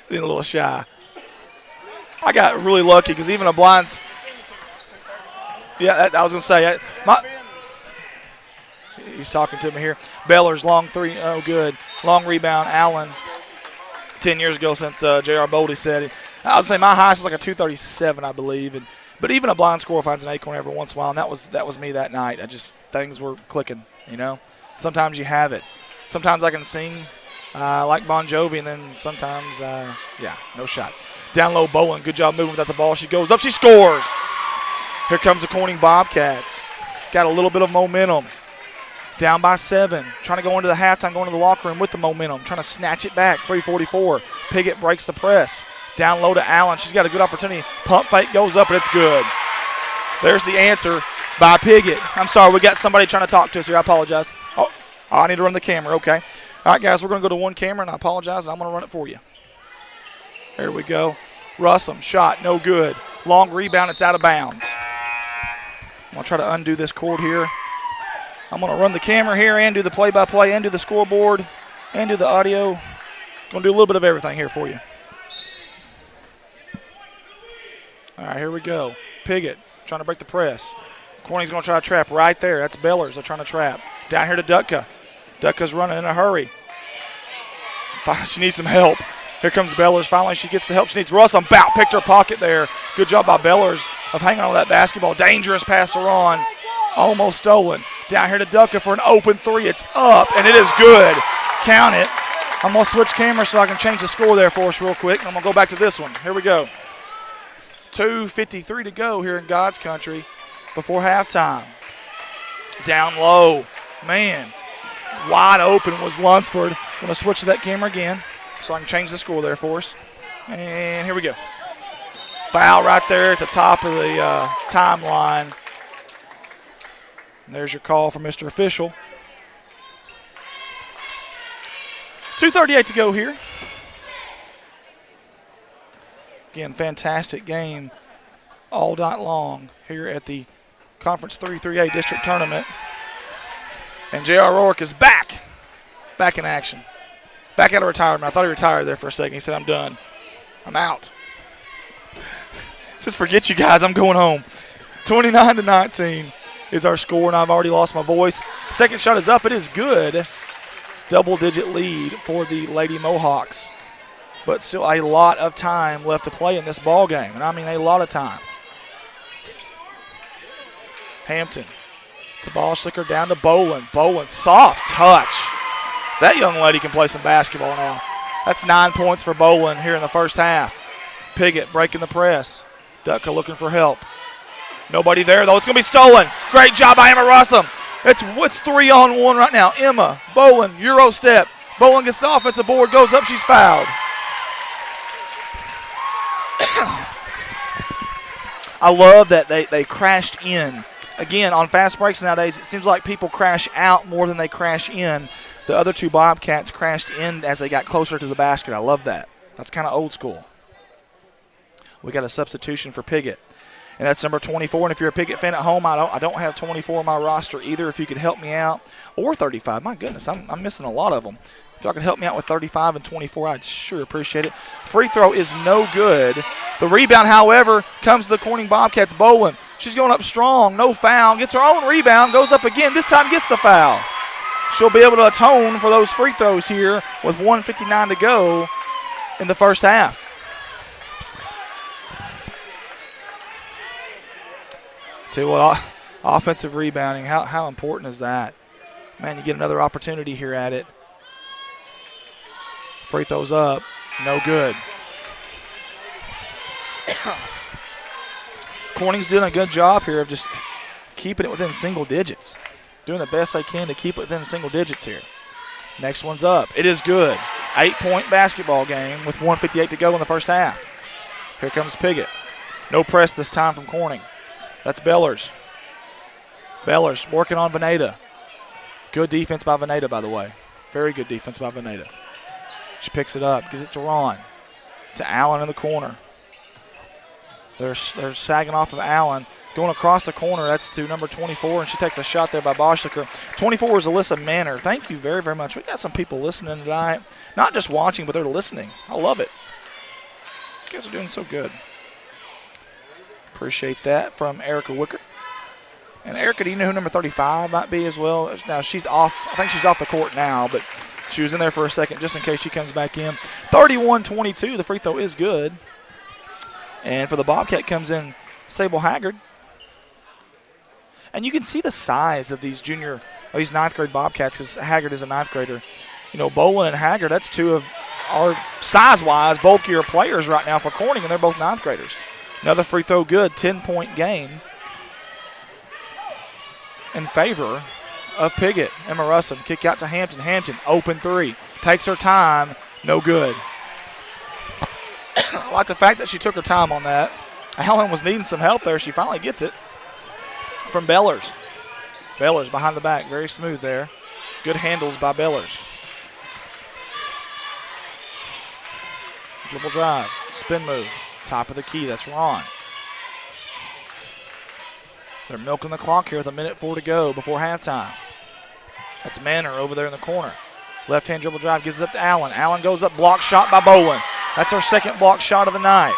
Being a little shy. I got really lucky because even a blinds. Yeah, I was going to say. He's talking to me here. Bellers, long three. Oh, good. Long rebound. Allen, 10 years ago since J.R. Boldy said it. I would say my highest was like a 237, I believe. But even a blind scorer finds an acorn every once in a while, and that was me that night. Things were clicking, you know. Sometimes you have it. Sometimes I can sing like Bon Jovi, and then sometimes, no shot. Down low, Bowen. Good job moving without the ball. She goes up. She scores. Here comes the Corning Bobcats. Got a little bit of momentum. Down by 7. Trying to go into the halftime, going to the locker room with the momentum. Trying to snatch it back. 3:44. Piggott breaks the press. Down low to Allen. She's got a good opportunity. Pump fake goes up, and it's good. There's the answer by Piggott. I'm sorry, we got somebody trying to talk to us here. I apologize. Oh, I need to run the camera. Okay. All right, guys, we're going to go to one camera, and I apologize. I'm going to run it for you. There we go. Russum, shot, no good. Long rebound, it's out of bounds. I'm going to try to undo this cord here. I'm going to run the camera here and do the play-by-play and do the scoreboard and do the audio. Going to do a little bit of everything here for you. All right, here we go. Piggott trying to break the press. Corning's going to try to trap right there. That's Bellers. They're trying to trap. Down here to Dutka. Dutka's running in a hurry. She needs some help. Here comes Bellers. Finally, she gets the help she needs. Russum picked her pocket there. Good job by Bellers of hanging on to that basketball. Dangerous pass to Ron. Almost stolen. Down here to Dutka for an open three. It's up, and it is good. Count it. I'm going to switch cameras so I can change the score there for us real quick. And I'm going to go back to this one. Here we go. 2:53 to go here in God's country before halftime. Down low. Man, wide open was Lunsford. Going to switch to that camera again so I can change the score there for us. And here we go. Foul right there at the top of the timeline. And there's your call from Mr. Official. 2:38 to go here. Again, fantastic game all night long here at the Conference 3A District Tournament. And J.R. Rourke is back in action. Back out of retirement. I thought he retired there for a second. He said, I'm done. I'm out. He says, forget you guys. I'm going home. 29-19 is our score, and I've already lost my voice. Second shot is up. It is good. Double-digit lead for the Lady Mohawks. But still a lot of time left to play in this ball game, and I mean a lot of time. Hampton to ball slicker down to Bowen. Bowen, soft touch. That young lady can play some basketball now. That's 9 points for Bowen here in the first half. Piggott breaking the press. Dutka looking for help. Nobody there, though. It's going to be stolen. Great job by Emma Russum. It's 3-on-1 right now. Emma, Bowen, Euro step. Bowen gets the offensive board, goes up, she's fouled. I love that they crashed in. Again, on fast breaks nowadays, it seems like people crash out more than they crash in. The other two Bobcats crashed in as they got closer to the basket. I love that. That's kind of old school. We got a substitution for Piggott, and that's number 24. And if you're a Piggott fan at home, I don't have 24 on my roster either. If you could help me out, or 35. My goodness, I'm missing a lot of them. If y'all could help me out with 35 and 24, I'd sure appreciate it. Free throw is no good. The rebound, however, comes to the Corning Bobcats. Bowen, she's going up strong, no foul, gets her own rebound, goes up again, this time gets the foul. She'll be able to atone for those free throws here with 1:59 to go in the first half. Tell you what, offensive rebounding, how important is that? Man, you get another opportunity here at it. Free throws up, no good. Corning's doing a good job here of just keeping it within single digits. Doing the best they can to keep it within single digits here. Next one's up. It is good. 8-point basketball game with 1:58 to go in the first half. Here comes Piggott. No press this time from Corning. That's Bellers. Bellers working on Veneta. Good defense by Veneta, by the way. Very good defense by Veneta. She picks it up, gives it to Ron. To Allen in the corner. They're sagging off of Allen. Going across the corner, that's to number 24, and she takes a shot there by Boschlicker. 24 is Alyssa Manor. Thank you very, very much. We got some people listening tonight. Not just watching, but they're listening. I love it. You guys are doing so good. Appreciate that from Erica Wicker. And Erica, do you know who number 35 might be as well? Now, she's off. I think she's off the court now, but she was in there for a second just in case she comes back in. 31-22, the free throw is good. And for the Bobcat comes in Sable Haggard. And you can see the size of these these ninth grade Bobcats because Haggard is a ninth grader. You know, Bolin and Haggard, that's two of our size-wise bulkier players right now for Corning, and they're both ninth graders. Another free throw good, 10-point game in favor of Piggott. Emma Russom, kick out to Hampton. Hampton, open three. Takes her time, no good. I like the fact that she took her time on that. Allen was needing some help there. She finally gets it from Bellers. Bellers behind the back, very smooth there. Good handles by Bellers. Dribble drive, spin move, top of the key, that's Ron. They're milking the clock here with 1:04 to go before halftime. That's Manor over there in the corner. Left-hand dribble drive, gives it up to Allen. Allen goes up, block shot by Bolin. That's our second block shot of the night.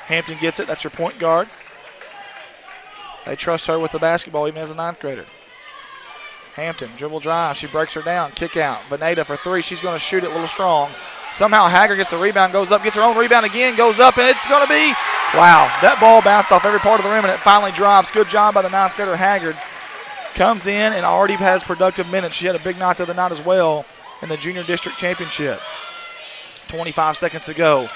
Hampton gets it, that's your point guard. They trust her with the basketball even as a ninth grader. Hampton, dribble drive, she breaks her down, kick out. Veneta for three, she's going to shoot it a little strong. Somehow Haggard gets the rebound, goes up, gets her own rebound again, goes up, and it's going to be, wow, that ball bounced off every part of the rim, and it finally drops. Good job by the ninth grader Haggard. Comes in and already has productive minutes. She had a big night the other night as well in the Junior District Championship. 25 seconds to go.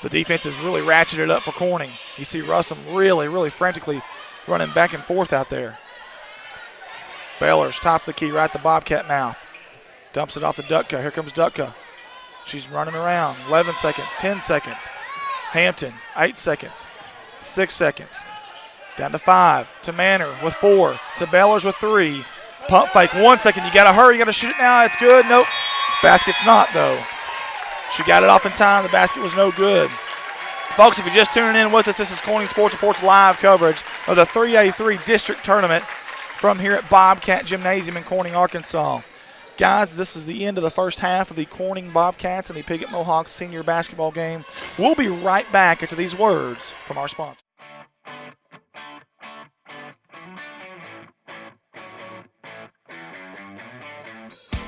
The defense has really ratcheted up for Corning. You see Russum really, really frantically running back and forth out there. Bellers, top of the key, right at the Bobcat mouth. Dumps it off to Dutka. Here comes Dutka. She's running around. 11 seconds, 10 seconds. Hampton, 8 seconds, 6 seconds. Down to 5, to Manor with 4, to Bellers with 3. Pump fake, 1 second. You got to hurry, you got to shoot it now. It's good. Nope. Basket's not, though. She got it off in time. The basket was no good. Folks, if you're just tuning in with us, this is Corning Sports Report's live coverage of the 3A-3 district tournament from here at Bobcat Gymnasium in Corning, Arkansas. Guys, this is the end of the first half of the Corning Bobcats and the Piggott Mohawks senior basketball game. We'll be right back after these words from our sponsor.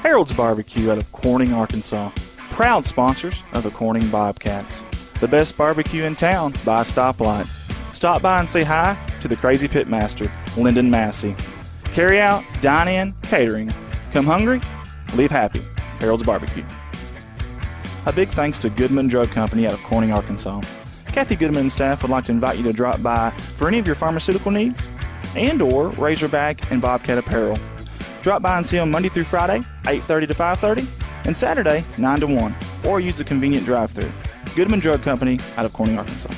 Harold's Barbecue out of Corning, Arkansas. Proud sponsors of the Corning Bobcats. The best barbecue in town by a stoplight. Stop by and say hi to the crazy pitmaster, Lyndon Massey. Carry out, dine in, catering. Come hungry, leave happy. Harold's Barbecue. A big thanks to Goodman Drug Company out of Corning, Arkansas. Kathy Goodman and staff would like to invite you to drop by for any of your pharmaceutical needs and or Razorback and Bobcat apparel. Drop by and see them Monday through Friday, 8:30 to 5:30, and Saturday, 9 to 1, or use the convenient drive-thru. Goodman Drug Company out of Corning, Arkansas.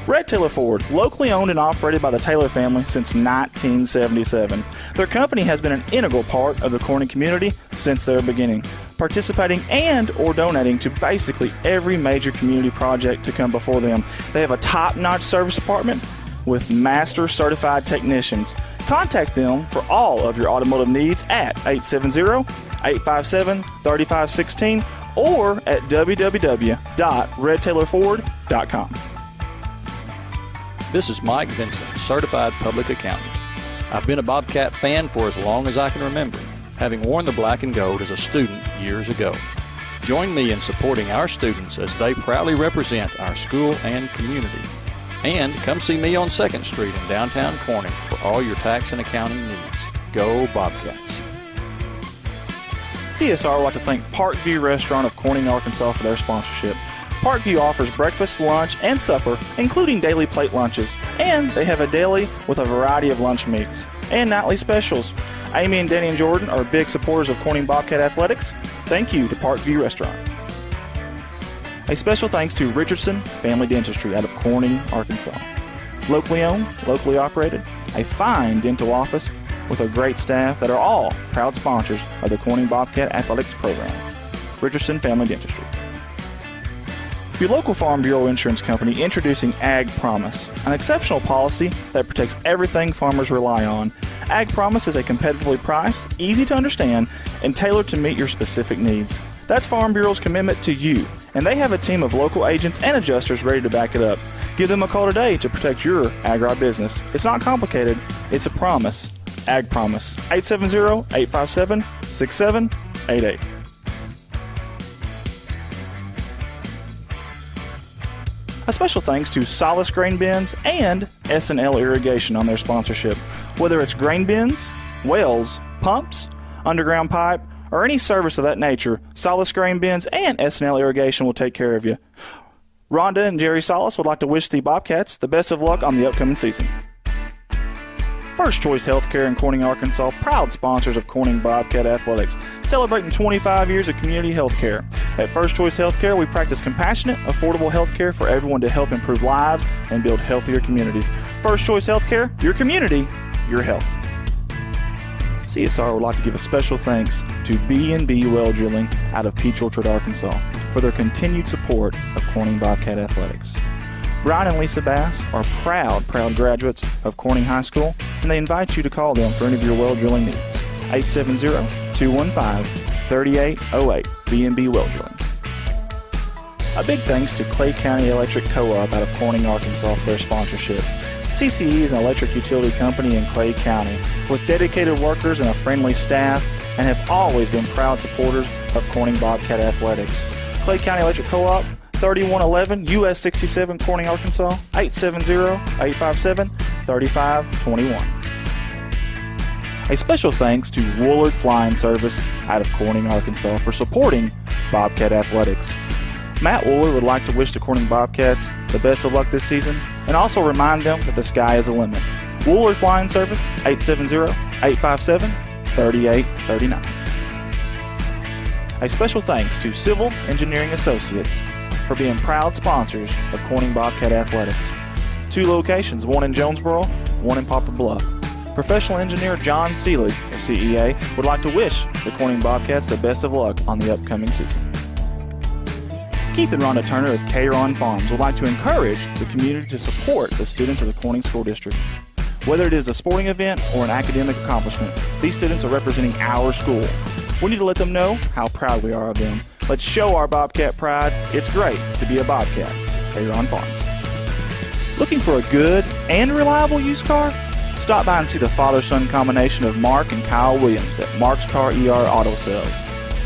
Red Taylor Ford, locally owned and operated by the Taylor family since 1977. Their company has been an integral part of the Corning community since their beginning, participating and or donating to basically every major community project to come before them. They have a top-notch service department with master certified technicians. Contact them for all of your automotive needs at 870-857-3516 or at www.redtaylorford.com. This is Mike Vincent, Certified Public Accountant. I've been a Bobcat fan for as long as I can remember, having worn the black and gold as a student years ago. Join me in supporting our students as they proudly represent our school and community. And come see me on 2nd Street in downtown Corning for all your tax and accounting needs. Go Bobcats. CSR would like to thank Parkview Restaurant of Corning, Arkansas for their sponsorship. Parkview offers breakfast, lunch, and supper, including daily plate lunches, and they have a deli with a variety of lunch meats and nightly specials. Amy and Danny and Jordan are big supporters of Corning Bobcat Athletics. Thank you to Parkview Restaurant. A special thanks to Richardson Family Dentistry out of Corning, Arkansas. Locally owned, locally operated, a fine dental office with a great staff that are all proud sponsors of the Corning Bobcat Athletics program. Richardson Family Dentistry. Your local Farm Bureau insurance company introducing Ag Promise, an exceptional policy that protects everything farmers rely on. Ag Promise is a competitively priced, easy to understand, and tailored to meet your specific needs. That's Farm Bureau's commitment to you, and they have a team of local agents and adjusters ready to back it up. Give them a call today to protect your agribusiness. It's not complicated, it's a promise. Ag Promise, 870-857-6788. A special thanks to Solace Grain Bins and S&L Irrigation on their sponsorship. Whether it's grain bins, wells, pumps, underground pipe, or any service of that nature, Solace Grain Bins and S&L Irrigation will take care of you. Rhonda and Jerry Solace would like to wish the Bobcats the best of luck on the upcoming season. First Choice Healthcare in Corning, Arkansas, proud sponsors of Corning Bobcat Athletics, celebrating 25 years of community healthcare. At First Choice Healthcare, we practice compassionate, affordable healthcare for everyone to help improve lives and build healthier communities. First Choice Healthcare, your community, your health. CSR would like to give a special thanks to B&B Well Drilling out of Peach Orchard, Arkansas, for their continued support of Corning Bobcat Athletics. Brian and Lisa Bass are proud graduates of Corning High School, and they invite you to call them for any of your well drilling needs. 870-215-3808, B&B Well Drilling. A big thanks to Clay County Electric Co-op out of Corning, Arkansas for their sponsorship. CCE is an electric utility company in Clay County with dedicated workers and a friendly staff, and have always been proud supporters of Corning Bobcat Athletics. Clay County Electric Co-op, 3111 US 67, Corning, Arkansas, 870-857-3521. A special thanks to Woolard Flying Service out of Corning, Arkansas for supporting Bobcat Athletics. Matt Woolard would like to wish the Corning Bobcats the best of luck this season and also remind them that the sky is the limit. Woolard Flying Service, 870-857-3839. A special thanks to Civil Engineering Associates for being proud sponsors of Corning Bobcat Athletics. 2 locations, one in Jonesboro, one in Poplar Bluff. Professional engineer John Seelig of CEA would like to wish the Corning Bobcats the best of luck on the upcoming season. Keith and Rhonda Turner of K-Ron Farms would like to encourage the community to support the students of the Corning School District. Whether it is a sporting event or an academic accomplishment, these students are representing our school. We need to let them know how proud we are of them. Let's show our Bobcat pride. It's great to be a Bobcat. K-Ron Farms. Looking for a good and reliable used car? Stop by and see the father-son combination of Mark and Kyle Williams at Mark's Car ER Auto Sales.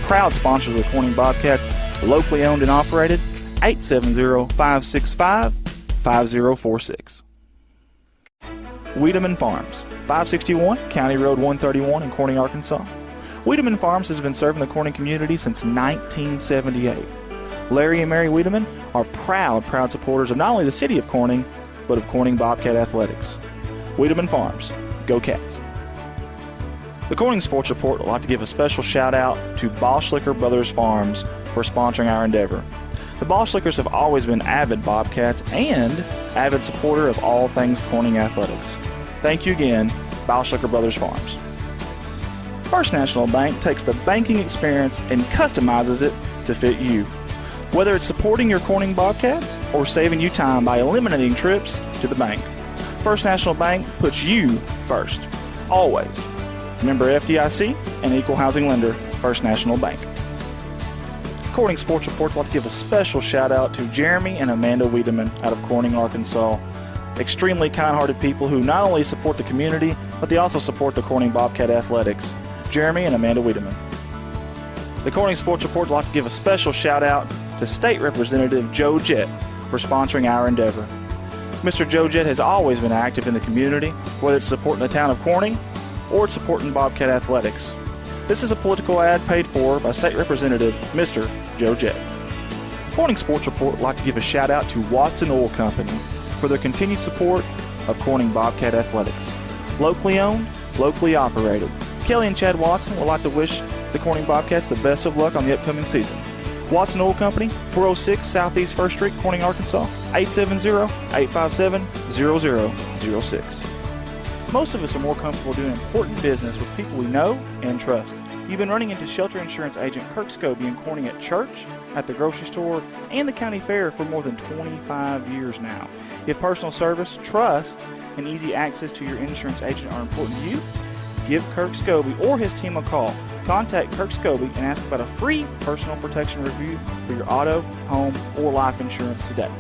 Proud sponsors of the Corning Bobcats, locally owned and operated, 870-565-5046. Wiedemann Farms, 561 County Road 131 in Corning, Arkansas. Wiedemann Farms has been serving the Corning community since 1978. Larry and Mary Wiedemann are proud supporters of not only the city of Corning, but of Corning Bobcat Athletics. Wiedemann Farms, go Cats. The Corning Sports Report would like to give a special shout out to Boschlicker Brothers Farms for sponsoring our endeavor. The Boschlickers have always been avid Bobcats and avid supporter of all things Corning Athletics. Thank you again, Boschlicker Brothers Farms. First National Bank takes the banking experience and customizes it to fit you. Whether it's supporting your Corning Bobcats or saving you time by eliminating trips to the bank, First National Bank puts you first, always. Member FDIC and equal housing lender, First National Bank. Corning Sports Report would like to give a special shout out to Jeremy and Amanda Wiedemann out of Corning, Arkansas. Extremely kind-hearted people who not only support the community, but they also support the Corning Bobcat Athletics. Jeremy and Amanda Wiedemann. The Corning Sports Report would like to give a special shout out to State Representative Joe Jett for sponsoring our endeavor. Mr. Joe Jett has always been active in the community, whether it's supporting the town of Corning or it's supporting Bobcat Athletics. This is a political ad paid for by State Representative Mr. Joe Jett. Corning Sports Report would like to give a shout out to Watson Oil Company for their continued support of Corning Bobcat Athletics. Locally owned, locally operated. Kelly and Chad Watson would like to wish the Corning Bobcats the best of luck on the upcoming season. Watson Oil Company, 406 Southeast 1st Street, Corning, Arkansas, 870-857-0006. most of us are more comfortable doing important business with people we know and trust. You've been running into shelter insurance agent Kirk Scobie and Corning at church, at the grocery store, and the county fair for more than 25 years now. If personal service, trust, and easy access to your insurance agent are important to you, give Kirk Scobie or his team a call. Contact Kirk Scobie and ask about a free personal protection review for your auto, home, or life insurance today.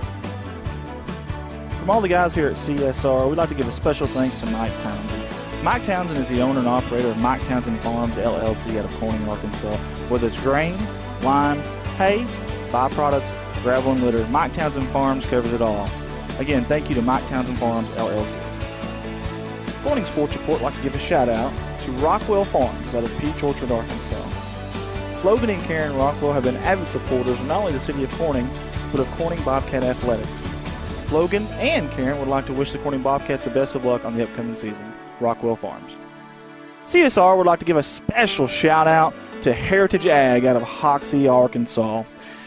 From all the guys here at CSR, we'd like to give a special thanks to Mike Townsend. Mike Townsend is the owner and operator of Mike Townsend Farms, LLC out of Corning, Arkansas. Whether it's grain, lime, hay, byproducts, gravel, and litter, Mike Townsend Farms covers it all. Again, thank you to Mike Townsend Farms, LLC. Corning Sports Report would like to give a shout out to Rockwell Farms out of Peach Orchard, Arkansas. Logan and Karen Rockwell have been avid supporters of not only the city of Corning, but of Corning Bobcat Athletics. Logan and Karen would like to wish the Corning Bobcats the best of luck on the upcoming season. Rockwell Farms. CSR would like to give a special shout out to Heritage Ag out of Hoxie, Arkansas.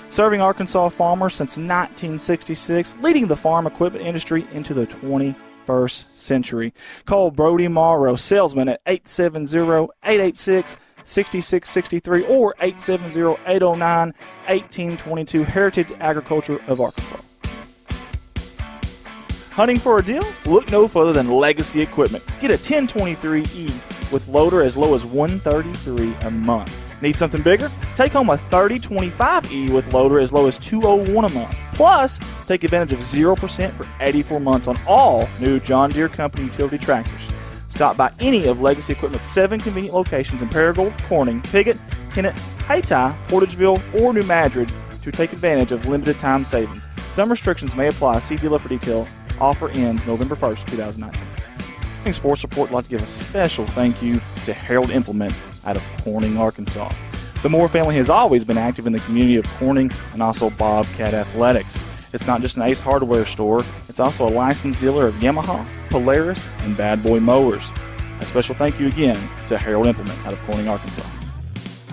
Serving Arkansas farmers since 1966, leading the farm equipment industry into the 21st century. Call Brody Morrow, salesman, at 870-886-6663 or 870-809-1822, Heritage Agriculture of Arkansas. Hunting for a deal? Look no further than Legacy Equipment. Get a 1023E with loader as low as $133 a month. Need something bigger? Take home a 3025E with loader as low as $201 a month. Plus, take advantage of 0% for 84 months on all new John Deere Company utility tractors. Stop by any of Legacy Equipment's 7 convenient locations in Paragould, Corning, Piggott, Kennett, Hayti, Portageville, or New Madrid to take advantage of limited time savings. Some restrictions may apply. See dealer for detail. Offer ends November 1st, 2019. Corning Sports Report would like to give a special thank you to Harold Implement out of Corning, Arkansas. The Moore family has always been active in the community of Corning and also Bobcat Athletics. It's not just an Ace Hardware store, it's also a licensed dealer of Yamaha, Polaris, and Bad Boy mowers. A special thank you again to Harold Implement out of Corning, Arkansas.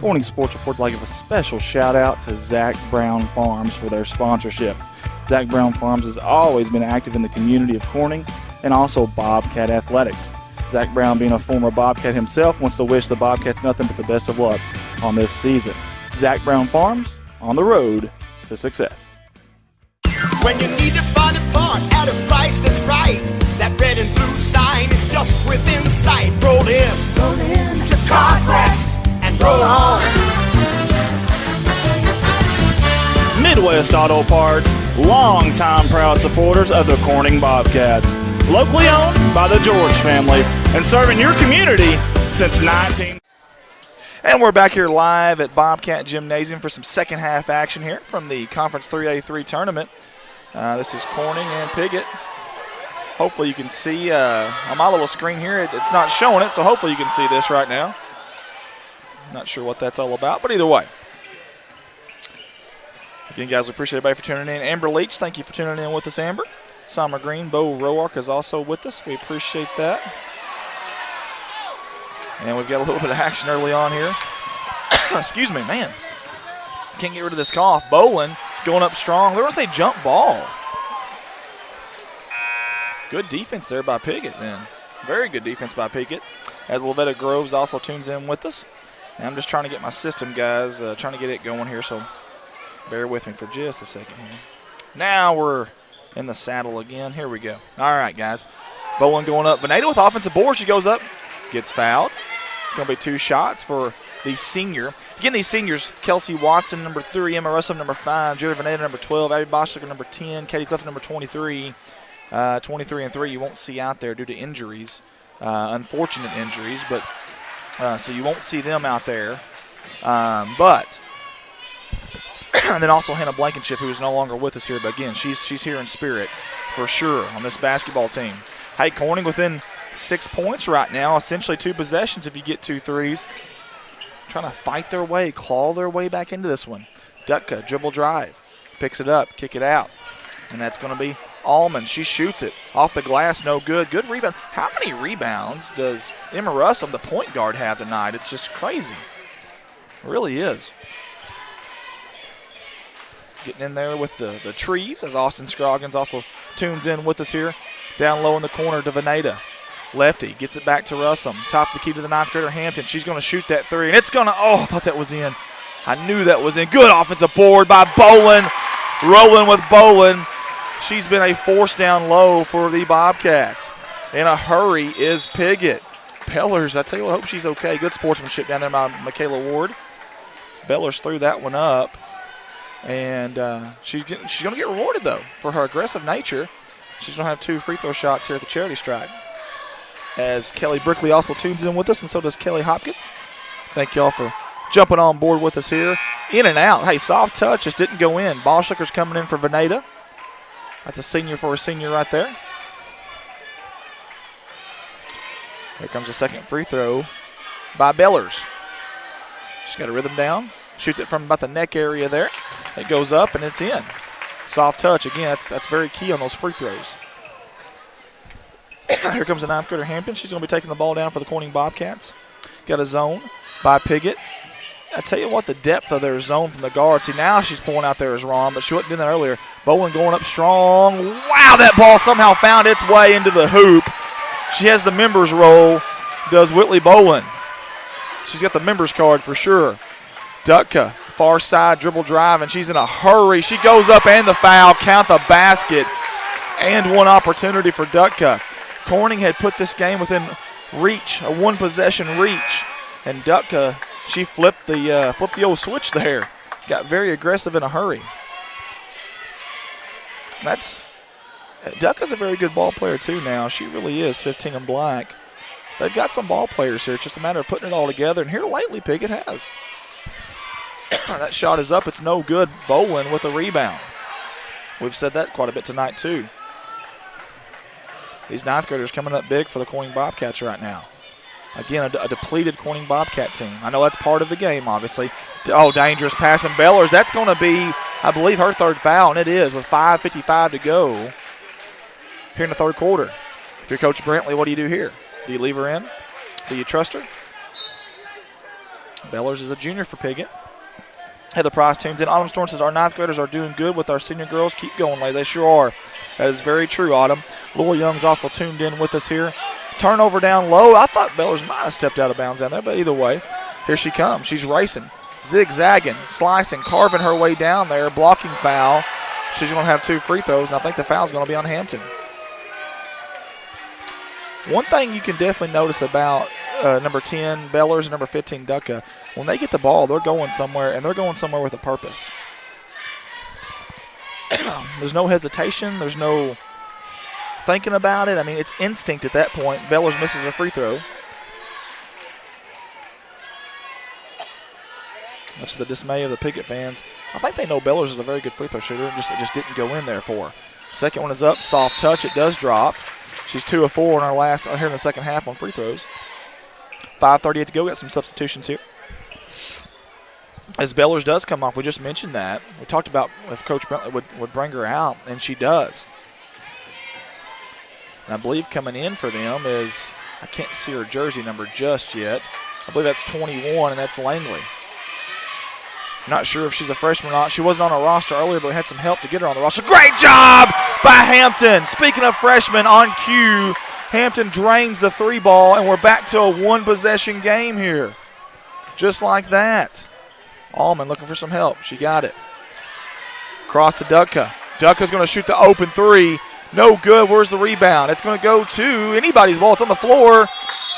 Corning Sports Report would like to give a special shout out to Zach Brown Farms for their sponsorship. Zach Brown Farms has always been active in the community of Corning and also Bobcat Athletics. Zach Brown, being a former Bobcat himself, wants to wish the Bobcats nothing but the best of luck on this season. Zach Brown Farms, on the road to success. When you need to find a part at a price that's right, that red and blue sign is just within sight. Roll in to CarQuest and roll on. Midwest Auto Parts, longtime proud supporters of the Corning Bobcats. Locally owned by the George family and serving your community since 19. And we're back here live at Bobcat Gymnasium for some second half action here from the Conference 3A-3 tournament. This is Corning and Piggott. Hopefully you can see on my little screen here, it's not showing it, so hopefully you can see this right now. Not sure what that's all about, but either way. Again, guys, we appreciate everybody for tuning in. Amber Leach, thank you for tuning in with us, Amber. Summer Green, Bo Roark is also with us. We appreciate that. And we've got a little bit of action early on here. Excuse me, man. Can't get rid of this cough. Bolin going up strong. They're going to say jump ball. Good defense there by Piggott then. Very good defense by Piggott. As Lavetta Groves also tunes in with us. And I'm just trying to get my system, guys, trying to get it going here, so bear with me for just a second here. Now we're in the saddle again. Here we go. All right, guys. Bolin going up. Veneta with offensive board. She goes up. Gets fouled. It's going to be 2 shots for the senior. Again, these seniors, Kelsey Watson, number 3, Emma Russell, number 5, Jerry Veneta, number 12, Abby Boschlicker, number 10, Katie Clifton, number 23. 23 and 3 you won't see out there due to injuries, unfortunate injuries, but so you won't see them out there. But and then also Hannah Blankenship, who is no longer with us here, but again, she's here in spirit for sure on this basketball team. Hey, Corning within 6 points right now, essentially 2 possessions if you get 2 threes. Trying to fight their way, claw their way back into this one. Dutka, dribble drive, picks it up, kick it out, and that's going to be Allman. She shoots it off the glass, no good. Good rebound. How many rebounds does Emma Russell, the point guard, have tonight? It's just crazy. It really is. Getting in there with the trees as Austin Scroggins also tunes in with us here. Down low in the corner to Veneta. Lefty gets it back to Russell. Top of the key to the ninth grader Hampton. She's going to shoot that three, and it's going to, I thought that was in. I knew that was in. Good offensive board by Bolin. Rolling with Bolin. She's been a force down low for the Bobcats. In a hurry is Piggott. Bellers, I tell you what, I hope she's okay. Good sportsmanship down there by Michaela Ward. Bellers threw that one up. And she's going to get rewarded, though, for her aggressive nature. She's going to have 2 free throw shots here at the charity stripe. As Kelly Brickley also tunes in with us, and so does Kelly Hopkins. Thank y'all for jumping on board with us here. In and out. Hey, soft touch just didn't go in. Ball Schlicker's coming in for Veneta. That's a senior for a senior right there. Here comes a second free throw by Bellers. She's got a rhythm down. Shoots it from about the neck area there. It goes up, and it's in. Soft touch. Again, that's very key on those free throws. Here comes the ninth grader Hampton. She's going to be taking the ball down for the Corning Bobcats. Got a zone by Piggott. I tell you what, the depth of their zone from the guard. See, now she's pulling out there as Ron, but she wasn't doing that earlier. Bowen going up strong. Wow, that ball somehow found its way into the hoop. She has the members roll, does Whitley Bowen. She's got the members card for sure. Dutka, far side dribble drive, and she's in a hurry. She goes up and the foul. Count the basket. And one opportunity for Dutka. Corning had put this game within reach, a one-possession reach. And Dutka, she flipped the old switch there. Got very aggressive in a hurry. Ducka's a very good ball player too now. She really is, 15 and black. They've got some ball players here. It's just a matter of putting it all together. And here lately, Piggott has. That shot is up. It's no good. Bolin with a rebound. We've said that quite a bit tonight too. These ninth graders coming up big for the Corning Bobcats right now. Again, a depleted Corning Bobcat team. I know that's part of the game, obviously. Oh, dangerous pass and Bellers. That's going to be, I believe, her third foul, and it is with 5:55 to go here in the third quarter. If you're Coach Brantley, what do you do here? Do you leave her in? Do you trust her? Bellers is a junior for Piggott. Heather Price tunes in. Autumn Storm says, our ninth graders are doing good with our senior girls. Keep going, ladies. They sure are. That is very true, Autumn. Laura Young's also tuned in with us here. Turnover down low. I thought Bellers might have stepped out of bounds down there, but either way, here she comes. She's racing, zigzagging, slicing, carving her way down there, blocking foul. She's going to have 2 free throws, and I think the foul's going to be on Hampton. One thing you can definitely notice about number 10, Bellers, and number 15, Ducka, when they get the ball, they're going somewhere, and they're going somewhere with a purpose. There's no hesitation. There's no thinking about it. I mean, it's instinct at that point. Bellers misses a free throw. Much to the dismay of the Piggott fans. I think they know Bellers is a very good free throw shooter. It just didn't go in there for her. Second one is up. Soft touch. It does drop. She's 2 of 4 in our last here in the second half on free throws. 5:38 to go. Got some substitutions here. As Bellers does come off, we just mentioned that. We talked about if Coach Bentley would bring her out, and she does. And I believe coming in for them is, I can't see her jersey number just yet. I believe that's 21, and that's Langley. Not sure if she's a freshman or not. She wasn't on a roster earlier, but we had some help to get her on the roster. Great job by Hampton. Speaking of freshmen, on cue, Hampton drains the 3 ball, and we're back to a one-possession game here. Just like that. Allman looking for some help. She got it. Cross to Ducka. Ducka's going to shoot the open 3. No good. Where's the rebound? It's going to go to anybody's ball. It's on the floor.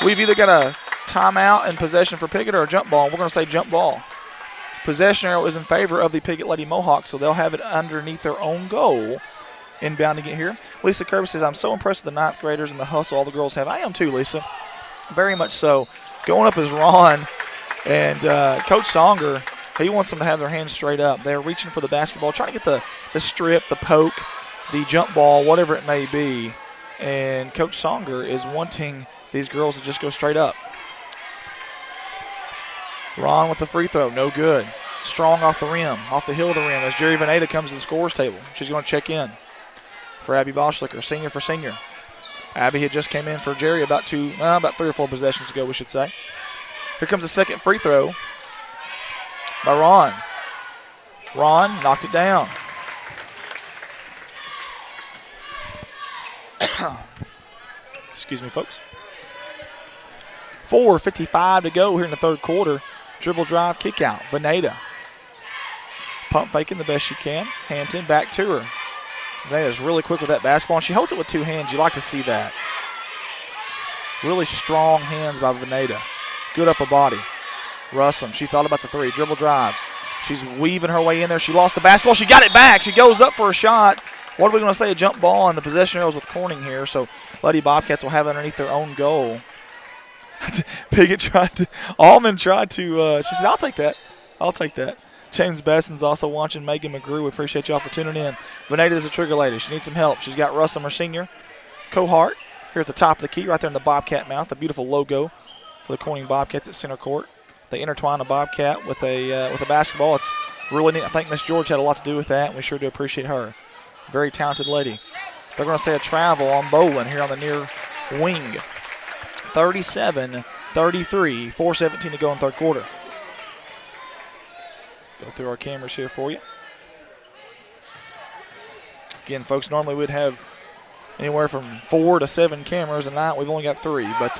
We've either got a timeout and possession for Piggott or a jump ball. We're going to say jump ball. Possession arrow is in favor of the Piggott Lady Mohawks, so they'll have it underneath their own goal. Inbounding it here. Lisa Kirby says, I'm so impressed with the ninth graders and the hustle all the girls have. I am too, Lisa. Very much so. Going up is Ron. And Coach Songer, he wants them to have their hands straight up. They're reaching for the basketball, trying to get the strip, the poke, the jump ball, whatever it may be. And Coach Songer is wanting these girls to just go straight up. Ron with the free throw, no good. Strong off the rim, off the heel of the rim as Jerry Veneta comes to the scorer's table. She's going to check in for Abby Boschlicker, senior for senior. Abby had just came in for Jerry about 3 or 4 possessions ago, we should say. Here comes the second free throw by Ron. Ron knocked it down. Excuse me, folks. 4:55 to go here in the third quarter. Dribble drive, kick out. Veneta. Pump faking the best she can. Hampton back to her. Veneta's really quick with that basketball, and she holds it with two hands. You like to see that. Really strong hands by Veneta. Good upper body. Russum, she thought about the three. Dribble drive. She's weaving her way in there. She lost the basketball. She got it back. She goes up for a shot. What are we going to say? A jump ball, and the possession arrows with Corning here. So Lady Bobcats will have it underneath their own goal. Allman tried to, she said, I'll take that. I'll take that. James Besson's also watching. Megan McGrew, we appreciate y'all for tuning in. Veneta is a trigger lady. She needs some help. She's got Russum, her senior. Cohart here at the top of the key, right there in the Bobcat mouth, the beautiful logo for the Corning Bobcats at center court. They intertwine a Bobcat with a basketball. It's really neat. I think Miss George had a lot to do with that, and we sure do appreciate her. Very talented lady. They're going to say a travel on Bolin here on the near wing. 37-33, 4:17 to go in third quarter. Go through our cameras here for you. Again, folks, normally we'd have anywhere from 4 to 7 cameras a night. We've only got 3. But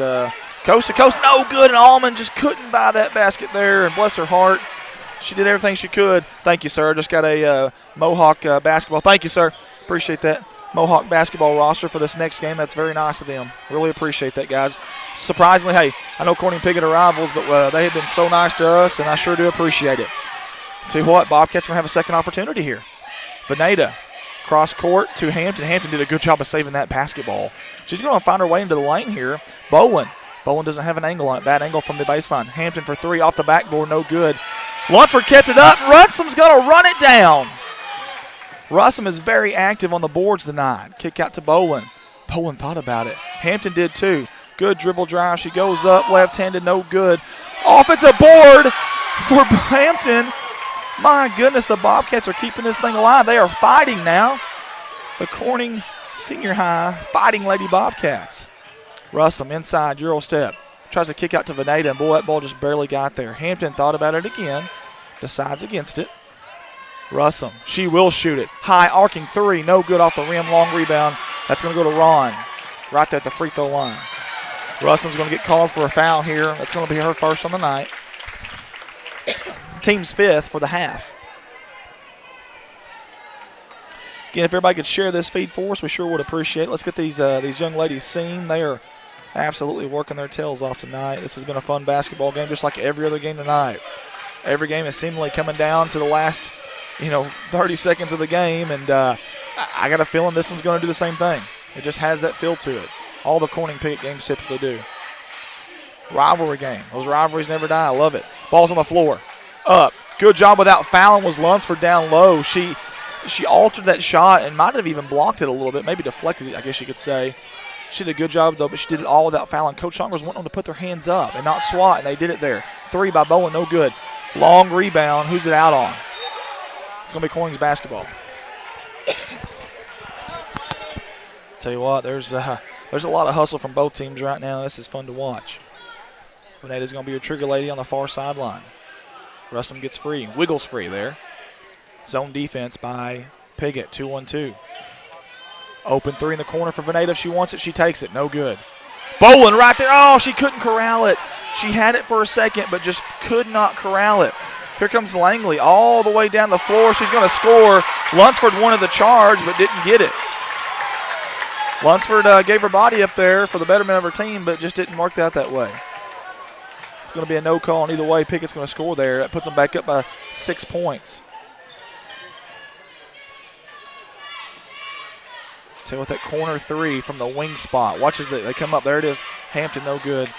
coast to coast, no good, and Allman just couldn't buy that basket there, and bless her heart. She did everything she could. Thank you, sir. Just got a Mohawk basketball. Thank you, sir. Appreciate that. Mohawk basketball roster for this next game. That's very nice of them. Really appreciate that, guys. Surprisingly, hey, I know Corning Pickett are rivals, but they have been so nice to us, and I sure do appreciate it. Tell you what, Bobcats are going to have a second opportunity here. Veneta, cross court to Hampton. Hampton did a good job of saving that basketball. She's going to find her way into the lane here. Bowen doesn't have an angle on it. Bad angle from the baseline. Hampton for 3 off the backboard, no good. Lunsford kept it up. Russum's going to run it down. Russum is very active on the boards tonight. Kick out to Bolin. Bolin thought about it. Hampton did too. Good dribble drive. She goes up left-handed, no good. Offensive board for Hampton. My goodness, the Bobcats are keeping this thing alive. They are fighting now. The Corning Senior High Fighting Lady Bobcats. Russum inside, Euro step. Tries to kick out to Veneta, and boy, that ball just barely got there. Hampton thought about it again. Decides against it. Russum, she will shoot it. High arcing 3, no good off the rim, long rebound. That's going to go to Ron right there at the free throw line. Russum's going to get called for a foul here. That's going to be her first on the night. Team's 5th for the half. Again, if everybody could share this feed for us, we sure would appreciate it. Let's get these young ladies seen. They are absolutely working their tails off tonight. This has been a fun basketball game, just like every other game tonight. Every game is seemingly coming down to the last 30 seconds of the game, and I got a feeling this one's going to do the same thing. It just has that feel to it. All the Corning Pickett games typically do. Rivalry game. Those rivalries never die. I love it. Ball's on the floor. Up. Good job without fouling was Lunsford down low. She altered that shot and might have even blocked it a little bit, maybe deflected it, I guess you could say. She did a good job, though, but she did it all without fouling. Coach Song was wanting them to put their hands up and not swat, and they did it there. 3 by Bowen, no good. Long rebound. Who's it out on? It's going to be Corning's basketball. Tell you what, there's a lot of hustle from both teams right now. This is fun to watch. Veneta's going to be your trigger lady on the far sideline. Russum gets free, wiggles free there. Zone defense by Piggott, 2-1-2. Open 3 in the corner for Veneta. If she wants it, she takes it. No good. Bolin right there. Oh, she couldn't corral it. She had it for a second, but just could not corral it. Here comes Langley all the way down the floor. She's going to score. Lunsford wanted the charge, but didn't get it. Lunsford gave her body up there for the betterment of her team, but just didn't work out that way. It's going to be a no call, and either way, Pickett's going to score there. That puts them back up by 6 points. Tell you what, that corner 3 from the wing spot. Watch as they come up. There it is. Hampton, no good.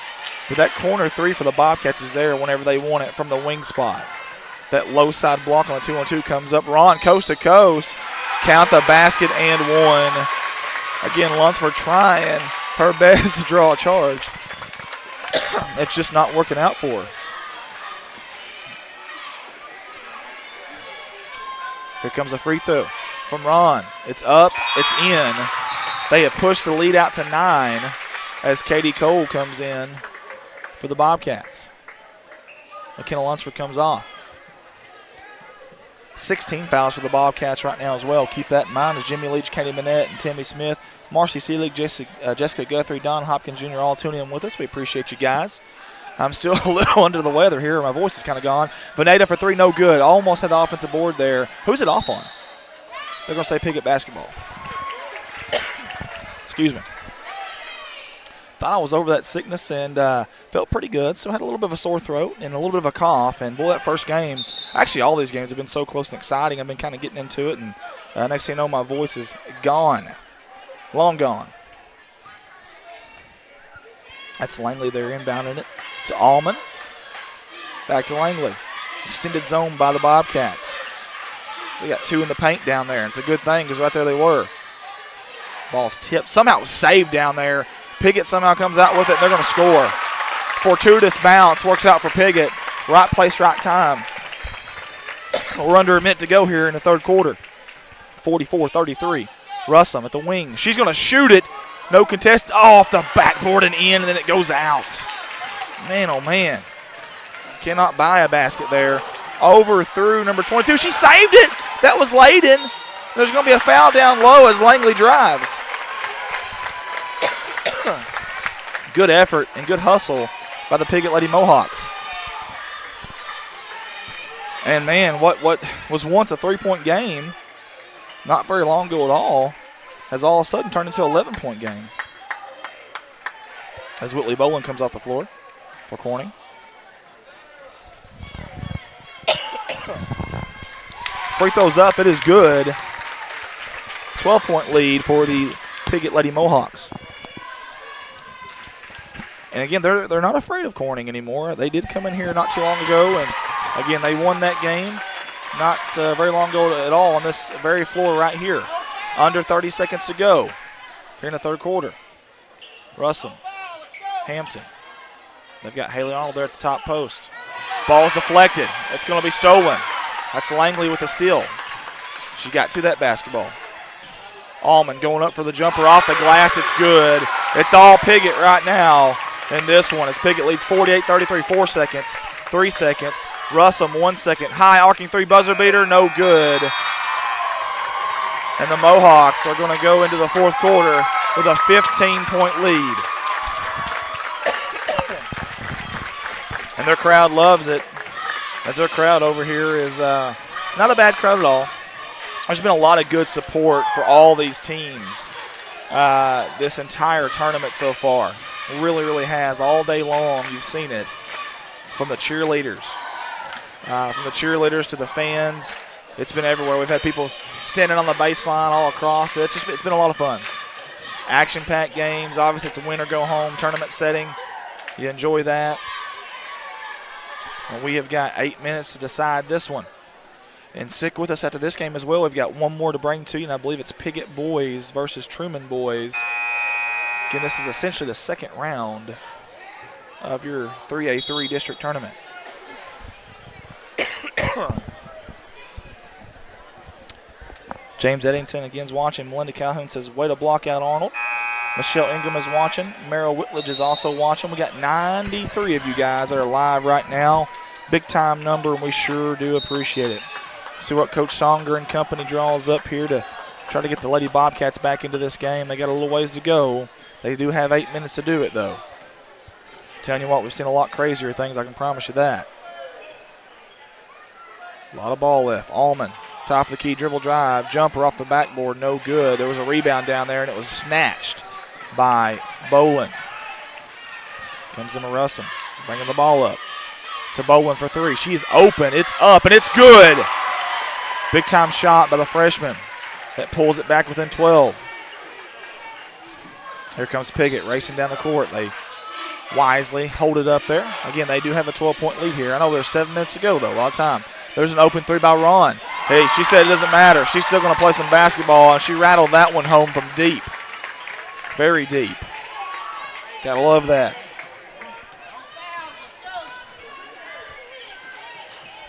But that corner 3 for the Bobcats is there whenever they want it from the wing spot. That low side block on the 2-on-2 comes up. Ron coast to coast. Count the basket and 1. Again, Lunsford trying her best to draw a charge. It's just not working out for her. Here comes a free throw from Ron. It's up. It's in. They have pushed the lead out to 9 as Katie Cole comes in for the Bobcats. McKenna Lunsford comes off. 16 fouls for the Bobcats right now as well. Keep that in mind as Jimmy Leach, Katie Manette, and Tammy Smith Marcy Seelig, Jessica Guthrie, Don Hopkins Jr. all tuning in with us. We appreciate you guys. I'm still a little under the weather here. My voice is kind of gone. Veneta for three, no good. Almost had the offensive board there. Who's it off on? They're going to say Piggott basketball. Excuse me. Thought I was over that sickness and felt pretty good. So had a little bit of a sore throat and a little bit of a cough. And, boy, that first game, actually all these games have been so close and exciting. I've been kind of getting into it. And next thing you know, my voice is gone. Long gone. That's Langley there inbounding it. It's Allman. Back to Langley. Extended zone by the Bobcats. We got two in the paint down there. It's a good thing because right there they were. Ball's tipped. Somehow it was saved down there. Piggott somehow comes out with it, and they're going to score. Fortuitous bounce. Works out for Piggott. Right place, right time. We're under a minute to go here in the third quarter. 44-33. Russum at the wing. She's going to shoot it. No contest. Oh, off the backboard and in, and then it goes out. Man, oh, man. Cannot buy a basket there. Over through number 22. She saved it. That was Layden. There's going to be a foul down low as Langley drives. Good effort and good hustle by the Piggott Lady Mohawks. And, man, what was once a three-point game, not very long ago at all, has all of a sudden turned into an 11-point game. As Whitley Boland comes off the floor for Corning. Free throws up. It is good. 12-point lead for the Piggott Lady Mohawks. And, again, they're not afraid of Corning anymore. They did come in here not too long ago, and, again, they won that game not very long ago at all on this very floor right here. Under 30 seconds to go here in the third quarter. Russell, Hampton. They've got Haley Arnold there at the top post. Ball's deflected. It's going to be stolen. That's Langley with the steal. She got to that basketball. Allman going up for the jumper off the glass. It's good. It's all Piggott right now in this one as Piggott leads 48-33, 4 seconds, 3 seconds. Russum, 1 second. High arcing three buzzer beater, no good. And the Mohawks are going to go into the fourth quarter with a 15-point lead. And their crowd loves it, as their crowd over here is not a bad crowd at all. There's been a lot of good support for all these teams this entire tournament so far. Really, really has. All day long, you've seen it from the cheerleaders. From the cheerleaders to the fans. It's been everywhere. We've had people standing on the baseline all across. It's been a lot of fun. Action-packed games. Obviously, it's a win or go home tournament setting. You enjoy that. And we have got 8 minutes to decide this one. And stick with us after this game as well. We've got one more to bring to you, and I believe it's Piggott boys versus Truman boys. Again, this is essentially the second round of your 3A-3 district tournament. James Eddington again's watching. Melinda Calhoun says, way to block out Arnold. Michelle Ingram is watching. Merrill Whitledge is also watching. We got 93 of you guys that are live right now. Big time number, and we sure do appreciate it. See what Coach Songer and company draws up here to try to get the Lady Bobcats back into this game. They got a little ways to go. They do have 8 minutes to do it, though. Telling you what, we've seen a lot crazier things, I can promise you that. A lot of ball left. Allman, top of the key, dribble drive, jumper off the backboard, no good. There was a rebound down there, and it was snatched by Boland. Comes in Russum, bringing the ball up to Boland for three. She's open. It's up, and it's good. Big-time shot by the freshman that pulls it back within 12. Here comes Piggott racing down the court. They wisely hold it up there. Again, they do have a 12-point lead here. I know there's 7 minutes to go, though. A lot of time. There's an open three by Ron. Hey, she said it doesn't matter. She's still going to play some basketball, and she rattled that one home from deep. Very deep. Gotta love that.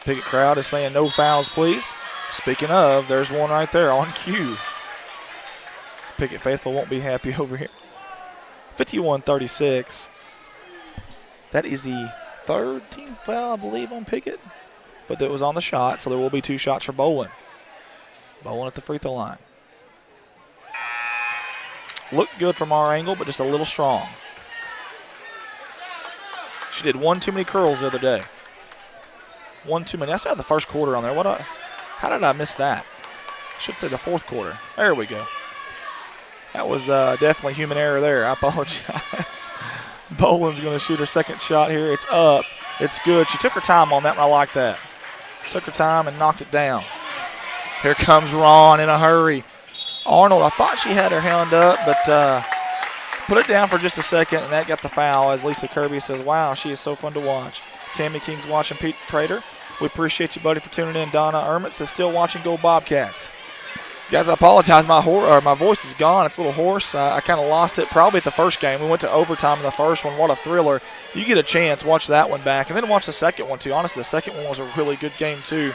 Piggott crowd is saying no fouls, please. Speaking of, there's one right there on cue. Piggott faithful won't be happy over here. 51-36. That is the third team foul, I believe, on Piggott. But that was on the shot, so there will be 2 shots for Boland. Boland at the free throw line. Looked good from our angle, but just a little strong. She did one too many curls the other day. One too many. I still had the first quarter on there. How did I miss that? I should say the fourth quarter. There we go. That was definitely human error there. I apologize. Boland's going to shoot her second shot here. It's up. It's good. She took her time on that one. I like that. Took her time and knocked it down. Here comes Ron in a hurry. Arnold, I thought she had her hand up, but put it down for just a second, and that got the foul as Lisa Kirby says, wow, she is so fun to watch. Tammy King's watching Pete Prater. We appreciate you, buddy, for tuning in. Donna Ermit says, still watching Go Bobcats. Guys, I apologize. My voice is gone. It's a little hoarse. I kind of lost it probably at the first game. We went to overtime in the first one. What a thriller. You get a chance, watch that one back, and then watch the second one, too. Honestly, the second one was a really good game, too.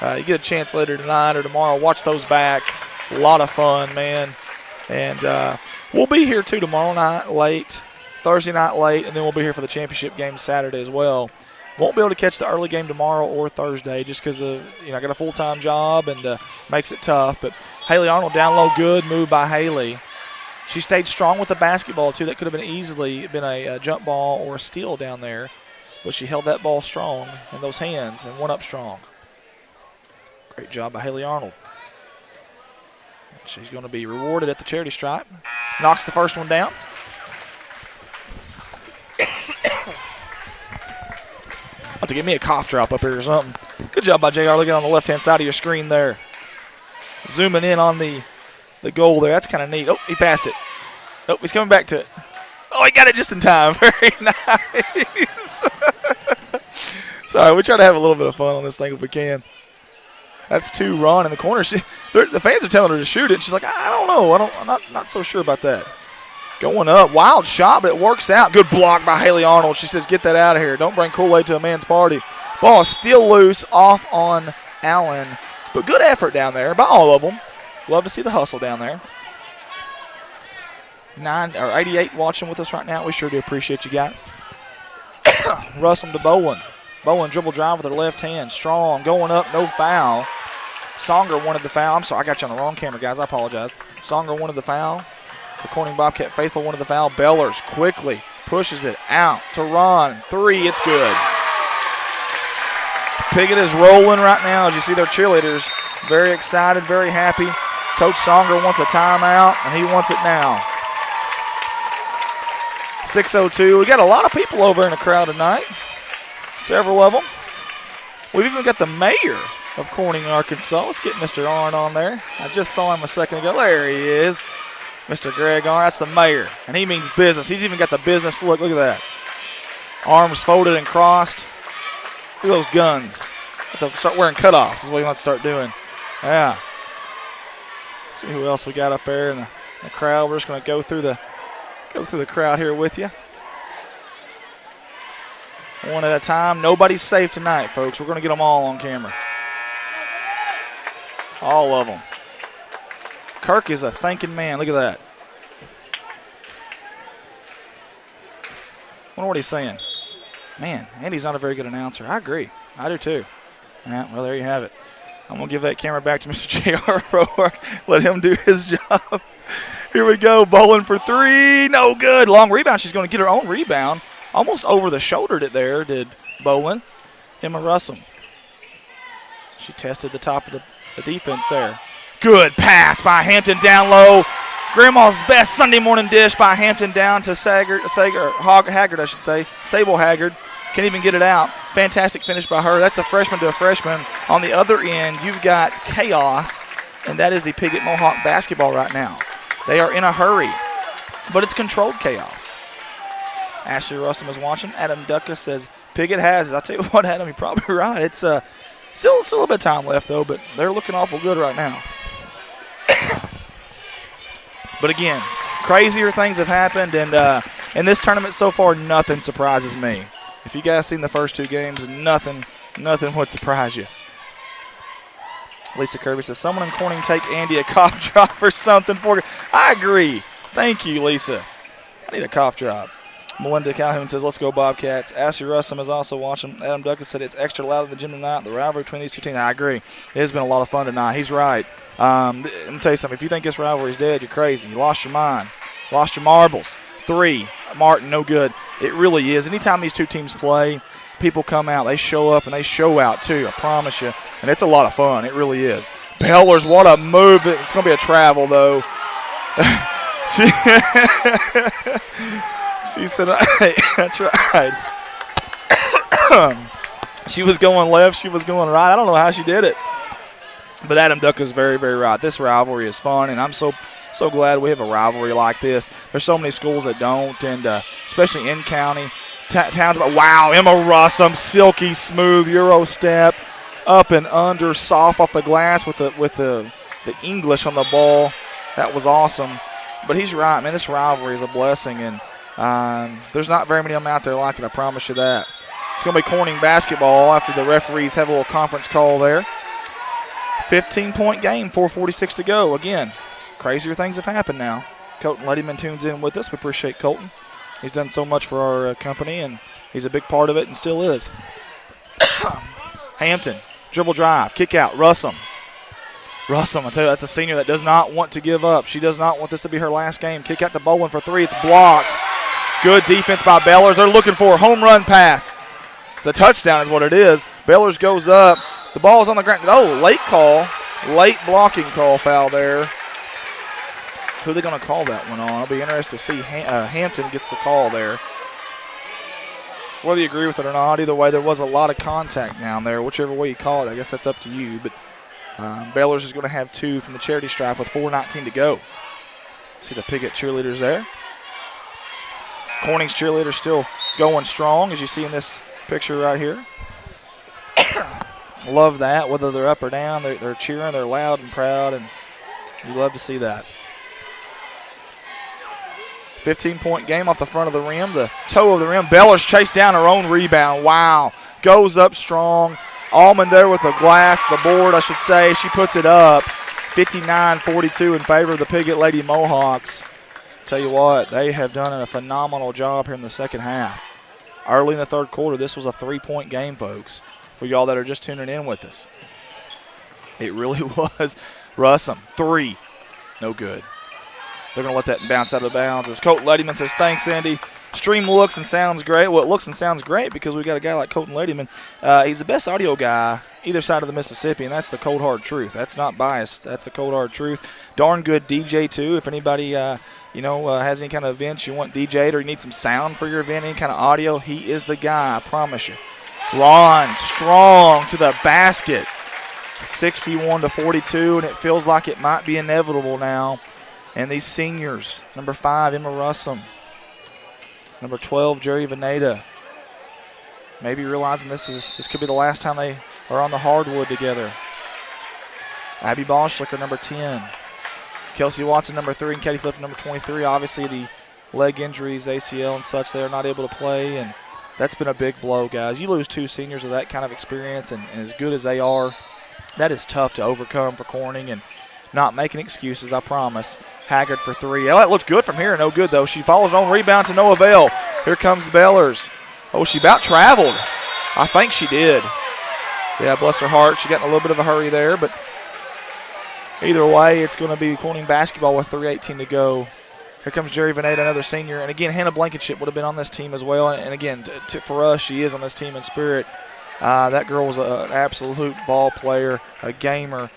You get a chance later tonight or tomorrow. Watch those back. A lot of fun, man. And we'll be here, too, tomorrow night late, Thursday night late, and then we'll be here for the championship game Saturday as well. Won't be able to catch the early game tomorrow or Thursday just because I got a full-time job and makes it tough. But Haley Arnold down low, good move by Haley. She stayed strong with the basketball, too. That could have been easily been a jump ball or a steal down there. But she held that ball strong in those hands and went up strong. Great job by Haley Arnold. She's going to be rewarded at the charity stripe. Knocks the first one down. About to give me a cough drop up here or something. Good job by JR looking on the left-hand side of your screen there. Zooming in on the goal there. That's kind of neat. Oh, he passed it. Oh, he's coming back to it. Oh, he got it just in time. Very nice. Sorry, we try to have a little bit of fun on this thing if we can. That's 2 Ron in the corner. The fans are telling her to shoot it. She's like, I don't know. I'm not so sure about that. Going up. Wild shot, but it works out. Good block by Haley Arnold. She says, get that out of here. Don't bring Kool-Aid to a man's party. Ball is still loose off on Allen. But good effort down there by all of them. Love to see the hustle down there. 88 watching with us right now. We sure do appreciate you guys. Russell to Bowen. Bowen dribble drive with her left hand. Strong. Going up. No foul. Songer wanted the foul. I'm sorry. I got you on the wrong camera, guys. I apologize. Songer wanted the foul. The Corning Bobcat faithful wanted the foul. Bellers quickly pushes it out to Ron. 3. It's good. Piggott is rolling right now. As you see their cheerleaders, very excited, very happy. Coach Songer wants a timeout, and he wants it now. 6:02. We got a lot of people over in the crowd tonight. Several of them. We've even got the mayor of Corning, Arkansas. Let's get Mr. Arnn on there. I just saw him a second ago. There he is. Mr. Greg Arnn. That's the mayor, and he means business. He's even got the business look. Look at that. Arms folded and crossed. Look at those guns. Have to start wearing cutoffs is what he wants to start doing. Yeah. Let's see who else we got up there in the crowd. We're just going to go through the crowd here with you. One at a time. Nobody's safe tonight, folks. We're going to get them all on camera. All of them. Kirk is a thinking man. Look at that. Wonder what he's saying. Man, Andy's not a very good announcer. I agree. I do too. Yeah, well, there you have it. I'm going to give that camera back to Mr. J.R. Roark. Let him do his job. Here we go. Bowling for 3. No good. Long rebound. She's going to get her own rebound. Almost over the shouldered it there, did Bowling. Emma Russell. She tested the top of the defense there. Good pass by Hampton down low. Grandma's best Sunday morning dish by Hampton down to Haggard, I should say. Sable Haggard. Can't even get it out. Fantastic finish by her. That's a freshman to a freshman. On the other end, you've got chaos, and that is the Piggott Mohawk basketball right now. They are in a hurry, but it's controlled chaos. Ashley Russell is watching. Adam Ducka says Piggott has it. I'll tell you what, Adam, you're probably right. It's still a little bit of time left, though, but they're looking awful good right now. But again, crazier things have happened, and in this tournament so far, nothing surprises me. If you guys seen the first 2 games, nothing would surprise you. Lisa Kirby says, someone in Corning take Andy a cough drop or something for her. I agree. Thank you, Lisa. I need a cough drop. Melinda Calhoun says, let's go Bobcats. Ashley Russell is also watching. Adam Duckus said it's extra loud in the gym tonight. The rivalry between these 2 teams. I agree. It has been a lot of fun tonight. He's right. Let me tell you something. If you think this rivalry is dead, you're crazy. You lost your mind. Lost your marbles. 3. Martin, no good. It really is. Anytime these two teams play, people come out. They show up, and they show out, too. I promise you. And it's a lot of fun. It really is. Bellers, what a move. It's going to be a travel, though. She said, hey, that's right. She was going left. She was going right. I don't know how she did it. But Adam Duck is very, very right. This rivalry is fun, and I'm so glad we have a rivalry like this. There's so many schools that don't, and especially in county. Towns, wow, Emma Russum, silky smooth Euro step, up and under, soft off the glass with the English on the ball. That was awesome. But he's right, man. This rivalry is a blessing, and there's not very many of them out there like it. I promise you that. It's going to be Corning basketball after the referees have a little conference call there. 15-point game, 4:46 to go. Again, crazier things have happened now. Colton Lettyman tunes in with us. We appreciate Colton. He's done so much for our company, and he's a big part of it and still is. Hampton, dribble drive, kick out, Russum. Russum, I tell you, that's a senior that does not want to give up. She does not want this to be her last game. Kick out to Bowen for 3. It's blocked. Good defense by Bellers. They're looking for a home run pass. It's a touchdown is what it is. Bellers goes up. The ball is on the ground. Oh, late call. Late blocking call foul there. Who are they going to call that one on? I'll be interested to see. Hampton gets the call there. Whether you agree with it or not, either way, there was a lot of contact down there. Whichever way you call it, I guess that's up to you. But Bellers is going to have 2 from the charity stripe with 4:19 to go. See the Piggott cheerleaders there. Corning's cheerleaders still going strong, as you see in this picture right here. Love that. Whether they're up or down, they're cheering. They're loud and proud, and you love to see that. 15-point game off the front of the rim, the toe of the rim. Bellers chased down her own rebound. Wow. Goes up strong. Allman there with the glass, the board, I should say. She puts it up. 59-42 in favor of the Piggott Lady Mohawks. Tell you what, they have done a phenomenal job here in the second half. Early in the third quarter, this was a 3-point game, folks, for y'all that are just tuning in with us. It really was. Russum, 3. No good. They're going to let that bounce out of bounds. As Colton Lettyman says, thanks, Andy. Stream looks and sounds great. Well, it looks and sounds great because we got a guy like Colton Lettyman. He's the best audio guy either side of the Mississippi, and that's the cold, hard truth. That's not biased. That's the cold, hard truth. Darn good DJ, too. If anybody, has any kind of events you want DJ'd or you need some sound for your event, any kind of audio, he is the guy, I promise you. Ron, strong to the basket. 61-42, and it feels like it might be inevitable now. And these seniors, number 5, Emma Russum, number 12, Jerry Veneta, maybe realizing this could be the last time they are on the hardwood together. Abby Boschlicker, number 10. Kelsey Watson, number 3, and Katie Clifton, number 23. Obviously, the leg injuries, ACL and such, they are not able to play, and that's been a big blow, guys. You lose 2 seniors with that kind of experience, and as good as they are, that is tough to overcome for Corning, and not making excuses, I promise. Haggard for 3. Oh, that looked good from here. No good, though. She follows on rebound to no avail. Here comes Bellers. Oh, she about traveled. I think she did. Yeah, bless her heart. She got in a little bit of a hurry there, but either way, it's going to be Corning basketball with 3:18 to go. Here comes Jerry Veneta, another senior. And, again, Hannah Blankenship would have been on this team as well. And again, for us, she is on this team in spirit. That girl was an absolute ball player, a gamer.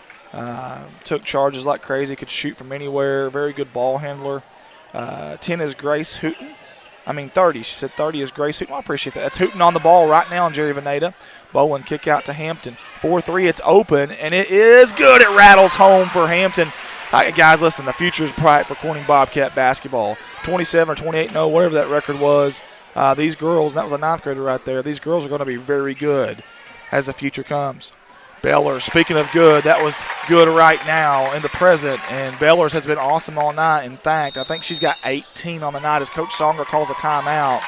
Took charges like crazy, could shoot from anywhere, very good ball handler. 10 is Grace Hooten. 30. She said 30 is Grace Hooten. Well, I appreciate that. That's Hooten on the ball right now on Jerry Veneta. Bowen kick out to Hampton. 4-3, it's open, and it is good. It rattles home for Hampton. Guys, listen, the future is bright for Corning Bobcat basketball. 27 or 28-0, whatever that record was. These girls, and that was a 9th grader right there, these girls are going to be very good as the future comes. Bellers, speaking of good, that was good right now in the present, and Bellers has been awesome all night. In fact, I think she's got 18 on the night as Coach Songer calls a timeout.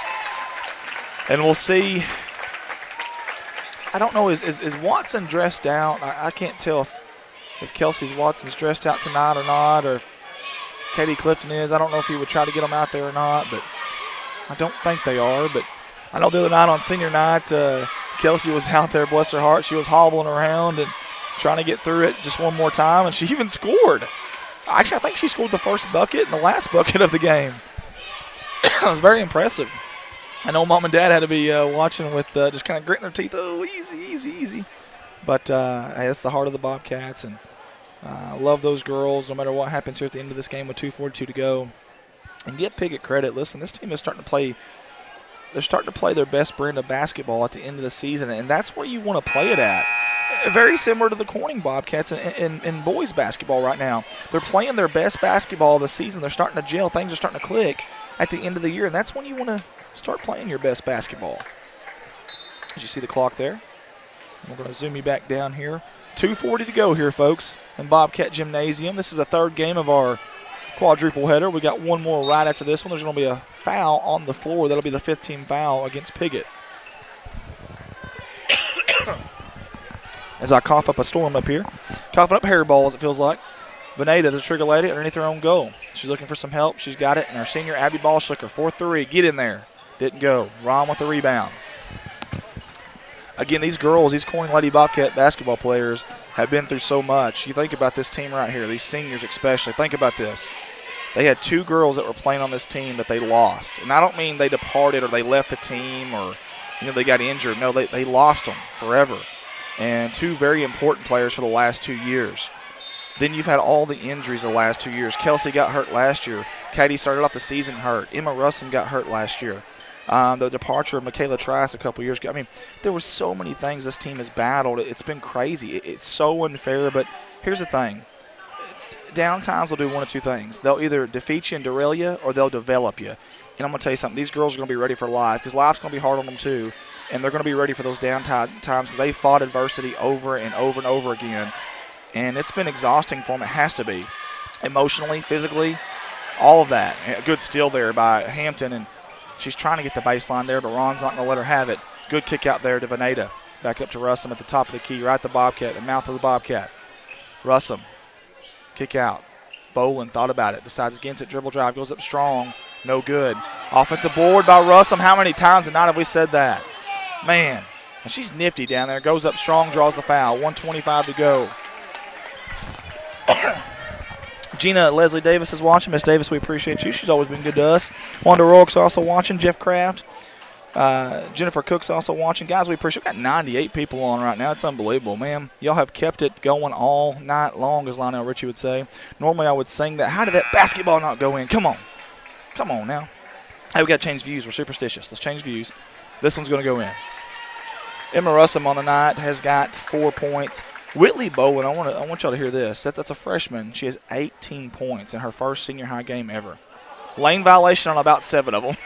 And we'll see. I don't know, is Watson dressed out? I can't tell if Kelsey Watson's dressed out tonight or not, or if Katie Clifton is. I don't know if he would try to get them out there or not, but I don't think they are. But I know the other night on senior night, Kelsey was out there, bless her heart. She was hobbling around and trying to get through it just one more time, and she even scored. Actually, I think she scored the first bucket and the last bucket of the game. It was very impressive. I know Mom and Dad had to be watching with just kind of gritting their teeth. Oh, easy, easy, easy. But hey, that's the heart of the Bobcats, and I love those girls no matter what happens here at the end of this game with 2:42 to go. And get Piggott credit. Listen, this team is starting to play. They're starting to play their best brand of basketball at the end of the season, and that's where you want to play it at. Very similar to the Corning Bobcats in boys basketball right now. They're playing their best basketball of the season. They're starting to gel. Things are starting to click at the end of the year, and that's when you want to start playing your best basketball. As you see the clock there. We're going to zoom you back down here. 2:40 to go here, folks, in Bobcat Gymnasium. This is the third game of our quadruple header. We got one more right after this one. There's going to be a foul on the floor. That'll be the 15th foul against Piggott. As I cough up a storm up here. Coughing up hairballs, it feels like. Veneta, the trigger lady, underneath her own goal. She's looking for some help. She's got it. And our senior, Abby Ballschlicker, 4-3. Get in there. Didn't go. Ron with the rebound. Again, these girls, these Corning Lady Bobcat basketball players have been through so much. You think about this team right here, these seniors especially. Think about this. They had two girls that were playing on this team that they lost. And I don't mean they departed or they left the team or they got injured. No, they lost them forever. And two very important players for the last 2 years. Then you've had all the injuries the last 2 years. Kelsey got hurt last year. Katie started off the season hurt. Emma Russum got hurt last year. The departure of Michaela Trice a couple years ago. I mean, there were so many things this team has battled. It's been crazy. It's so unfair, but here's the thing. Downtimes will do one of two things. They'll either defeat you and derail you, or they'll develop you. And I'm going to tell you something. These girls are going to be ready for life because life's going to be hard on them too, and they're going to be ready for those down times because they fought adversity over and over and over again, and it's been exhausting for them. It has to be. Emotionally, physically, all of that. A good steal there by Hampton, and she's trying to get the baseline there, but Ron's not going to let her have it. Good kick out there to Veneta. Back up to Russum at the top of the key, right at the Bobcat, the mouth of the Bobcat. Russum, kick out. Bolin thought about it, decides against it, dribble drive, goes up strong, no good. Offensive board by Russum. How many times tonight have we said that? Man, and she's nifty down there. Goes up strong, draws the foul. 1:25 to go. Gina Leslie Davis is watching. Miss Davis, we appreciate you. She's always been good to us. Wanda Rourke's also watching. Jeff Kraft. Jennifer Cook's also watching. Guys, we appreciate it. We've got 98 people on right now. It's unbelievable, man. Y'all have kept it going all night long, as Lionel Richie would say. Normally I would sing that. How did that basketball not go in? Come on. Come on now. Hey, we got to change views. We're superstitious. Let's change views. This one's going to go in. Emma Russum on the night has got 4 points. Whitley Bowen, I want y'all to hear this. That's a freshman. She has 18 points in her first senior high game ever. Lane violation on about 7 of them.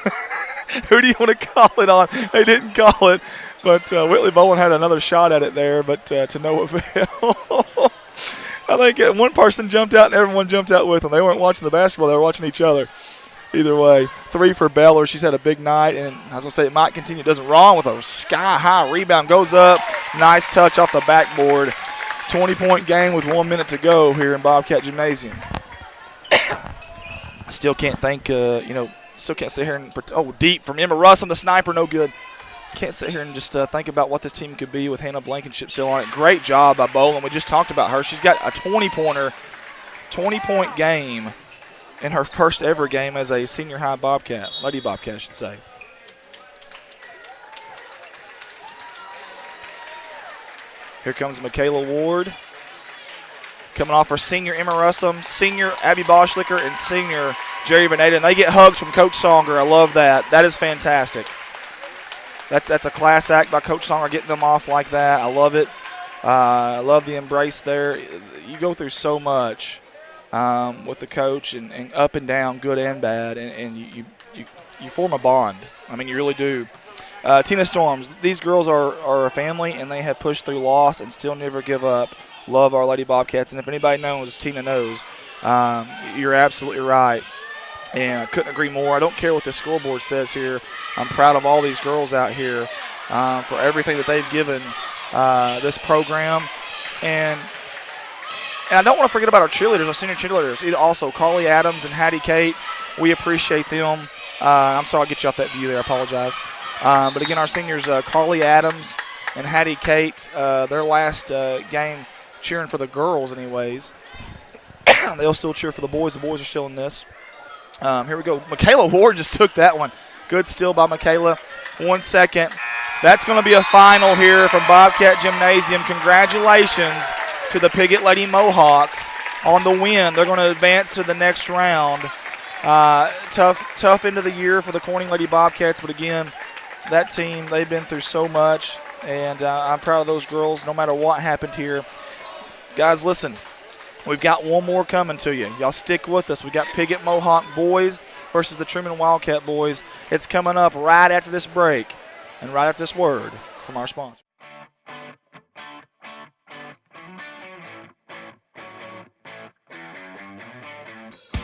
Who do you want to call it on? They didn't call it, but Whitley Bowen had another shot at it there, but to no avail. I think one person jumped out and everyone jumped out with them. They weren't watching the basketball. They were watching each other. Either way, 3 for Beller. She's had a big night, and I was going to say it might continue. It doesn't wrong with a sky-high rebound. Goes up. Nice touch off the backboard. 20-point game with 1 minute to go here in Bobcat Gymnasium. Still can't think, still can't sit here and, deep from Emma Russum, the sniper, no good. Can't sit here and just think about what this team could be with Hannah Blankenship still on it. Great job by Bolin. We just talked about her. She's got a 20-pointer, 20-point game in her first ever game as a senior high Bobcat, Lady Bobcat, I should say. Here comes Michaela Ward. Coming off her senior Emma Russum, senior Abby Ballschlicker, and senior Jerry Veneta. And they get hugs from Coach Songer. I love that. That is fantastic. That's a class act by Coach Songer, getting them off like that. I love it. I love the embrace there. You go through so much with the coach, and up and down, good and bad, and you form a bond. I mean, you really do. Tina Storms, these girls are a family, and they have pushed through loss and still never give up. Love our Lady Bobcats, and if anybody knows, Tina knows. You're absolutely right, and I couldn't agree more. I don't care what the scoreboard says here. I'm proud of all these girls out here for everything that they've given this program, and I don't want to forget about our cheerleaders, our senior cheerleaders. Also, Carly Adams and Hattie Kate, we appreciate them. I'm sorry I'll get you off that view there. I apologize. But again, our seniors, Carly Adams and Hattie Kate, their last game cheering for the girls anyways. they'll still cheer for the boys. The boys are still in this. Here we go. Michaela Ward just took that one. Good steal by Michaela. 1 second. That's going to be a final here from Bobcat Gymnasium. Congratulations to the Piggott Lady Mohawks on the win. They're going to advance to the next round. Tough end of the year for the Corning Lady Bobcats, but again, that team, they've been through so much, and I'm proud of those girls no matter what happened here. Guys, listen, we've got one more coming to you. Y'all stick with us. We got Piggott Mohawk boys versus the Truman Wildcat boys. It's coming up right after this break and right after this word from our sponsor.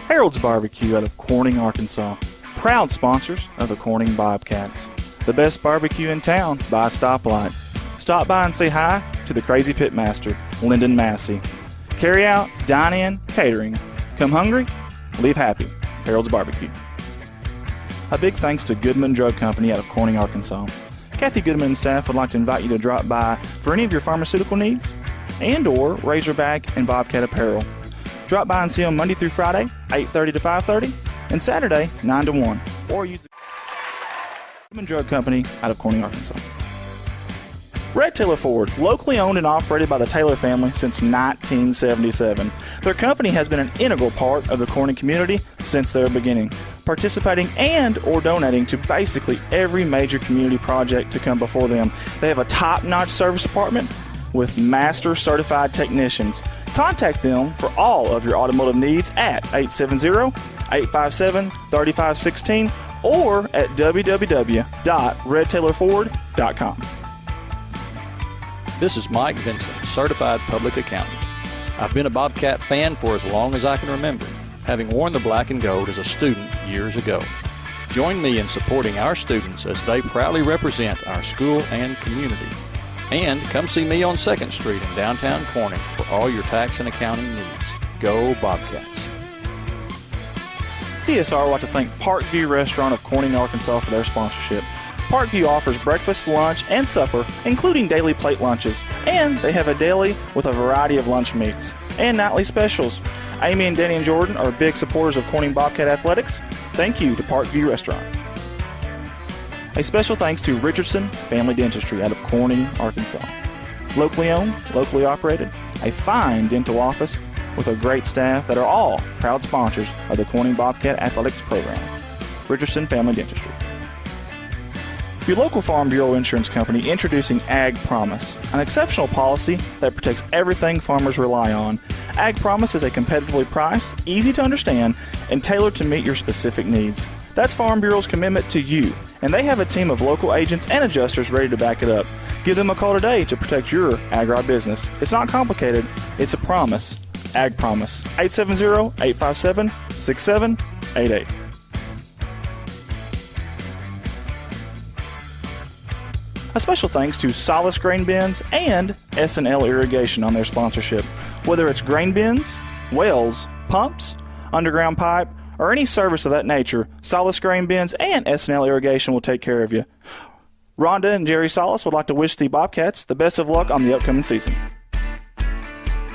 Harold's Barbecue out of Corning, Arkansas. Proud sponsors of the Corning Bobcats. The best barbecue in town by Stoplight. Stop by and say hi to the crazy pitmaster, Lyndon Massey. Carry out, dine in, catering. Come hungry, leave happy. Harold's Barbecue. A big thanks to Goodman Drug Company out of Corning, Arkansas. Kathy Goodman and staff would like to invite you to drop by for any of your pharmaceutical needs and or Razorback and Bobcat apparel. Drop by and see them Monday through Friday, 8:30 to 5:30, and Saturday, 9 to 1. Or use the Goodman Drug Company out of Corning, Arkansas. Red Taylor Ford, locally owned and operated by the Taylor family since 1977. Their company has been an integral part of the Corning community since their beginning, participating and or donating to basically every major community project to come before them. They have a top-notch service department with master certified technicians. Contact them for all of your automotive needs at 870-857-3516 or at www.redtaylorford.com. This is Mike Vincent, Certified Public Accountant. I've been a Bobcat fan for as long as I can remember, having worn the black and gold as a student years ago. Join me in supporting our students as they proudly represent our school and community. And come see me on 2nd Street in downtown Corning for all your tax and accounting needs. Go Bobcats. CSR would like to thank Parkview Restaurant of Corning, Arkansas for their sponsorship. Parkview offers breakfast, lunch, and supper, including daily plate lunches, and they have a daily with a variety of lunch meats and nightly specials. Amy and Danny and Jordan are big supporters of Corning Bobcat Athletics. Thank you to Parkview Restaurant. A special thanks to Richardson Family Dentistry out of Corning, Arkansas. Locally owned, locally operated, a fine dental office with a great staff that are all proud sponsors of the Corning Bobcat Athletics program. Richardson Family Dentistry. Your local Farm Bureau insurance company introducing Ag Promise, an exceptional policy that protects everything farmers rely on. Ag Promise is a competitively priced, easy to understand, and tailored to meet your specific needs. That's Farm Bureau's commitment to you, and they have a team of local agents and adjusters ready to back it up. Give them a call today to protect your agribusiness. It's not complicated, it's a promise. Ag Promise, 870-857-6788. A special thanks to Solace Grain Bins and S&L Irrigation on their sponsorship. Whether it's grain bins, wells, pumps, underground pipe, or any service of that nature, Solace Grain Bins and S&L Irrigation will take care of you. Rhonda and Jerry Solace would like to wish the Bobcats the best of luck on the upcoming season.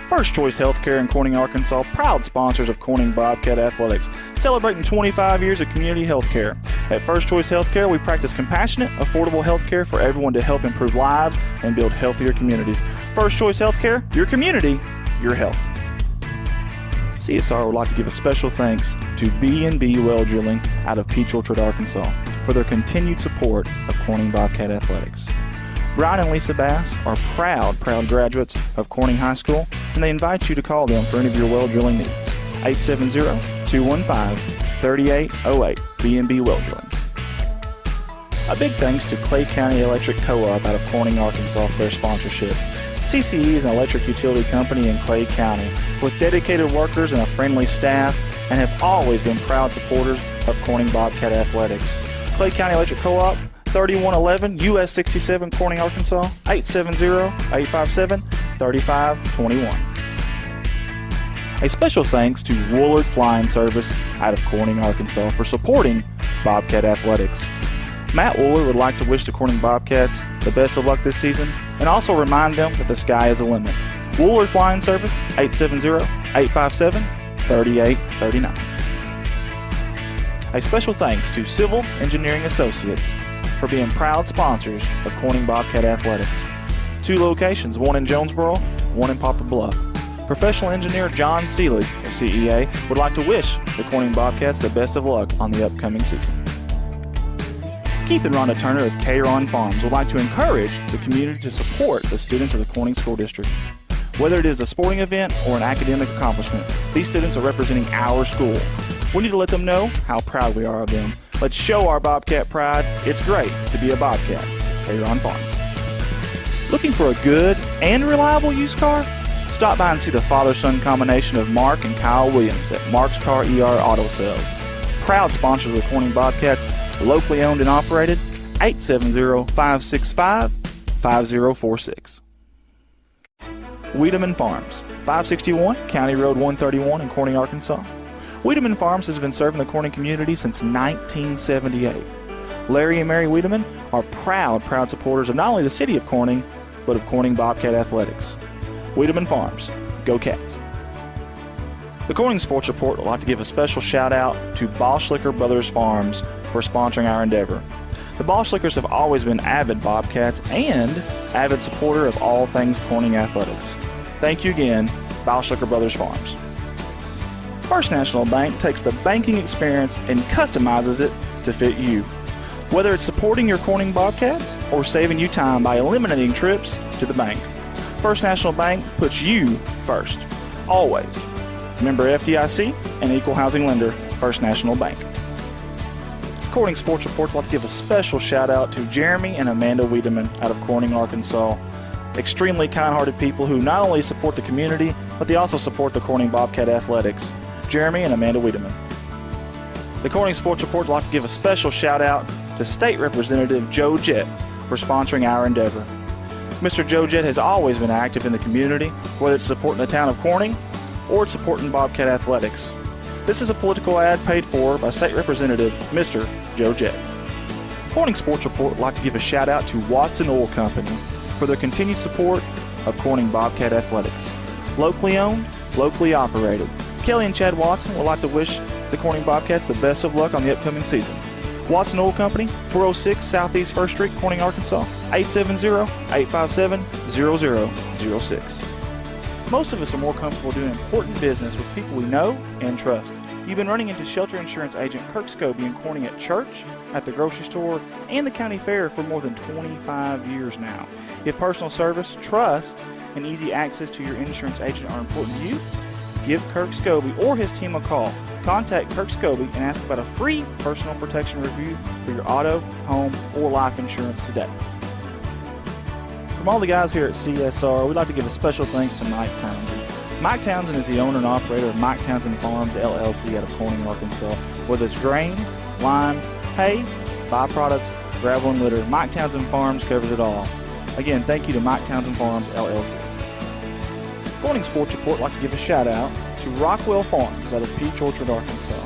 First Choice Healthcare in Corning, Arkansas, proud sponsors of Corning Bobcat Athletics, celebrating 25 years of community healthcare. At First Choice Healthcare, we practice compassionate, affordable healthcare for everyone to help improve lives and build healthier communities. First Choice Healthcare, your community, your health. CSR would like to give a special thanks to B&B Well Drilling out of Peach Orchard, Arkansas, for their continued support of Corning Bobcat Athletics. Brian and Lisa Bass are proud graduates of Corning High School, and they invite you to call them for any of your well drilling needs. 870-215-3808, B&B Well Drilling. A big thanks to Clay County Electric Co-op out of Corning, Arkansas for their sponsorship. CCE is an electric utility company in Clay County with dedicated workers and a friendly staff, and have always been proud supporters of Corning Bobcat Athletics. Clay County Electric Co-op, 3111 US 67 Corning, Arkansas, 870-857-3521. A special thanks to Woolard Flying Service out of Corning, Arkansas for supporting Bobcat Athletics. Matt Woolard would like to wish the Corning Bobcats the best of luck this season and also remind them that the sky is the limit. Woolard Flying Service, 870-857-3521. 3839. A special thanks to Civil Engineering Associates for being proud sponsors of Corning Bobcat Athletics. 2 locations, one in Jonesboro, one in Poplar Bluff. Professional engineer John Seeley of CEA would like to wish the Corning Bobcats the best of luck on the upcoming season. Keith and Rhonda Turner of K-Ron Farms would like to encourage the community to support the students of the Corning School District. Whether it is a sporting event or an academic accomplishment, these students are representing our school. We need to let them know how proud we are of them. Let's show our Bobcat pride. It's great to be a Bobcat. K-Ron Farms. Looking for a good and reliable used car? Stop by and see the father-son combination of Mark and Kyle Williams at Mark's Car ER Auto Sales. Proud sponsors of the Corning Bobcats, locally owned and operated, 870-565-5046. Wiedemann Farms, 561 County Road 131 in Corning, Arkansas. Wiedemann Farms has been serving the Corning community since 1978. Larry and Mary Wiedemann are proud supporters of not only the city of Corning, but of Corning Bobcat Athletics. Wiedemann Farms, go Cats. The Corning Sports Report would like to give a special shout out to Boschlicker Brothers Farms for sponsoring our endeavor. The Boschlickers have always been avid Bobcats and avid supporter of all things Corning athletics. Thank you again, Boschlicker Brothers Farms. First National Bank takes the banking experience and customizes it to fit you. Whether it's supporting your Corning Bobcats or saving you time by eliminating trips to the bank, First National Bank puts you first, always. Member FDIC and equal housing lender, First National Bank. Corning Sports Report would like to give a special shout out to Jeremy and Amanda Wiedemann out of Corning, Arkansas. Extremely kind-hearted people who not only support the community, but they also support the Corning Bobcat Athletics. Jeremy and Amanda Wiedemann. The Corning Sports Report would like to give a special shout out to State Representative Joe Jett for sponsoring our endeavor. Mr. Joe Jett has always been active in the community, whether it's supporting the town of Corning or it's supporting Bobcat Athletics. This is a political ad paid for by State Representative Mr. Joe Jett. Corning Sports Report would like to give a shout out to Watson Oil Company for their continued support of Corning Bobcat Athletics. Locally owned, locally operated. Kelly and Chad Watson would like to wish the Corning Bobcats the best of luck on the upcoming season. Watson Oil Company, 406 Southeast 1st Street, Corning, Arkansas, 870-857-0006. Most of us are more comfortable doing important business with people we know and trust. You've been running into shelter insurance agent Kirk Scobie in Corning at church, at the grocery store, and the county fair for more than 25 years now. If personal service, trust, and easy access to your insurance agent are important to you, give Kirk Scobie or his team a call. Contact Kirk Scobie and ask about a free personal protection review for your auto, home, or life insurance today. From all the guys here at CSR, we'd like to give a special thanks to Mike Townsend. Mike Townsend is the owner and operator of Mike Townsend Farms, LLC out of Corning, Arkansas. Whether it's grain, lime, hay, byproducts, gravel, and litter, Mike Townsend Farms covers it all. Again, thank you to Mike Townsend Farms, LLC. Corning Sports Report would like to give a shout out to Rockwell Farms out of Peach Orchard, Arkansas.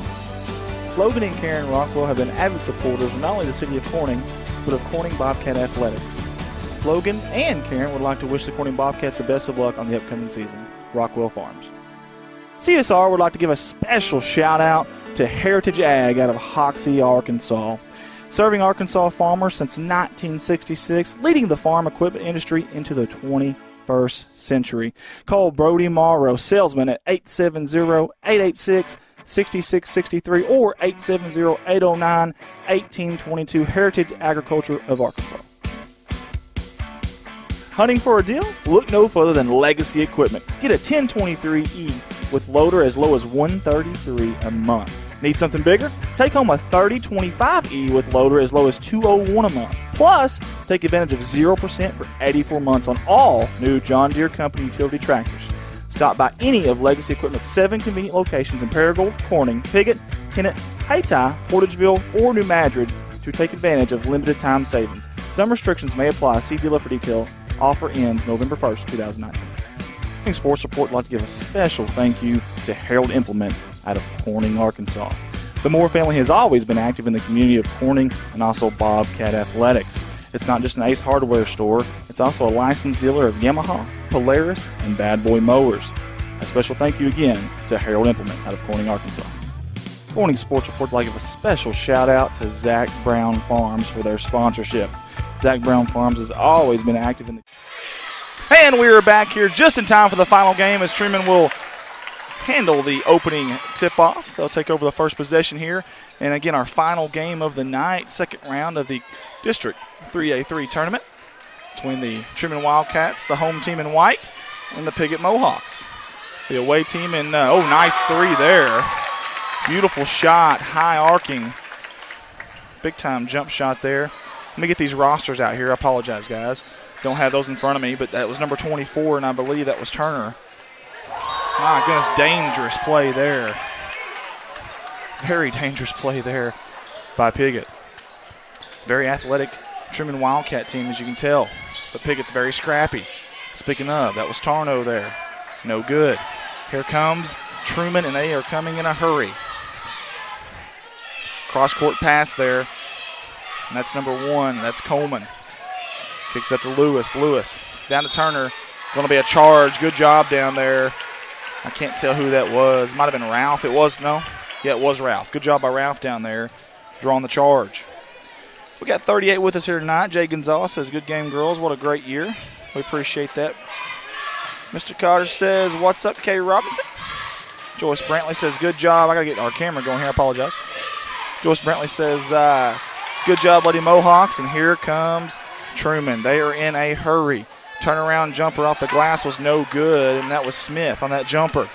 Logan and Karen Rockwell have been avid supporters of not only the city of Corning, but of Corning Bobcat Athletics. Logan and Karen would like to wish the Corning Bobcats the best of luck on the upcoming season. Rockwell Farms. CSR would like to give a special shout out to Heritage Ag out of Hoxie, Arkansas. Serving Arkansas farmers since 1966, leading the farm equipment industry into the 21st century. Call Brody Morrow, salesman, at 870-886-6663 or 870-809-1822, Heritage Agriculture of Arkansas. Hunting for a deal? Look no further than Legacy Equipment. Get a 1023E with loader as low as $133 a month. Need something bigger? Take home a 3025E with loader as low as $201 a month. Plus, take advantage of 0% for 84 months on all new John Deere Company utility tractors. Stop by any of Legacy Equipment's 7 convenient locations in Paragould, Corning, Piggott, Kennett, Hayti, Portageville, or New Madrid to take advantage of limited time savings. Some restrictions may apply. See dealer for detail. Offer ends November 1st, 2019. Sports Report would like to give a special thank you to Harold Implement out of Corning, Arkansas. The Moore family has always been active in the community of Corning and also Bobcat Athletics. It's not just an Ace Hardware store, it's also a licensed dealer of Yamaha, Polaris, and Bad Boy mowers. A special thank you again to Harold Implement out of Corning, Arkansas. Corning Sports Report would like to give a special shout out to Zach Brown Farms for their sponsorship. Zach Brown Farms has always been active in the... And we are back here just in time for the final game as Truman will handle the opening tip-off. They'll take over the first possession here. And again, our final game of the night, second round of the District 3A-3 tournament between the Truman Wildcats, the home team in white, and the Piggott Mohawks. The away team in, nice three there. Beautiful shot, high arcing, big-time jump shot there. Let me get these rosters out here. I apologize, guys. Don't have those in front of me, but that was number 24, and I believe that was Turner. My goodness, dangerous play there. Very dangerous play there by Piggott. Very athletic Truman Wildcat team, as you can tell. But Piggott's very scrappy. Speaking of, that was Tarno there. No good. Here comes Truman, and they are coming in a hurry. Cross-court pass there. And that's number 1. That's Coleman. Kicks up to Lewis. Lewis down to Turner. Going to be a charge. Good job down there. I can't tell who that was. Might have been Ralph. It was, no? Yeah, it was Ralph. Good job by Ralph down there drawing the charge. We got 38 with us here tonight. Jay Gonzalez says, good game, girls. What a great year. We appreciate that. Mr. Cotter says, what's up, Kay Robinson? Joyce Brantley says, good job. I got to get our camera going here. I apologize. Joyce Brantley says, good job, Lady Mohawks. And here comes Truman. They are in a hurry. Turnaround jumper off the glass was no good, and that was Smith on that jumper.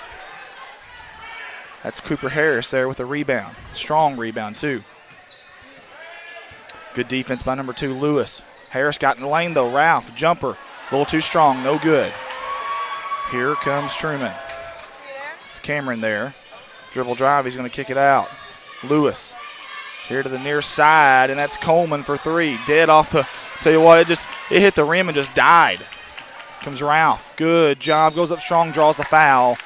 That's Cooper Harris there with a rebound. Strong rebound, too. Good defense by number 2, Lewis. Harris got in the lane, though. Ralph, jumper. A little too strong, no good. Here comes Truman. It's Cameron there. Dribble drive, he's going to kick it out. Lewis here to the near side, and that's Coleman for 3. Dead off the, tell you what, it hit the rim and just died. Comes Ralph. Good job. Goes up strong, draws the foul.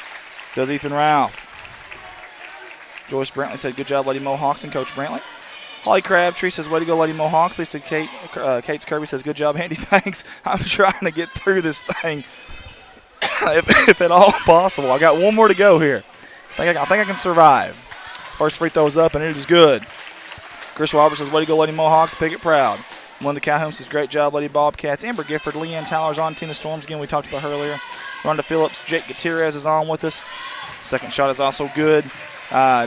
Does Ethan Ralph. Joyce Brantley said, good job, Lady Mohawks, and Coach Brantley. Holly Crabtree says, way to go, Lady Mohawks. Lisa Kate's Kirby says, good job, Andy, thanks. I'm trying to get through this thing if at all possible. I got one more to go here. I think I can survive. First free throw's up, and it is good. Chris Roberts says, way to go, Lady Mohawks. Piggott proud. Melinda Calhoun says, great job, Lady Bobcats. Amber Gifford, Leanne Tyler's on. Tina Storms, again, we talked about her earlier. Rhonda Phillips, Jake Gutierrez is on with us. Second shot is also good.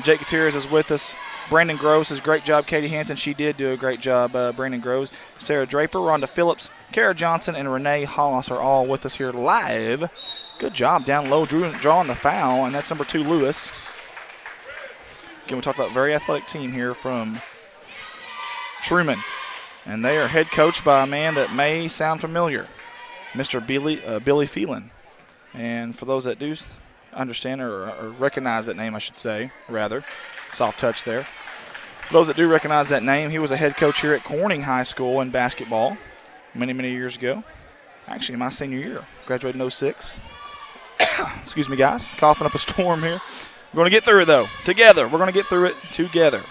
Jake Gutierrez is with us. Brandon Groves says, great job, Katie Hampton. She did do a great job, Brandon Groves. Sarah Draper, Rhonda Phillips, Kara Johnson, and Renee Hollis are all with us here live. Good job down low, drawing the foul, and that's number 2, Lewis. Again, we talked about a very athletic team here from Truman. And they are head coached by a man that may sound familiar, Mr. Billy Phelan. And for those that do understand or recognize that name, I should say, rather, soft touch there. For those that do recognize that name, he was a head coach here at Corning High School in basketball many, many years ago. Actually, my senior year. Graduated in 06. Excuse me, guys. Coughing up a storm here. We're going to get through it, though. Together. We're going to get through it together.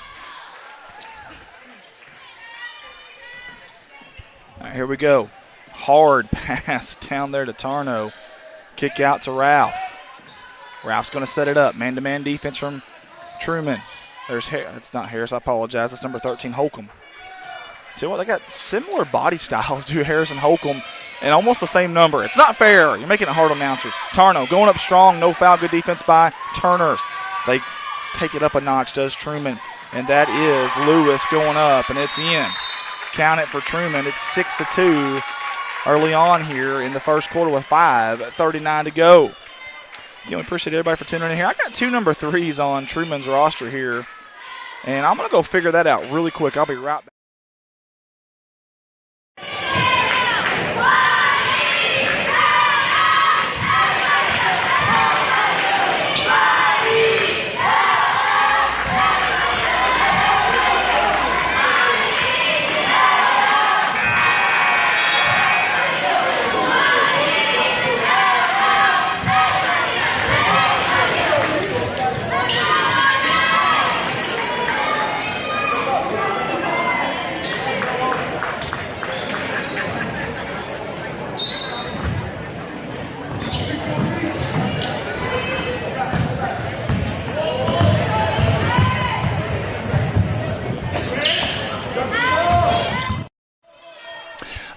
All right, here we go. Hard pass down there to Tarno. Kick out to Ralph. Ralph's going to set it up. Man-to-man defense from Truman. That's not Harris. I apologize. That's number 13, Holcomb. Tell you what, they got similar body styles to Harris and Holcomb and almost the same number. It's not fair. You're making it hard on announcers. Tarno going up strong. No foul. Good defense by Turner. They take it up a notch, does Truman. And that is Lewis going up, and it's in. Count it for Truman. It's 6-2 early on here in the first quarter with 5:39 to go. Again, we appreciate everybody for tuning in here. I got 2 number 3s on Truman's roster here, and I'm going to go figure that out really quick. I'll be right back.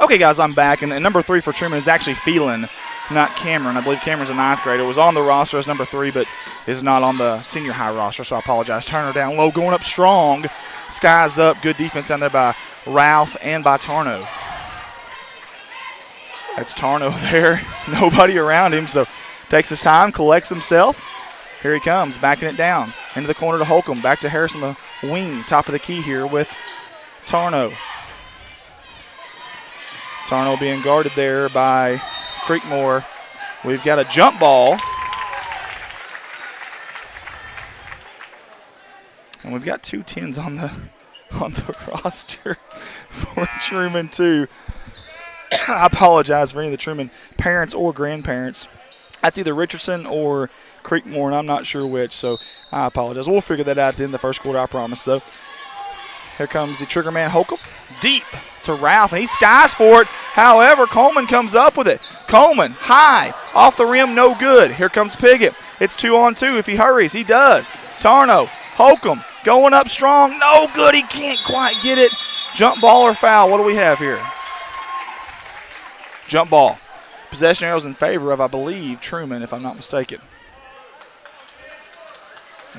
Okay, guys, I'm back. And number 3 for Truman is actually Phelan, not Cameron. I believe Cameron's a 9th grader. Was on the roster as number 3, but is not on the senior high roster, so I apologize. Turner down low, going up strong. Skies up. Good defense down there by Ralph and by Tarno. That's Tarno there. Nobody around him, so takes his time, collects himself. Here he comes, backing it down. Into the corner to Holcomb. Back to Harris on the wing. Top of the key here with Tarno. Tarno being guarded there by Creekmore. We've got a jump ball. And we've got 2 10s on the roster for Truman too. I apologize for any of the Truman parents or grandparents. That's either Richardson or Creekmore, and I'm not sure which, so I apologize. We'll figure that out at the end of the first quarter, I promise, though. Here comes the trigger man, Holcomb. Deep to Ralph, and he skies for it. However, Coleman comes up with it. Coleman, high, off the rim, no good. Here comes Piggott. It's 2-on-2 if he hurries. He does. Tarno, Holcomb, going up strong. No good. He can't quite get it. Jump ball or foul? What do we have here? Jump ball. Possession arrows in favor of, I believe, Truman, if I'm not mistaken.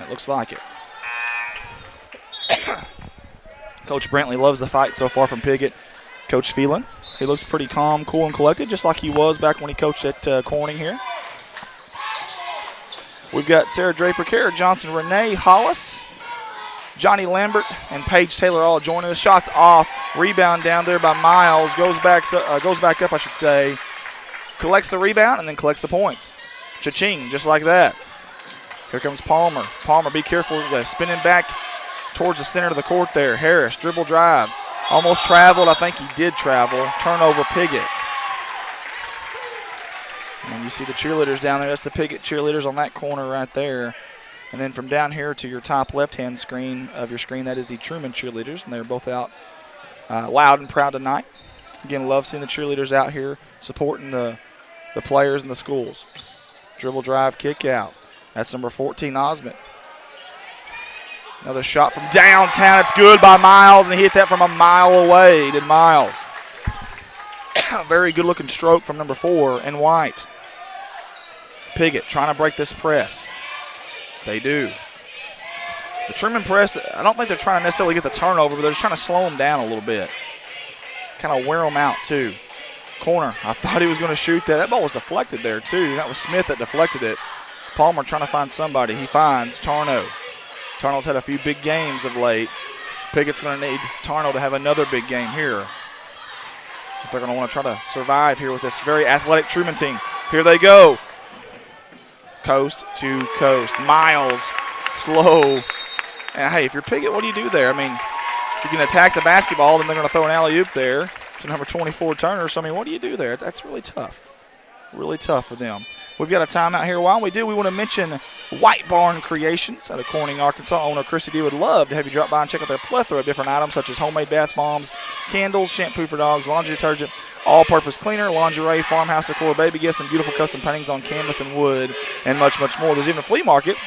It looks like it. Coach Brantley loves the fight so far from Piggott. Coach Phelan, he looks pretty calm, cool, and collected, just like he was back when he coached at Corning here. We've got Sarah Draper, Kara Johnson, Renee Hollis, Johnny Lambert, and Paige Taylor all joining us. Shots off. Rebound down there by Miles. Goes back up, I should say. Collects the rebound and then collects the points. Cha-ching, just like that. Here comes Palmer. Palmer, be careful. Spinning back towards the center of the court there. Harris, dribble drive. Almost traveled. I think he did travel. Turnover, Piggott. And you see the cheerleaders down there. That's the Piggott cheerleaders on that corner right there. And then from down here to your top left-hand screen of your screen, that is the Truman cheerleaders, and they're both out loud and proud tonight. Again, love seeing the cheerleaders out here supporting the players and the schools. Dribble drive, kick out. That's number 14, Osmond. Another shot from downtown. It's good by Miles, and he hit that from a mile away, did Miles. Very good-looking stroke from number 4 in white. Piggott trying to break this press. They do. The Truman press, I don't think they're trying to necessarily get the turnover, but they're just trying to slow them down a little bit. Kind of wear them out, too. Corner. I thought he was going to shoot that. That ball was deflected there, too. That was Smith that deflected it. Palmer trying to find somebody. He finds Tarno. Tarno's had a few big games of late. Piggott's going to need Tarno to have another big game here if they're going to want to try to survive here with this very athletic Truman team. Here they go. Coast to coast. Miles, slow. And, hey, if you're Piggott, what do you do there? I mean, you can attack the basketball, then they're going to throw an alley-oop there to number 24, Turner. So, I mean, what do you do there? That's really tough. Really tough for them. We've got a timeout here. While we do, we want to mention White Barn Creations out of Corning, Arkansas. Owner Chrissy D would love to have you drop by and check out their plethora of different items such as homemade bath bombs, candles, shampoo for dogs, laundry detergent, all-purpose cleaner, lingerie, farmhouse decor, baby gifts, and beautiful custom paintings on canvas and wood, and much, much more. There's even a flea market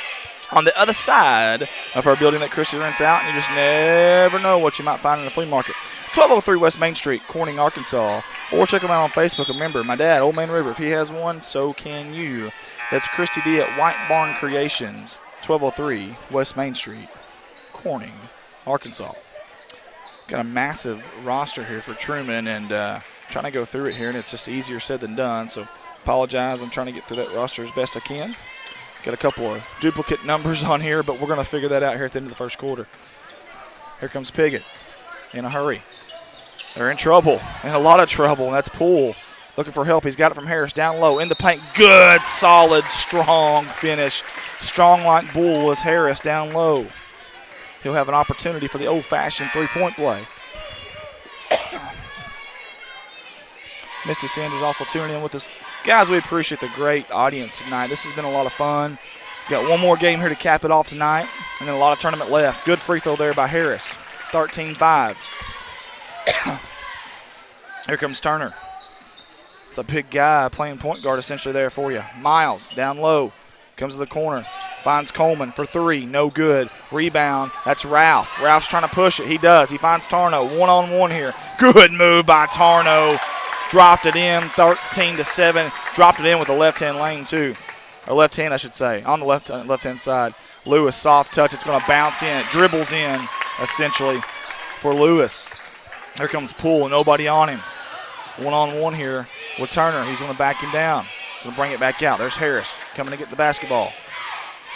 on the other side of our building that Chrissy rents out, and you just never know what you might find in the flea market. 1203 West Main Street, Corning, Arkansas. Or check them out on Facebook. Remember, my dad, Old Man River, if he has one, so can you. That's Christy D at White Barn Creations, 1203 West Main Street, Corning, Arkansas. Got a massive roster here for Truman, and trying to go through it here, and it's just easier said than done. So apologize. I'm trying to get through that roster as best I can. Got a couple of duplicate numbers on here, but we're going to figure that out here at the end of the first quarter. Here comes Piggott in a hurry. They're in trouble, in a lot of trouble, and that's Poole looking for help. He's got it from Harris down low in the paint. Good, solid, strong finish. Strong like Bull is Harris down low. He'll have an opportunity for the old-fashioned three-point play. Misty Sanders also tuning in with us. Guys, we appreciate the great audience tonight. This has been a lot of fun. Got one more game here to cap it off tonight, and then a lot of tournament left. Good free throw there by Harris, 13-5. Here comes Turner. It's a big guy playing point guard essentially there for you. Miles down low. Comes to the corner. Finds Coleman for three. No good. Rebound. That's Ralph. Ralph's trying to push it. He does. He finds Tarno. One-on-one here. Good move by Tarno. dropped it in, 13-7. Dropped it in with the left-hand lane too, or left hand I should say, on the left-hand side. Lewis, soft touch. It's going to bounce in. It dribbles in, essentially, for Lewis. Here comes Poole, nobody on him. One-on-one here with Turner. He's going to back him down. He's going to bring it back out. There's Harris coming to get the basketball.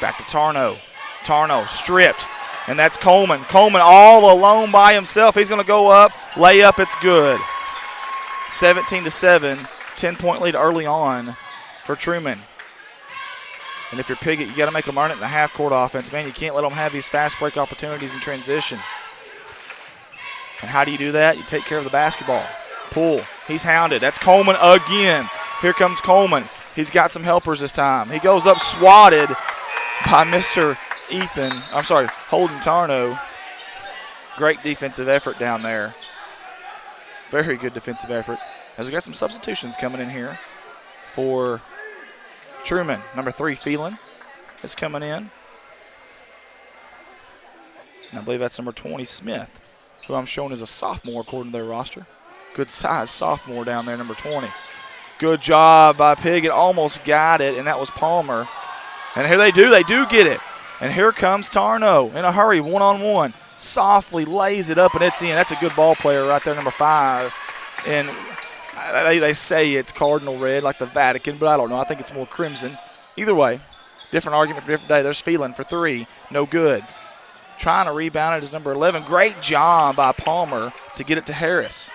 Back to Tarno. Tarno stripped, and that's Coleman. Coleman all alone by himself. He's going to go up, lay up. It's good. 17-7, 10-point lead early on for Truman. And if you're Piggott, you got to make them earn it in the half-court offense. Man, you can't let them have these fast break opportunities in transition. And how do you do that? You take care of the basketball. Poole, he's hounded. That's Coleman again. Here comes Coleman. He's got some helpers this time. He goes up swatted by Mr. Holden Tarno. Great defensive effort down there. Very good defensive effort. As we got some substitutions coming in here for Truman. Number 3, Phelan, is coming in. And I believe that's number 20, Smith, who I'm showing is a sophomore according to their roster. Good size sophomore down there, number 20. Good job by Piggott. Almost got it, and that was Palmer. And here they do get it. And here comes Tarno in a hurry, one-on-one. Softly lays it up, and it's in. That's a good ball player right there, number 5. And they say it's cardinal red like the Vatican, but I don't know. I think it's more crimson. Either way, different argument for different day. There's Phelan for 3. No good. Trying to rebound it is number 11. Great job by Palmer to get it to Harris.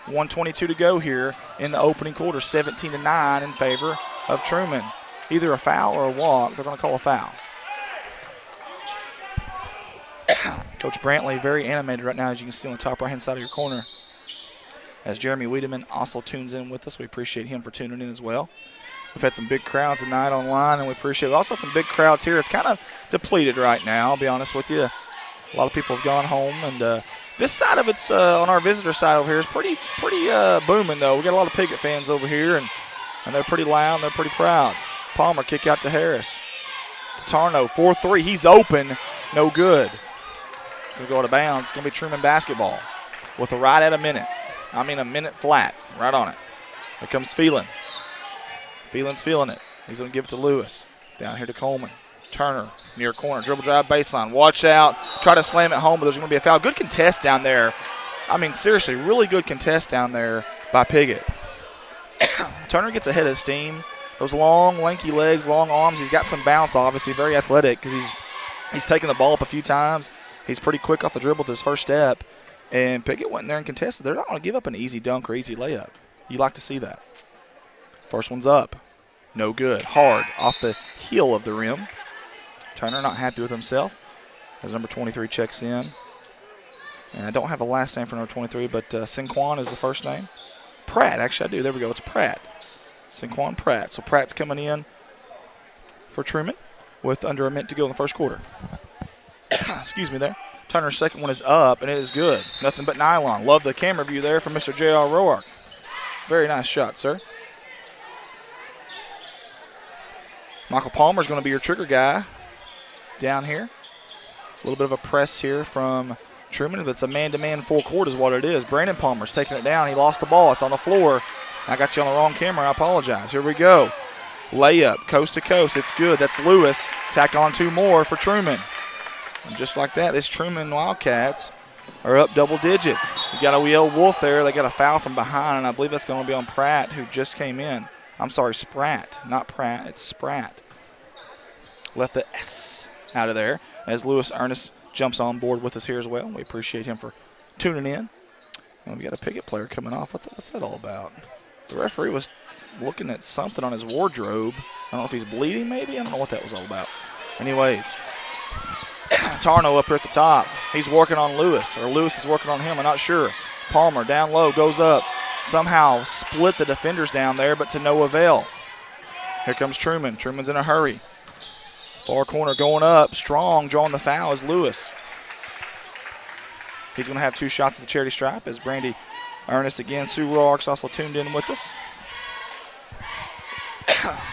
1:22 to go here in the opening quarter. 17-9 in favor of Truman. Either a foul or a walk. They're going to call a foul. Coach Brantley very animated right now, as you can see on the top right-hand side of your corner. As Jeremy Wiedemann also tunes in with us. We appreciate him for tuning in as well. We've had some big crowds tonight online, and we appreciate it. Also some big crowds here. It's kind of depleted right now, I'll be honest with you. A lot of people have gone home, and this side of it's on our visitor side over here is pretty booming, though. We got a lot of Piggott fans over here, and they're pretty loud and they're pretty proud. Palmer kick out to Harris. To Tarno, 4-3. He's open. No good. It's going to go out of bounds. It's going to be Truman basketball with a right at a minute. I mean a minute flat. Right on it. Here comes Phelan. Phelan's feeling it. He's going to give it to Lewis. Down here to Coleman. Turner, near corner. Dribble drive baseline. Watch out. Try to slam it home, but there's going to be a foul. Good contest down there. I mean, seriously, really good contest down there by Piggott. Turner gets ahead of steam. Those long, lanky legs, long arms. He's got some bounce, obviously. Very athletic because he's taken the ball up a few times. He's pretty quick off the dribble with his first step. And Piggott went in there and contested. They're not going to give up an easy dunk or easy layup. You like to see that. First one's up. No good. Hard off the heel of the rim. Turner not happy with himself as number 23 checks in. And I don't have a last name for number 23, but Sinquan is the first name. Pratt, actually I do. There we go. It's Pratt. Sinquan Pratt. So Pratt's coming in for Truman with under a minute to go in the first quarter. Excuse me there. Turner's second one is up, and it is good. Nothing but nylon. Love the camera view there from Mr. J.R. Roark. Very nice shot, sir. Michael Palmer's going to be your trigger guy down here. A little bit of a press here from Truman. It's a man-to-man full court is what it is. Brandon Palmer's taking it down. He lost the ball. It's on the floor. I got you on the wrong camera. I apologize. Here we go. Layup, coast to coast. It's good. That's Lewis. Tack on 2 more for Truman. And just like that, this Truman Wildcats are up double digits. You got a Yale Wolf there. They got a foul from behind, and I believe that's going to be on Pratt, who just came in. I'm sorry, Spratt, not Pratt. It's Spratt. Left the S out of there as Lewis Ernest jumps on board with us here as well. We appreciate him for tuning in. And we got a Piggott player coming off. What's that all about? The referee was looking at something on his wardrobe. I don't know if he's bleeding maybe. I don't know what that was all about. Anyways, Tarno up here at the top. He's working on Lewis, or Lewis is working on him. I'm not sure. Palmer down low, goes up. Somehow split the defenders down there, but to no avail. Here comes Truman. Truman's in a hurry. Far corner going up. Strong drawing the foul is Lewis. He's going to have 2 shots at the charity stripe as Brandy Ernest again. Sue Roark's also tuned in with us.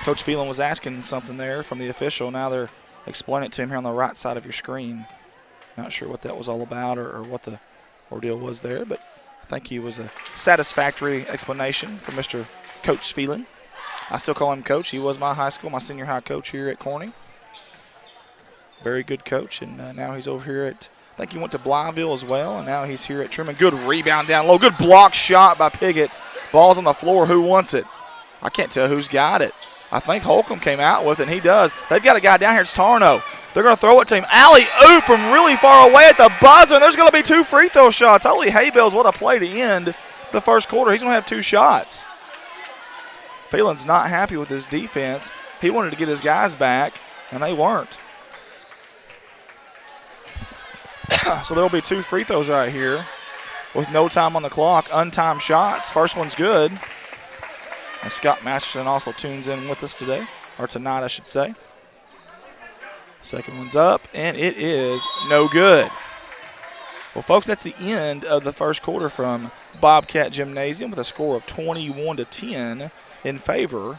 Coach Phelan was asking something there from the official. Now they're explaining it to him here on the right side of your screen. Not sure what that was all about or what the ordeal was there, but I think he was a satisfactory explanation for Mr. Coach Phelan. I still call him Coach. He was my high school, my senior high coach here at Corning. Very good coach, and now he's over here at, I think he went to Blytheville as well, and now he's here at Truman. Good rebound down low. Good block shot by Piggott. Ball's on the floor. Who wants it? I can't tell who's got it. I think Holcomb came out with it, and he does. They've got a guy down here. It's Tarno. They're going to throw it to him. Alley-oop from really far away at the buzzer, and there's going to be 2 free throw shots. Holy hay bells, what a play to end the first quarter. He's going to have 2 shots. Phelan's not happy with his defense. He wanted to get his guys back, and they weren't. So there will be 2 free throws right here with no time on the clock. Untimed shots. First one's good. And Scott Masterson also tunes in with us today, or tonight I should say. Second one's up, and it is no good. Well, folks, that's the end of the first quarter from Bobcat Gymnasium with a score of 21-10 in favor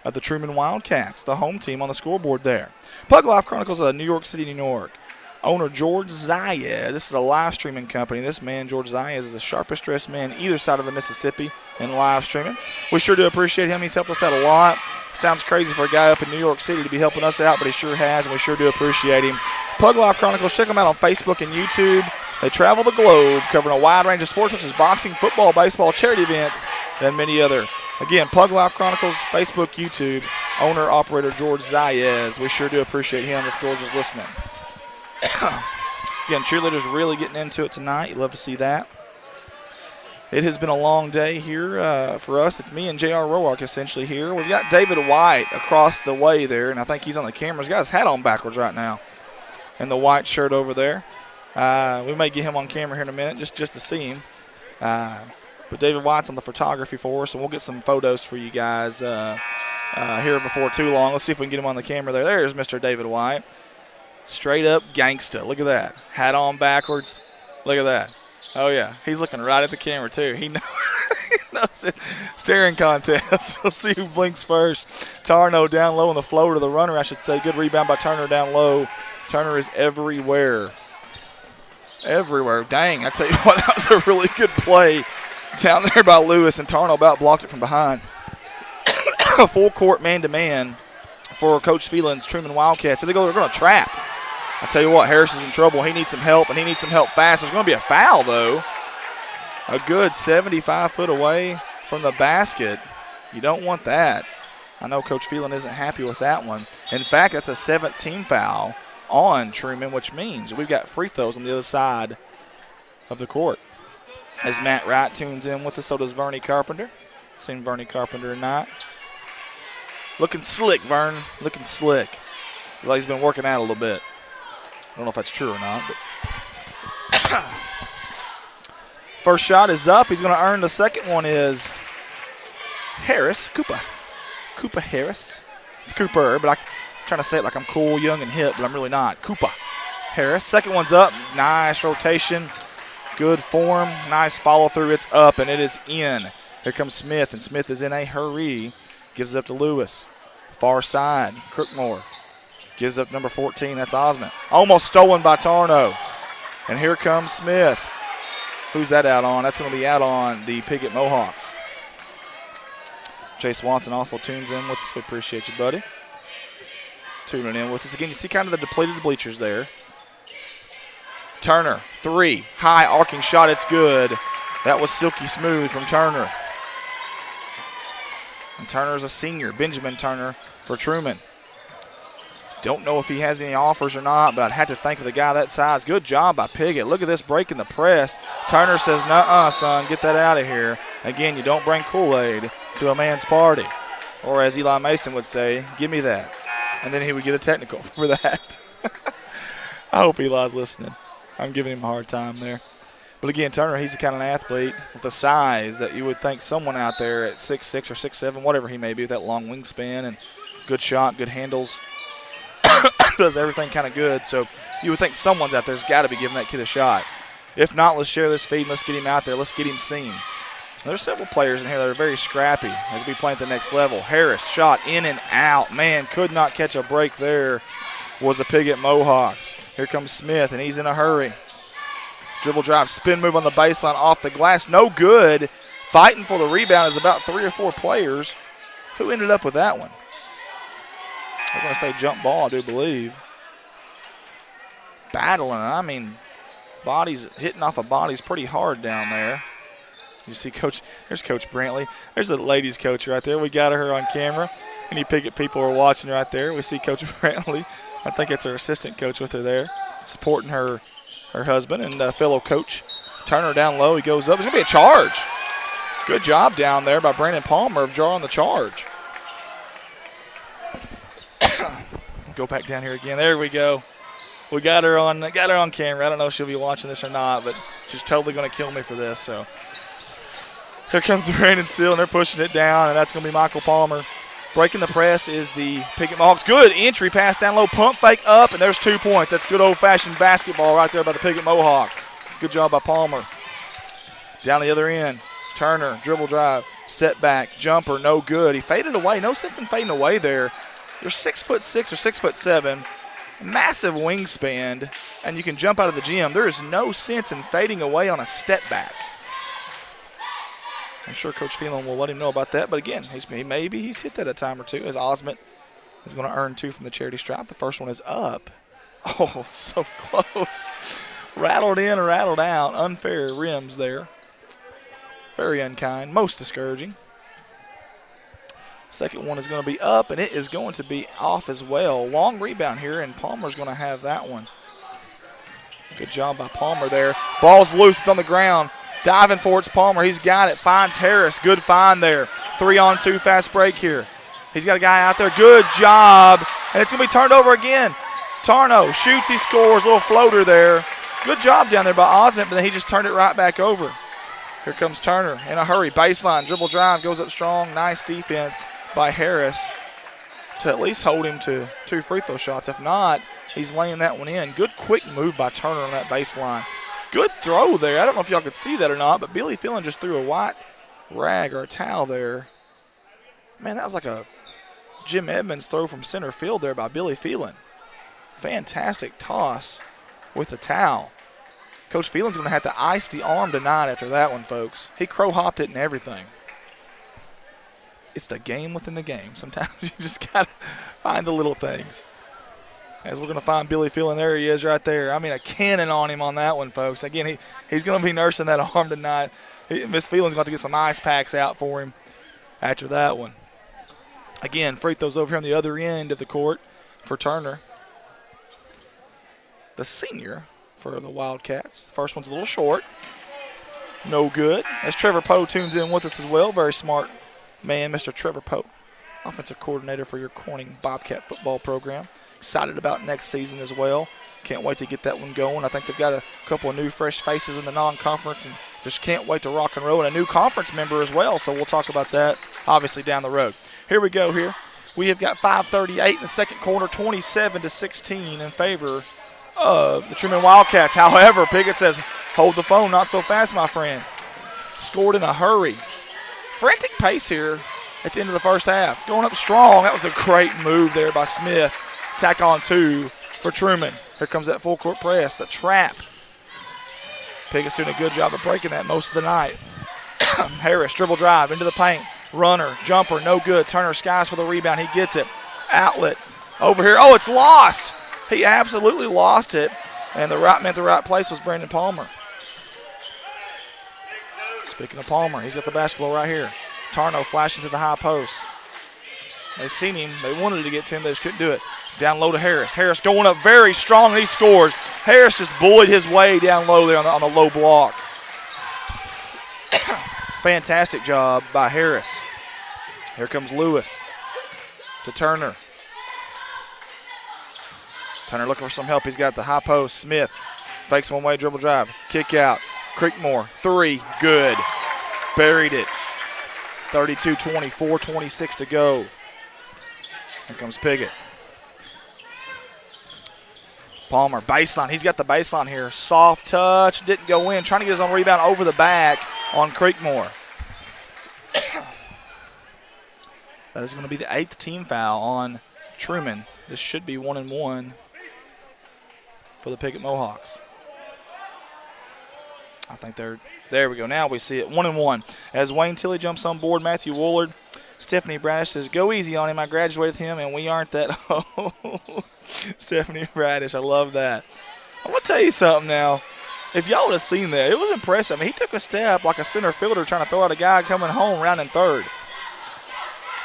of the Truman Wildcats, the home team on the scoreboard there. Pug Life Chronicles of New York City, New York. Owner George Zayas. This is a live streaming company. This man, George Zayas, is the sharpest dressed man either side of the Mississippi in live streaming. We sure do appreciate him. He's helped us out a lot. Sounds crazy for a guy up in New York City to be helping us out, but he sure has, and we sure do appreciate him. Pug Life Chronicles, check them out on Facebook and YouTube. They travel the globe, covering a wide range of sports such as boxing, football, baseball, charity events, and many other. Again, Pug Life Chronicles, Facebook, YouTube, owner-operator George Zayas. We sure do appreciate him if George is listening. Again, cheerleaders really getting into it tonight. You'd love to see that. It has been a long day here for us. It's me and J.R. Roark essentially here. We've got David White across the way there, and I think he's on the camera. He's got his hat on backwards right now and the white shirt over there. We may get him on camera here in a minute just to see him. But David White's on the photography for us, and we'll get some photos for you guys here before too long. Let's see if we can get him on the camera there. There's Mr. David White. Straight up gangsta. Look at that. Hat on backwards. Look at that. Oh, yeah. He's looking right at the camera, too. He knows it. Staring contest. We'll see who blinks first. Tarno down low on the flow to the runner, I should say. Good rebound by Turner down low. Turner is everywhere. Everywhere. Dang, I tell you what, that was a really good play down there by Lewis, and Tarno about blocked it from behind. Full court man-to-man for Coach Phelan's Truman Wildcats. So they're going to trap. I tell you what, Harris is in trouble. He needs some help, and he needs some help fast. There's going to be a foul, though. A good 75 foot away from the basket. You don't want that. I know Coach Phelan isn't happy with that one. In fact, that's a 17 foul on Truman, which means we've got free throws on the other side of the court. As Matt Wright tunes in with us, so does Vernie Carpenter. Seen Vernie Carpenter tonight. Looking slick, Vern. Looking slick. Like he's been working out a little bit. I don't know if that's true or not, but first shot is up. He's going to earn the second one is Harris, Cooper Harris. It's Cooper, but I'm trying to say it like I'm cool, young, and hip, but I'm really not. Cooper Harris. Second one's up. Nice rotation. Good form. Nice follow through. It's up, and it is in. Here comes Smith, and Smith is in a hurry. Gives it up to Lewis. Far side, Crookmore. Gives up number 14, that's Osmond. Almost stolen by Tarno. And here comes Smith. Who's that out on? That's going to be out on the Piggott Mohawks. Chase Watson also tunes in with us. We appreciate you, buddy. Tuning in with us. Again, you see kind of the depleted bleachers there. Turner, 3. High arcing shot, it's good. That was silky smooth from Turner. And Turner's a senior, Benjamin Turner for Truman. Don't know if he has any offers or not, but I'd have to think of the guy that size. Good job by Piggott. Look at this break in the press. Turner says, nuh-uh, son, get that out of here. Again, you don't bring Kool-Aid to a man's party. Or as Eli Mason would say, give me that. And then he would get a technical for that. I hope Eli's listening. I'm giving him a hard time there. But again, Turner, he's the kind of athlete with the size that you would think someone out there at 6'6" or 6'7", whatever he may be, with that long wingspan and good shot, good handles. Does everything kind of good. So you would think someone's out there's got to be giving that kid a shot. If not, let's share this feed and let's get him out there. Let's get him seen. There's several players in here that are very scrappy. They could be playing at the next level. Harris, shot in and out. Man, could not catch a break there was the Piggott Mohawks. Here comes Smith, and he's in a hurry. Dribble drive, spin move on the baseline off the glass. No good. Fighting for the rebound is about 3 or 4 players. Who ended up with that one? I'm going to say jump ball, I do believe. Battling. I mean, bodies hitting off of bodies pretty hard down there. You see there's Coach Brantley. There's the ladies coach right there. We got her on camera. Any Pickett people are watching right there. We see Coach Brantley. I think it's her assistant coach with her there, supporting her husband and fellow coach. Turner down low. He goes up. There's going to be a charge. Good job down there by Brandon Palmer of drawing the charge. Go back down here again. There we go. We got her on camera. I don't know if she'll be watching this or not, but she's totally going to kill me for this. So here comes Brandon Seal, and they're pushing it down, and that's going to be Michael Palmer. Breaking the press is the Pickett Mohawks. Good entry pass down low, pump fake up, and there's 2 points. That's good old-fashioned basketball right there by the Pickett Mohawks. Good job by Palmer. Down the other end, Turner, dribble drive, step back, jumper, no good. He faded away. No sense in fading away there. You're 6'6" or 6'7", massive wingspan, and you can jump out of the gym. There is no sense in fading away on a step back. I'm sure Coach Phelan will let him know about that. But again, maybe he's hit that a time or two, as Osmond is going to earn 2 from the charity stripe. The first one is up. Oh, so close. Rattled in or rattled out. Unfair rims there. Very unkind. Most discouraging. Second one is going to be up, and it is going to be off as well. Long rebound here, and Palmer's going to have that one. Good job by Palmer there. Ball's loose. It's on the ground. Diving for it's Palmer. He's got it. Finds Harris. Good find there. 3-on-2 fast break here. He's got a guy out there. Good job. And it's going to be turned over again. Tarno shoots. He scores. A little floater there. Good job down there by Osmond, but then he just turned it right back over. Here comes Turner in a hurry. Baseline. Dribble drive. Goes up strong. Nice defense by Harris to at least hold him to 2 free throw shots. If not, he's laying that one in. Good quick move by Turner on that baseline. Good throw there. I don't know if y'all could see that or not, but Billy Phelan just threw a white rag or a towel there. Man, that was like a Jim Edmonds throw from center field there by Billy Phelan. Fantastic toss with the towel. Coach Phelan's going to have to ice the arm tonight after that one, folks. He crow-hopped it and everything. It's the game within the game. Sometimes you just got to find the little things. As we're going to find Billy Phelan, there he is right there. I mean, a cannon on him on that one, folks. Again, he's going to be nursing that arm tonight. Miss Phelan's going to get some ice packs out for him after that one. Again, free throws over here on the other end of the court for Turner, the senior for the Wildcats. First one's a little short. No good. As Trevor Poe tunes in with us as well. Very smart man, Mr. Trevor Poe, offensive coordinator for your Corning Bobcat football program. Excited about next season as well. Can't wait to get that one going. I think they've got a couple of new fresh faces in the non-conference and just can't wait to rock and roll. And a new conference member as well, so we'll talk about that obviously down the road. Here we go here. We have got 5:38 in the second quarter, 27-16 in favor of the Truman Wildcats. However, Pickett says, hold the phone, not so fast, my friend. Scored in a hurry. Frantic pace here at the end of the first half. Going up strong. That was a great move there by Smith. Tack on 2 for Truman. Here comes that full court press, the trap. Pickett's doing a good job of breaking that most of the night. Harris, dribble drive into the paint. Runner, jumper, no good. Turner skies for the rebound. He gets it. Outlet over here. Oh, it's lost. He absolutely lost it. And the right man at the right place was Brandon Palmer. Speaking of Palmer, he's got the basketball right here. Tarno flashing to the high post. They seen him. They wanted to get to him. They just couldn't do it. Down low to Harris. Harris going up very strong, and he scores. Harris just bullied his way down low there on the low block. Fantastic job by Harris. Here comes Lewis to Turner. Turner looking for some help. He's got the high post. Smith fakes one-way dribble drive. Kick out. Creekmore, 3, good. Buried it. 32-24, 26 to go. Here comes Pickett. Palmer, baseline. He's got the baseline here. Soft touch, didn't go in. Trying to get his own rebound over the back on Creekmore. That is going to be the 8th team foul on Truman. This should be 1-1 for the Pickett Mohawks. I think there we go. Now we see it 1-1. As Wayne Tilley jumps on board, Matthew Woolard. Stephanie Bradish says, go easy on him. I graduated with him, and we aren't that old. Stephanie Bradish, I love that. I'm going to tell you something now. If y'all would have seen that, it was impressive. I mean, he took a step like a center fielder trying to throw out a guy coming home rounding third.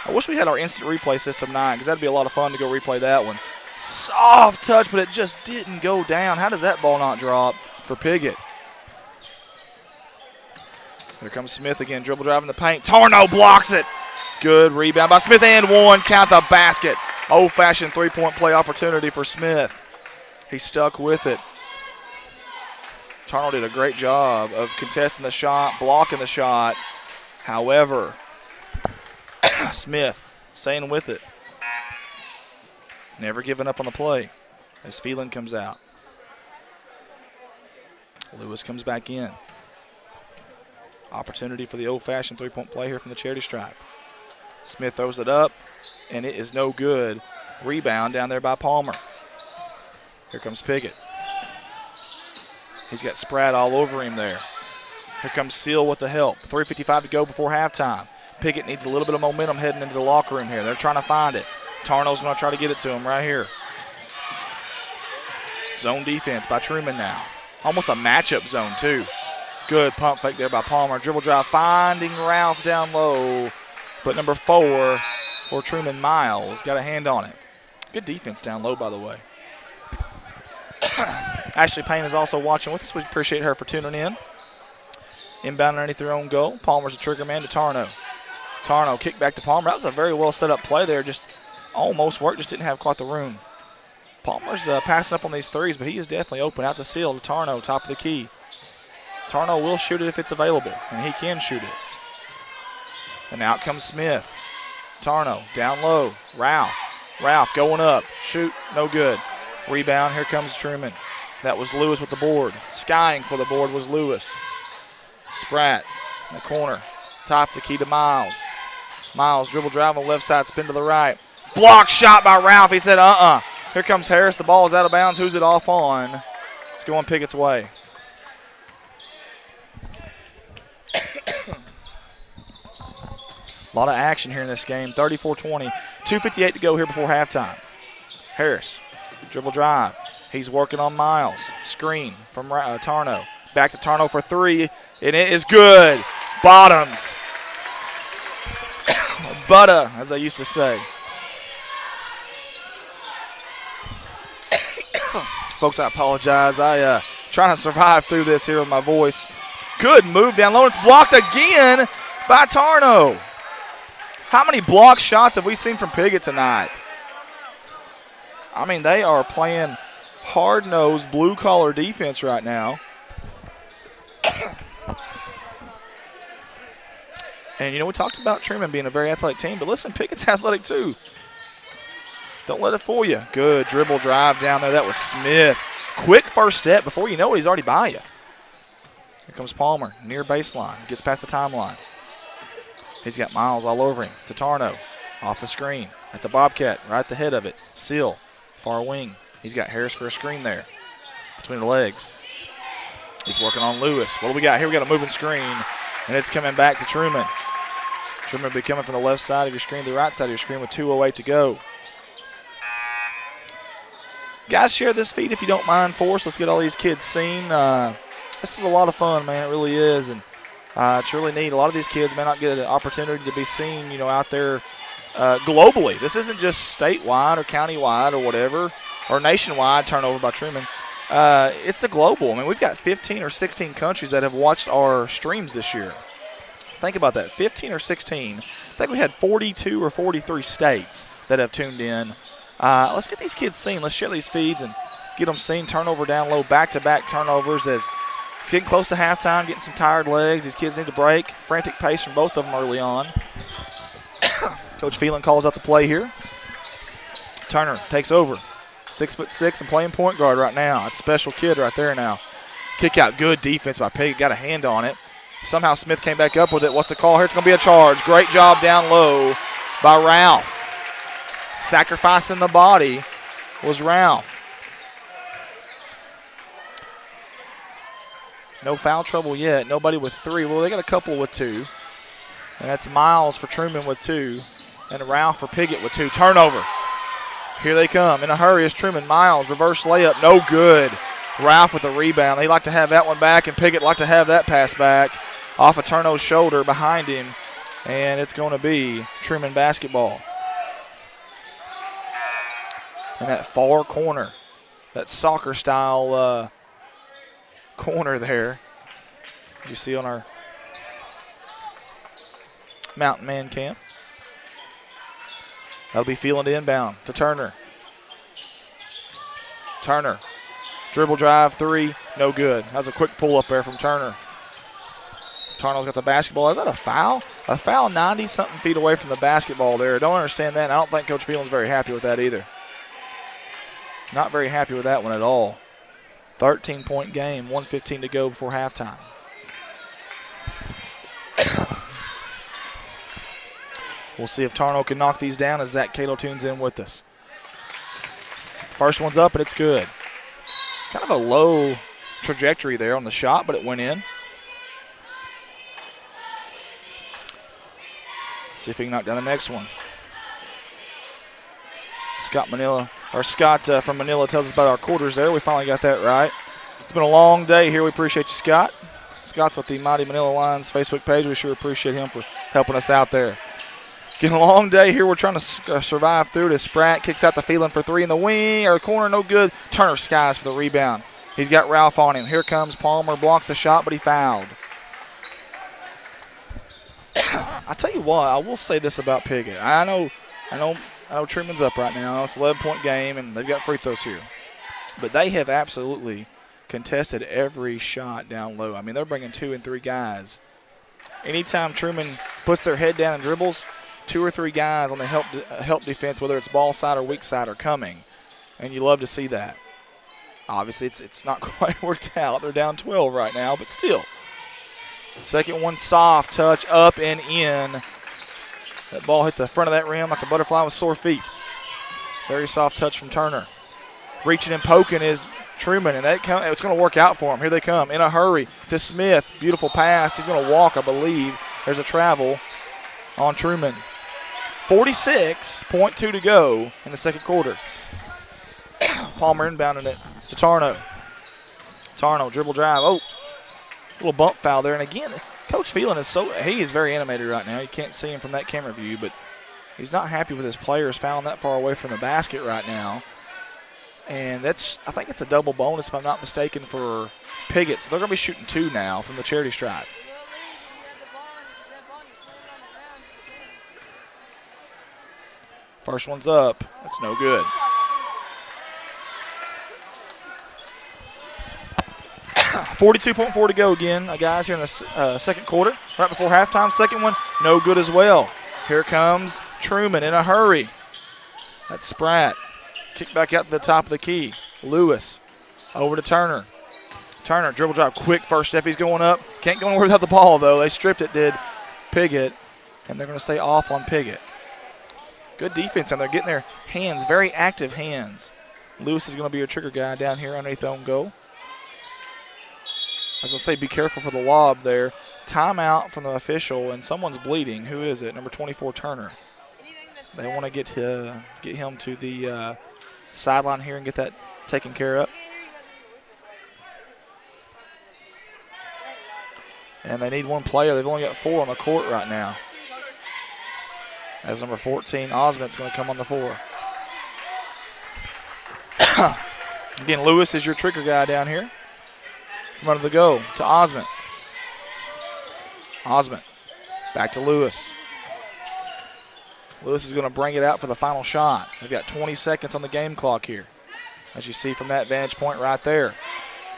I wish we had our instant replay system 9 because that would be a lot of fun to go replay that one. Soft touch, but it just didn't go down. How does that ball not drop for Piggott? Here comes Smith again, dribble drive in the paint. Tarno blocks it. Good rebound by Smith and one. Count the basket. Old-fashioned three-point play opportunity for Smith. He stuck with it. Tarno did a great job of contesting the shot, blocking the shot. However, Smith staying with it. Never giving up on the play as Phelan comes out. Lewis comes back in. Opportunity for the old-fashioned three-point play here from the charity stripe. Smith throws it up, and it is no good. Rebound down there by Palmer. Here comes Piggott. He's got Spratt all over him there. Here comes Seal with the help. 3:55 to go before halftime. Piggott needs a little bit of momentum heading into the locker room here. They're trying to find it. Tarno's going to try to get it to him right here. Zone defense by Truman now. Almost a matchup zone, too. Good pump fake there by Palmer. Dribble drive finding Ralph down low. But number 4 for Truman, Miles, got a hand on it. Good defense down low, by the way. Ashley Payne is also watching with us. We appreciate her for tuning in. Inbound underneath their own goal. Palmer's a trigger man to Tarno. Tarno kick back to Palmer. That was a very well set up play there. Just almost worked, just didn't have quite the room. Palmer's passing up on these threes, but he is definitely open out the seal to Tarno, top of the key. Tarno will shoot it if it's available, and he can shoot it. And out comes Smith. Tarno down low. Ralph going up. Shoot, no good. Rebound, here comes Truman. That was Lewis with the board. Skying for the board was Lewis. Spratt in the corner. Top of the key to Miles. Miles dribble drive on the left side, spin to the right. Block shot by Ralph. He said, Here comes Harris. The ball is out of bounds. Who's it off on? It's going Pickett's way. A lot of action here in this game. 34-20. 2:58 to go here before halftime. Harris, dribble drive. He's working on Miles. Screen from Tarno. Back to Tarno for 3, and it is good. Bottoms. Butter, as they used to say. Folks, I apologize. I trying to survive through this here with my voice. Good move down low. It's blocked again by Tarno. How many block shots have we seen from Piggott tonight? I mean, they are playing hard-nosed, blue-collar defense right now. And, we talked about Truman being a very athletic team, but listen, Pickett's athletic too. Don't let it fool you. Good dribble drive down there. That was Smith. Quick first step. Before you know it, he's already by you. Here comes Palmer, near baseline. Gets past the timeline. He's got Miles all over him. To Tarno, off the screen. At the Bobcat, right at the head of it. Seal, far wing. He's got Harris for a screen there. Between the legs. He's working on Lewis. What do we got? Here we got a moving screen. And it's coming back to Truman. Truman will be coming from the left side of your screen to the right side of your screen with 2:08 to go. Guys, share this feed if you don't mind for us. Let's get all these kids seen. This is a lot of fun, man. It really is. And it's really neat. A lot of these kids may not get an opportunity to be seen, out there globally. This isn't just statewide or countywide or whatever, or nationwide turnover by Truman. It's the global. I mean, we've got 15 or 16 countries that have watched our streams this year. Think about that, 15 or 16. I think we had 42 or 43 states that have tuned in. Let's get these kids seen. Let's share these feeds and get them seen. Turnover down low, back-to-back turnovers as it's getting close to halftime, getting some tired legs. These kids need to break. Frantic pace from both of them early on. Coach Phelan calls out the play here. Turner takes over. 6'6" and playing point guard right now. That's a special kid right there now. Kick out, good defense by Pig. Got a hand on it. Somehow Smith came back up with it. What's the call here? It's going to be a charge. Great job down low by Ralph. Sacrificing the body was Ralph. No foul trouble yet. Nobody with 3. Well, they got a couple with 2. And that's Miles for Truman with 2. And Ralph for Piggott with 2. Turnover. Here they come. In a hurry is Truman. Miles, reverse layup. No good. Ralph with the rebound. He'd like to have that one back, and Piggott like to have that pass back off of Turno's shoulder behind him. And it's going to be Truman basketball. In that far corner, that soccer-style corner there. You see on our Mountain Man cam. That'll be feeling the inbound to Turner. Turner, dribble drive, 3, no good. That was a quick pull up there from Turner. Turner's got the basketball. Is that a foul? A foul 90-something feet away from the basketball there. Don't understand that. I don't think Coach Phelan's very happy with that either. Not very happy with that one at all. 13-point game, 1:15 to go before halftime. We'll see if Tarno can knock these down as Zach Cato tunes in with us. First one's up, and it's good. Kind of a low trajectory there on the shot, but it went in. See if he can knock down the next one. Scott from Manila tells us about our quarters there. We finally got that right. It's been a long day here. We appreciate you, Scott. Scott's with the Mighty Manila Lions Facebook page. We sure appreciate him for helping us out there. Getting a long day here. We're trying to survive through it as Spratt kicks out the Phelan for 3 in the wing or corner. No good. Turner skies for the rebound. He's got Ralph on him. Here comes Palmer. Blocks the shot, but he fouled. I tell you what, I will say this about Piggott. I know Truman's up right now. It's an 11-point game, and they've got free throws here. But they have absolutely contested every shot down low. I mean, they're bringing 2 and 3 guys. Anytime Truman puts their head down and dribbles, 2 or 3 guys on the help defense, whether it's ball side or weak side, are coming. And you love to see that. Obviously, it's not quite worked out. They're down 12 right now, but still. Second one, soft touch, up and in. That ball hit the front of that rim like a butterfly with sore feet. Very soft touch from Turner. Reaching and poking is Truman, and it's going to work out for him. Here they come in a hurry to Smith. Beautiful pass. He's going to walk, I believe. There's a travel on Truman. 46.2 to go in the second quarter. Palmer inbounding it to Tarno. Tarno, dribble drive. Oh, little bump foul there. And again, Coach Phelan he is very animated right now. You can't see him from that camera view, but he's not happy with his players fouling that far away from the basket right now. And I think it's a double bonus, if I'm not mistaken, for Piggott. So they're going to be shooting 2 now from the charity stripe. First one's up. That's no good. .4 to go again, guys, here in the second quarter. Right before halftime. Second one, no good as well. Here comes Truman in a hurry. That's Spratt. Kick back out to the top of the key. Lewis over to Turner. Turner, dribble drive, quick first step. He's going up. Can't go anywhere without the ball, though. They stripped it, did Piggott, and they're going to stay off on Piggott. Good defense, and they're getting their hands, very active hands. Lewis is going to be your trigger guy down here underneath own goal. I was going to say be careful for the lob there. Timeout from the official, and someone's bleeding. Who is it? Number 24, Turner. They want to get him to the sideline here and get that taken care of. And they need one player. They've only got 4 on the court right now. As number 14, Osmond's going to come on the floor. Again, Lewis is your trigger guy down here. From under the go to Osmond. Osmond back to Lewis. Lewis is going to bring it out for the final shot. They've got 20 seconds on the game clock here. As you see from that vantage point right there.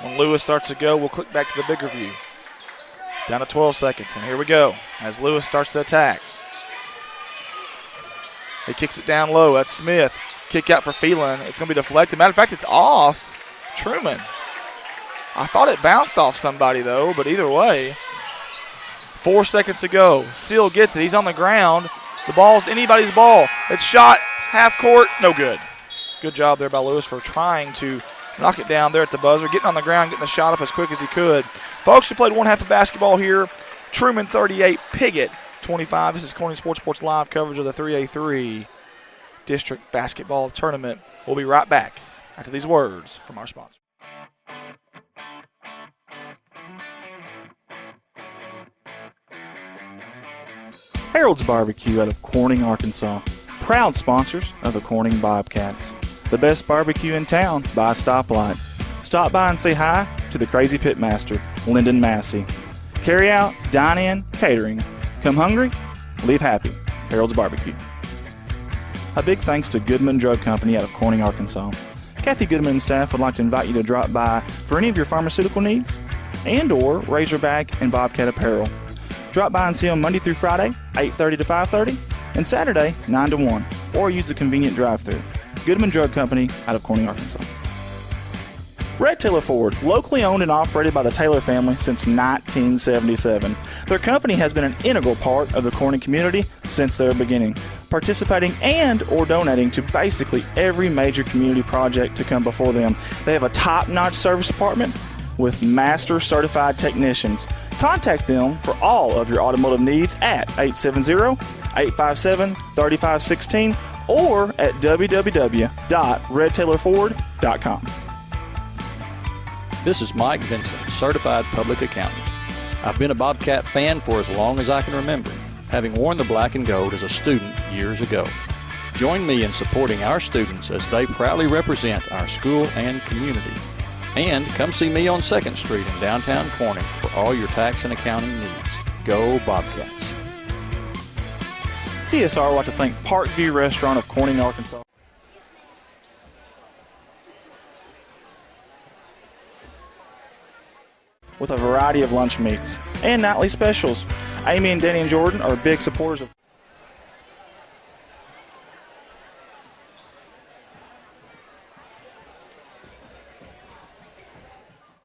When Lewis starts to go, we'll click back to the bigger view. Down to 12 seconds, and here we go as Lewis starts to attack. He kicks it down low. That's Smith. Kick out for Phelan. It's going to be deflected. Matter of fact, it's off Truman. I thought it bounced off somebody, though, but either way, 4 seconds to go. Seal gets it. He's on the ground. The ball's anybody's ball. It's shot half court. No good. Good job there by Lewis for trying to knock it down there at the buzzer, getting on the ground, getting the shot up as quick as he could. Folks, we played one half of basketball here. Truman 38, Piggott 25. This is Corning Sports Report's live coverage of the 3A-3 District Basketball Tournament. We'll be right back after these words from our sponsor. Harold's Barbecue out of Corning, Arkansas. Proud sponsors of the Corning Bobcats. The best barbecue in town by a stoplight. Stop by and say hi to the crazy pitmaster, Lyndon Massey. Carry out, dine in, catering. Come hungry, leave happy. Harold's Barbecue. A big thanks to Goodman Drug Company out of Corning, Arkansas. Kathy Goodman and staff would like to invite you to drop by for any of your pharmaceutical needs and or Razorback and Bobcat apparel. Drop by and see them Monday through Friday, 8:30 to 5:30, and Saturday, 9 to 1, or use the convenient drive-thru. Goodman Drug Company out of Corning, Arkansas. Red Taylor Ford, locally owned and operated by the Taylor family since 1977. Their company has been an integral part of the Corning community since their beginning, participating and or donating to basically every major community project to come before them. They have a top-notch service department with master certified technicians. Contact them for all of your automotive needs at 870-857-3516 or at www.redtaylorford.com. This is Mike Vinson, Certified Public Accountant. I've been a Bobcat fan for as long as I can remember, having worn the black and gold as a student years ago. Join me in supporting our students as they proudly represent our school and community. And come see me on 2nd Street in downtown Corning for all your tax and accounting needs. Go Bobcats. CSR would like to thank Parkview Restaurant of Corning, Arkansas. With a variety of lunch meats and nightly specials. Amy and Danny and Jordan are big supporters of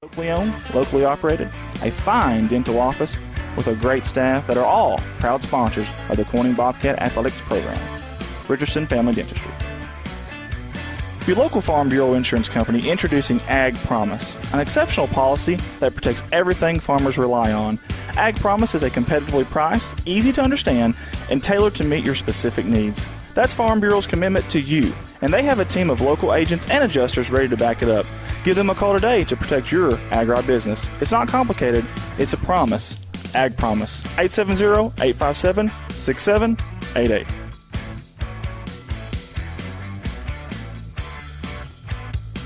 locally owned, locally operated, a fine dental office with a great staff that are all proud sponsors of the Corning Bobcat Athletics Program. Richardson Family Dentistry. Your local Farm Bureau Insurance Company introducing Ag Promise, an exceptional policy that protects everything farmers rely on. Ag Promise is a competitively priced, easy to understand, and tailored to meet your specific needs. That's Farm Bureau's commitment to you, and they have a team of local agents and adjusters ready to back it up. Give them a call today to protect your agribusiness. It's not complicated, it's a promise. Ag Promise, 870-857-6788.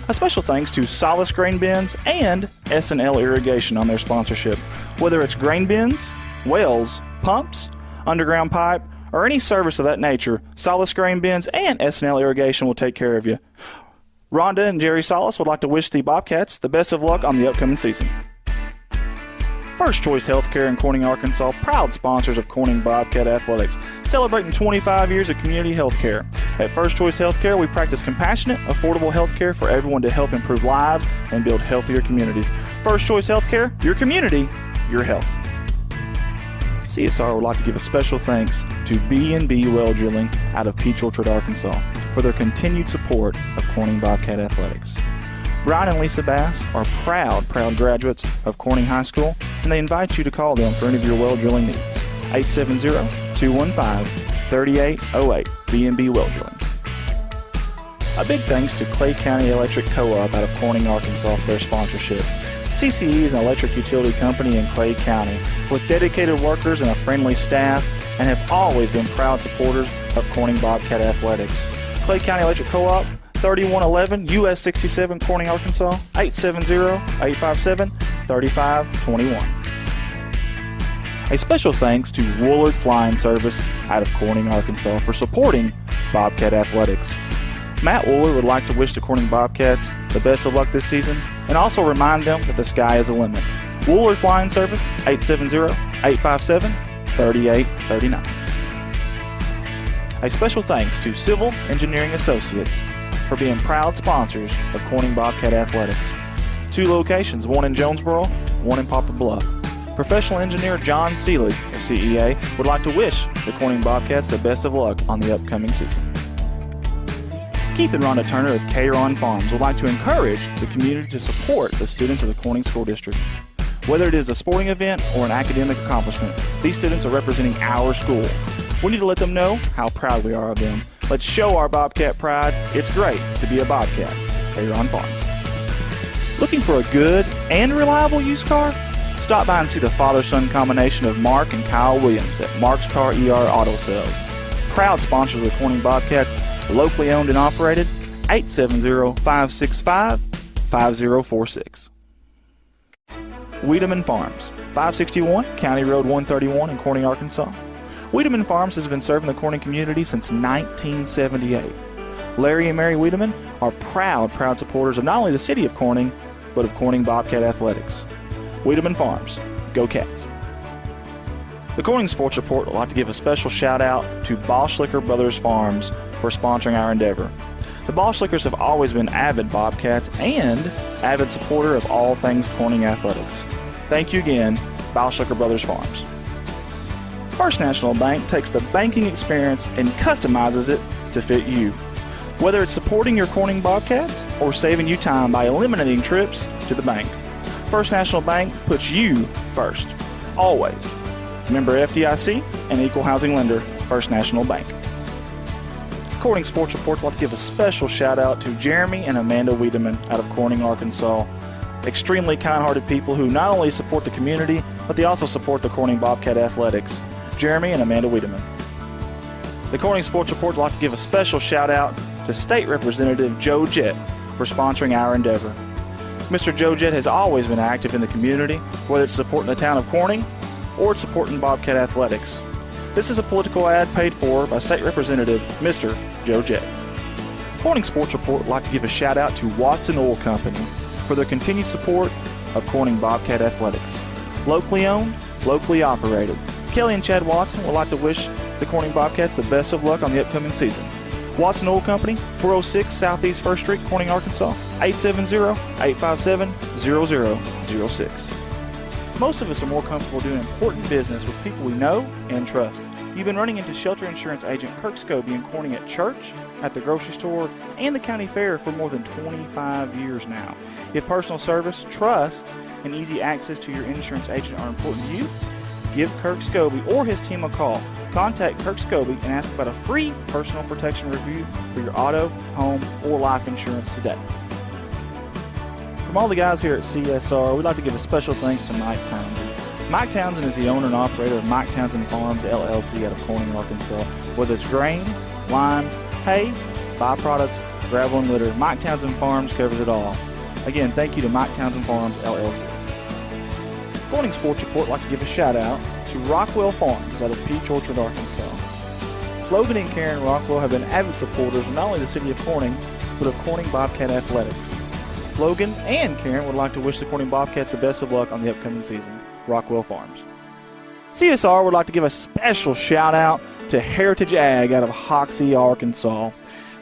A special thanks to Solace Grain Bins and S&L Irrigation on their sponsorship. Whether it's grain bins, wells, pumps, underground pipe, or any service of that nature, Solace Grain Bins and S&L Irrigation will take care of you. Rhonda and Jerry Solace would like to wish the Bobcats the best of luck on the upcoming season. First Choice Healthcare in Corning, Arkansas, proud sponsors of Corning Bobcat Athletics, celebrating 25 years of community healthcare. At First Choice Healthcare, we practice compassionate, affordable healthcare for everyone to help improve lives and build healthier communities. First Choice Healthcare, your community, your health. CSR would like to give a special thanks to B&B Well Drilling out of Peach Orchard, Arkansas, for their continued support of Corning Bobcat Athletics. Brian and Lisa Bass are proud graduates of Corning High School, and they invite you to call them for any of your well drilling needs. 870-215-3808, B&B Well Drilling. A big thanks to Clay County Electric Co-op out of Corning, Arkansas for their sponsorship. CCE is an electric utility company in Clay County with dedicated workers and a friendly staff, and have always been proud supporters of Corning Bobcat Athletics. Clay County Electric Co-op, 3111 US 67, Corning, Arkansas, 870-857-3521. A special thanks to Woolard Flying Service out of Corning, Arkansas for supporting Bobcat Athletics. Matt Woolard would like to wish the Corning Bobcats the best of luck this season and also remind them that the sky is the limit. Woolard Flying Service, 870-857-3839. A special thanks to Civil Engineering Associates for being proud sponsors of Corning Bobcat Athletics. 2 locations, one in Jonesboro, one in Poplar Bluff. Professional engineer John Seeley of CEA would like to wish the Corning Bobcats the best of luck on the upcoming season. Keith and Rhonda Turner of K-Ron Farms would like to encourage the community to support the students of the Corning School District. Whether it is a sporting event or an academic accomplishment, these students are representing our school. We need to let them know how proud we are of them. Let's show our Bobcat pride. It's great to be a Bobcat. K-Ron Farms. Looking for a good and reliable used car? Stop by and see the father-son combination of Mark and Kyle Williams at Mark's Car ER Auto Sales. Proud sponsors of the Corning Bobcats, locally owned and operated, 870-565-5046. Wiedemann Farms, 561 County Road 131 in Corning, Arkansas. Wiedemann Farms has been serving the Corning community since 1978. Larry and Mary Wiedemann are proud supporters of not only the city of Corning, but of Corning Bobcat Athletics. Wiedemann Farms, go Cats. The Corning Sports Report would like to give a special shout out to Boschlicker Brothers Farms for sponsoring our endeavor. The Boschlickers have always been avid Bobcats and avid supporter of all things Corning athletics. Thank you again, Boschlicker Brothers Farms. First National Bank takes the banking experience and customizes it to fit you. Whether it's supporting your Corning Bobcats or saving you time by eliminating trips to the bank, First National Bank puts you first, always. Member FDIC and equal housing lender, First National Bank. Corning Sports Report would like to give a special shout out to Jeremy and Amanda Wiedemann out of Corning, Arkansas. Extremely kind-hearted people who not only support the community, but they also support the Corning Bobcat Athletics. Jeremy and Amanda Wiedemann. The Corning Sports Report would like to give a special shout out to State Representative Joe Jett for sponsoring our endeavor. Mr. Joe Jett has always been active in the community, whether it's supporting the town of Corning or it's supporting Bobcat Athletics. This is a political ad paid for by State Representative Mr. Joe Jett. Corning Sports Report would like to give a shout out to Watson Oil Company for their continued support of Corning Bobcat Athletics. Locally owned, locally operated. Kelly and Chad Watson would like to wish the Corning Bobcats the best of luck on the upcoming season. Watson Oil Company, 406 Southeast 1st Street, Corning, Arkansas, 870-857-0006. Most of us are more comfortable doing important business with people we know and trust. You've been running into shelter insurance agent Kirk Scobie and Corning at church, at the grocery store, and the county fair for more than 25 years now. If personal service, trust, and easy access to your insurance agent are important to you, give Kirk Scobie or his team a call. Contact Kirk Scobie and ask about a free personal protection review for your auto, home, or life insurance today. From all the guys here at CSR, we'd like to give a special thanks to Mike Townsend. Mike Townsend is the owner and operator of Mike Townsend Farms, LLC out of Corning, Arkansas. Whether it's grain, lime, hay, byproducts, gravel, and litter, Mike Townsend Farms covers it all. Again, thank you to Mike Townsend Farms, LLC. Corning Sports Report would like to give a shout out to Rockwell Farms out of Peach Orchard, Arkansas. Logan and Karen Rockwell have been avid supporters of not only the city of Corning, but of Corning Bobcat Athletics. Logan and Karen would like to wish the Corning Bobcats the best of luck on the upcoming season. Rockwell Farms. CSR would like to give a special shout out to Heritage Ag out of Hoxie, Arkansas.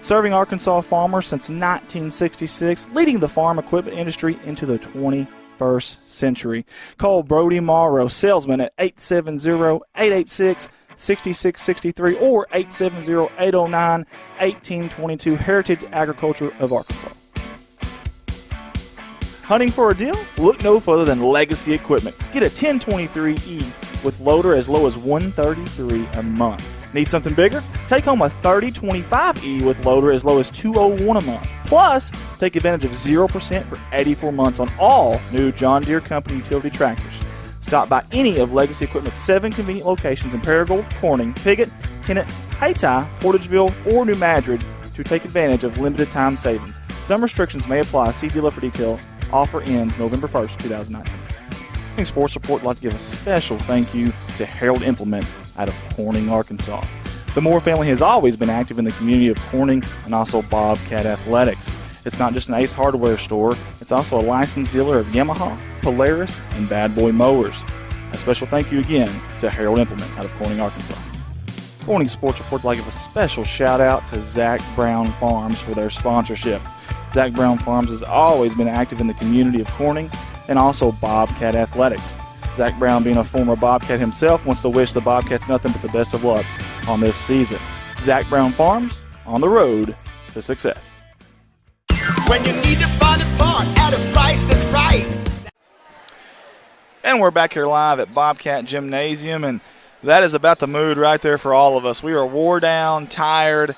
Serving Arkansas farmers since 1966, leading the farm equipment industry into the 21st century. Call Brody Morrow, salesman, at 870-886-6663 or 870-809-1822, Heritage Agriculture of Arkansas. Hunting for a deal? Look no further than Legacy Equipment. Get a 1023E with loader as low as $133 a month. Need something bigger? Take home a 3025E with loader as low as $201 a month. Plus, take advantage of 0% for 84 months on all new John Deere Company utility tractors. Stop by any of Legacy Equipment's 7 convenient locations in Paragould, Corning, Piggott, Kennett, Hayti, Portageville, or New Madrid to take advantage of limited time savings. Some restrictions may apply. See dealer for detail. Offer ends November 1st, 2019. Corning Sports Report would like to give a special thank you to Harold Implement out of Corning, Arkansas. The Moore family has always been active in the community of Corning and also Bobcat Athletics. It's not just an Ace Hardware store, it's also a licensed dealer of Yamaha, Polaris, and Bad Boy mowers. A special thank you again to Harold Implement out of Corning, Arkansas. Corning Sports Report would like to give a special shout out to Zach Brown Farms for their sponsorship. Zach Brown Farms has always been active in the community of Corning and also Bobcat Athletics. Zach Brown, being a former Bobcat himself, wants to wish the Bobcats nothing but the best of luck on this season. Zach Brown Farms, on the road to success. When you need to find a part at a price that's right. And we're back here live at Bobcat Gymnasium, and that is about the mood right there for all of us. We are wore down, tired.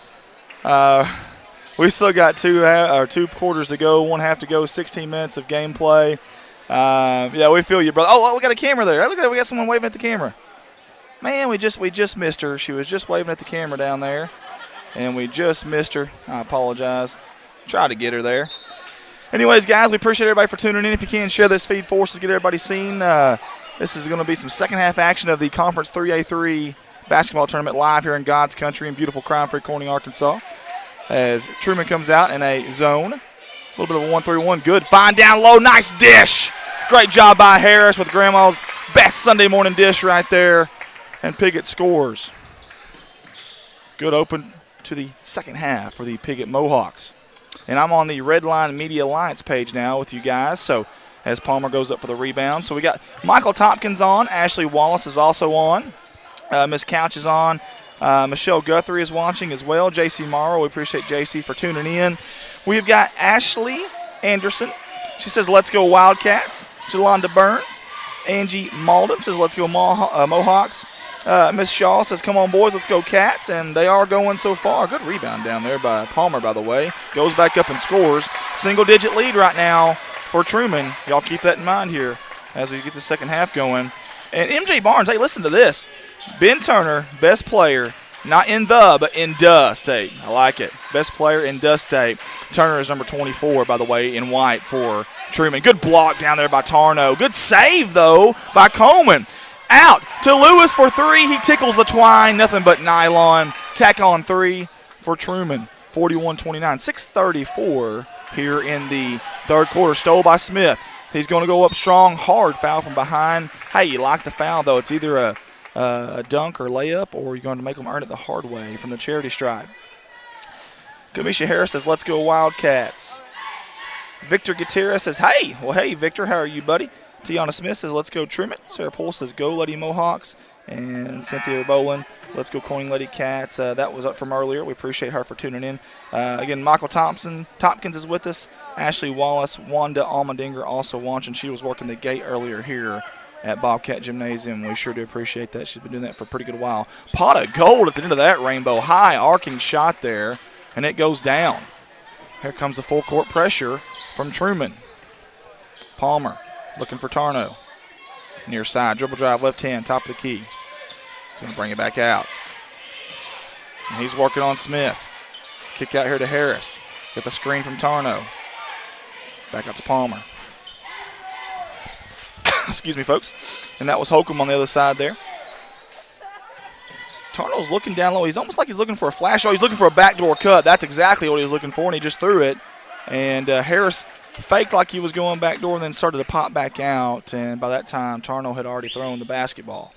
We still got two quarters to go, one half to go, 16 minutes of gameplay. Yeah, we feel you, brother. Oh, we got a camera there. Look at that. We got someone waving at the camera. Man, we just missed her. She was just waving at the camera down there, and we just missed her. I apologize. Try to get her there. Anyways, guys, we appreciate everybody for tuning in. If you can, share this feed for us to get everybody seen. This is going to be some second-half action of the Conference 3A-3 basketball tournament live here in God's country in beautiful crime-free Corning, Arkansas. As Truman comes out in a zone. A little bit of a 1-3-1. Good. Fine down low. Nice dish. Great job by Harris with Grandma's best Sunday morning dish right there. And Piggott scores. Good open to the second half for the Piggott Mohawks. And I'm on the Redline Media Alliance page now with you guys. So as Palmer goes up for the rebound. So we got Michael Tompkins on. Ashley Wallace is also on. Miss Couch is on. Michelle Guthrie is watching as well. J.C. Morrow, we appreciate J.C. for tuning in. We've got Ashley Anderson. She says, let's go Wildcats. Jolanda Burns. Angie Malden says, let's go Mohawks. Miss Shaw says, come on, boys, let's go Cats. And they are going so far. Good rebound down there by Palmer, by the way. Goes back up and scores. Single-digit lead right now for Truman. Y'all keep that in mind here as we get the second half going. And MJ Barnes, hey, listen to this. Ben Turner, best player, not in the, but in the state. I like it. Best player in the state. Turner is number 24, by the way, in white for Truman. Good block down there by Tarno. Good save, though, by Coleman. Out to Lewis for three. He tickles the twine. Nothing but nylon. Tack on three for Truman. 41-29. 6:34 here in the third quarter. Stole by Smith. He's going to go up strong. Hard foul from behind. Hey, you like the foul, though. It's either a dunk or layup, or you're going to make them earn it the hard way from the charity stripe. Kamisha Harris says, let's go Wildcats. Victor Gutierrez says, hey. Well, hey, Victor, how are you, buddy? Tiana Smith says, let's go Truman. Sarah Poole says, go Lady Mohawks. And Cynthia Bolin, let's go Corning Lady Cats. That was up from earlier. We appreciate her for tuning in. Again, Michael Tompkins is with us. Ashley Wallace, Wanda Almendinger also watching. She was working the gate earlier here at Bobcat Gymnasium. We sure do appreciate that. She's been doing that for a pretty good while. Pot of gold at the end of that rainbow. High arcing shot there, and it goes down. Here comes the full court pressure from Truman. Palmer looking for Tarno. Near side, dribble drive, left hand, top of the key. He's going to bring it back out. And he's working on Smith. Kick out here to Harris. Get the screen from Tarno. Back out to Palmer. Excuse me, folks. And that was Holcomb on the other side there. Tarno's looking down low. He's almost like he's looking for a flash. Oh, he's looking for a backdoor cut. That's exactly what he was looking for, and he just threw it. And Harris faked like he was going backdoor and then started to pop back out. And by that time, Tarno had already thrown the basketball.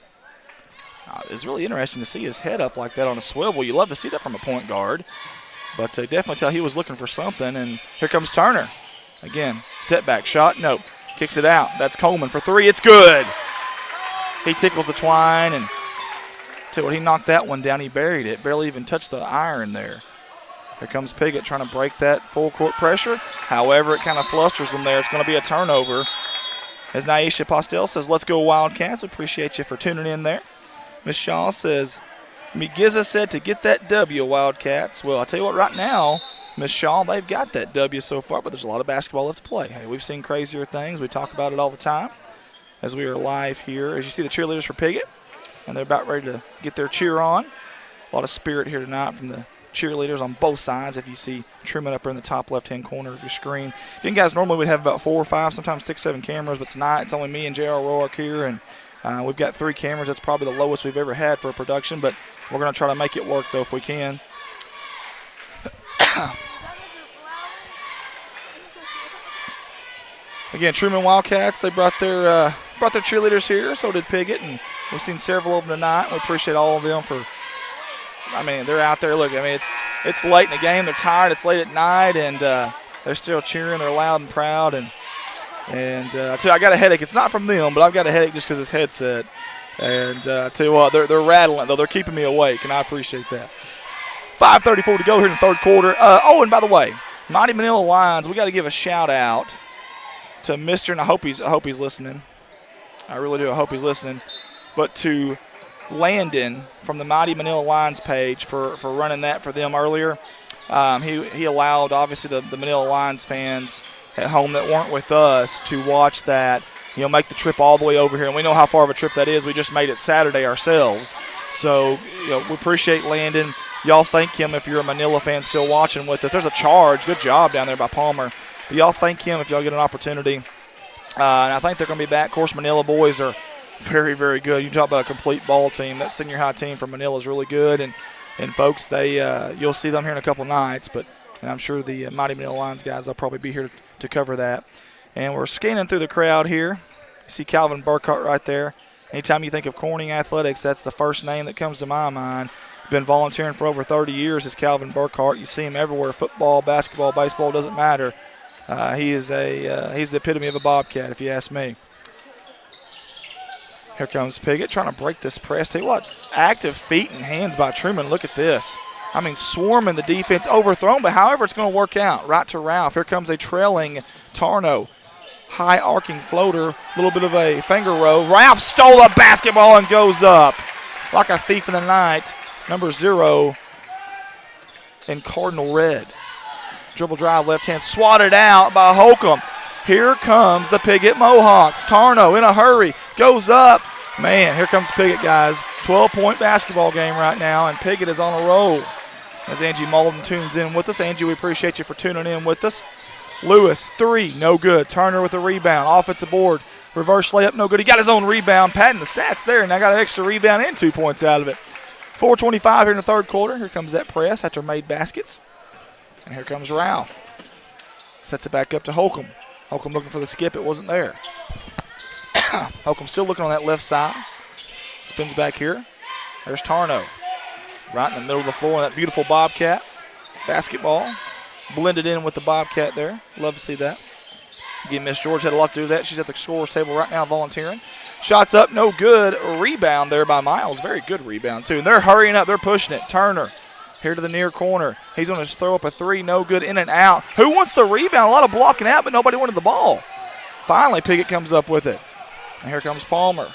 It's really interesting to see his head up like that on a swivel. You love to see that from a point guard. But definitely tell he was looking for something. And here comes Turner. Again, step back shot. Nope. Kicks it out. That's Coleman for three. It's good. He tickles the twine. And tell you what, he knocked that one down. He buried it. Barely even touched the iron there. Here comes Piggott trying to break that full court pressure. However, it kind of flusters them there. It's going to be a turnover. As Naisha Postel says, let's go Wildcats. Appreciate you for tuning in there. Miss Shaw says, Migiza said to get that W, Wildcats. Well, I'll tell you what, right now, Miss Shaw, they've got that W so far, but there's a lot of basketball left to play. Hey, we've seen crazier things. We talk about it all the time as we are live here. As you see the cheerleaders for Piggott, and they're about ready to get their cheer on. A lot of spirit here tonight from the cheerleaders on both sides. If you see Truman up there in the top left-hand corner of your screen. Again, guys, normally we'd have about 4 or 5, sometimes 6, 7 cameras, but tonight it's only me and J.R. Roark here, and we've got 3 cameras. That's probably the lowest we've ever had for a production, but we're going to try to make it work, though, if we can. Again, Truman Wildcats, they brought their cheerleaders here. So did Piggott, and we've seen several of them tonight. We appreciate all of them for. I mean, they're out there. Look, I mean, it's late in the game. They're tired. It's late at night, and they're still cheering. They're loud and proud. And I tell you, I got a headache. It's not from them, but I've got a headache just because it's headset. And I tell you what, they're rattling though. They're keeping me awake, and I appreciate that. 5:34 to go here in the third quarter. And by the way, Mighty Manila Lions, we got to give a shout out to Mr. and I hope he's listening. I really do. I hope he's listening. But to Landon from the Mighty Manila Lions page for running that for them earlier. He allowed, obviously, the Manila Lions fans at home that weren't with us to watch that, make the trip all the way over here. And we know how far of a trip that is. We just made it Saturday ourselves. So, we appreciate Landon. Y'all thank him if you're a Manila fan still watching with us. There's a charge. Good job down there by Palmer. But y'all thank him if y'all get an opportunity. And I think they're going to be back. Of course, Manila boys are very, very good. You talk about a complete ball team. That senior high team from Manila is really good. And folks, you'll see them here in a couple nights. And I'm sure the Mighty Manila Lions guys, they'll probably be here to cover that. And we're scanning through the crowd here. You see Calvin Burkhart right there. Anytime you think of Corning Athletics, that's the first name that comes to my mind. Been volunteering for over 30 years is Calvin Burkhart. You see him everywhere, football, basketball, baseball, doesn't matter. He's the epitome of a Bobcat, if you ask me. Here comes Piggott trying to break this press. Tell you what, active feet and hands by Truman. Look at this. I mean, swarming the defense, overthrown, but however it's going to work out. Right to Ralph. Here comes a trailing Tarno. High arcing floater, a little bit of a finger roll. Ralph stole a basketball and goes up like a thief in the night. Number 0 in Cardinal Red. Dribble drive, left hand, swatted out by Holcomb. Here comes the Piggott Mohawks. Tarno in a hurry, goes up. Man, here comes Piggott, guys. 12-point basketball game right now, and Piggott is on a roll. As Angie Mullen tunes in with us. Angie, we appreciate you for tuning in with us. Lewis, 3, no good. Turner with a rebound. Offensive board, reverse layup, no good. He got his own rebound, padding the stats there, and I got an extra rebound and 2 points out of it. 4:25 here in the third quarter. Here comes that press after made baskets. And here comes Ralph. Sets it back up to Holcomb. Holcomb looking for the skip. It wasn't there. Holcomb still looking on that left side. Spins back here. There's Tarno. Right in the middle of the floor on that beautiful Bobcat. Basketball. Blended in with the Bobcat there. Love to see that. Again, Miss George had a lot to do with that. She's at the scorer's table right now volunteering. Shots up, no good. Rebound there by Miles. Very good rebound, too. And they're hurrying up. They're pushing it. Turner here to the near corner. He's going to throw up a 3. No good. In and out. Who wants the rebound? A lot of blocking out, but nobody wanted the ball. Finally, Piggott comes up with it. And here comes Palmer.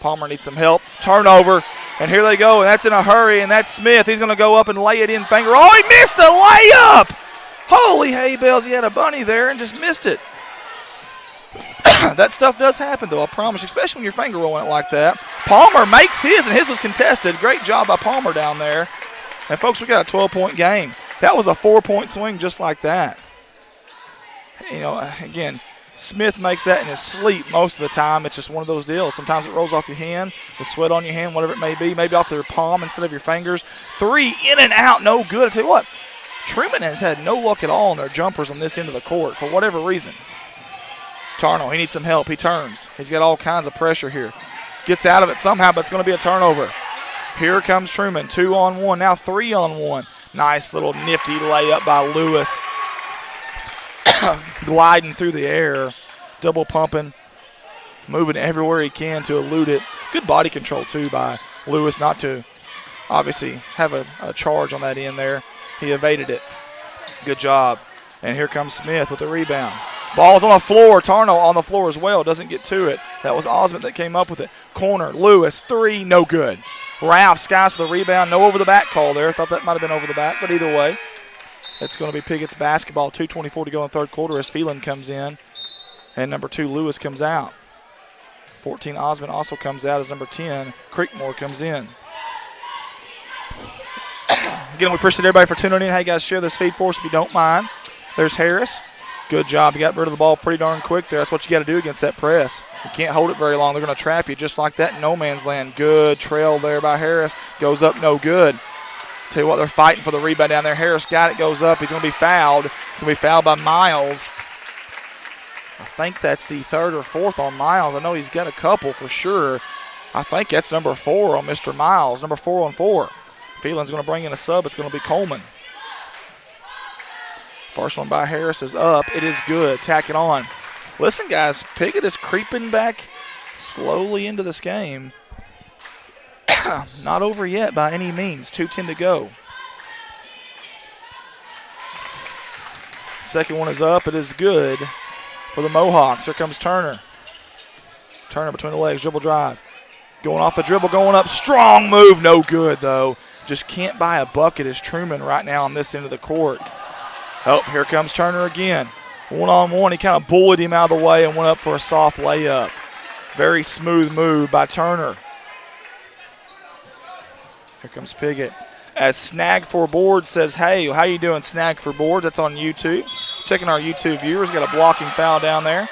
Palmer needs some help. Turnover. And here they go. And that's in a hurry. And that's Smith. He's going to go up and lay it in. Finger. Oh, he missed a layup. Holy hay bells. He had a bunny there and just missed it. That stuff does happen, though, I promise, especially when your finger rolling it like that. Palmer makes his, and his was contested. Great job by Palmer down there. And, folks, we got a 12-point game. That was a 4-point swing just like that. Again, Smith makes that in his sleep most of the time. It's just one of those deals. Sometimes it rolls off your hand, the sweat on your hand, whatever it may be, maybe off your palm instead of your fingers. 3 in and out, no good. I tell you what, Truman has had no luck at all on their jumpers on this end of the court for whatever reason. Tarno, he needs some help. He turns. He's got all kinds of pressure here. Gets out of it somehow, but it's going to be a turnover. Here comes Truman, 2-on-1, now 3-on-1. Nice little nifty layup by Lewis. Gliding through the air, double pumping, moving everywhere he can to elude it. Good body control, too, by Lewis, not to obviously have a charge on that end there. He evaded it. Good job. And here comes Smith with the rebound. Ball's on the floor. Tarno on the floor as well. Doesn't get to it. That was Osmond that came up with it. Corner. Lewis. 3. No good. Ralph skies for the rebound. No over the back call there. Thought that might have been over the back, but either way, it's going to be Piggott's basketball. 2:24 to go in the third quarter as Phelan comes in. And number 2, Lewis, comes out. 14, Osmond also comes out as number 10, Creekmore, comes in. Again, we appreciate everybody for tuning in. Hey, guys, share this feed for us if you don't mind. There's Harris. Good job. You got rid of the ball pretty darn quick there. That's what you got to do against that press. You can't hold it very long. They're going to trap you just like that in no man's land. Good trail there by Harris. Goes up, no good. Tell you what, they're fighting for the rebound down there. Harris got it, goes up. He's going to be fouled. He's going to be fouled by Miles. I think that's the 3rd or 4th on Miles. I know he's got a couple for sure. I think that's number 4 on Mr. Miles, number 4 on 4. Phelan's going to bring in a sub. It's going to be Coleman. First one by Harris is up. It is good. Tack it on. Listen, guys, Piggott is creeping back slowly into this game. Not over yet by any means. 2:10 to go. Second one is up. It is good for the Mohawks. Here comes Turner. Turner between the legs, dribble drive. Going off the dribble, going up. Strong move, no good, though. Just can't buy a bucket as Truman right now on this end of the court. Oh, here comes Turner again. One-on-one, he kind of bullied him out of the way and went up for a soft layup. Very smooth move by Turner. Here comes Piggott. As Snag for Boards says, hey, how you doing, Snag for Boards? That's on YouTube. Checking our YouTube viewers. Got a blocking foul down there.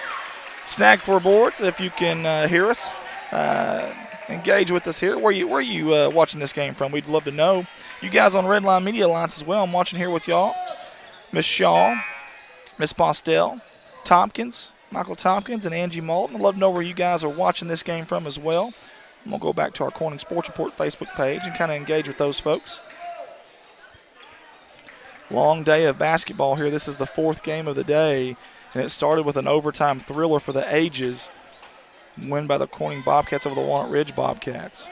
Snag for Boards, if you can hear us, engage with us here. Where you watching this game from? We'd love to know. You guys on Redline Media Alliance as well. I'm watching here with y'all. Miss Shaw, Miss Postel, Tompkins, Michael Tompkins, and Angie Malton. I'd love to know where you guys are watching this game from as well. I'm going to go back to our Corning Sports Report Facebook page and kind of engage with those folks. Long day of basketball here. This is the fourth game of the day, and it started with an overtime thriller for the ages. Win by the Corning Bobcats over the Walnut Ridge Bobcats.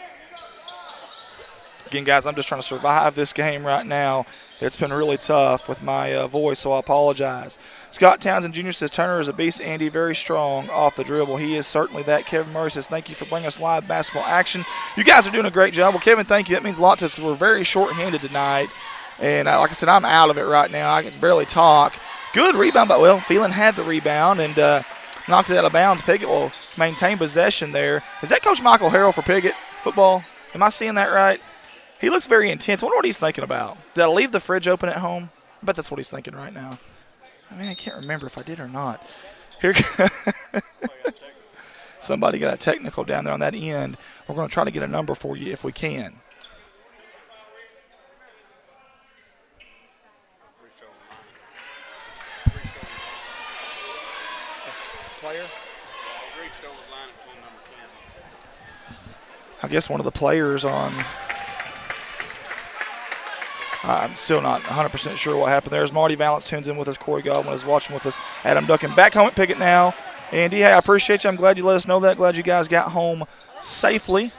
Again, guys, I'm just trying to survive this game right now. It's been really tough with my voice, so I apologize. Scott Townsend Jr. says, Turner is a beast, Andy, very strong off the dribble. He is certainly that. Kevin Murray says, thank you for bringing us live basketball action. You guys are doing a great job. Well, Kevin, thank you. That means a lot to us because we're very short-handed tonight. And like I said, I'm out of it right now. I can barely talk. Good rebound, but, well, Phelan had the rebound and knocked it out of bounds. Piggott will maintain possession there. Is that Coach Michael Harrell for Piggott football? Am I seeing that right? He looks very intense. I wonder what he's thinking about. Did I leave the fridge open at home? I bet that's what he's thinking right now. I mean, I can't remember if I did or not. Here, somebody got a technical down there on that end. We're going to try to get a number for you if we can. I guess one of the players on – I'm still not 100% sure what happened there. As Marty Valance tunes in with us, Corey Godwin is watching with us, Adam Duncan back home at Piggott now. Andy, hey, I appreciate you. I'm glad you let us know that. Glad you guys got home safely.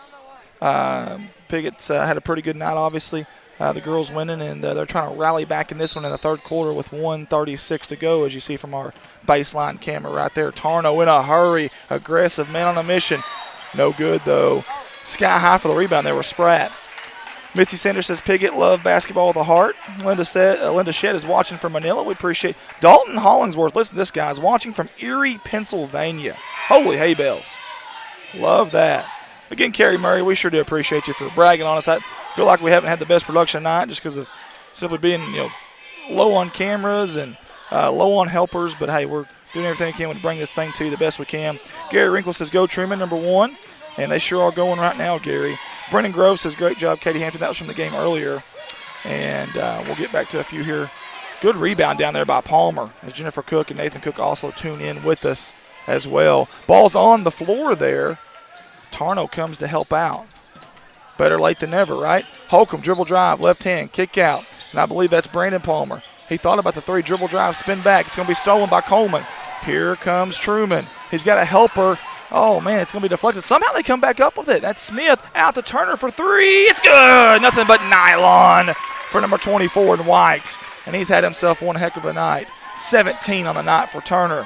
Piggott's had a pretty good night, obviously. The girls winning, and they're trying to rally back in this one in the third quarter with 1:36 to go, as you see from our baseline camera right there. Tarno in a hurry, aggressive, man on a mission. No good, though. Sky high for the rebound there with Spratt. Mitzi Sanders says, Piggott love basketball with a heart. Linda Shedd is watching from Manila. We appreciate Dalton Hollingsworth. Listen to this, guys. Watching from Erie, Pennsylvania. Holy hay bales. Love that. Again, Kerry Murray, we sure do appreciate you for bragging on us. I feel like we haven't had the best production tonight just because of simply being, low on cameras and low on helpers. But, hey, we're doing everything we can to bring this thing to you the best we can. Gary Wrinkle says, go Truman, number one. And they sure are going right now, Gary. Brendan Grove says, great job, Katie Hampton. That was from the game earlier. And we'll get back to a few here. Good rebound down there by Palmer, as Jennifer Cook and Nathan Cook also tune in with us as well. Ball's on the floor there. Tarno comes to help out. Better late than never, right? Holcomb, dribble drive, left hand, kick out. And I believe that's Brandon Palmer. He thought about the three, dribble drive, spin back. It's going to be stolen by Coleman. Here comes Truman. He's got a helper. Oh, man, it's going to be deflected. Somehow they come back up with it. That's Smith out to Turner for three. It's good. Nothing but nylon for number 24 in white. And he's had himself one heck of a night. 17 on the night for Turner.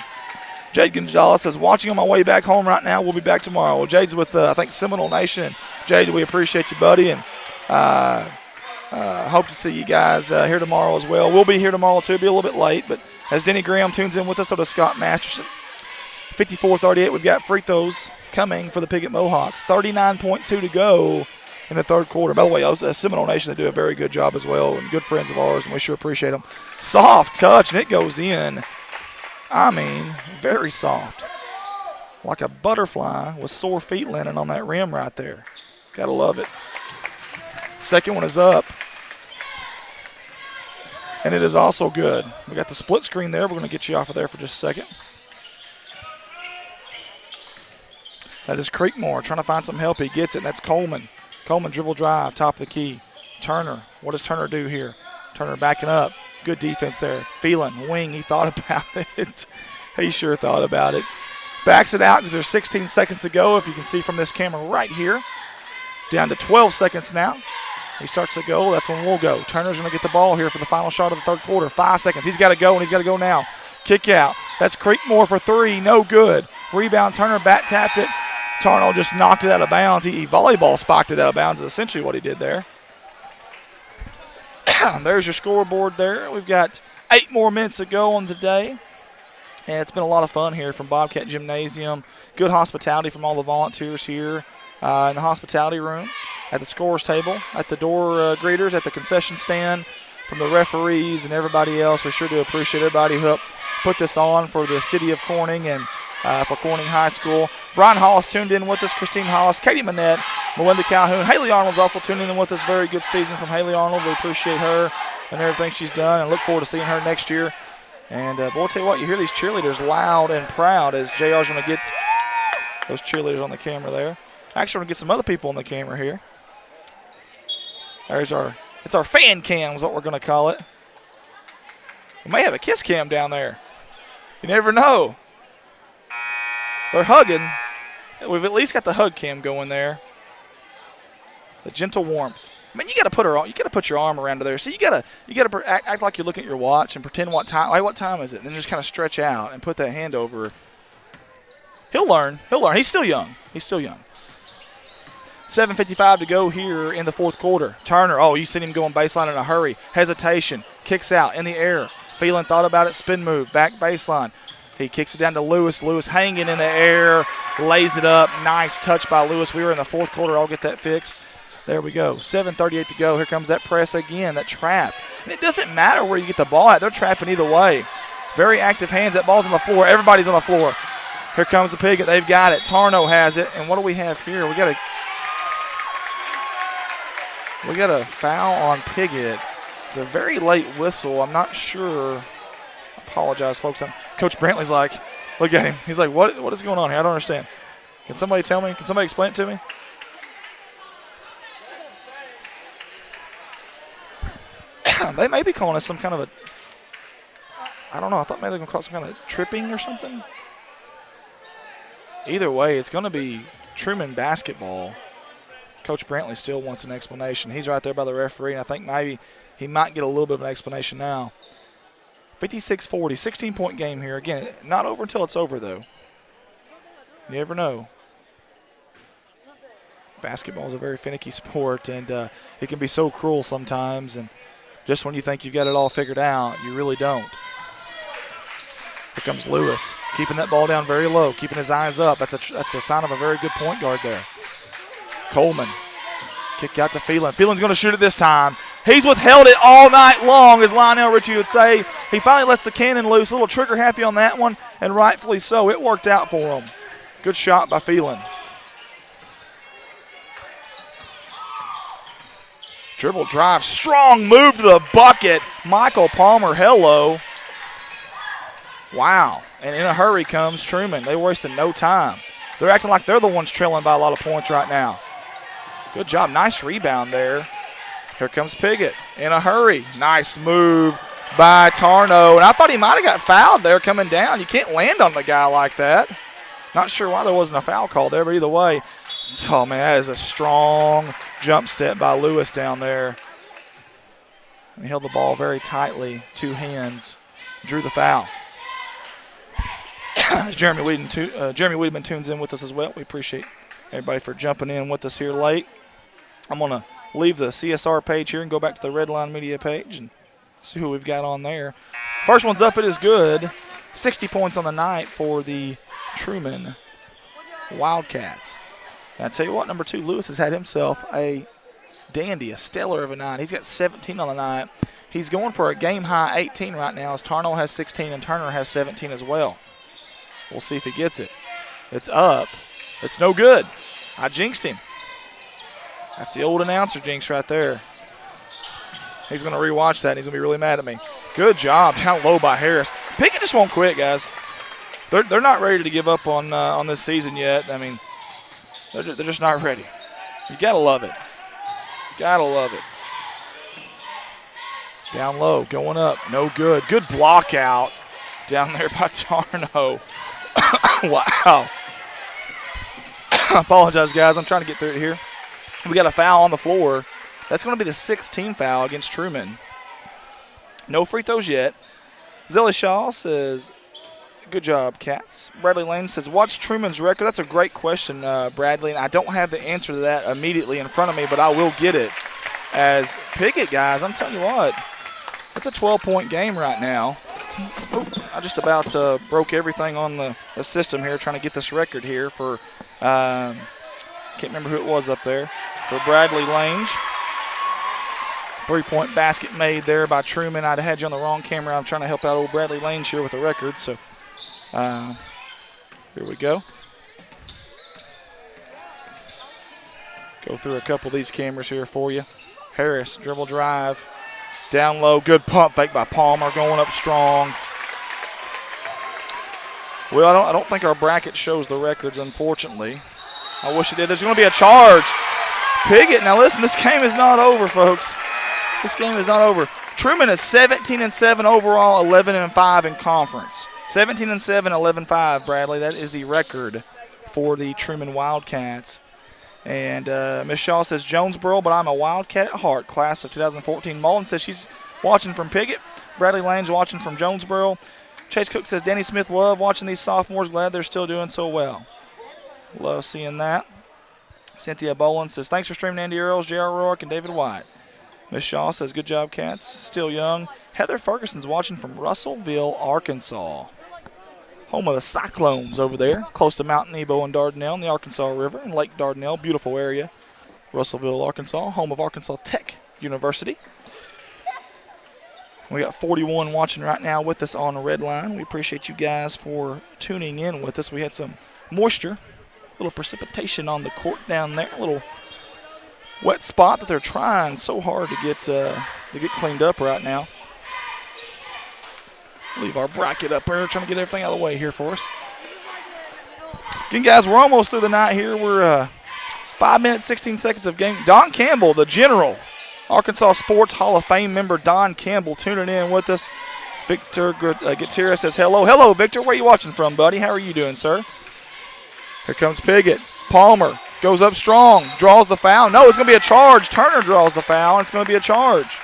Jade Gonzalez says, watching on my way back home right now. We'll be back tomorrow. Well, Jade's with, I think, Seminole Nation. Jade, we appreciate you, buddy. And hope to see you guys here tomorrow as well. We'll be here tomorrow, too. Be a little bit late. But as Denny Graham tunes in with us, so does Scott Masterson. 54-38, we've got free throws coming for the Piggott Mohawks. 39.2 to go in the third quarter. By the way, Seminole Nation, they do a very good job as well, and good friends of ours, and we sure appreciate them. Soft touch, and it goes in. I mean, very soft. Like a butterfly with sore feet landing on that rim right there. Gotta love it. Second one is up. And it is also good. We got the split screen there. We're going to get you off of there for just a second. That is Creekmore trying to find some help. He gets it, and that's Coleman. Coleman dribble drive, top of the key. Turner, what does Turner do here? Turner backing up. Good defense there. Phelan, wing, he thought about it. He sure thought about it. Backs it out because there's 16 seconds to go, if you can see from this camera right here. Down to 12 seconds now. he starts to go, that's when we'll go. Turner's going to get the ball here for the final shot of the third quarter. 5 seconds. He's got to go, and he's got to go now. Kick out. That's Creekmore for three. No good. Rebound. Turner back tapped it. Tarnell just knocked it out of bounds. He volleyball spiked it out of bounds is essentially what he did there. There's your scoreboard there. We've got 8 more minutes to go on the day. And it's been a lot of fun here from Bobcat Gymnasium. Good hospitality from all the volunteers here in the hospitality room, at the scorers table, at the door greeters, at the concession stand, from the referees and everybody else. We sure do appreciate everybody who helped put this on for the city of Corning and for Corning High School. Brian Hollis tuned in with us, Christine Hollis, Katie Manette, Melinda Calhoun. Haley Arnold's also tuning in with us. Very good season from Haley Arnold. We appreciate her and everything she's done and look forward to seeing her next year. And, boy, I'll tell you what, you hear these cheerleaders loud and proud as JR's going to get those cheerleaders on the camera there. Actually, we're going to get some other people on the camera here. It's our fan cam is what we're going to call it. We may have a kiss cam down there. You never know. They're hugging. We've at least got the hug cam going there. The gentle warmth. I mean, you got to put her on. You got to put your arm around her there. So you got to act like you're looking at your watch and pretend what time. Like, what time is it? And then just kind of stretch out and put that hand over her. He'll learn. He's still young. 7:55 to go here in the fourth quarter. Turner, you seen him going baseline in a hurry. Hesitation. Kicks out in the air. Phelan thought about it. Spin move. Back baseline. He kicks it down to Lewis. Lewis hanging in the air. Lays it up. Nice touch by Lewis. We were in the fourth quarter. I'll get that fixed. There we go. 7:38 to go. Here comes that press again, that trap. And it doesn't matter where you get the ball at. They're trapping either way. Very active hands. That ball's on the floor. Everybody's on the floor. Here comes the Piggott. They've got it. Tarno has it. And what do we have here? We got a foul on Piggott. It's a very late whistle. I'm not sure. I apologize, folks. Coach Brantley's like, look at him. He's like, what is going on here? I don't understand. Can somebody tell me? Can somebody explain it to me? They may be calling us some kind of I don't know. I thought maybe they were going to call it some kind of tripping or something. Either way, it's going to be Truman basketball. Coach Brantley still wants an explanation. He's right there by the referee, and I think maybe he might get a little bit of an explanation now. 56-40, 16-point game here. Again, not over until it's over, though. You never know. Basketball is a very finicky sport, and it can be so cruel sometimes, and just when you think you've got it all figured out, you really don't. Here comes Lewis, keeping that ball down very low, keeping his eyes up. That's a sign of a very good point guard there. Coleman, kick out to Phelan. Phelan's going to shoot it this time. He's withheld it all night long, as Lionel Ritchie would say. He finally lets the cannon loose. A little trigger happy on that one, and rightfully so. It worked out for him. Good shot by Phelan. Dribble drive, strong move to the bucket. Michael Palmer, hello. Wow. And in a hurry comes Truman. They wasted no time. They're acting like they're the ones trailing by a lot of points right now. Good job. Nice rebound there. Here comes Piggott in a hurry. Nice move by Tarno. And I thought he might have got fouled there coming down. You can't land on the guy like that. Not sure why there wasn't a foul call there, but either way. Oh, man, that is a strong jump step by Lewis down there. He held the ball very tightly, 2 hands, drew the foul. Jeremy Wiedemann tunes in with us as well. We appreciate everybody for jumping in with us here late. I'm going to leave the CSR page here and go back to the Redline Media page and see who we've got on there. First one's up. It is good. 60 points on the night for the Truman Wildcats. And I tell you what, number 2, Lewis has had himself a dandy, a stellar of a night. He's got 17 on the night. He's going for a game-high 18 right now as Tarnell has 16 and Turner has 17 as well. We'll see if he gets it. It's up. It's no good. I jinxed him. That's the old announcer jinx right there. He's going to rewatch that, and he's going to be really mad at me. Good job down low by Harris. Pickett just won't quit, guys. They're not ready to give up on this season yet. I mean, they're just not ready. You got to love it. Got to love it. Down low, going up. No good. Good block out down there by Tarno. Wow. I apologize, guys. I'm trying to get through it here. We got a foul on the floor. That's going to be the 6th team foul against Truman. No free throws yet. Zelly Shaw says, good job, Cats. Bradley Lane says, what's Truman's record? That's a great question, Bradley, and I don't have the answer to that immediately in front of me, but I will get it. As Pickett, guys, I'm telling you what, it's a 12-point game right now. I just about broke everything on the system here trying to get this record here for, can't remember who it was up there, for Bradley Lange. 3-point basket made there by Truman. I'd had you on the wrong camera. I'm trying to help out old Bradley Lange here with the record. So here we go. Go through a couple of these cameras here for you. Harris, dribble drive. Down low, good pump fake by Palmer, going up strong. Well, I don't think our bracket shows the records, unfortunately. I wish it did. There's going to be a charge. Piggott, now listen, this game is not over, folks. This game is not over. Truman is 17-7 overall, 11-5 in conference. 17-7, 11-5, Bradley. That is the record for the Truman Wildcats. And Miss Shaw says Jonesboro, but I'm a Wildcat at heart, class of 2014. Mullen says she's watching from Piggott. Bradley Lane's watching from Jonesboro. Chase Cook says Danny Smith love watching these sophomores. Glad they're still doing so well. Love seeing that. Cynthia Boland says thanks for streaming Andy Earls, J.R. Rourke, and David White. Miss Shaw says good job, Cats. Still young. Heather Ferguson's watching from Russellville, Arkansas. Home of the Cyclones over there, close to Mount Nebo and Dardanelle and the Arkansas River and Lake Dardanelle. Beautiful area. Russellville, Arkansas, home of Arkansas Tech University. We got 41 watching right now with us on Redline. We appreciate you guys for tuning in with us. We had some moisture, a little precipitation on the court down there, a little wet spot that they're trying so hard to get cleaned up right now. Leave our bracket up there, trying to get everything out of the way here for us. Again, guys, we're almost through the night here. We're 5 minutes, 16 seconds of game. Don Campbell, the general, Arkansas Sports Hall of Fame member Don Campbell tuning in with us. Victor Gutierrez says hello. Hello, Victor. Where are you watching from, buddy? How are you doing, sir? Here comes Piggott. Palmer goes up strong, draws the foul. No, it's going to be a charge. Turner draws the foul, and it's going to be a charge.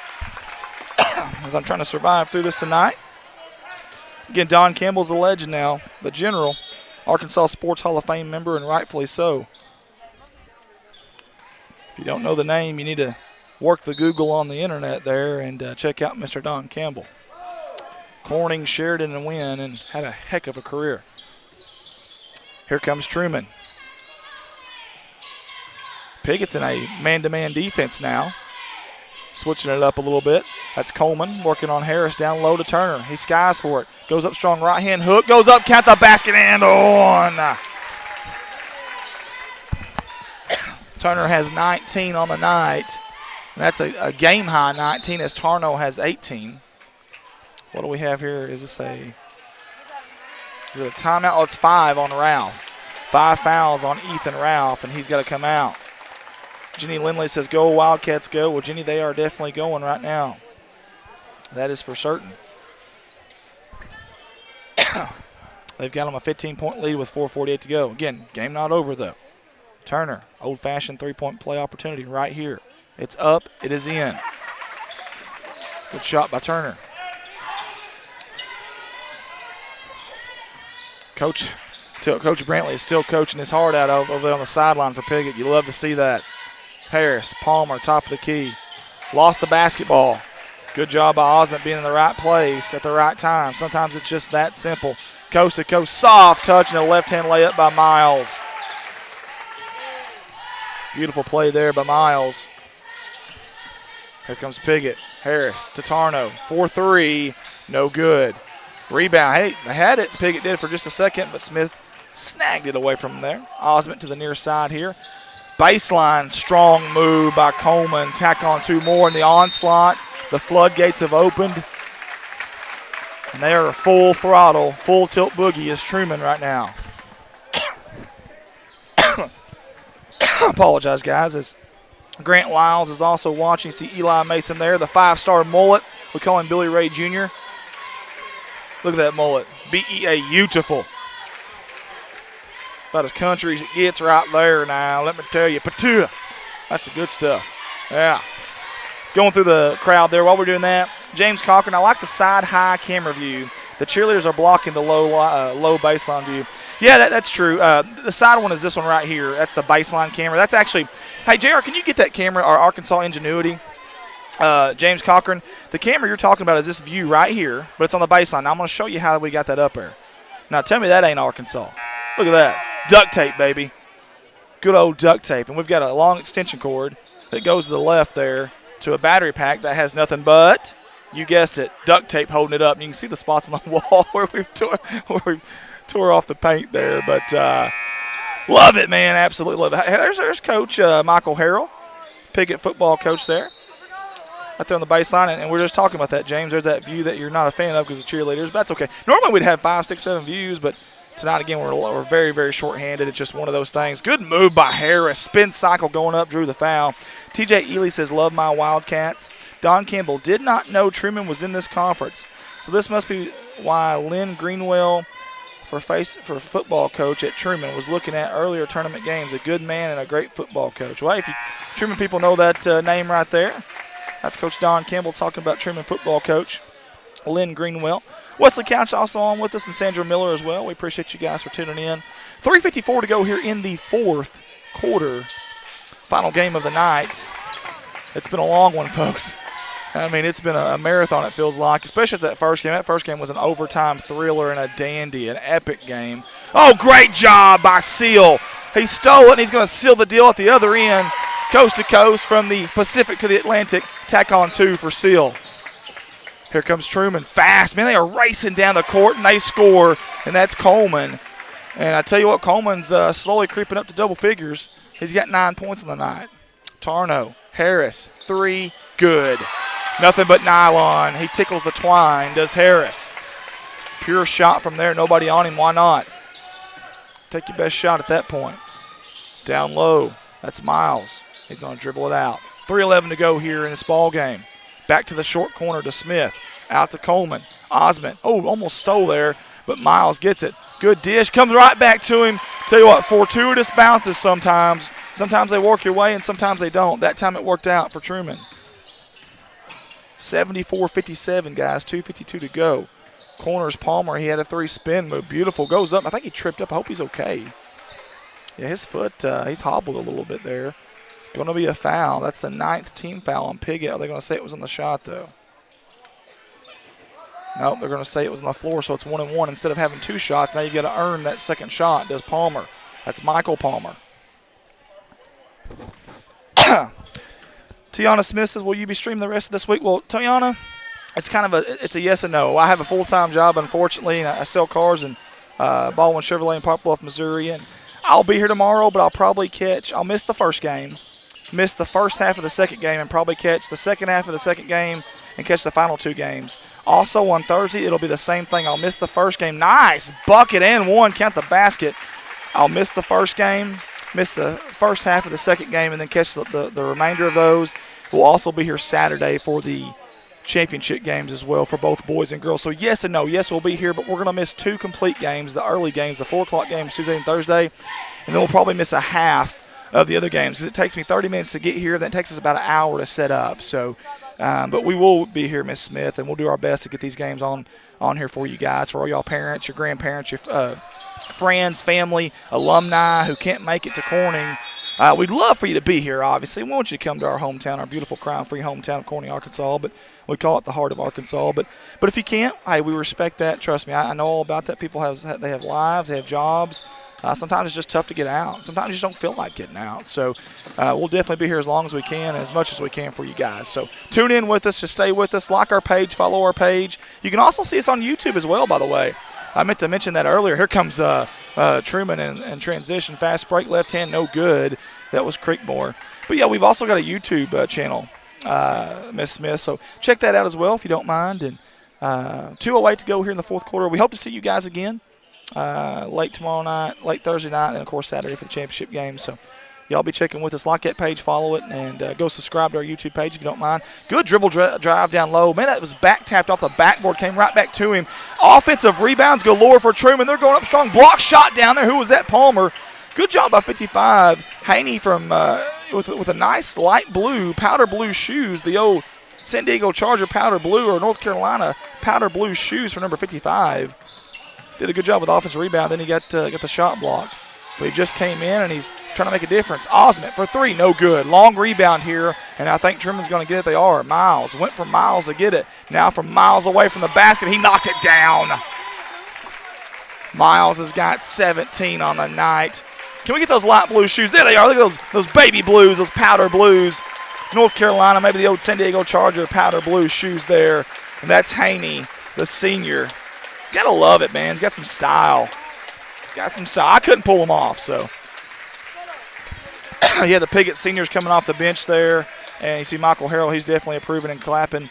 As I'm trying to survive through this tonight. Again, Don Campbell's a legend now, the general, Arkansas Sports Hall of Fame member, and rightfully so. If you don't know the name, you need to work the Google on the internet there and check out Mr. Don Campbell. Corning, Sheridan, and Wynn, and had a heck of a career. Here comes Truman. Piggott's in a man-to-man defense now. Switching it up a little bit. That's Coleman working on Harris down low to Turner. He skies for it. Goes up strong, right-hand hook. Goes up, count the basket and on. Turner has 19 on the night. And that's a game-high 19 as Tarno has 18. What do we have here? Is it a timeout? Oh, it's 5 on Ralph. 5 fouls on Ethan Ralph, and he's got to come out. Jenny Lindley says, go Wildcats, go. Well, Jenny, they are definitely going right now. That is for certain. They've got them a 15-point lead with 4:48 to go. Again, game not over, though. Turner, old-fashioned three-point play opportunity right here. It's up. It is in. Good shot by Turner. Coach Brantley is still coaching his heart out over there on the sideline for Piggott. You love to see that. Harris, Palmer, top of the key. Lost the basketball. Good job by Osmond being in the right place at the right time. Sometimes it's just that simple. Coast to coast, soft touch and a left-hand layup by Miles. Beautiful play there by Miles. Here comes Piggott. Harris to Tarno. 4-3, no good. Rebound. Hey, they had it. Piggott did for just a second, but Smith snagged it away from there. Osmond to the near side here. Baseline, strong move by Coleman. Tack on 2 more in the onslaught. The floodgates have opened. And they are full throttle, full tilt boogie is Truman right now. Apologize, guys, as Grant Lyles is also watching. See Eli Mason there, the 5-star mullet. We call him Billy Ray Jr. Look at that mullet. beautiful. About as country as it gets right there now. Let me tell you, Patua. That's the good stuff. Yeah. going through the crowd there. While we're doing that, James Cochran, I like the side high camera view. The cheerleaders are blocking the low baseline view. Yeah, that's true. The side one is this one right here. That's the baseline camera. That's actually – hey, JR, can you get that camera, our Arkansas Ingenuity? James Cochran, the camera you're talking about is this view right here, but it's on the baseline. Now I'm going to show you how we got that up there. Now tell me that ain't Arkansas. Look at that. Duct tape, baby. Good old duct tape. And we've got a long extension cord that goes to the left there to a battery pack that has nothing but, you guessed it, duct tape holding it up. And you can see the spots on the wall where we tore off the paint there. But love it, man. Absolutely love it. Hey, there's Coach Michael Harrell, Pickett football coach there. Right there on the baseline, and we're just talking about that, James. There's that view that you're not a fan of because of cheerleaders, but that's okay. Normally we'd have 5, 6, 7 views, but tonight, again, we're very, very short-handed. It's just one of those things. Good move by Harris. Spin cycle going up, drew the foul. TJ Ely says, love my Wildcats. Don Campbell did not know Truman was in this conference, so this must be why Lynn Greenwell, for football coach at Truman, was looking at earlier tournament games. A good man and a great football coach. Well, if you Truman people know that name right there. That's Coach Don Campbell talking about Truman football coach Lynn Greenwell. Wesley Couch also on with us, and Sandra Miller as well. We appreciate you guys for tuning in. 3:54 to go here in the fourth quarter. Final game of the night. It's been a long one, folks. I mean, it's been a marathon, it feels like, especially that first game. That first game was an overtime thriller and a dandy, an epic game. Oh, great job by Seal. He stole it, and he's going to seal the deal at the other end. Coast to coast from the Pacific to the Atlantic. Tack on 2 for Seal. Here comes Truman. Fast. Man, they are racing down the court, and they score, and that's Coleman. And I tell you what, Coleman's slowly creeping up to double figures. He's got 9 points on the night. Tarno, Harris, 3, good. Nothing but nylon. He tickles the twine, does Harris. Pure shot from there, nobody on him. Why not? Take your best shot at that point. Down low, that's Miles. He's going to dribble it out. 3:11 to go here in this ball game. Back to the short corner to Smith. Out to Coleman. Osmond. Oh, almost stole there, but Miles gets it. Good dish. Comes right back to him. Tell you what, fortuitous bounces sometimes. Sometimes they work your way and sometimes they don't. That time it worked out for Truman. 74-57, guys. 2:52 to go. Corners Palmer. He had a 3-spin move. Beautiful. Goes up. I think he tripped up. I hope he's okay. Yeah, his foot, he's hobbled a little bit there. Going to be a foul. That's the 9th team foul on Piggott. Are they going to say it was on the shot, though? Nope, they're going to say it was on the floor, so it's 1-1. Instead of having 2 shots, now you got to earn that second shot, does Palmer. That's Michael Palmer. Tiana Smith says, will you be streaming the rest of this week? Well, Tiana, it's a yes and no. I have a full-time job, unfortunately, and I sell cars in Baldwin Chevrolet in Poplar Bluff, Missouri, and I'll be here tomorrow, but I'll miss the first game, miss the first half of the second game, and probably catch the second half of the second game and catch the final 2 games. Also on Thursday, it'll be the same thing. I'll miss the first game. Nice bucket and 1. Count the basket. I'll miss the first game, miss the first half of the second game, and then catch the remainder of those. We'll also be here Saturday for the championship games as well for both boys and girls. So yes and no. Yes, we'll be here, but we're going to miss 2 complete games, the early games, the 4 o'clock games Tuesday and Thursday, and then we'll probably miss a half of the other games because it takes me 30 minutes to get here. Then it takes us about an hour to set up. So, but we will be here, Miss Smith, and we'll do our best to get these games on here for you guys, for all y'all parents, your grandparents, your friends, family, alumni who can't make it to Corning. We'd love for you to be here, obviously. We want you to come to our hometown, our beautiful crime-free hometown of Corning, Arkansas, but we call it the heart of Arkansas. But if you can't, hey, we respect that. Trust me, I know all about that. People have lives, they have jobs. Sometimes it's just tough to get out. Sometimes you just don't feel like getting out. So we'll definitely be here as long as we can, as much as we can for you guys. So tune in with us. Just stay with us. Like our page. Follow our page. You can also see us on YouTube as well, by the way. I meant to mention that earlier. Here comes Truman in transition. Fast break, left hand, no good. That was Creekmore. But, yeah, we've also got a YouTube channel, Miss Smith. So check that out as well if you don't mind. And 2:08 to go here in the fourth quarter. We hope to see you guys again late tomorrow night, late Thursday night, and, of course, Saturday for the championship game. So y'all be checking with us. Like that page, follow it, and go subscribe to our YouTube page if you don't mind. Good dribble drive down low. Man, that was back tapped off the backboard, came right back to him. Offensive rebounds galore for Truman. They're going up strong. Block shot down there. Who was that? Palmer. Good job by 55. Haney from with a nice light blue, powder blue shoes, the old San Diego Charger powder blue or North Carolina powder blue shoes for number 55. Did a good job with the offensive rebound. Then he got the shot blocked. But he just came in, and he's trying to make a difference. Osment for three, no good. Long rebound here, and I think Truman's going to get it. They are. Miles went for Miles to get it. Now from miles away from the basket, he knocked it down. Miles has got 17 on the night. Can we get those light blue shoes? There they are. Look at those baby blues, those powder blues. North Carolina, maybe the old San Diego Charger powder blue shoes there. And that's Haney, the senior. Got to love it, man. He's got some style. I couldn't pull them off, so. Yeah, the Piggott seniors coming off the bench there. And you see Michael Harrell, he's definitely approving and clapping.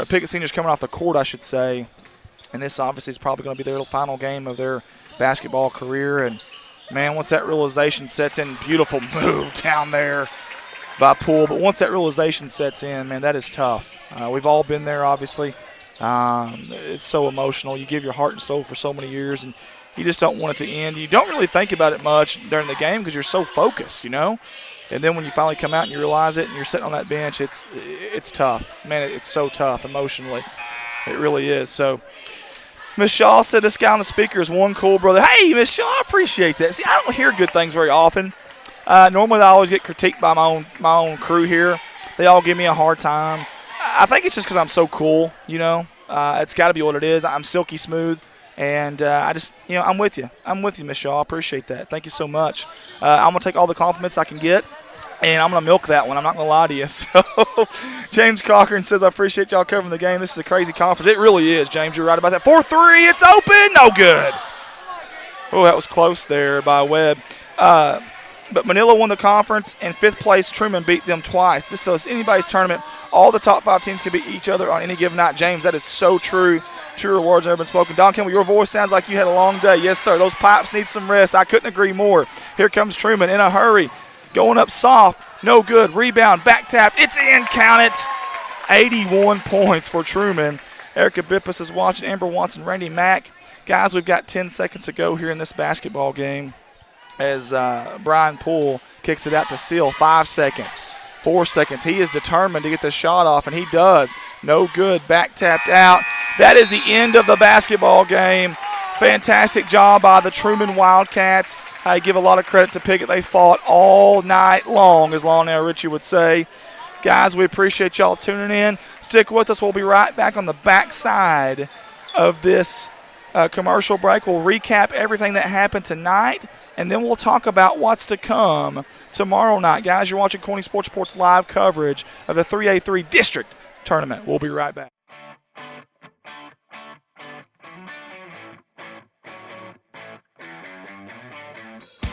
Piggott seniors coming off the court, I should say. And this obviously is probably going to be their final game of their basketball career. And, man, once that realization sets in, beautiful move down there by Poole. But once that realization sets in, man, that is tough. We've all been there, obviously. It's so emotional. You give your heart and soul for so many years, and you just don't want it to end. You don't really think about it much during the game because you're so focused, you know. And then when you finally come out and you realize it and you're sitting on that bench, it's tough. Man, it's so tough emotionally. It really is. So Miss Shaw said this guy on the speaker is one cool brother. Hey, Miss Shaw, I appreciate that. See, I don't hear good things very often. Normally I always get critiqued by my own crew here. They all give me a hard time. I think it's just because I'm so cool, you know. It's got to be what it is. I'm silky smooth. And I just, you know, I'm with you. I'm with you, Miss Shaw. I appreciate that. Thank you so much. I'm going to take all the compliments I can get, and I'm going to milk that one. I'm not going to lie to you. So James Cochran says, I appreciate y'all covering the game. This is a crazy conference. It really is, James. You're right about that. 4-3. It's open. No good. Oh, that was close there by Webb. But Manila won the conference, and fifth place Truman beat them twice. This is anybody's tournament. All the top five teams can beat each other on any given night. James, that is so true. Truer words have never been spoken. Don Campbell, your voice sounds like you had a long day. Yes, sir. Those pipes need some rest. I couldn't agree more. Here comes Truman in a hurry. Going up soft. No good. Rebound. Back tap. It's in. Count it. 81 points for Truman. Erica Bippus is watching. Amber Watson, Randy Mack. Guys, we've got 10 seconds to go here in this basketball game as Brian Poole kicks it out to Seal. 5 seconds. 4 seconds. He is determined to get the shot off, and he does. No good. Back tapped out. That is the end of the basketball game. Fantastic job by the Truman Wildcats. I give a lot of credit to Piggott. They fought all night long, as Lionel Richie would say. Guys, we appreciate y'all tuning in. Stick with us. We'll be right back on the backside of this commercial break. We'll recap everything that happened tonight, and then we'll talk about what's to come tomorrow night. Guys, you're watching Corning Sports Report's live coverage of the 3A-3 District Tournament. We'll be right back.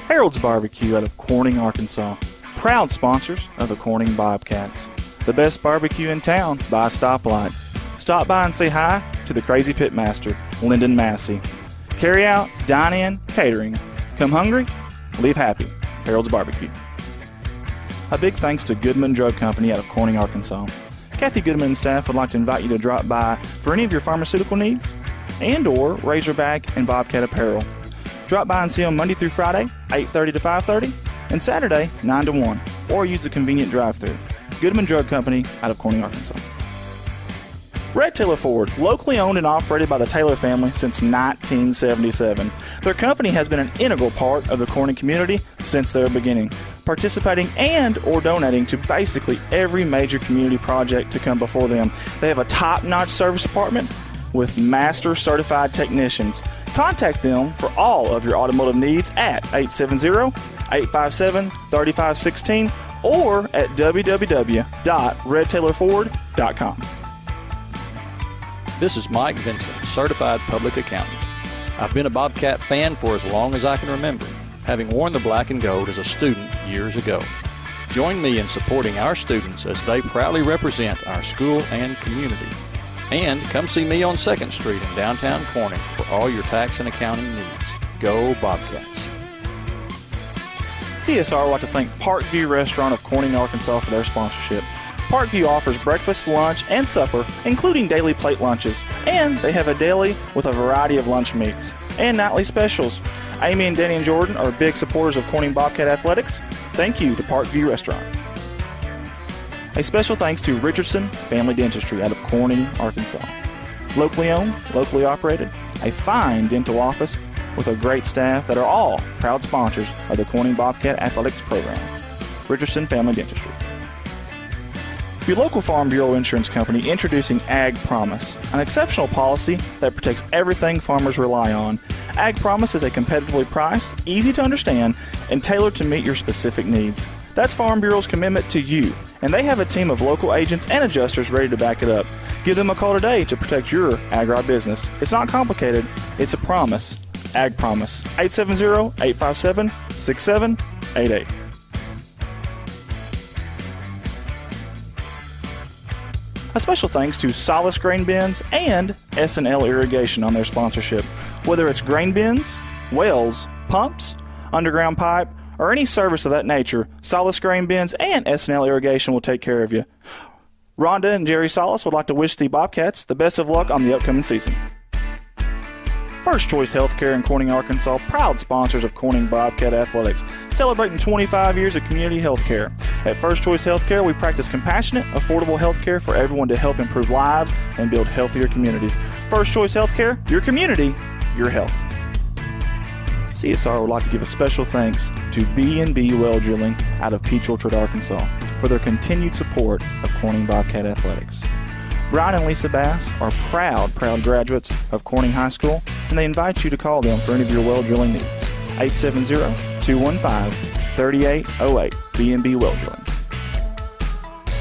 Harold's Barbecue out of Corning, Arkansas. Proud sponsors of the Corning Bobcats. The best barbecue in town by a stoplight. Stop by and say hi to the crazy pitmaster, Lyndon Massey. Carry out, dine in, catering. Come hungry, leave happy. Harold's Barbecue. A big thanks to Goodman Drug Company out of Corning, Arkansas. Kathy Goodman and staff would like to invite you to drop by for any of your pharmaceutical needs and or Razorback and Bobcat apparel. Drop by and see them Monday through Friday, 8:30 to 5:30, and Saturday, 9 to 1, or use the convenient drive-thru. Goodman Drug Company out of Corning, Arkansas. Red Taylor Ford, locally owned and operated by the Taylor family since 1977. Their company has been an integral part of the Corning community since their beginning, participating and or donating to basically every major community project to come before them. They have a top-notch service department with master certified technicians. Contact them for all of your automotive needs at 870-857-3516 or at www.redtaylorford.com. This is Mike Vincent, Certified Public Accountant. I've been a Bobcat fan for as long as I can remember, having worn the black and gold as a student years ago. Join me in supporting our students as they proudly represent our school and community. And come see me on 2nd Street in downtown Corning for all your tax and accounting needs. Go Bobcats. CSR would like to thank Parkview Restaurant of Corning, Arkansas for their sponsorship. Parkview offers breakfast, lunch, and supper, including daily plate lunches, and they have a daily with a variety of lunch meats and nightly specials. Amy and Danny and Jordan are big supporters of Corning Bobcat Athletics. Thank you to Parkview Restaurant. A special thanks to Richardson Family Dentistry out of Corning, Arkansas. Locally owned, locally operated, a fine dental office with a great staff that are all proud sponsors of the Corning Bobcat Athletics program. Richardson Family Dentistry. Your local Farm Bureau Insurance Company introducing Ag Promise, an exceptional policy that protects everything farmers rely on. Ag Promise is a competitively priced, easy to understand, and tailored to meet your specific needs. That's Farm Bureau's commitment to you, and they have a team of local agents and adjusters ready to back it up. Give them a call today to protect your agribusiness. It's not complicated, it's a promise. Ag Promise, 870-857-6788. A special thanks to Solace Grain Bins and S&L Irrigation on their sponsorship. Whether it's grain bins, wells, pumps, underground pipe, or any service of that nature, Solace Grain Bins and S&L Irrigation will take care of you. Rhonda and Jerry Solace would like to wish the Bobcats the best of luck on the upcoming season. First Choice Healthcare in Corning, Arkansas, proud sponsors of Corning Bobcat Athletics, celebrating 25 years of community healthcare. At First Choice Healthcare, we practice compassionate, affordable healthcare for everyone to help improve lives and build healthier communities. First Choice Healthcare, your community, your health. CSR would like to give a special thanks to B&B Well Drilling out of Peach Orchard, Arkansas, for their continued support of Corning Bobcat Athletics. Brian and Lisa Bass are proud graduates of Corning High School, and they invite you to call them for any of your well drilling needs. 870-215-3808, B&B Well Drilling.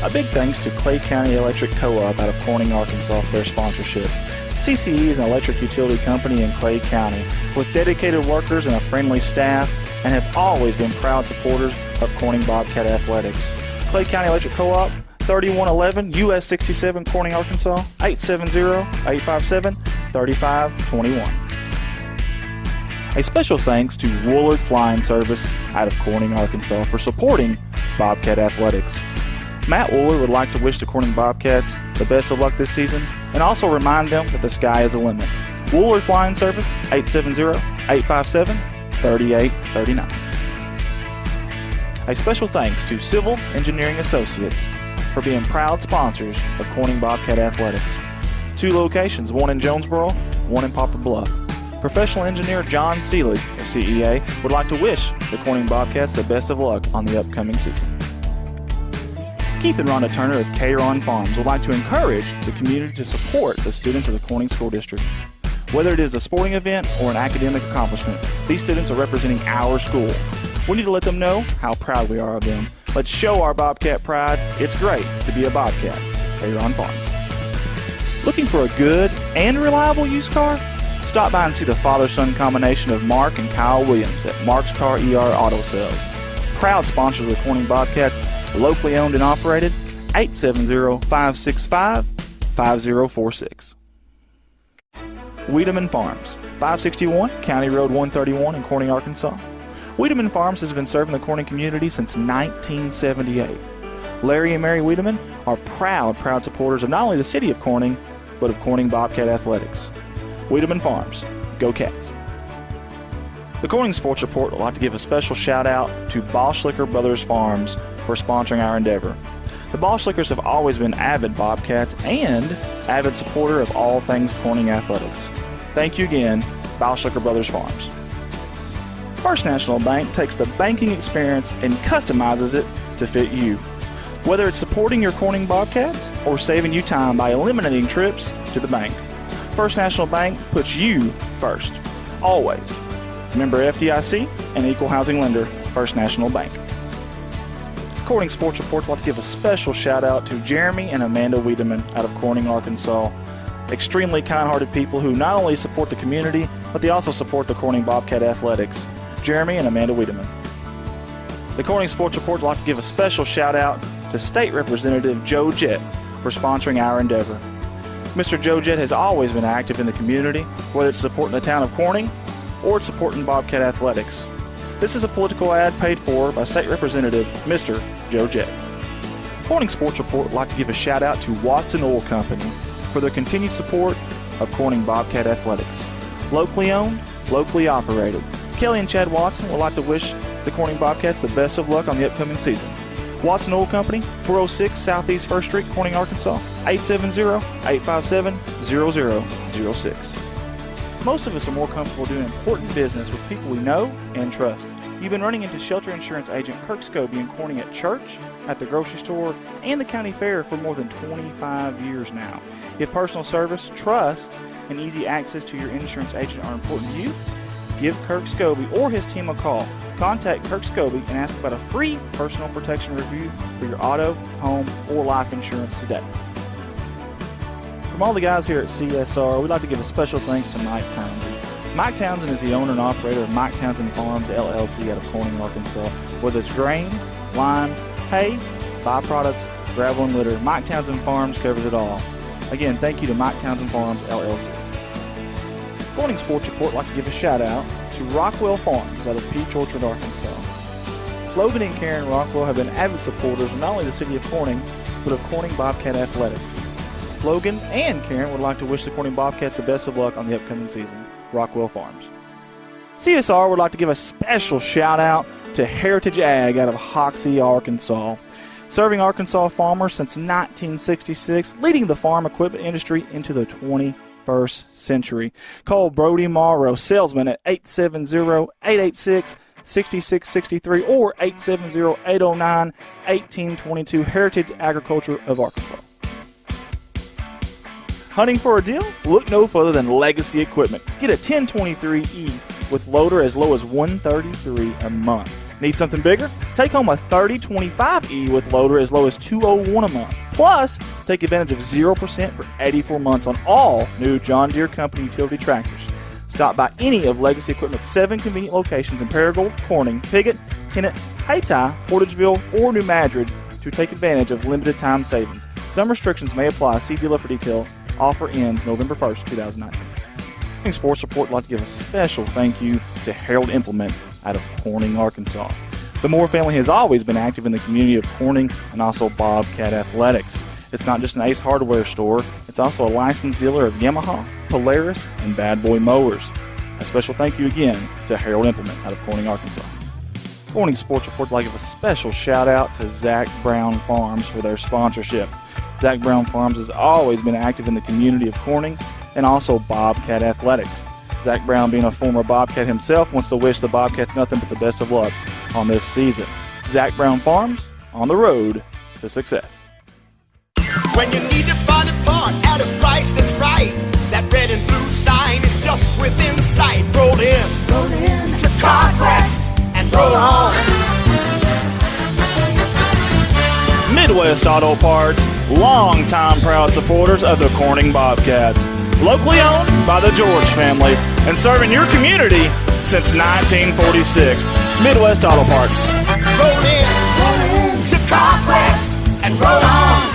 A big thanks to Clay County Electric Co-op out of Corning, Arkansas for their sponsorship. CCE is an electric utility company in Clay County with dedicated workers and a friendly staff, and have always been proud supporters of Corning Bobcat Athletics. Clay County Electric Co-op, 3111 US 67, Corning, Arkansas, 870-857-3521. A special thanks to Woolard Flying Service out of Corning, Arkansas for supporting Bobcat Athletics. Matt Woolard would like to wish the Corning Bobcats the best of luck this season and also remind them that the sky is the limit. Woolard Flying Service, 870-857-3839. A special thanks to Civil Engineering Associates for being proud sponsors of Corning Bobcat Athletics. 2 locations, one in Jonesboro, one in Poplar Bluff. Professional engineer John Seelig of CEA would like to wish the Corning Bobcats the best of luck on the upcoming season. Keith and Rhonda Turner of K-Ron Farms would like to encourage the community to support the students of the Corning School District. Whether it is a sporting event or an academic accomplishment, these students are representing our school. We need to let them know how proud we are of them. Let's show our Bobcat pride. It's great to be a Bobcat. K-Ron Farms. Looking for a good and reliable used car? Stop by and see the father-son combination of Mark and Kyle Williams at Mark's Car ER Auto Sales. Proud sponsors of the Corning Bobcats, locally owned and operated, 870-565-5046. Wiedemann Farms, 561 County Road 131 in Corning, Arkansas. Wiedemann Farms has been serving the Corning community since 1978. Larry and Mary Wiedemann are proud supporters of not only the city of Corning, but of Corning Bobcat Athletics. Wiedemann Farms, go Cats. The Corning Sports Report would like to give a special shout out to Boschlicker Brothers Farms for sponsoring our endeavor. The Boschlickers have always been avid Bobcats and avid supporter of all things Corning Athletics. Thank you again, Boschlicker Brothers Farms. First National Bank takes the banking experience and customizes it to fit you. Whether it's supporting your Corning Bobcats or saving you time by eliminating trips to the bank, First National Bank puts you first, always. Member FDIC and equal housing lender, First National Bank. Corning Sports Report would like to give a special shout out to Jeremy and Amanda Wiedemann out of Corning, Arkansas. Extremely kind-hearted people who not only support the community, but they also support the Corning Bobcat Athletics. Jeremy and Amanda Wiedemann. The Corning Sports Report would like to give a special shout out to State Representative Joe Jett for sponsoring our endeavor. Mr. Joe Jett has always been active in the community, whether it's supporting the town of Corning or it's supporting Bobcat Athletics. This is a political ad paid for by State Representative Mr. Joe Jett. Corning Sports Report would like to give a shout out to Watson Oil Company for their continued support of Corning Bobcat Athletics. Locally owned, locally operated. Kelly and Chad Watson would like to wish the Corning Bobcats the best of luck on the upcoming season. Watson Oil Company, 406 Southeast 1st Street, Corning, Arkansas, 870-857-0006. Most of us are more comfortable doing important business with people we know and trust. You've been running into shelter insurance agent Kirk Scobie and Corning at church, at the grocery store, and the county fair for more than 25 years now. If personal service, trust, and easy access to your insurance agent are important to you, give Kirk Scobie or his team a call. Contact Kirk Scobie and ask about a free personal protection review for your auto, home, or life insurance today. From all the guys here at CSR, we'd like to give a special thanks to Mike Townsend. Mike Townsend is the owner and operator of Mike Townsend Farms, LLC out of Corning, Arkansas. Whether it's grain, lime, hay, byproducts, gravel, and litter, Mike Townsend Farms covers it all. Again, thank you to Mike Townsend Farms, LLC. Corning Sports Report would like to give a shout-out to Rockwell Farms out of Peach Orchard, Arkansas. Logan and Karen Rockwell have been avid supporters of not only the city of Corning, but of Corning Bobcat Athletics. Logan and Karen would like to wish the Corning Bobcats the best of luck on the upcoming season. Rockwell Farms. CSR would like to give a special shout-out to Heritage Ag out of Hoxie, Arkansas. Serving Arkansas farmers since 1966, leading the farm equipment industry into the 21st century. Call Brody Morrow, salesman, at 870-886-6663 or 870-809-1822, Heritage Agriculture of Arkansas. Hunting for a deal? Look no further than Legacy Equipment. Get a 1023E with loader as low as $133 a month. Need something bigger? Take home a 3025E with loader as low as $201 a month. Plus, take advantage of 0% for 84 months on all new John Deere Company utility tractors. Stop by any of Legacy Equipment's 7 convenient locations in Paragould, Corning, Piggott, Kennett, Hayti, Portageville, or New Madrid to take advantage of limited time savings. Some restrictions may apply. See dealer for detail. Offer ends November 1st, 2019. Corning Sports Report would like to give a special thank you to Harold Implement out of Corning, Arkansas. The Moore family has always been active in the community of Corning and also Bobcat Athletics. It's not just an Ace Hardware store, it's also a licensed dealer of Yamaha, Polaris, and Bad Boy mowers. A special thank you again to Harold Implement out of Corning, Arkansas. Corning Sports Report would like to give a special shout out to Zach Brown Farms for their sponsorship. Zach Brown Farms has always been active in the community of Corning and also Bobcat Athletics. Zach Brown, being a former Bobcat himself, wants to wish the Bobcats nothing but the best of luck on this season. Zach Brown Farms, on the road to success. When you need to find a part at a price that's right, that red and blue sign is just within sight. Roll in to CarQuest and roll on. Midwest Auto Parts, longtime proud supporters of the Corning Bobcats. Locally owned by the George family and serving your community since 1946. Midwest Auto Parts. Roll in to CarQuest and roll on.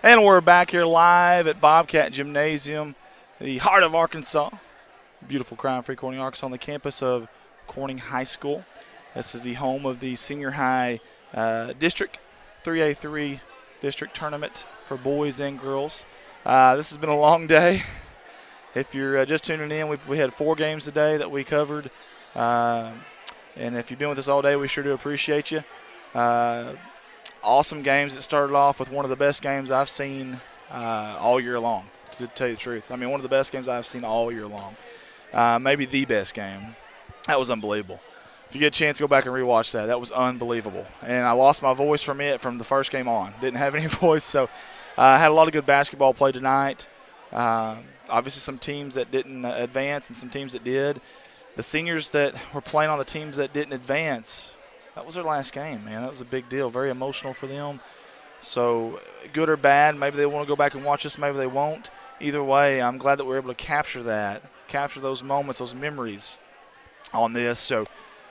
And we're back here live at Bobcat Gymnasium, the heart of Arkansas. Beautiful crime-free Corning, Arkansas, on the campus of Corning High School. This is the home of the senior high district, 3A-3 district tournament for boys and girls. This has been a long day. If you're just tuning in, we had 4 games today that we covered. And if you've been with us all day, we sure do appreciate you. Awesome games. It started off with one of the best games I've seen all year long, to tell you the truth. I mean, one of the best games I've seen all year long. Maybe the best game. That was unbelievable. If you get a chance, go back and rewatch that. That was unbelievable. And I lost my voice from it from the first game on. Didn't have any voice, so I had a lot of good basketball play tonight. Obviously some teams that didn't advance and some teams that did. The seniors that were playing on the teams that didn't advance, that was their last game, man. That was a big deal. Very emotional for them. So good or bad, maybe they want to go back and watch this, maybe they won't. Either way, I'm glad that we're able to capture that, capture those moments, those memories on this. So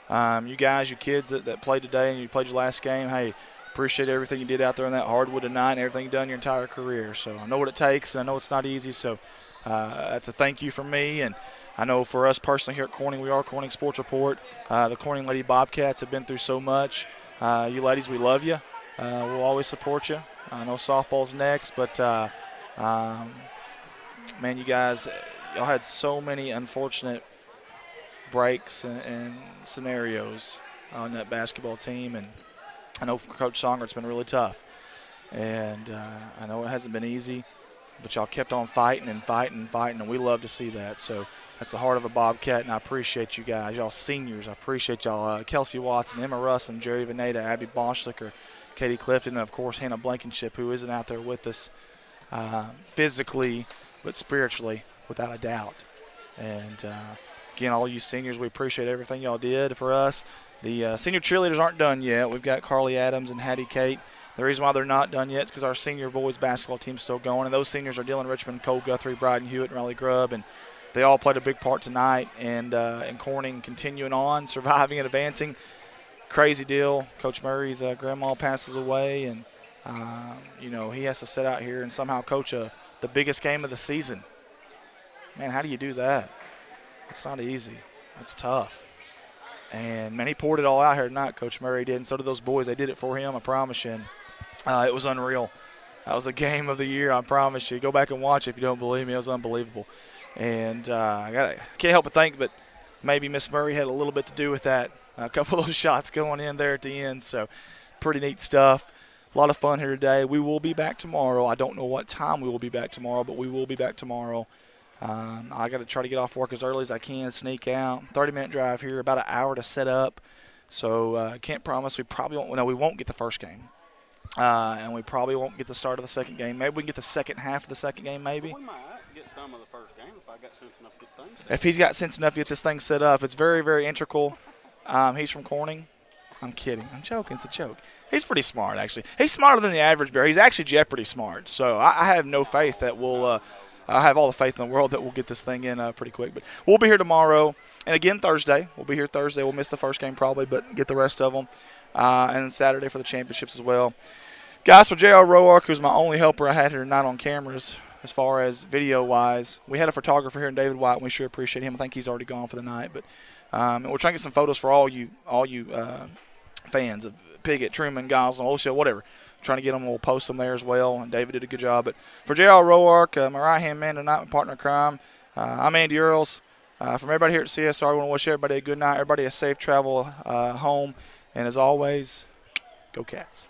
you guys, you kids that played today and you played your last game, hey, appreciate everything you did out there on that hardwood tonight and everything you've done your entire career. So I know what it takes, and I know it's not easy. So that's a thank you from me. And I know for us personally here at Corning, we are Corning Sports Report. The Corning Lady Bobcats have been through so much. You ladies, we love you. We'll always support you. I know softball's next, but, man, you guys, y'all had so many unfortunate breaks and scenarios on that basketball team. And I know for Coach Songer it's been really tough. And I know it hasn't been easy, but y'all kept on fighting and fighting and fighting, and we love to see that. So that's the heart of a Bobcat, and I appreciate you guys. Y'all seniors, I appreciate y'all. Kelsey Watson, Emma Russ, and Jerry Veneta, Abby Boschlicker, Katie Clifton, and, of course, Hannah Blankenship, who isn't out there with us physically but spiritually, without a doubt. And, again, all you seniors, we appreciate everything y'all did for us. The senior cheerleaders aren't done yet. We've got Carly Adams and Hattie Kate. The reason why they're not done yet is because our senior boys basketball team's still going, and those seniors are Dylan Richmond, Cole Guthrie, Bryden Hewitt, and Riley Grubb, and they all played a big part tonight. And Corning continuing on, surviving and advancing. Crazy deal. Coach Murray's grandma passes away, and, he has to sit out here and somehow coach the biggest game of the season. Man, how do you do that? It's not easy. It's tough. And, man, he poured it all out here tonight, Coach Murray did, and so did those boys. They did it for him, I promise you. And, it was unreal. That was the game of the year, I promise you. Go back and watch it if you don't believe me. It was unbelievable. And I can't help but think, but maybe Miss Murray had a little bit to do with that. A couple of those shots going in there at the end, so pretty neat stuff. A lot of fun here today. We will be back tomorrow. I don't know what time we will be back tomorrow, but we will be back tomorrow. I got to try to get off work as early as I can, sneak out. 30-minute drive here, about an hour to set up. So can't promise we probably won't. No, we won't get the first game. And we probably won't get the start of the second game. Maybe we can get the second half of the second game, maybe. Well, we might get some of the first game if I got sense enough to get things set up. If he's got sense enough to get this thing set up. It's very, very integral. He's from Corning. I'm kidding. I'm joking. It's a joke. He's pretty smart, actually. He's smarter than the average bear. He's actually Jeopardy smart. So I have no faith that we'll I have all the faith in the world that we'll get this thing in pretty quick. But we'll be here tomorrow. And again, Thursday. We'll be here Thursday. We'll miss the first game probably, but get the rest of them. And Saturday for the championships as well. Guys, for J.R. Roark, who's my only helper I had here tonight on cameras as far as video-wise, we had a photographer here in David White, and we sure appreciate him. I think he's already gone for the night. But and we're trying to get some photos for all you fans of Piggott, Truman, Gosling, O'Shea, whatever. Trying to get them. We'll post them there as well, and David did a good job. But for J.R. Roark, my right-hand man tonight, my partner in crime, I'm Andy Earls. From everybody here at CSR, I want to wish everybody a good night, everybody a safe travel home. And as always, go Cats.